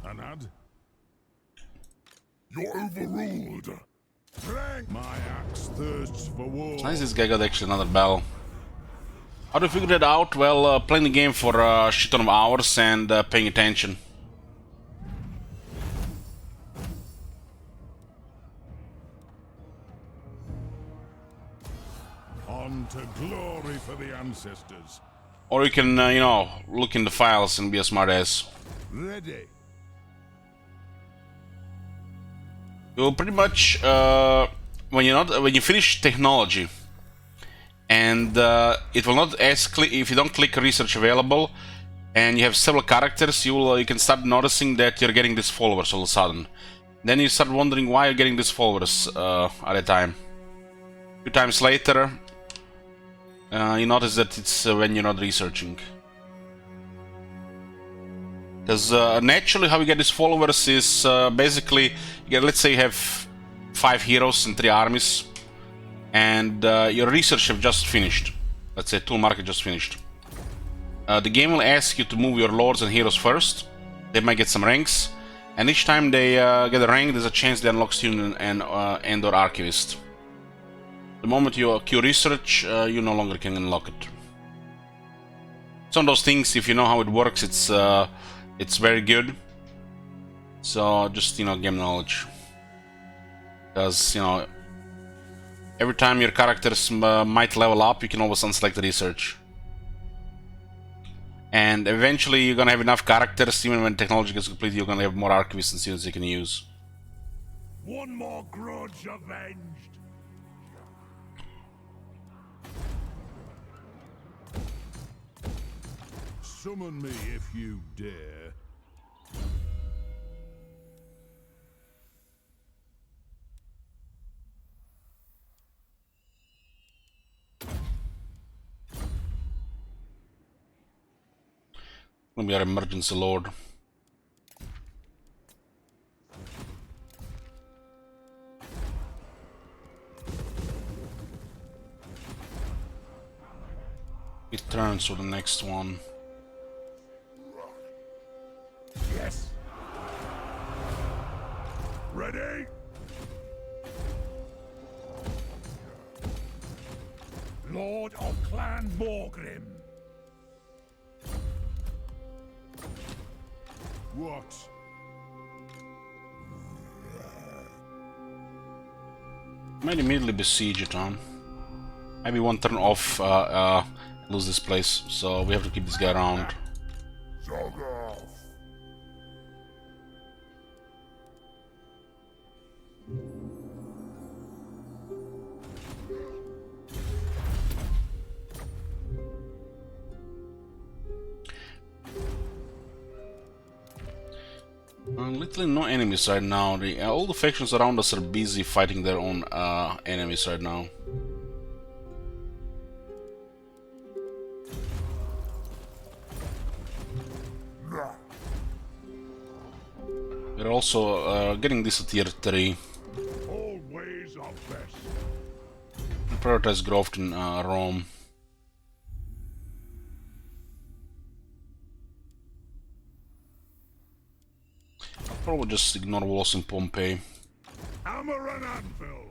Anad. You're overruled. My axe thirsts for war. Nice, this guy got actually another bell. How do you figure that out? Well, playing the game for a shit ton of hours and paying attention. On to glory for the ancestors. Or you can, you know, look in the files and be a smartass. Ready. You'll pretty much, when you finish technology, and it will not ask if you don't click research available, and you have several characters, you can start noticing that you're getting these followers all of a sudden. Then you start wondering why you're getting these followers at a time. A few times later, you notice that it's when you're not researching. Because naturally how you get these followers is basically, you get, let's say you have 5 heroes and 3 armies, and your research have just finished. Let's say tool market just finished. The game will ask you to move your lords and heroes first. They might get some ranks, and each time they get a rank, there's a chance they unlock student and or archivist. The moment you queue research, you no longer can unlock it. Some of those things, if you know how it works, it's very good. So just, you know, game knowledge. Because, you know, every time your characters might level up, you can always unselect the research. And eventually you're gonna have enough characters, even when technology gets complete, you're gonna have more archivists and students you can use. One more grudge avenged. Summon me if you dare. Gonna be our emergency lord. It turns to the next one. Yes. Ready? Lord of Clan Morgrim. What? Might immediately besiege it, huh? Maybe one turn off, lose this place, so we have to keep this guy around. Jog off. Literally no enemies right now. All the factions around us are busy fighting their own enemies right now. We're also getting this at tier 3. All ways are best. Prioritize growth in Rome. I'll probably just ignore walls in Pompeii. Hammer and anvil.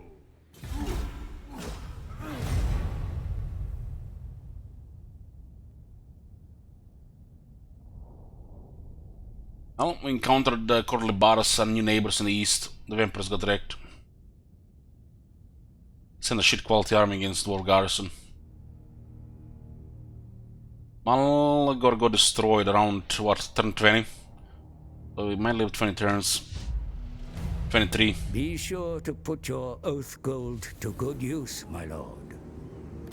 Well, we encountered the Corlibaras and new neighbors in the east. The vampires got wrecked. Send a shit quality army against Dwarf Garrison. Malagor got destroyed around, what, turn 20? So we might live 20 turns. 23. Be sure to put your oath gold to good use, my lord.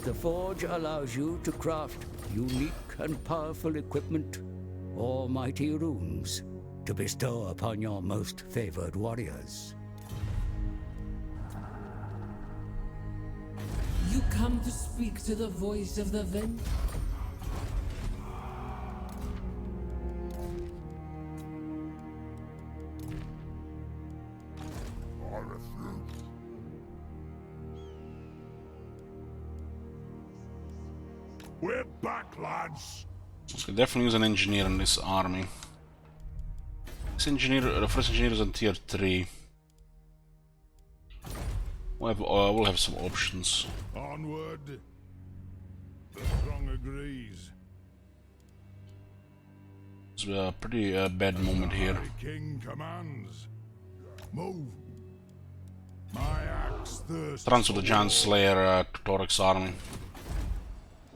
The forge allows you to craft unique and powerful equipment or mighty runes to bestow upon your most favored warriors. You come to speak to the voice of the vent? I refuse. We're back, lads. So we could definitely use an engineer in this army. This engineer, the first engineer is on tier 3. We'll have some options. Onward. The throng agrees. It's a pretty bad moment here. The King commands. Move. My axe thirsts. Transfer the Giant Slayer to Thorek's army.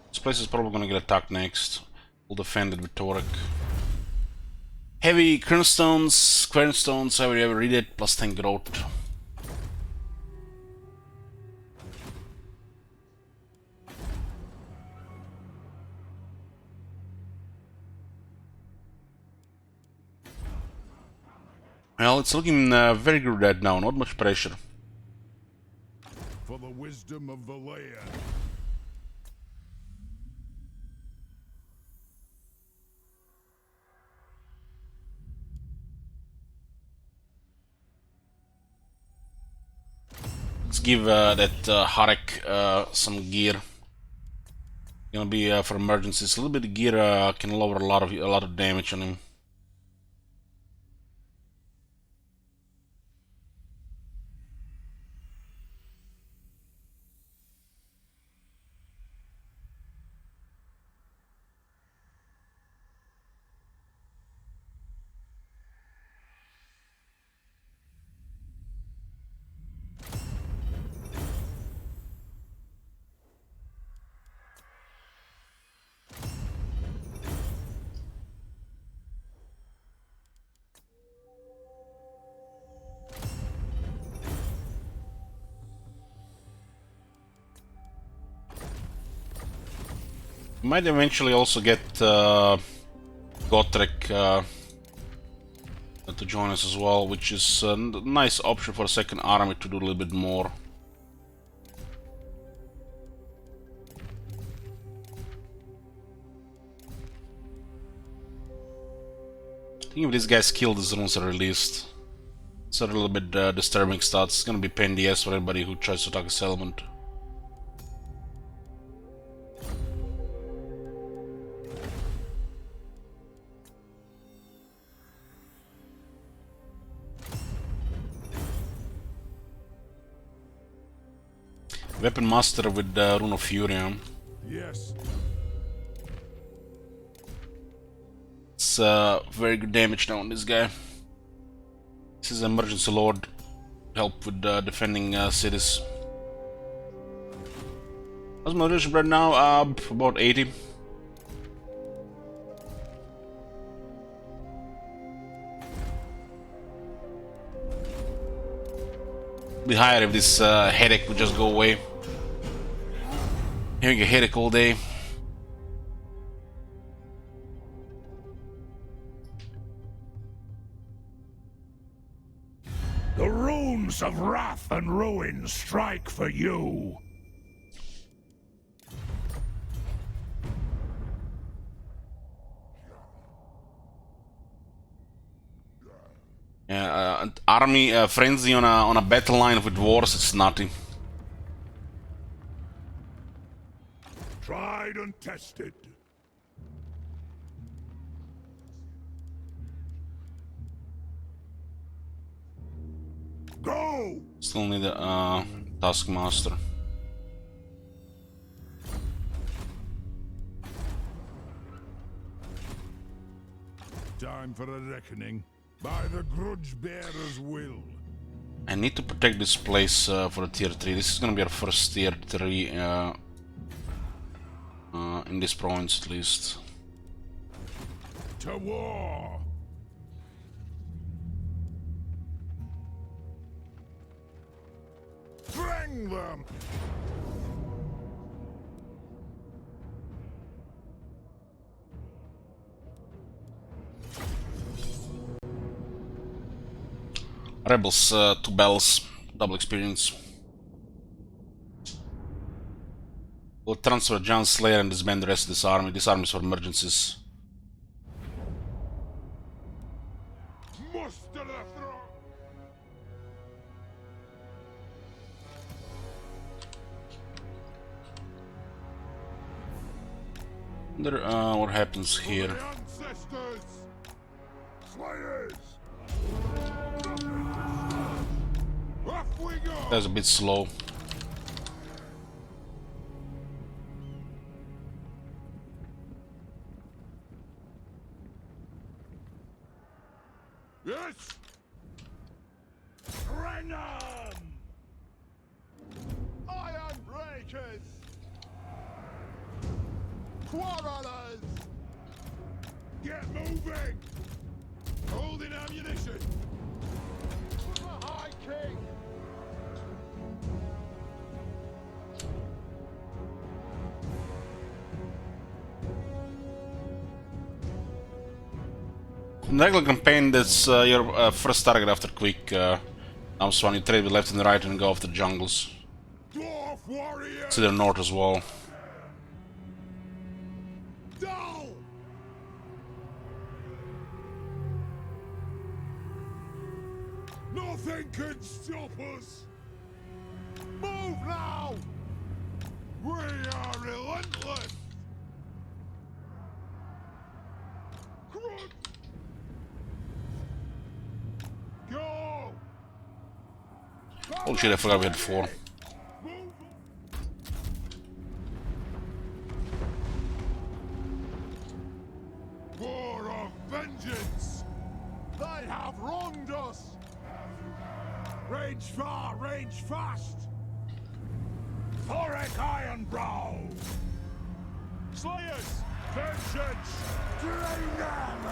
This place is probably gonna get attacked next. We'll defend it with Thorek. Heavy quernstones, however you ever read it, plus 10 growth. Well, it's looking very good right now, not much pressure. For the wisdom of Valea. Let's give that Thorek some gear. Gonna be for emergencies. A little bit of gear can lower a lot of damage on him. Might eventually also get Gotrek to join us as well, which is a nice option for a second army to do a little bit more. I think if these guys kill, these runes are released. It's a little bit disturbing stats. It's gonna be pain in the ass for everybody who tries to attack a settlement. Weapon Master with Rune of Fury. Yes. It's very good damage now on this guy. This is Emergency Lord. Help with defending cities. How's my rich bread now? About 80. Be higher if this headache would just go away. Having a headache all day. The runes of wrath and ruin strike for you. Army frenzy on a battle line with wars, it's nothing. Tried and tested. Go! Still need a Taskmaster. Time for a reckoning. By the grudge bearer's will. I need to protect this place for the tier 3. This is gonna be our first tier 3 in this province at least. To war! Bring them! Rebels, 2 bells, double experience. We'll transfer John Slayer and disband the rest of this army. This army is for emergencies. Muster the throne! What happens here? The ancestors! Slayers! Off we go! That's a bit slow. Yes! Renan! Iron breakers! Quarrelers! Get moving! Holding ammunition! For the High King! In the regular campaign, that's your first target after quick comes when you trade with left and right and go after jungles. Dwarf warrior! To the north as well. Dull! Nothing can stop us! Move now! We are relentless! Crud! Go! Oh shit, I forgot we had 4. Move! War of vengeance! They have wronged us! Range far, range fast! Thorek Ironbrow! Slayers! Vengeance! Drain them!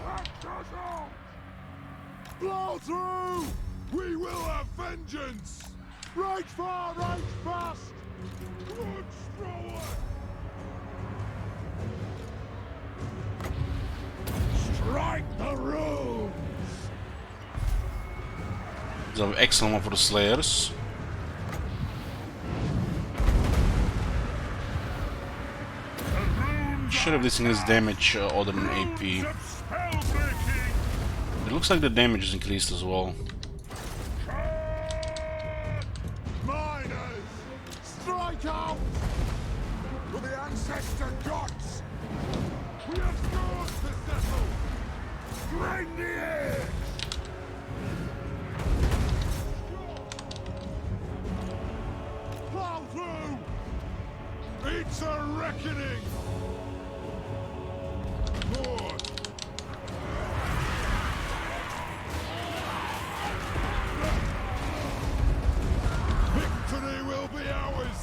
Act us out! Blow through! We will have vengeance! Range far, range fast! Grudge thrower! Strike the runes! So excellent one for the Slayers. Should have this increased damage other than AP. It looks like the damage is increased as well. Miners! Strike out! For the ancestor gods! We have scores to settle! Grenadiers! Plow through! It's a reckoning! Lord! Victory will be ours!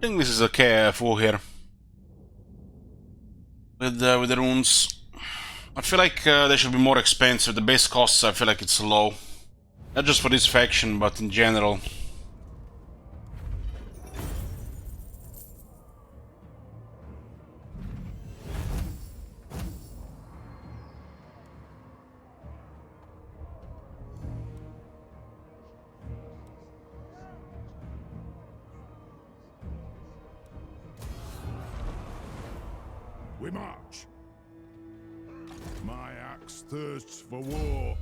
I think this is okay for here. With the runes. I feel like they should be more expensive. The base costs, I feel like it's low. Not just for this faction, but in general. We march. My axe thirsts for war.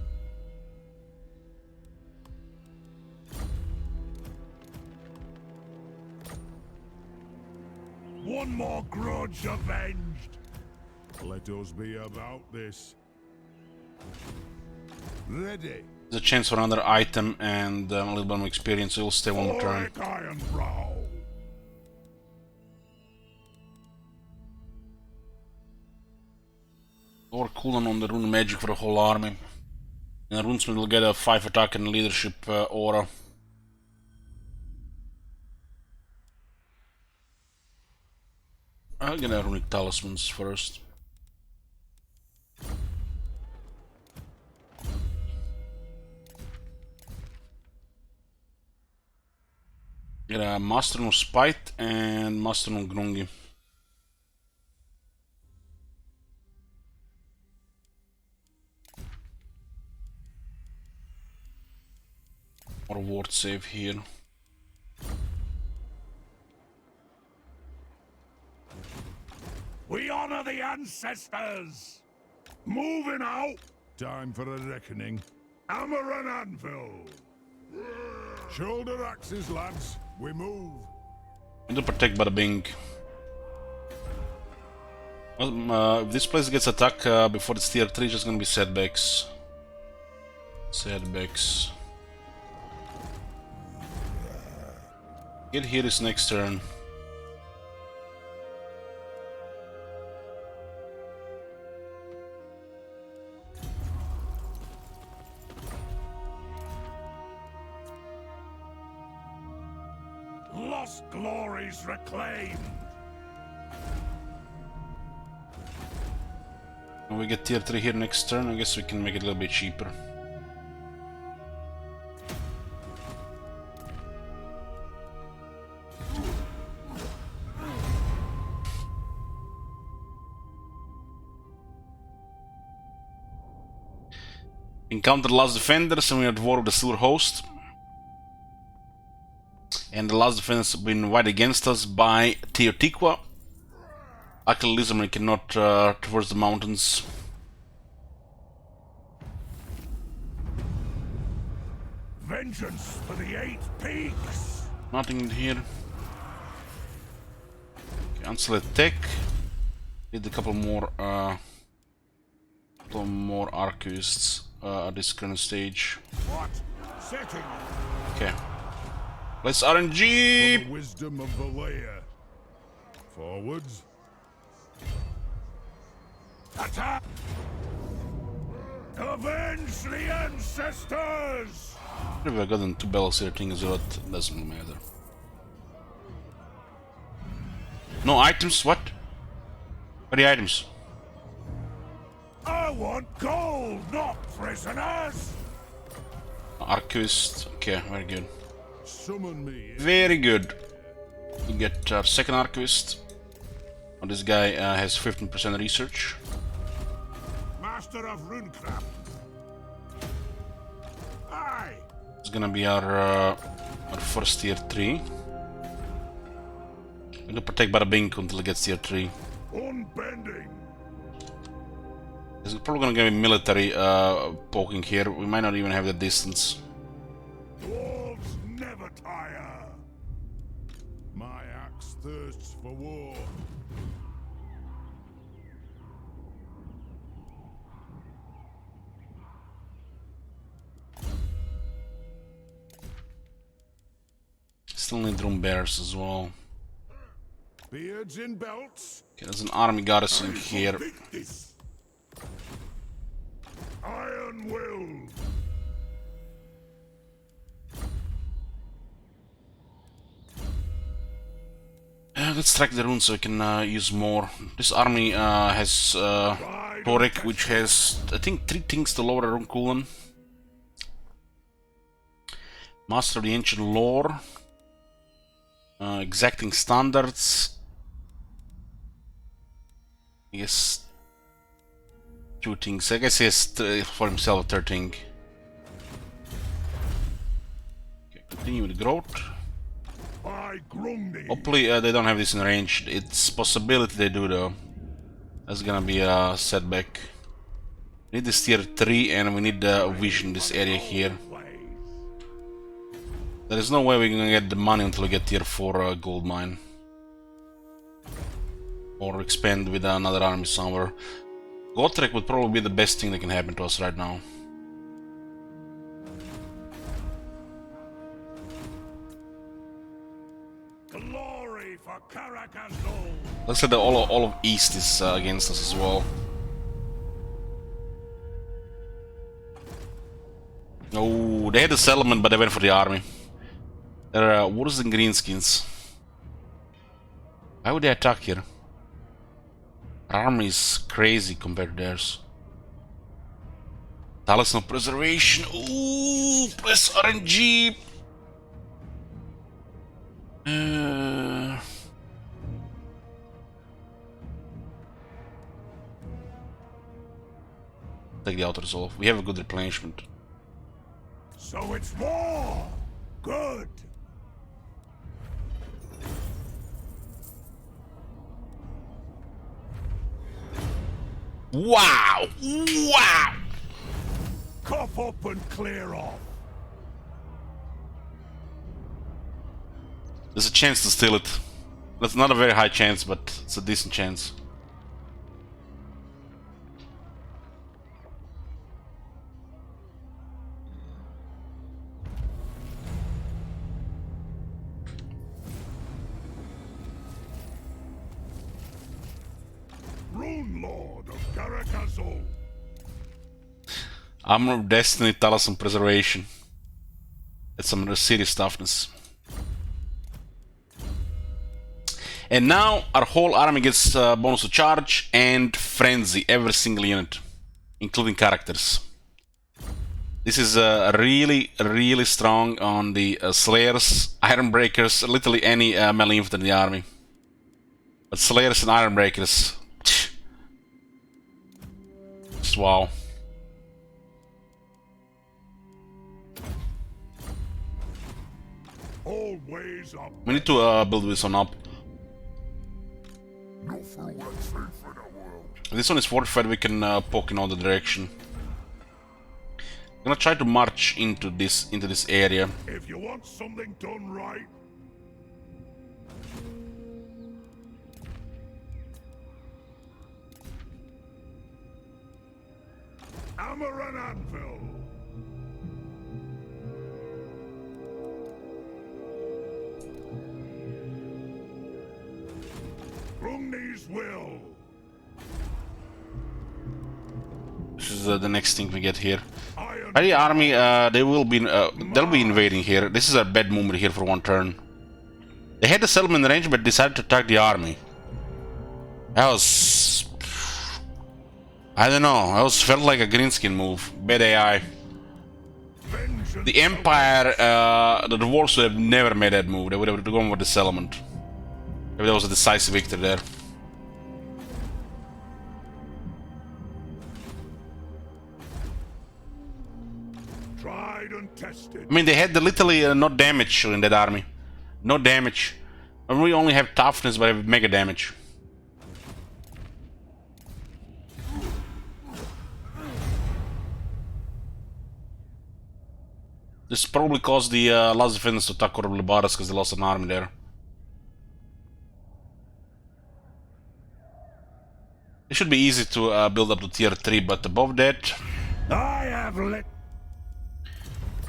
One more grudge avenged. Let us be about this. Ready. There's a chance for another item and a little bit of experience, so we'll stay one more turn. Thorek Ironbrow. Or cooldown on the rune magic for the whole army. And the runesmith will get a 5 attack and leadership aura. I'll get a runic talismans first. Get a Master no Spite and Master no Grungi. Or ward save here. We honor the ancestors! Moving out! Time for a reckoning. Hammer and anvil! Shoulder axes, lads. We move. And to protect bada bing. Well, if this place gets attacked before it's tier 3, it's just gonna be setbacks. Setbacks. Get here is next turn. Lost glories reclaimed. When we get tier 3 here next turn, I guess we can make it a little bit cheaper. Encounter the last defenders and we are at war with the Silver Host. And the last defenders have been wiped against us by Teotihuacan. Luckily, Lizardman cannot traverse the mountains. Vengeance for the 8 peaks! Nothing in here. Cancel attack. Need a couple more archivists at this current stage. What? Setting! Okay. Let's RNG! For the wisdom of the layer. Forwards. Attack! Avenge the ancestors! If I gotten 2 bells here, thing is what doesn't matter. No items? What? What are the items? I want gold, not prisoners! Archivist. Okay, very good. Summon me. Very good. We get our second archivist. Oh, this guy has 15% research. Master of runecraft. Aye. It's gonna be our first tier 3. We're gonna protect Bada Bing until it gets tier 3. Unbending. There's probably gonna be military poking here. We might not even have the distance. Dwarves never tire. My axe thirsts for war. Still need drum bears as well. Beards in belts. Okay, there's an army garrison here. This. Iron will. let's track the runes so we can use more. This army has Thorek, which has, I think, 3 things to lower the rune cooldown. Master of the Ancient Lore. Exacting Standards. I guess 2 things. I guess he has for himself a 3rd thing. Okay, continue with growth. Hopefully they don't have this in range. It's possibility they do though. That's gonna be a setback. We need this tier 3 and we need a vision in this area here. There is no way we're gonna get the money until we get tier 4 gold mine. Or expand with another army somewhere. Thorek would probably be the best thing that can happen to us right now. Glory for Caracazol. Looks like all of East is against us as well. Oh, they had the settlement, but they went for the army. They're worse than greenskins. Why would they attack here? Our army is crazy compared to theirs. Talisman of Preservation. Ooh, plus RNG. Take the auto resolve. We have a good replenishment. So it's war. Good. Wow! Wow! Cough up and clear off. There's a chance to steal it. That's not a very high chance, but it's a decent chance. Rune Lord of Caracazol. Armor of Destiny, Talisman Preservation. That's some serious toughness. And now our whole army gets bonus to charge and frenzy, every single unit, including characters. This is really strong on the Slayers, Ironbreakers, literally any melee infantry in the army. But Slayers and Ironbreakers, just wow. Always up. We need to build this one up. No fool that's safe in the world. This one is fortified, we can poke in all the direction. I'm gonna try to march into this area. If you want something done right, hammer and anvil. Brungni's will. This is the next thing we get here. The army, they'll be invading here. This is a bad movement here for one turn. They had the settlement in range, but decided to attack the army. That was, I don't know. That was felt like a greenskin move. Bad AI. The Empire, the dwarves would have never made that move. They would have gone with the settlement. Maybe that was a decisive victory there. Tried and tested. I mean, they had literally no damage in that army. No damage. And we only have toughness, but have mega damage. This probably caused the last defenders to attack horribly Bardas because they lost an army there. It should be easy to build up to tier 3, but above that, I have lit.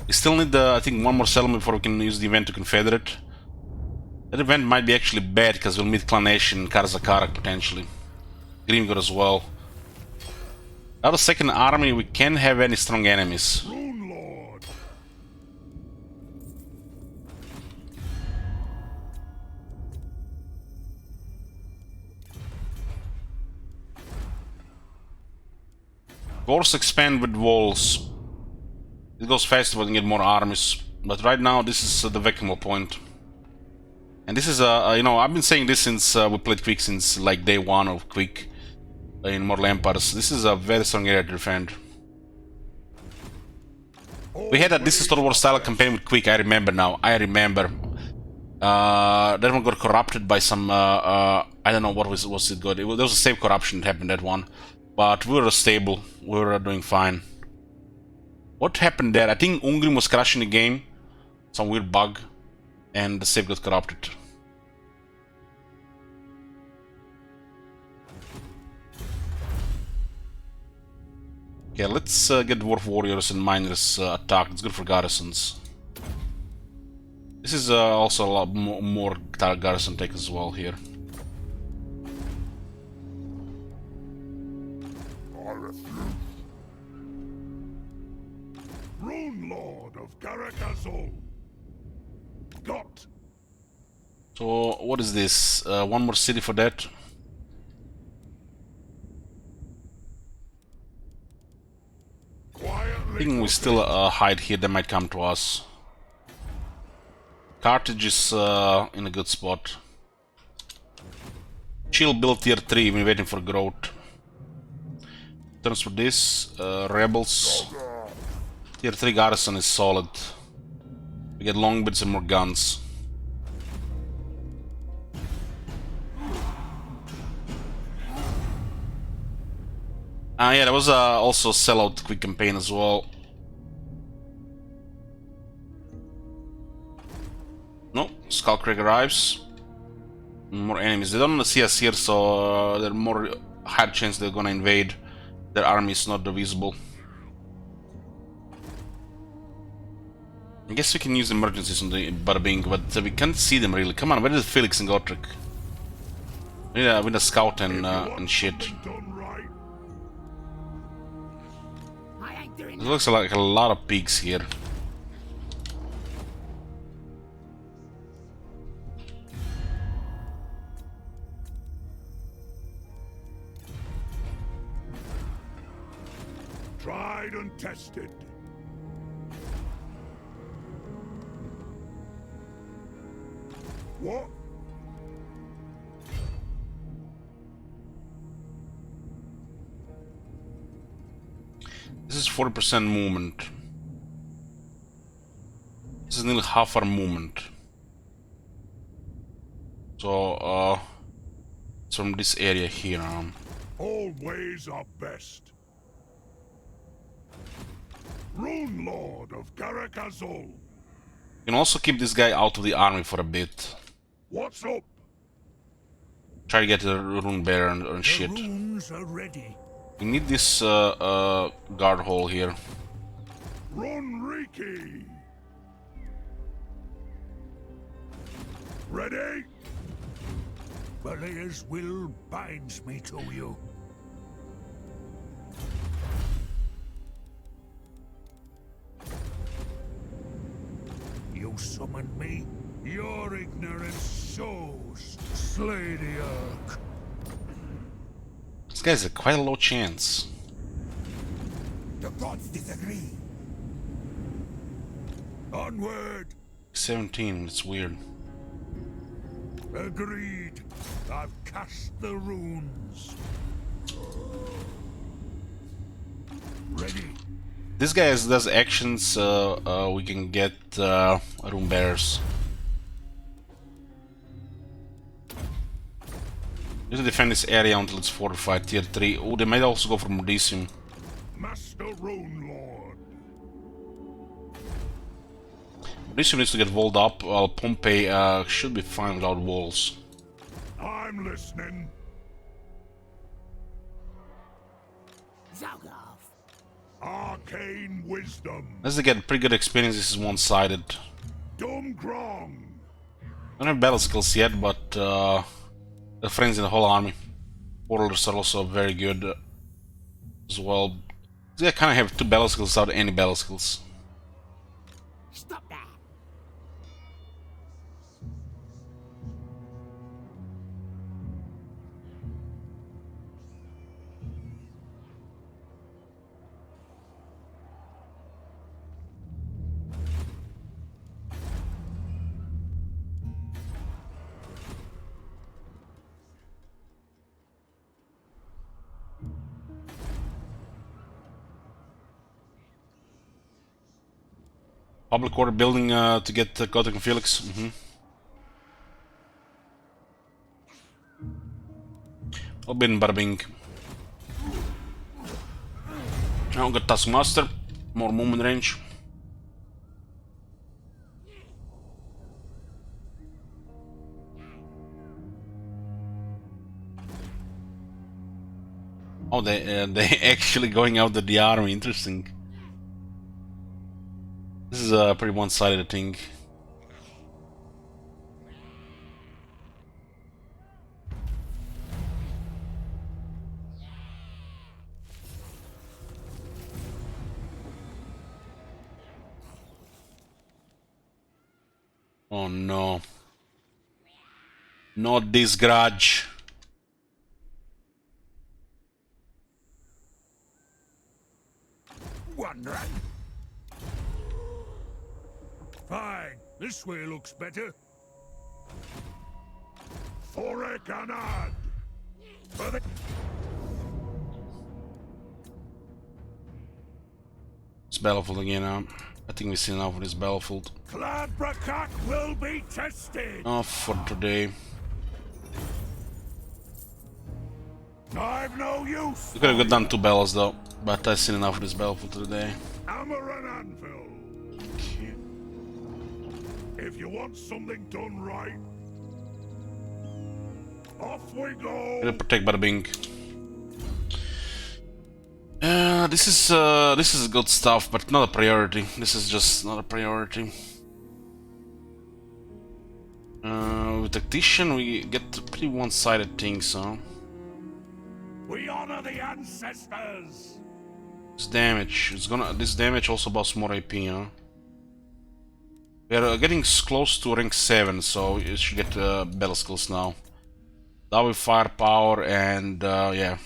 we still need, I think, one more settlement before we can use the event to Confederate. That event might be actually bad because we'll meet Clanation and Karzakarak potentially. Grimgor as well. Out of second army, we can't have any strong enemies. Rune Lord. Wars expand with walls. It goes faster when you get more armies. But right now, this is the wrecking point. And this is, you know, I've been saying this since we played Quick, since like day one of Quick in Mortal Empires. This is a very strong area to defend. We had a This is Total War style campaign with Quick, I remember now. I remember. That one got corrupted by some, I don't know what was it good. There was a save corruption that happened, that one. But we were stable. We were doing fine. What happened there? I think Ungrim was crashing the game. Some weird bug. And the save got corrupted. Okay, let's get Dwarf Warriors and Miners attacked. It's good for garrisons. This is also a lot more garrison take as well here. I refuse. Rune Lord of Karakazol. Got. So, what is this? One more city for that? I think we still hide here, they might come to us. Carthage is in a good spot. Chill build tier 3, we're waiting for growth. Turns for this, rebels. Tier 3 garrison is solid. We get longbeards and more guns. Yeah, there was also a sellout quick campaign as well. No, Skullcrag arrives. More enemies. They don't want to see us here, so they're more high chance they're gonna invade. Their army is not visible. I guess we can use emergencies on the Bada Bing, but we can't see them really. Come on, where is Felix and Gotrek? Yeah, with a scout and shit. It looks like a lot of pigs here. Tried and tested. What? This is 40% movement. This is nearly half our movement. So, it's from this area here on. All ways are best. Rune Lord of Karakazol. You can also keep this guy out of the army for a bit. What's up? Try to get the rune bearer and shit. The runes are ready. We need this guard hole here. Run Riki. Ready? Balea's will binds me to you. You summoned me? Your ignorance shows. Slay the Urk. This guy's a quite a low chance. The gods disagree. Onward. 17, it's weird. Agreed. I've cast the runes. Ready. This guy does actions, we can get rune bearers. We need to defend this area until it's fortified, tier 3. Oh, they might also go for Modicium. Master Rune Lord. Modicium needs to get walled up, while Pompey should be fine without walls. I'm listening. Zalgov. Arcane wisdom. Unless they get pretty good experience, this is one-sided. Dumgrong. I don't have battle skills yet, but the friends in the whole army. Warlords are also very good as well. They kind of have 2 battle skills without any battle skills. Stop that. Public order building to get Kotek and Felix. All been bada bing. Now got Taskmaster, more movement range. Oh, they actually going out the army. Interesting. This is a pretty one-sided thing. Oh no. Not this grudge. One run. Fine. This way looks better. Thorek and Ad. For the It's Battlefield again now. I think we've seen enough of this Battlefield. Cladbrakak will be tested. Enough for today. I've no use. We could have done 2 battles though, but I've seen enough of this Battlefield today. Hammer and anvil. If you want something done right, off we go. Gonna protect bada bing. This is good stuff, but not a priority. This is just not a priority. With Tactician, we get pretty one-sided things, huh? We honor the ancestors. This damage, this damage also buffs more AP, huh? We are getting close to rank 7, so you should get battle skills now. Double firepower and yeah.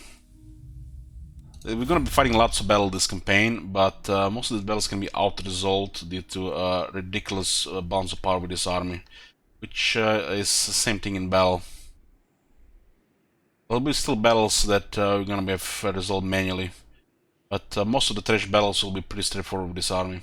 We're gonna be fighting lots of battles this campaign, but most of the battles can be out-resolved due to ridiculous bounce of power with this army, which is the same thing in battle. There'll be still battles that we're gonna have resolved manually, but most of the trash battles will be pretty straightforward with this army.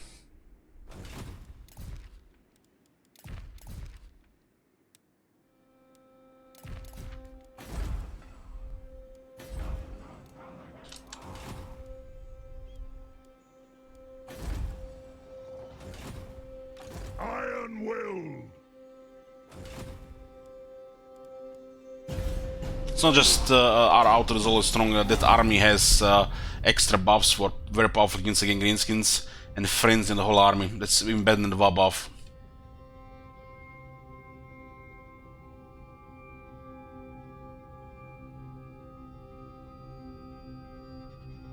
Iron will. It's not just our outer is always strong, that army has extra buffs for very powerful against greenskins and friends in the whole army. That's even better than the VA buff.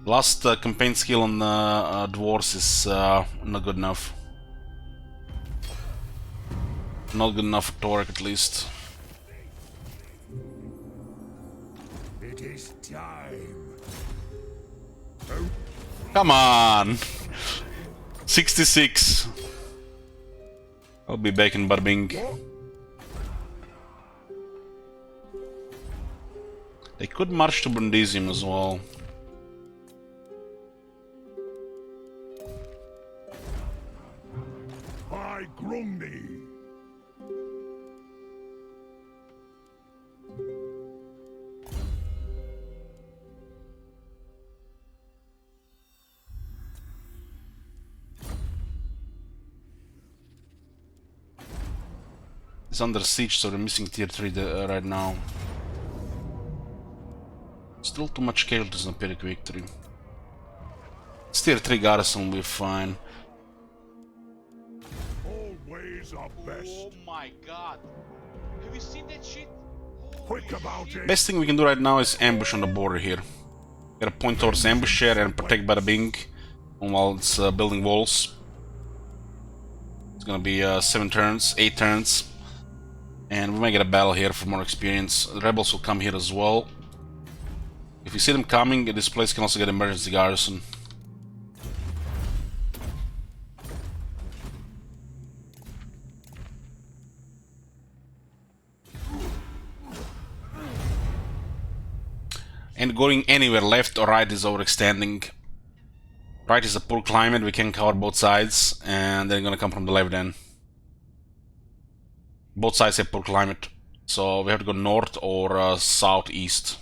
Last campaign skill on dwarves is not good enough. Not good enough for Thorek at least. It is time. Come on! 66. I'll be back in Barbing. They could march to Brundisium as well. By Grundy. It's under siege, so they're missing tier 3 right now. Still too much casualties on Pyrrhic victory. It's tier 3 garrison will be fine. All ways are best. Oh my god. Have you seen that shit? Quick about it. Best thing we can do right now is ambush on the border here. Gotta point towards ambush here and protect Bada Bing while it's building walls. It's gonna be 7 turns, 8 turns. And we might get a battle here for more experience. The rebels will come here as well. If you see them coming, this place can also get emergency garrison. And going anywhere left or right is overextending. Right is a poor climate, we can cover both sides, and they're gonna come from the left then. Both sides have poor climate, so we have to go north or southeast.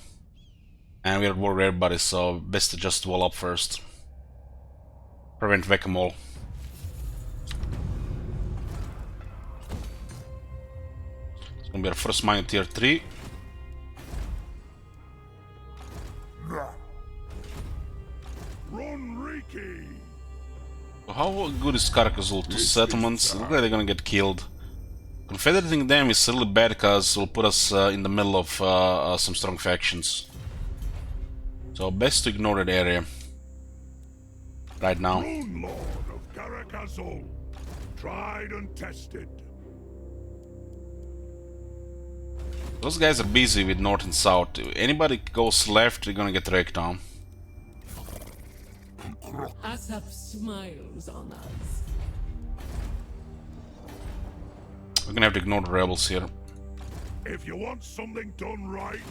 And we're war rare buddies, so best to just wall up first. Prevent whack-a-mole. It's gonna be our first mine tier 3. Run, Riki! How good is Carcassonne to settlements? Look like they're gonna get killed. Confederating them is really bad because it will put us in the middle of some strong factions. So best to ignore that area right now. Rune Lord of Carcassonne, tried and tested. Those guys are busy with north and south. If anybody goes left, they're gonna get wrecked on. Asap smiles on us. We're gonna have to ignore the rebels here. If you want something done right,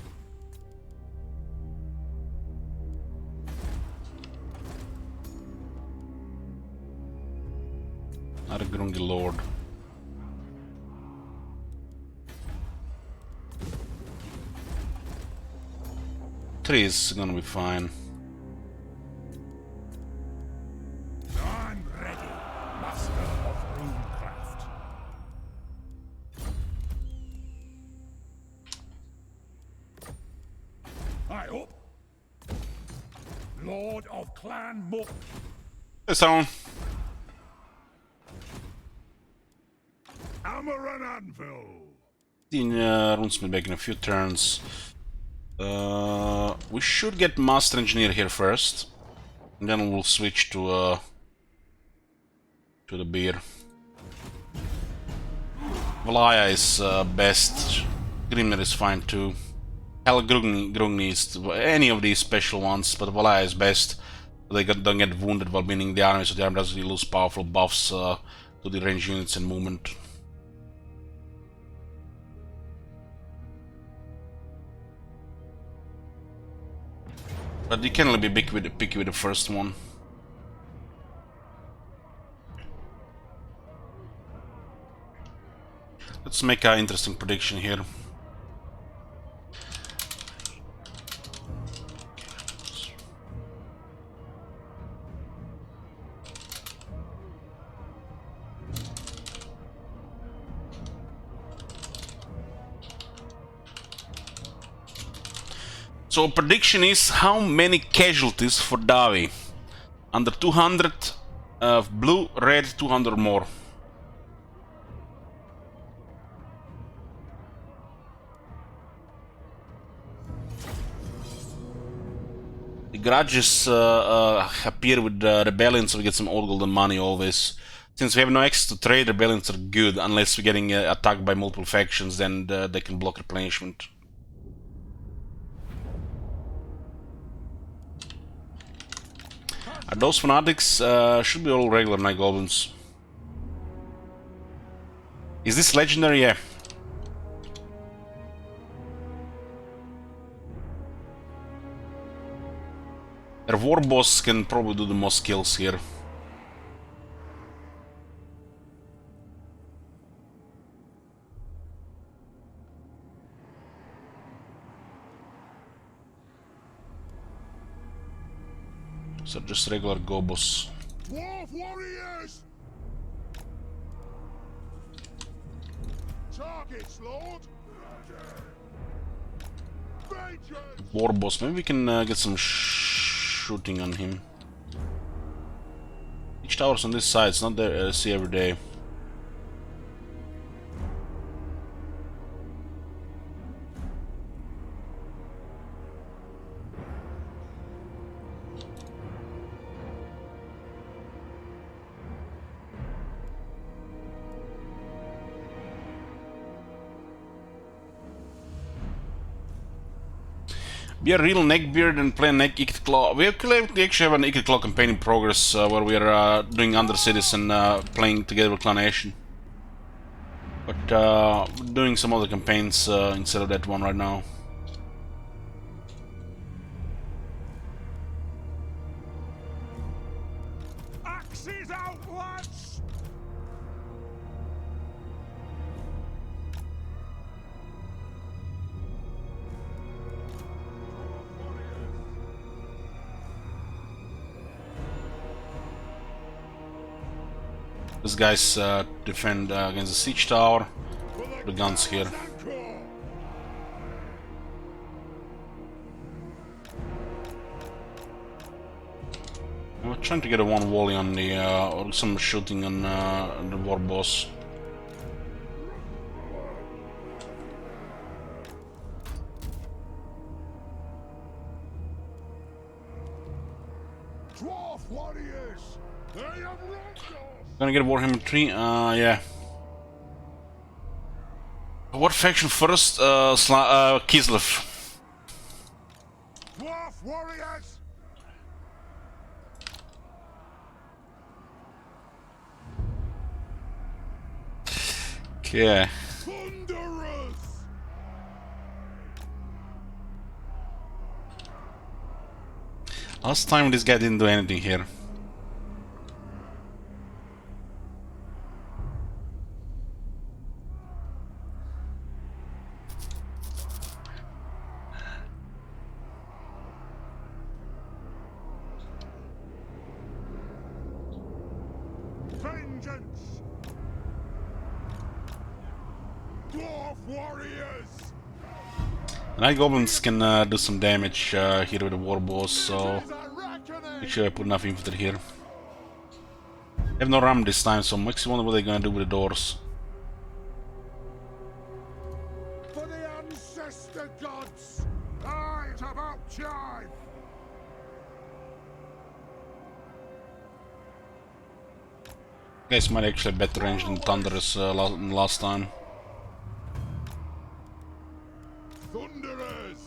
Not a Grungy Lord. Three is gonna be fine. I'm ready, master of runecraft. I up, Lord of Clan Muck. Hey, someone. Hammer and anvil. Runesmith back in a few turns. We should get Master Engineer here first, and then we'll switch to the beer. Valaya is best. Grimnir is fine too. Hell, Grungni is any of these special ones, but Valaya is best. They don't get wounded while winning the army, so the army doesn't really lose powerful buffs to the range units and movement. But you can only be picky with the first one. Let's make an interesting prediction here. So prediction is how many casualties for Davi? Under 200 blue, red 200 more. The grudges appear with rebellions, so we get some old golden money always. Since we have no access to trade, rebellions are good unless we're getting attacked by multiple factions, then they can block replenishment. Those fanatics should be all regular night goblins. Is this legendary? Yeah. Their war boss can probably do the most kills here. So just regular gobos. Dwarf warriors! Targets, Lord! Vengeance! War boss. Maybe we can get some shooting on him. Each tower's on this side. It's not there. See every day. Be a real neckbeard and play neck Icked Claw. We actually have an Icked Claw campaign in progress where we are doing Undercities and playing together with Clan Ashen. But doing some other campaigns instead of that one right now. These guys defend against the siege tower. The guns here. I'm trying to get a one volley on the or some shooting on the war boss. Dwarf warriors! They have rocked off! Gonna get a Warhammer 3? Yeah. What faction first? Kislev. Dwarf warriors! Okay. Thunderers! Last time this guy didn't do anything here. Vengeance! Dwarf warriors! Night goblins can do some damage here with the war boss, so make sure I put enough infantry here. I have no ram this time, so makes me wonder what they're gonna do with the doors. For the ancestor gods! Ah, it's about time! Guys might actually have better range than Thunderers last time. Thunderers!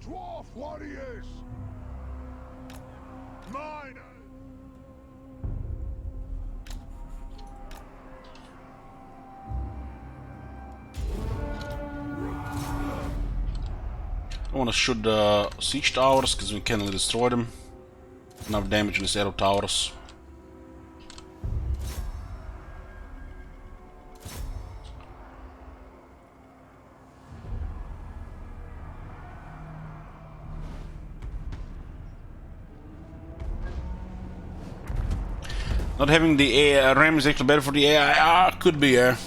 Dwarf warriors! Miners! I want to shoot the siege towers because we can destroy them. Enough damage on these arrow towers. Not having the RAM is actually better for the AI. Could be, yeah.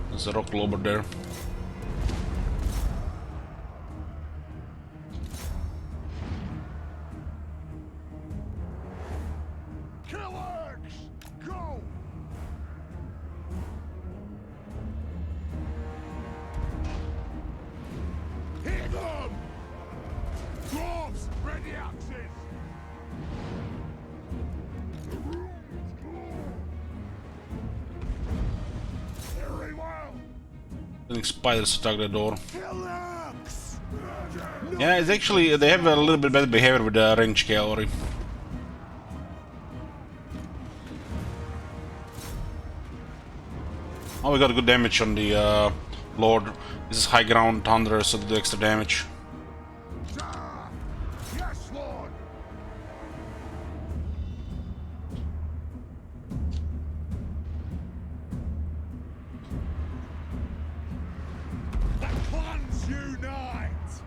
There's a rock lobber there. Killers! Go! Hit them! Dwarves, ready axes! The room is closed! Very well! I think spiders attack the door. Killers! Yeah, it's actually, they have a little bit better behavior with the range cavalry. Oh, we got good damage on the Lord. This is high ground thunder, so they do extra damage. Ah, yes, Lord! The clans unite!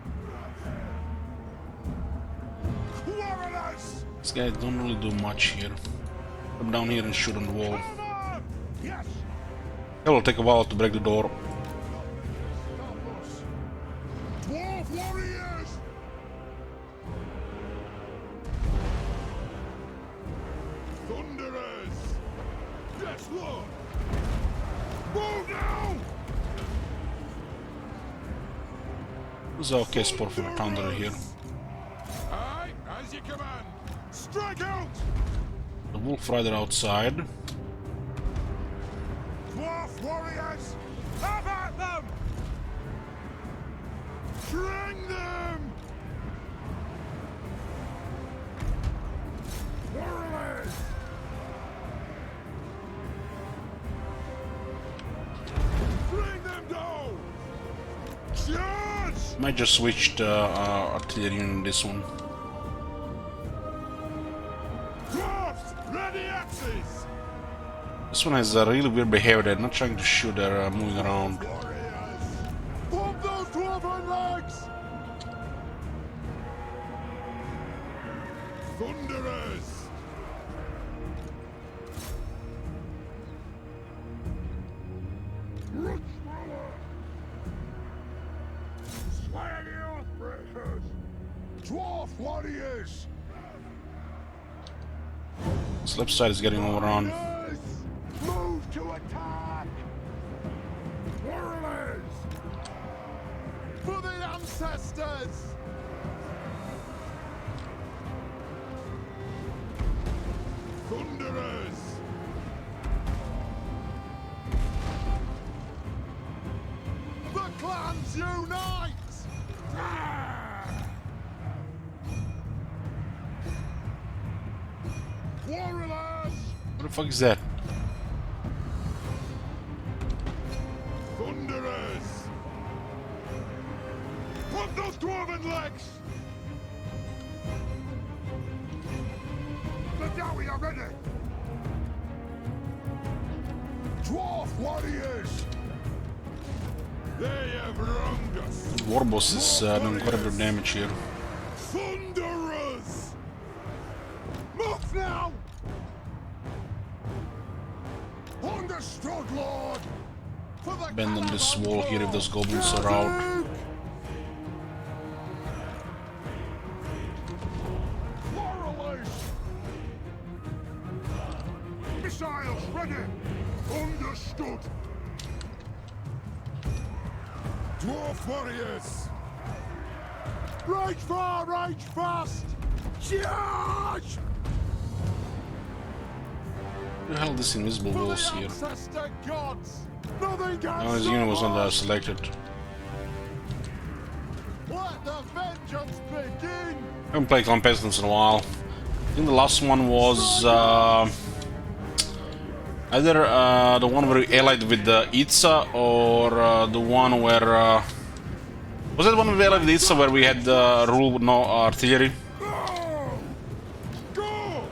Quarrelers! These guys don't really do much here. Come down here and shoot on the wall. Come on! Yes! It will take a while to break the door. Stop us! Dwarf warriors! Thunderers! Yes, Lord! Move now! This is okay spot for the thunder here. Aye, as you command! Strike out! The Wolf Rider outside. Dwarf warriors! Have at them! String them! Warriors! Bring them down! Charge! Might just switch the artillery in this one. Dwarfs, ready axes! This one has a really weird behavior. They're not trying to shoot, they're moving around. Warriors! Pump those dwarven legs! Thunderers! Slay the Earthbreakers! Dwarf warriors! This left side is getting overrun. Warriors! Move to attack! Warriors! For the ancestors! Thunderers! The clans unite! Warriors! What the fuck is that? Thunderers! Put those dwarven legs! The Dowie are ready! Dwarf warriors! They have wronged us! Warboss is doing quite a bit of damage here. Thunderers! Move now! Understood, Lord! For the Abandon this caravan wall here if those call. goblins are out. Warriors! Missiles ready! Understood! Dwarf warriors! Right far, right fast! Charge! Who the hell are these invisible For the walls here? ancestor gods! Nothing can Oh, his unit was stop not us! selected. Let the vengeance begin! I haven't played Clan Pestilence in a while. I think the last one was either the one where we allied with Itza or the one where... was that the one we allied with Itza where we had rule with no artillery? Go! Go!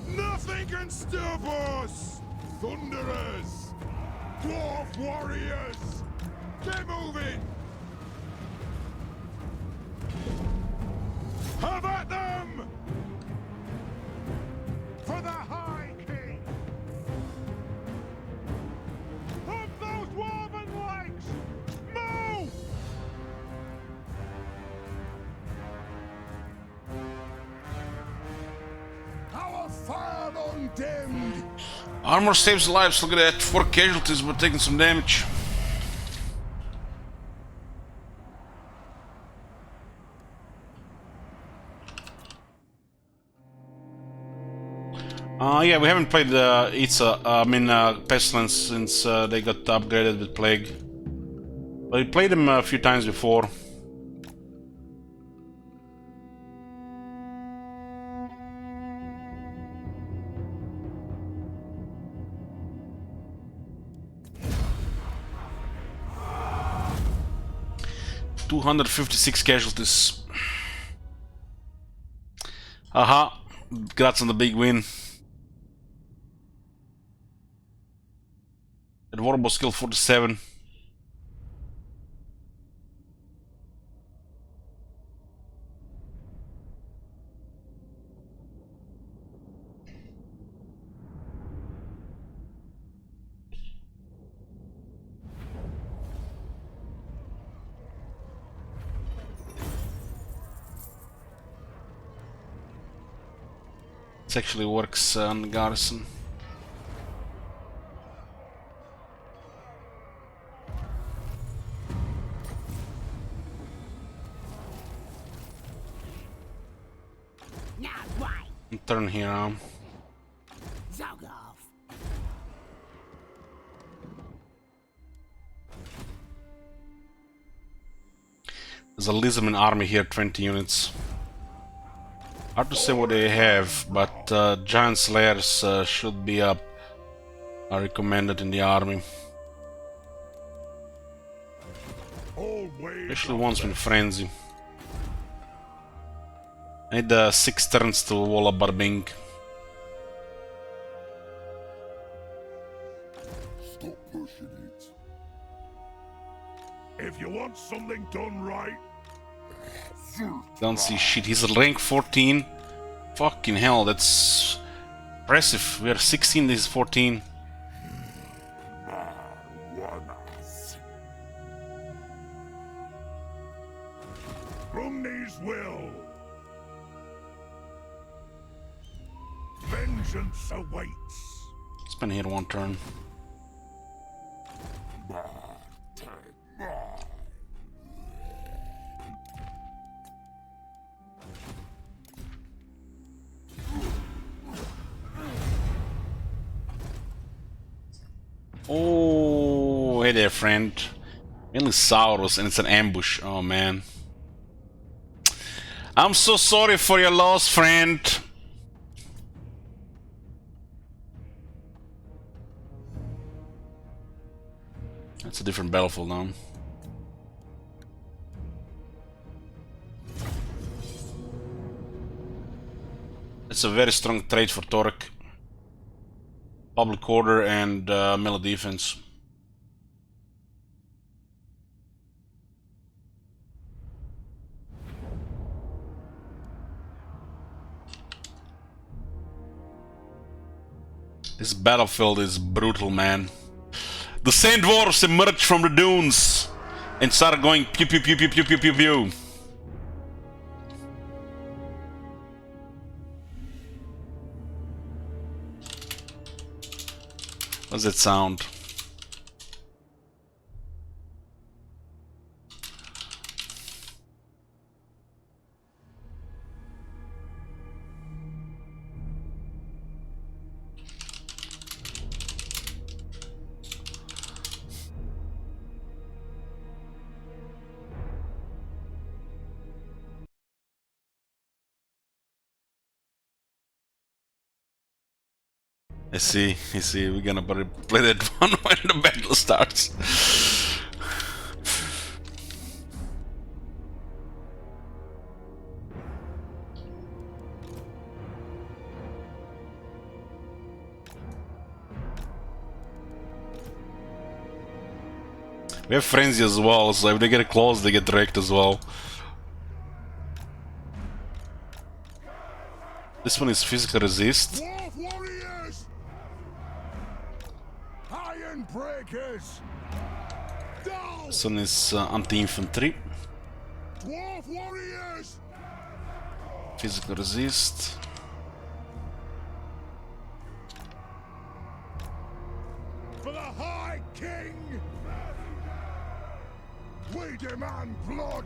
Nothing can stop us! Thunderers! Dwarf warriors! Get moving! Have at them! For the High King! Pump those dwarven legs! Move! Our fire undimmed! Armor saves lives, look at that. 4 casualties but taking some damage. Yeah, we haven't played Pestilence since they got upgraded with Plague. But we played them a few times before. $256 casualties. Aha, congrats on the big win. That Warboss killed 47. This actually works on the garrison. Now why? Turn here. Zog off. There's a Lizardman army here, 20 units. Hard to say what they have, but Giant Slayers should be up. Are recommended in the army. Especially ones with Frenzy. I need 6 turns to wall up Barbing. If you want something done right, Don't see shit. He's rank 14. Fucking hell, that's impressive. We are 16, this is 14. Brumney's will. Vengeance awaits. Spend here one turn. Oh, hey there, friend. Mainly Saurus, and it's an ambush. Oh man. I'm so sorry for your loss, friend. That's a different battlefield now. It's a very strong trait for Thorek. Public order and melee defense. This battlefield is brutal, man. The Sand Dwarfs emerged from the dunes and started going pew pew pew pew pew pew pew pew. What's that sound? I see, we're gonna play that one when the battle starts. We have frenzy as well, so if they get close, they get wrecked as well. This one is physical resist. Dwarf warriors! Iron breakers! Down! This one is anti-infantry. Dwarf warriors! Physical resist. For the High King! We demand blood!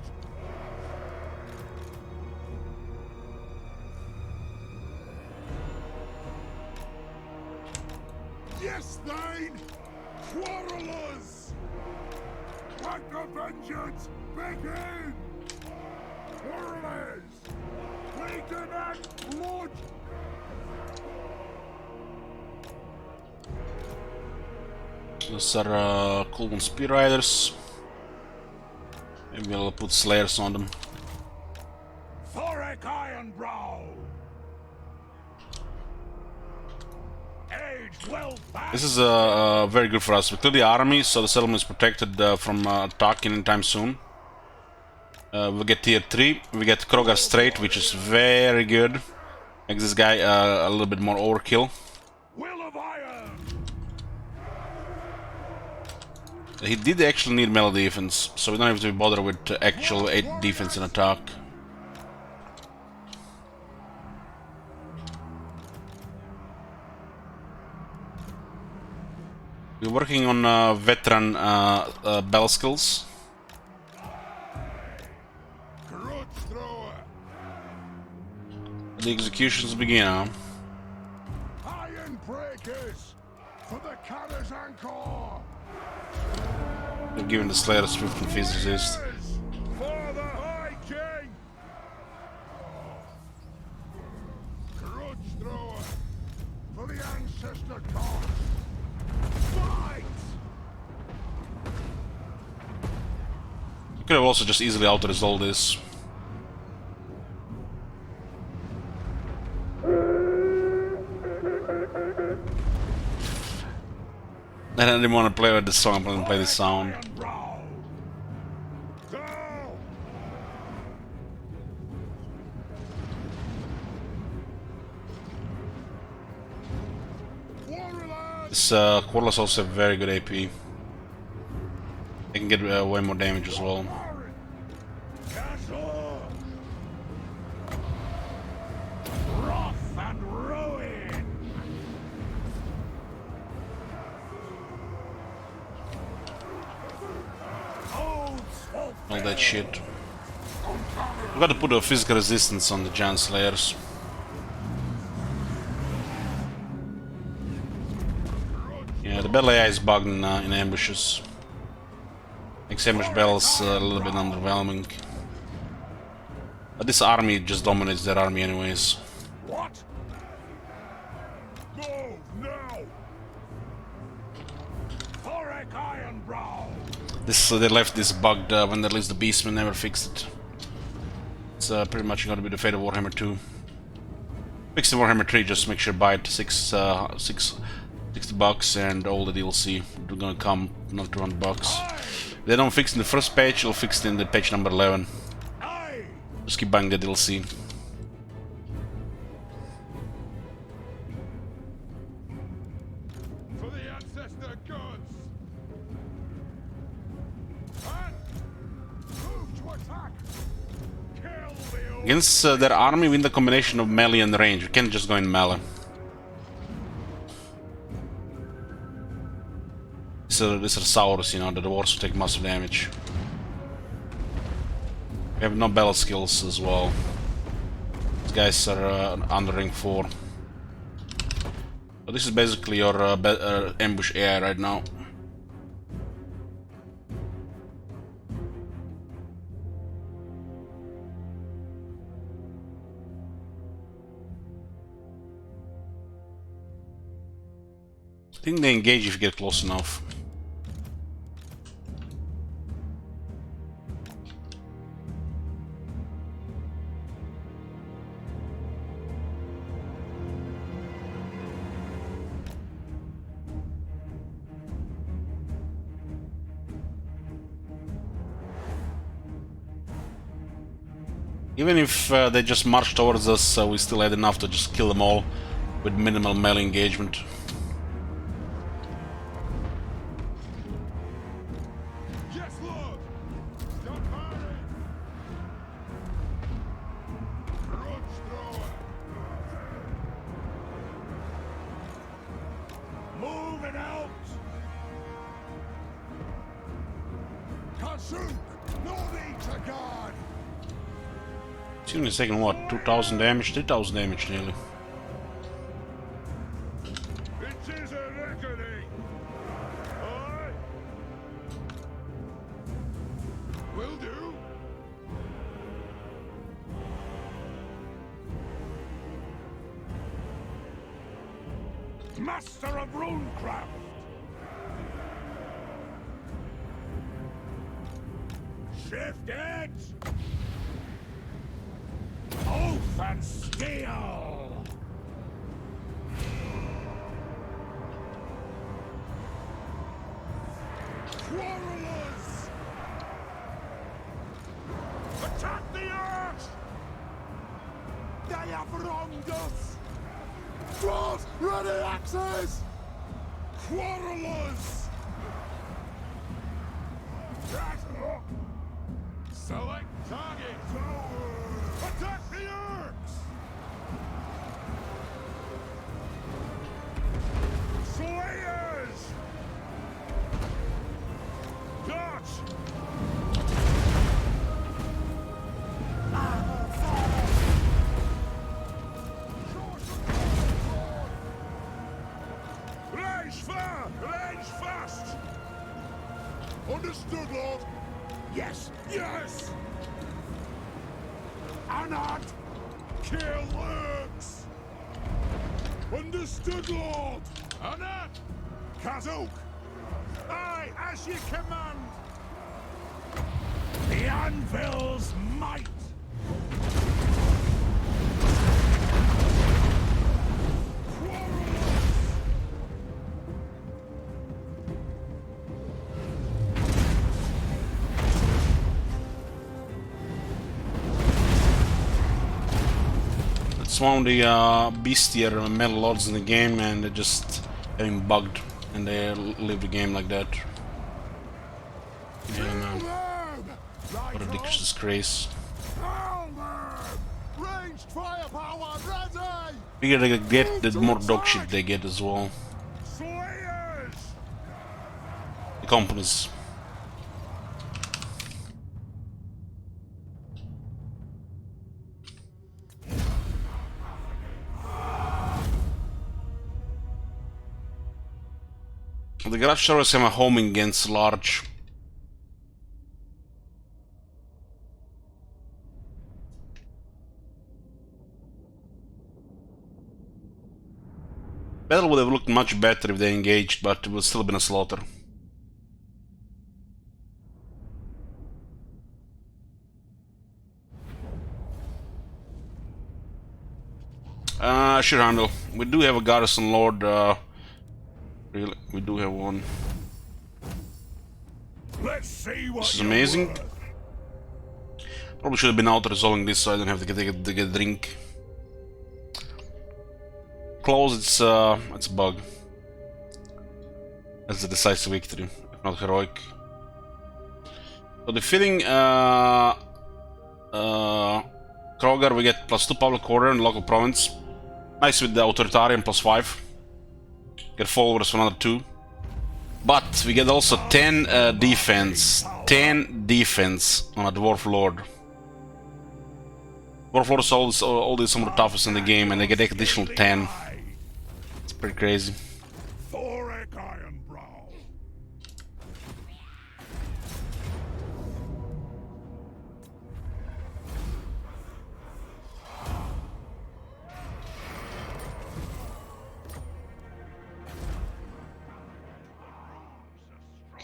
Yes, Thane! Quarrelers! Let the vengeance begin! Quarrelers! We demand blood! Those are cool one spear riders. Maybe I'll put slayers on them. Thorek Ironbrow! Aged well back! This is very good for us. We clear the army, so the settlement is protected from attacking anytime soon. We'll get tier 3. We get Krogar Strait, which is very good. Makes this guy a little bit more overkill. Will of Iron! He did actually need melee defense, so we don't have to bother with actual 8 defense and attack. We're working on veteran battle skills. Crutch thrower! The executions begin now. Iron breakers! For the Carrers Anchor! They're giving the slayers swift and fierce resist. For the High King! Crutch thrower! For the Ancestor cause! Fight! We could have also just easily auto-resolved this. I didn't want to play with this song, I'm going to play this sound. Ironbrow! Go! Warriors! This Quarterless also have very good AP. They can get way more damage as well. Castle! Wrath and ruin! All that shit. We gotta put a physical resistance on the Giant Slayers. Yeah, the battle AI is bugged in ambushes. Makes ambush battles a little bit underwhelming. But this army just dominates their army anyways. What? Move now! Thorek Ironbrow! They left this bugged when they released the Beastman, never fixed it. It's pretty much gonna be the fate of Warhammer 2. Fix the Warhammer 3, just make sure buy it $60 and all the DLC are gonna come, not $200. If they don't fix it in the first patch, it'll fix it in the patch number 11. Aye! Just keep buying the DLC. For the ancestor gods! And move to attack! Kill the old... Against their army, win the combination of melee and range. You can't just go in melee. These are Saurus, you know, the dwarves will take massive damage. We have no battle skills as well. These guys are under ring 4. So this is basically your ambush AI right now. I think they engage if you get close enough. Even if they just march towards us, we still had enough to just kill them all with minimal melee engagement. Yes, Lord! Stop firing! Grudge thrower! Move it out! Kasuk! No need to guard! It's only taking what, 2,000 damage? 3,000 damage nearly. It is a reckoning! Aye! Will do! Master of Runecraft! Shift it! Oath and steel! Quarrelers! Attack the earth! They have wronged us! Dwarves, ready axes! Quarrelers! Select target! Attack the Urks! Slayers! Dodge! Range fast! Understood, Lord! Yes! Yes! Anat! Kill Urks! Understood, Lord! Anat! Kazuk! Aye, as ye command! The anvil's might! It's one of the beastier metal lords in the game, and they just having bugged, and they leave the game like that. Yeah, man. What a ridiculous disgrace. Ranged firepower ready! Bigger they get, the more dog shit they get as well. Slayers! The companies. The garage servers have a homing against large. Battle would have looked much better if they engaged, but it would still have been a slaughter. Sure handle. We do have a garrison lord, really, we do have one. Let's see what This is you're amazing. worth. Probably should have been out resolving this so I don't have to get a drink. Close, it's a bug. That's a decisive victory, if not heroic. So defeating Kroger, we get +2 public order in local province. Nice with the authoritarian +5. Get followers for another 2. But we get also 10 defense. 10 defense on a dwarf lord. Dwarf lords are always some of the toughest in the game, and they get additional 10. It's pretty crazy. Thorek Ironbrow.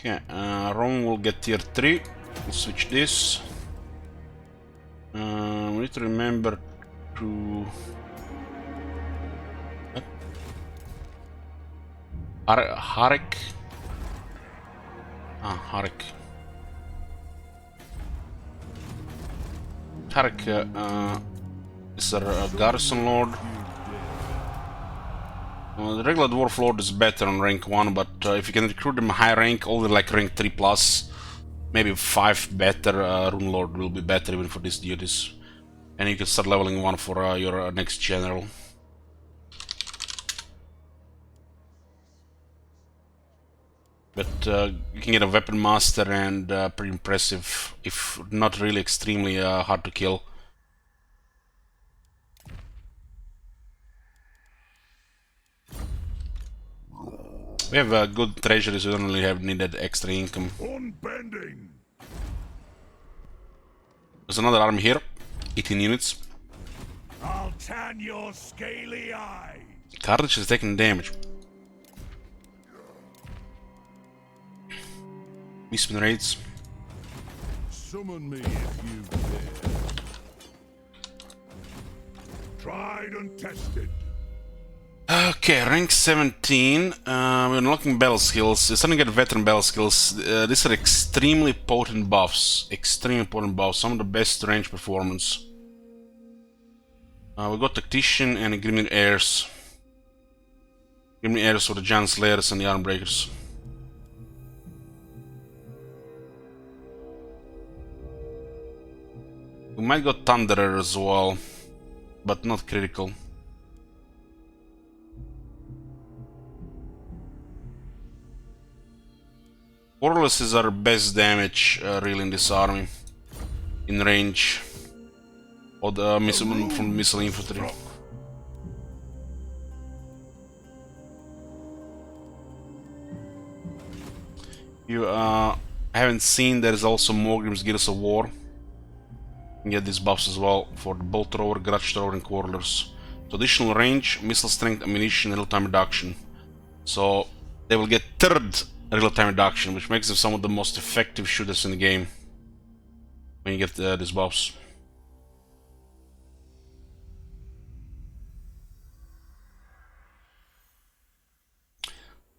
Okay, Rome will get tier 3. We'll switch this. We need to remember to... Harek? Harek. Thorek is a garrison lord. The regular dwarf lord is better on rank 1, but if you can recruit them high rank, only like rank 3 plus, maybe 5 better, rune lord will be better even for these duties. And you can start leveling 1 for your next general. But you can get a weapon master, and pretty impressive, if not really extremely hard to kill. We have good treasuries, we don't really have needed extra income. Unbending. There's another army here, 18 units. I'll tan your scaly eye. Carthage is taking damage. Beastman raids. Summon me if you dare. Tried and tested. Okay, rank 17. We're unlocking battle skills. We're starting to get veteran battle skills. These are extremely potent buffs. Extremely potent buffs. Some of the best range performance. We got Tactician and Grimnir Heirs. Grimnir Heirs for the Giant Slayers and the Armbreakers. We might go Thunderer as well, but not critical. Warless is our best damage really in this army, in range, or the missile from missile infantry. You haven't seen there is also Morgrim's Gears of War. You can get these buffs as well for the bolt thrower, grudge thrower, and quarterers. So additional range, missile strength, ammunition, and real-time reduction. So they will get third real-time reduction, which makes them some of the most effective shooters in the game when you get these buffs.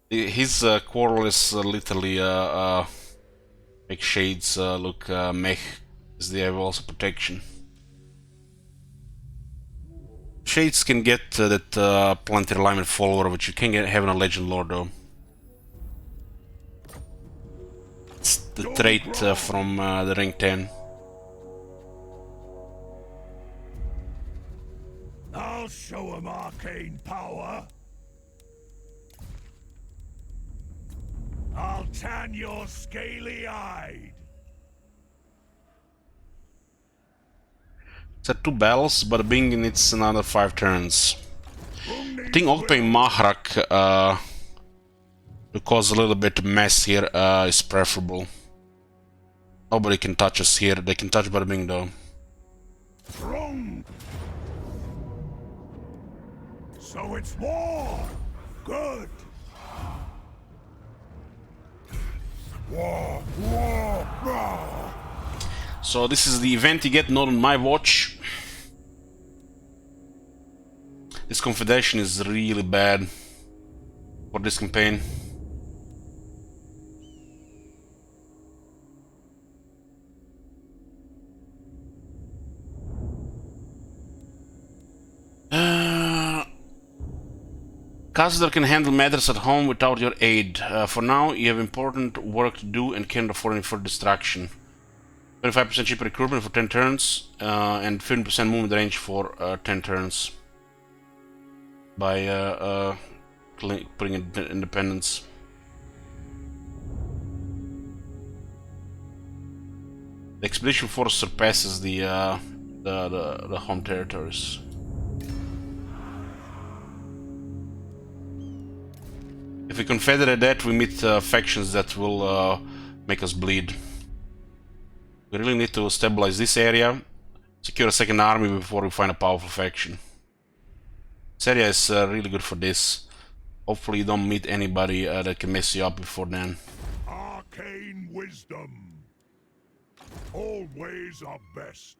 His quarterers literally make shades look meh, as they have also protection. Shades can get that planetary alignment follower, which you can have in a legend lore though. It's the trait from the Ring 10. I'll show him arcane power. I'll tan your scaly-eyed. It's at 2 battles, but Bing needs another 5 turns. I think occupying Mahrak to cause a little bit of mess here is preferable. Nobody can touch us here. They can touch Bada Bing though. Wrong. So it's war. Good. War, war, war. So this is the event you get, not on my watch. This confederation is really bad for this campaign. Khazar can handle matters at home without your aid. For now, you have important work to do and can't afford any further distraction. 25% cheaper recruitment for 10 turns, and 15% movement range for 10 turns. By putting in independence. The expedition force surpasses the home territories. If we confederate that, we meet factions that will make us bleed. We really need to stabilize this area, secure a second army before we find a powerful faction. This area is really good for this. Hopefully you don't meet anybody that can mess you up before then. Arcane wisdom. All ways are best.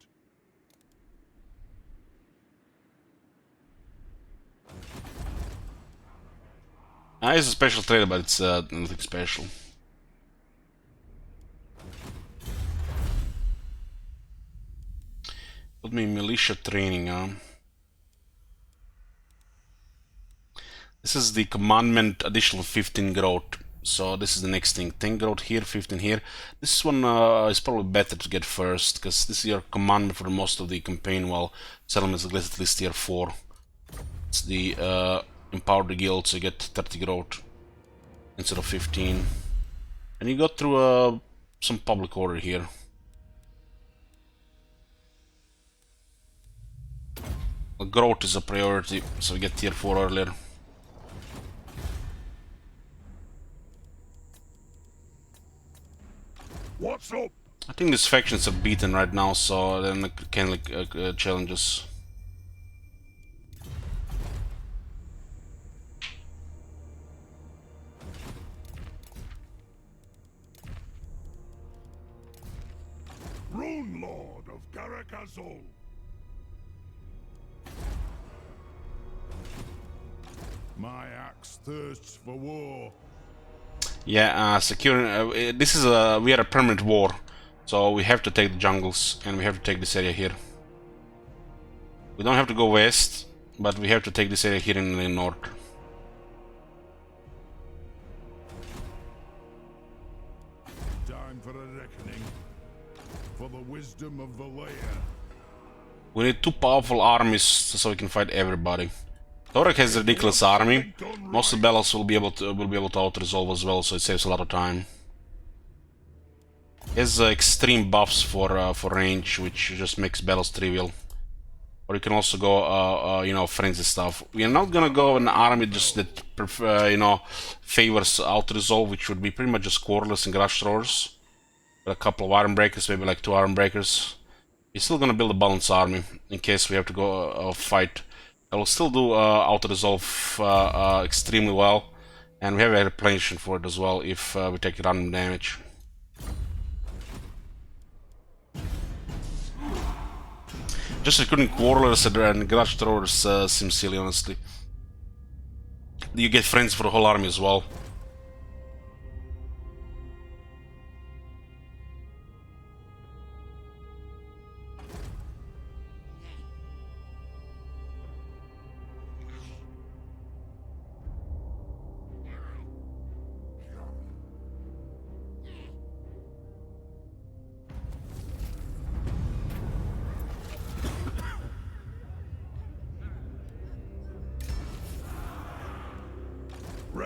It's a special trait, but it's nothing special. Put me in militia training, This is the commandment additional 15 growth. So this is the next thing. 10 growth here, 15 here. This one is probably better to get first, because this is your commandment for most of the campaign, while settlements are at least tier 4. It's the empower the guild, so you get 30 growth instead of 15. And you got through some public order here. Growth is a priority, so we get tier 4 earlier. What's up? I think these factions are beaten right now, so then I can challenge us. Rune Lord of Karakazol. My axe thirsts for war. Yeah, securing. This is we are a permanent war, so we have to take the jungles and we have to take this area here. We don't have to go west, but we have to take this area here in the north. Time for a reckoning. For the wisdom of the layer. We need 2 powerful armies so we can fight everybody. Thorek has a ridiculous army. Most of the battles will be able to auto-resolve as well, so it saves a lot of time. He has extreme buffs for range, which just makes battles trivial. Or you can also go, you know, frenzy stuff. We are not gonna go an army just that you know, favors auto-resolve, which would be pretty much just Quarterless and Grudge Throwers. With a couple of Iron Breakers, maybe like 2 Iron Breakers. You're still gonna build a balanced army in case we have to go fight. I will still do auto-resolve extremely well, and we have a replenishment for it as well if we take random damage. Just recruiting Quarterless and Grudge Throwers seems silly, honestly. You get friends for the whole army as well.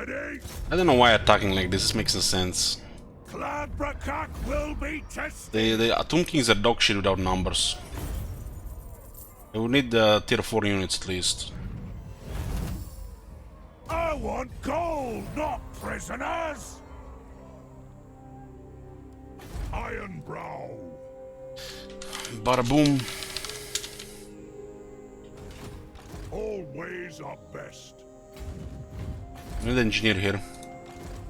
Ready? I don't know why attacking like this. It makes no sense. Cladbrakak will be tested. The Tomb Kings are dog shit without numbers. We would need tier 4 units at least. I want gold, not prisoners. Ironbrow. Bada boom. All ways are best. We need an engineer here.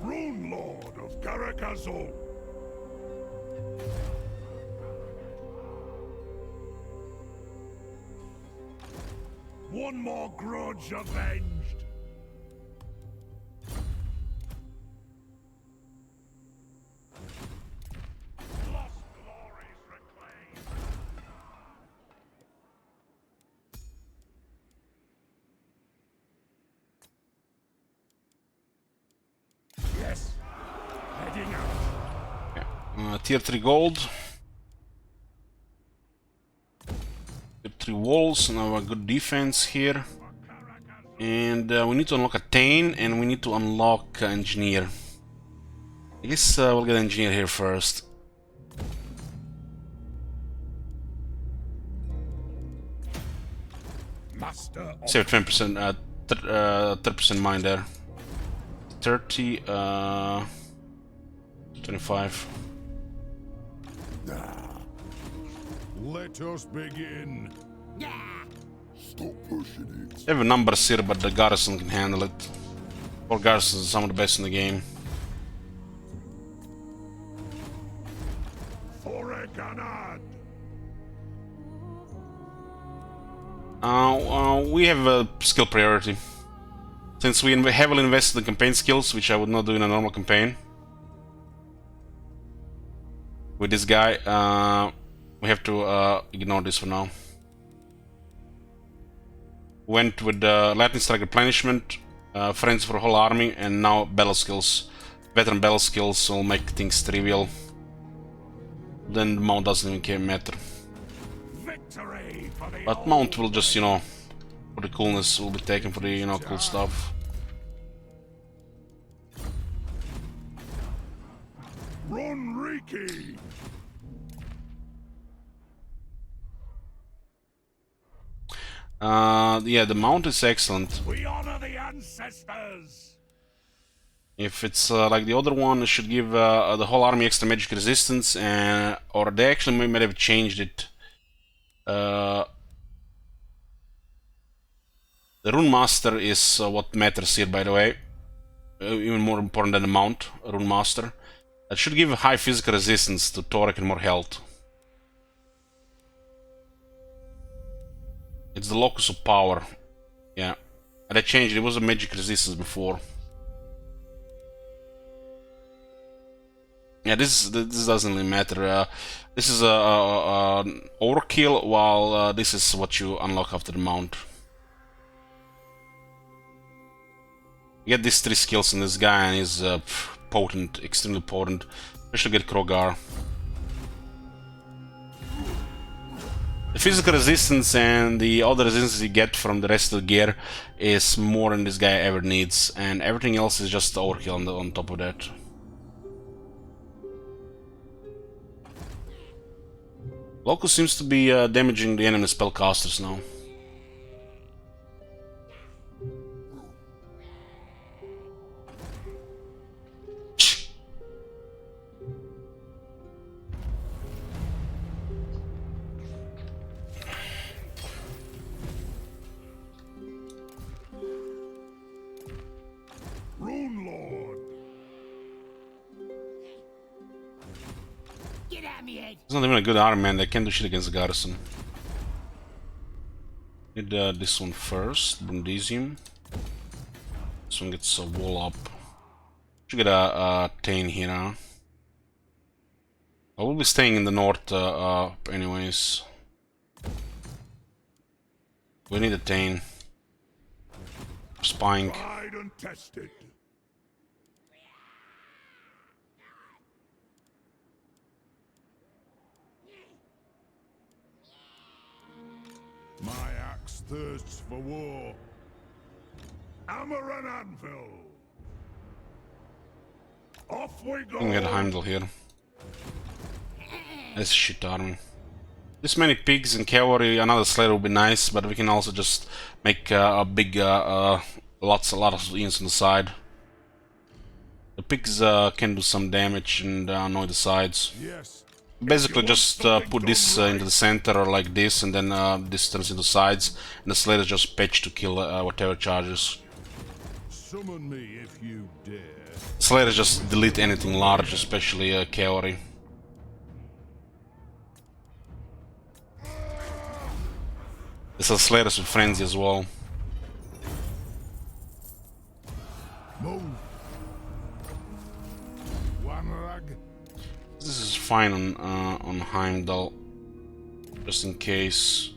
Rune Lord of Karakazol. One more grudge avenged. Lost glories reclaimed. Yes. Heading out. Tier 3 gold. Tier 3 walls, now a good defense here. And we need to unlock a Tain, and we need to unlock engineer. I guess we'll get engineer here first. Master of Save 20%, 30% mine there. 30, 25. Let us begin. Stop pushing it. They have numbers here, but the garrison can handle it. Or garrison is some of the best in the game. Thorek. We have a skill priority. Since we heavily invested in campaign skills, which I would not do in a normal campaign. With this guy, we have to ignore this for now. Went with Lightning Strike Replenishment, Friends for whole army, and now battle skills. Veteran battle skills will make things trivial. Then the mount doesn't even matter. Victory for the But mount will just, you know, for the coolness will be taken for the, you know, cool stuff. Run Riki. Yeah, the mount is excellent. We honor the ancestors. If it's like the other one, it should give the whole army extra magic resistance, or they actually might have changed it. The Rune Master is what matters here, by the way. Even more important than the mount, Rune Master. That should give high physical resistance to Thorek and more health. It's the locus of power. Yeah. And I changed it. It was a magic resistance before. Yeah, this doesn't really matter. This is an overkill, while this is what you unlock after the mount. You get these 3 skills in this guy, and he's potent, extremely potent. Especially get Krogar. The physical resistance and the other resistance you get from the rest of the gear is more than this guy ever needs, and everything else is just overkill on top of that. Locus seems to be damaging the enemy spellcasters now. Rune Lord. Get out me head. It's not even a good army, man. They can't do shit against the garrison. Need this one first, Brundisium. This one gets a wall up. Should get a Tain here now. I will be staying in the north anyways. We need a Tain. Spying. Tried and tested. My axe thirsts for war. Hammer and anvil. Off we I can get go! Heimdall here. That's shit army. This many pigs and cavalry, another slayer would be nice, but we can also just make a big, a lot of units on the side. The pigs can do some damage and annoy the sides. Yes. Basically just put this into the center or like this, and then this turns into sides, and the slayers just patch to kill whatever charges. Summon me if you dare. Slayers just delete anything large, especially cavalry. There's a slayers with frenzy as well. Move. One rag. This is fine on Heimdall, just in case.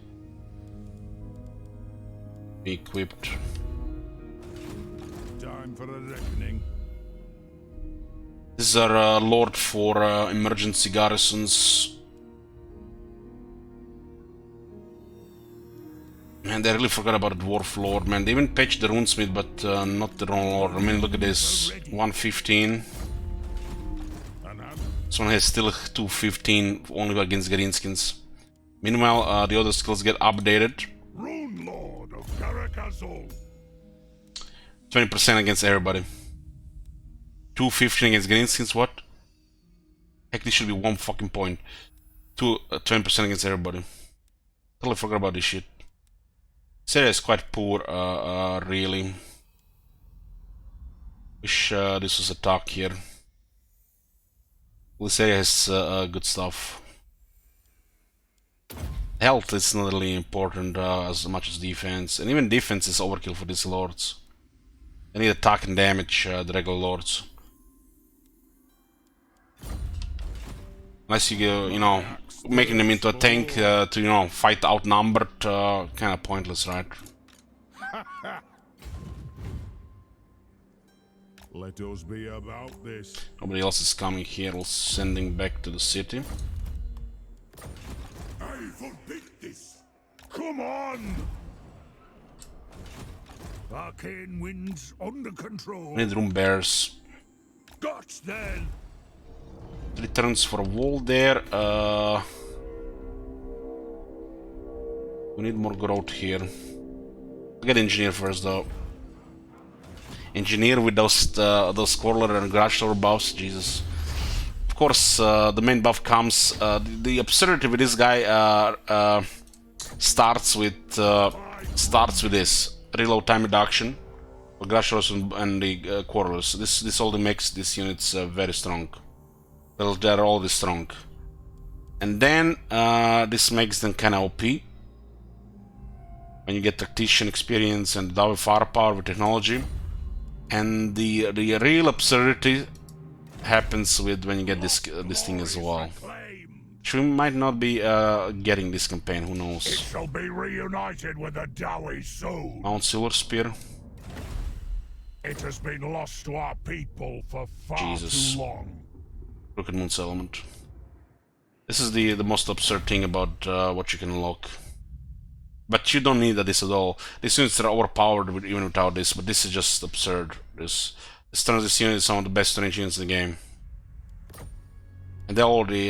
Be equipped. Time for a reckoning. These are Lord for emergency garrisons. Man, they really forgot about Dwarf Lord, man. They even patched the Runesmith, but not the Rune Lord. I mean, look at this. 115. This one has still 215, only against Greenskins. Meanwhile, the other skills get updated. Rune Lord of Karakazol. 20% against everybody. 215 against Greenskins, what? Heck, this should be 1 fucking point. 20% against everybody. Totally forgot about this shit. This area is quite poor, really. Wish this was a talk here. This area has good stuff. Health is not really important as much as defense, and even defense is overkill for these lords. They need attack and damage, the regular lords. Unless you go, you know, making them into a tank to, you know, fight outnumbered, kind of pointless, right? Let us be about this. Nobody else is coming here, we'll sending back to the city. I forbid this. Come on! Arcane winds under control. We need room bears. Guts then. 3 turns for a wall there. We need more growth here. Get engineer first though. Engineer with those Squirrel and Garage Door buffs, Jesus. Of course, the main buff comes. The absurdity with this guy starts with this reload time reduction for Garage Doors and the Quarrels. This only makes these units very strong. Well, they're always strong. And then this makes them kind of OP. When you get tactician experience and double firepower with technology. And the real absurdity happens with when you get this thing as well. Which we might not be getting this campaign, who knows. It shall be reunited with the Dowie soon. Mount Silver Spear. It has been lost to our people for far Jesus. too long. Crooked Moon Settlement. This is the most absurd thing about what you can unlock. But you don't need this at all. These units are overpowered even without this, but this is just absurd. This turns this unit some of the best range units in the game. And they're already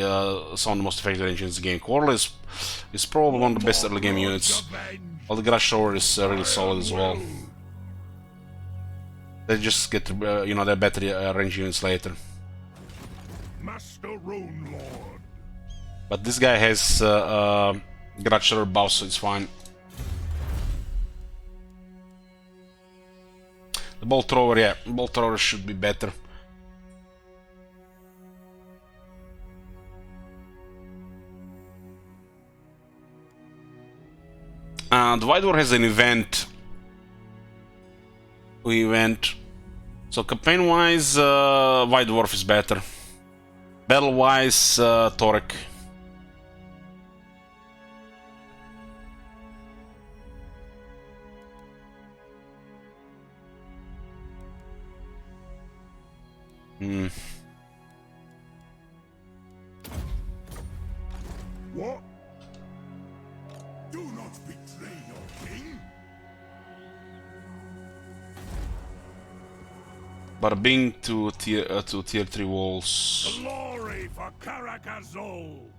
some of the most effective range units in the game. Quarrel is probably one of the best early game units. While the Garage Shower is really solid as well. They just get, you know, their better range units later. Master Rune Lord. But this guy has Garage Shower buffs, so it's fine. The Bolt Thrower, yeah, Bolt Thrower should be better. The White Dwarf has an event. So campaign-wise, White Dwarf is better. Battle-wise, Thorek. What? Do not betray your king. Bada bing to tier 3 walls. Glory for Karakazol!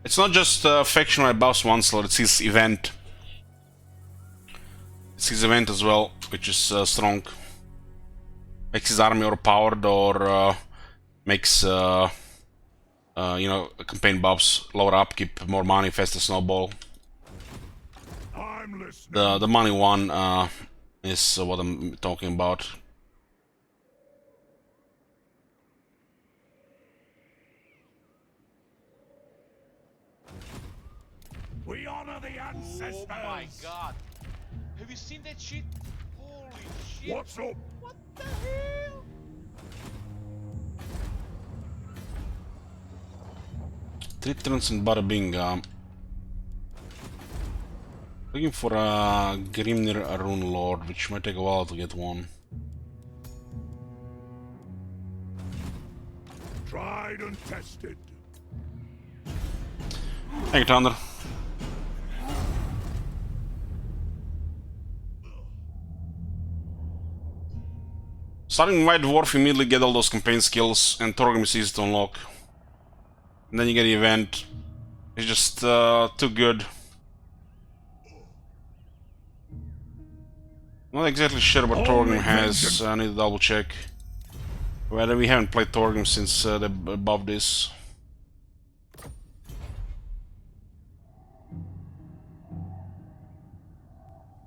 It's not just faction wide buffs one slot, it's his event. It's his event as well, which is strong. Makes his army overpowered or makes you know, campaign buffs, lower upkeep, more money, faster snowball. I'm listening. The money one is what I'm talking about. We honor the ancestors! Oh my god! Have you seen that shit? Holy shit! What's up? What the hell? Three turns and bada bing. Looking for a Grimnir Rune Lord, which might take a while to get one. Tried and tested. Thank you, Thunder. Starting White Dwarf, you immediately get all those campaign skills, and Thorek is easy to unlock. And then you get the event. It's just too good. Not exactly sure what Thorek has. I need to double check. Well, we haven't played Thorek since they buffed this.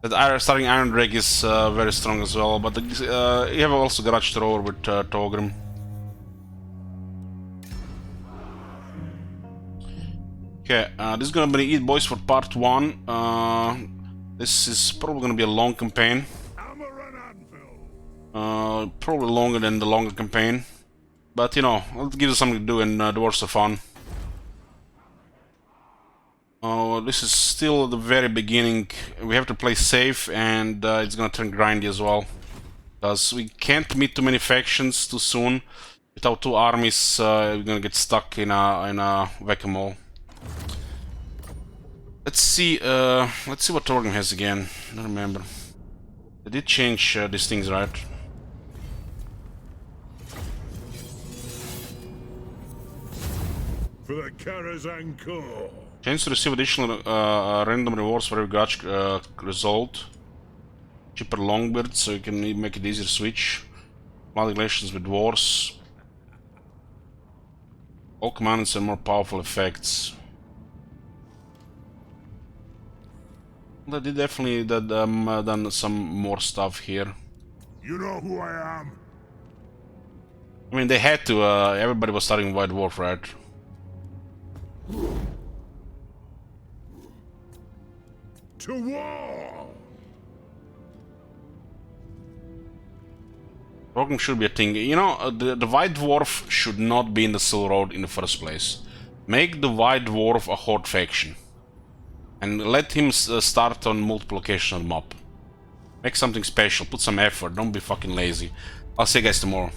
That starting Iron Drake is very strong as well, but you have also Garage Thrower with Torgrim. Okay, this is gonna be it, boys, for part 1. This is probably gonna be a long campaign. Hammer and anvil. Probably longer than the longer campaign. But you know, it gives us something to do and the worst of fun. This is still the very beginning. We have to play safe, and it's gonna turn grindy as well. Because we can't meet too many factions too soon. Without 2 armies, we're gonna get stuck in a whack-a-mole. Let's see what Torgrim has again. I don't remember. They did change these things, right? For the Karazhan Corps. Chance to receive additional random rewards for every gotch result. Cheaper Longbeard, so you can make it easier to switch. Multi-relations with dwarves. All commandants have more powerful effects. They did definitely done some more stuff here. You know who I am? I mean, they had to. Everybody was starting White Dwarf, right? To war! Program should be a thing. You know, the White Dwarf should not be in the Silver Road in the first place. Make the White Dwarf a Horde faction. And let him start on multiple locations on the map. Make something special, put some effort, don't be fucking lazy. I'll see you guys tomorrow.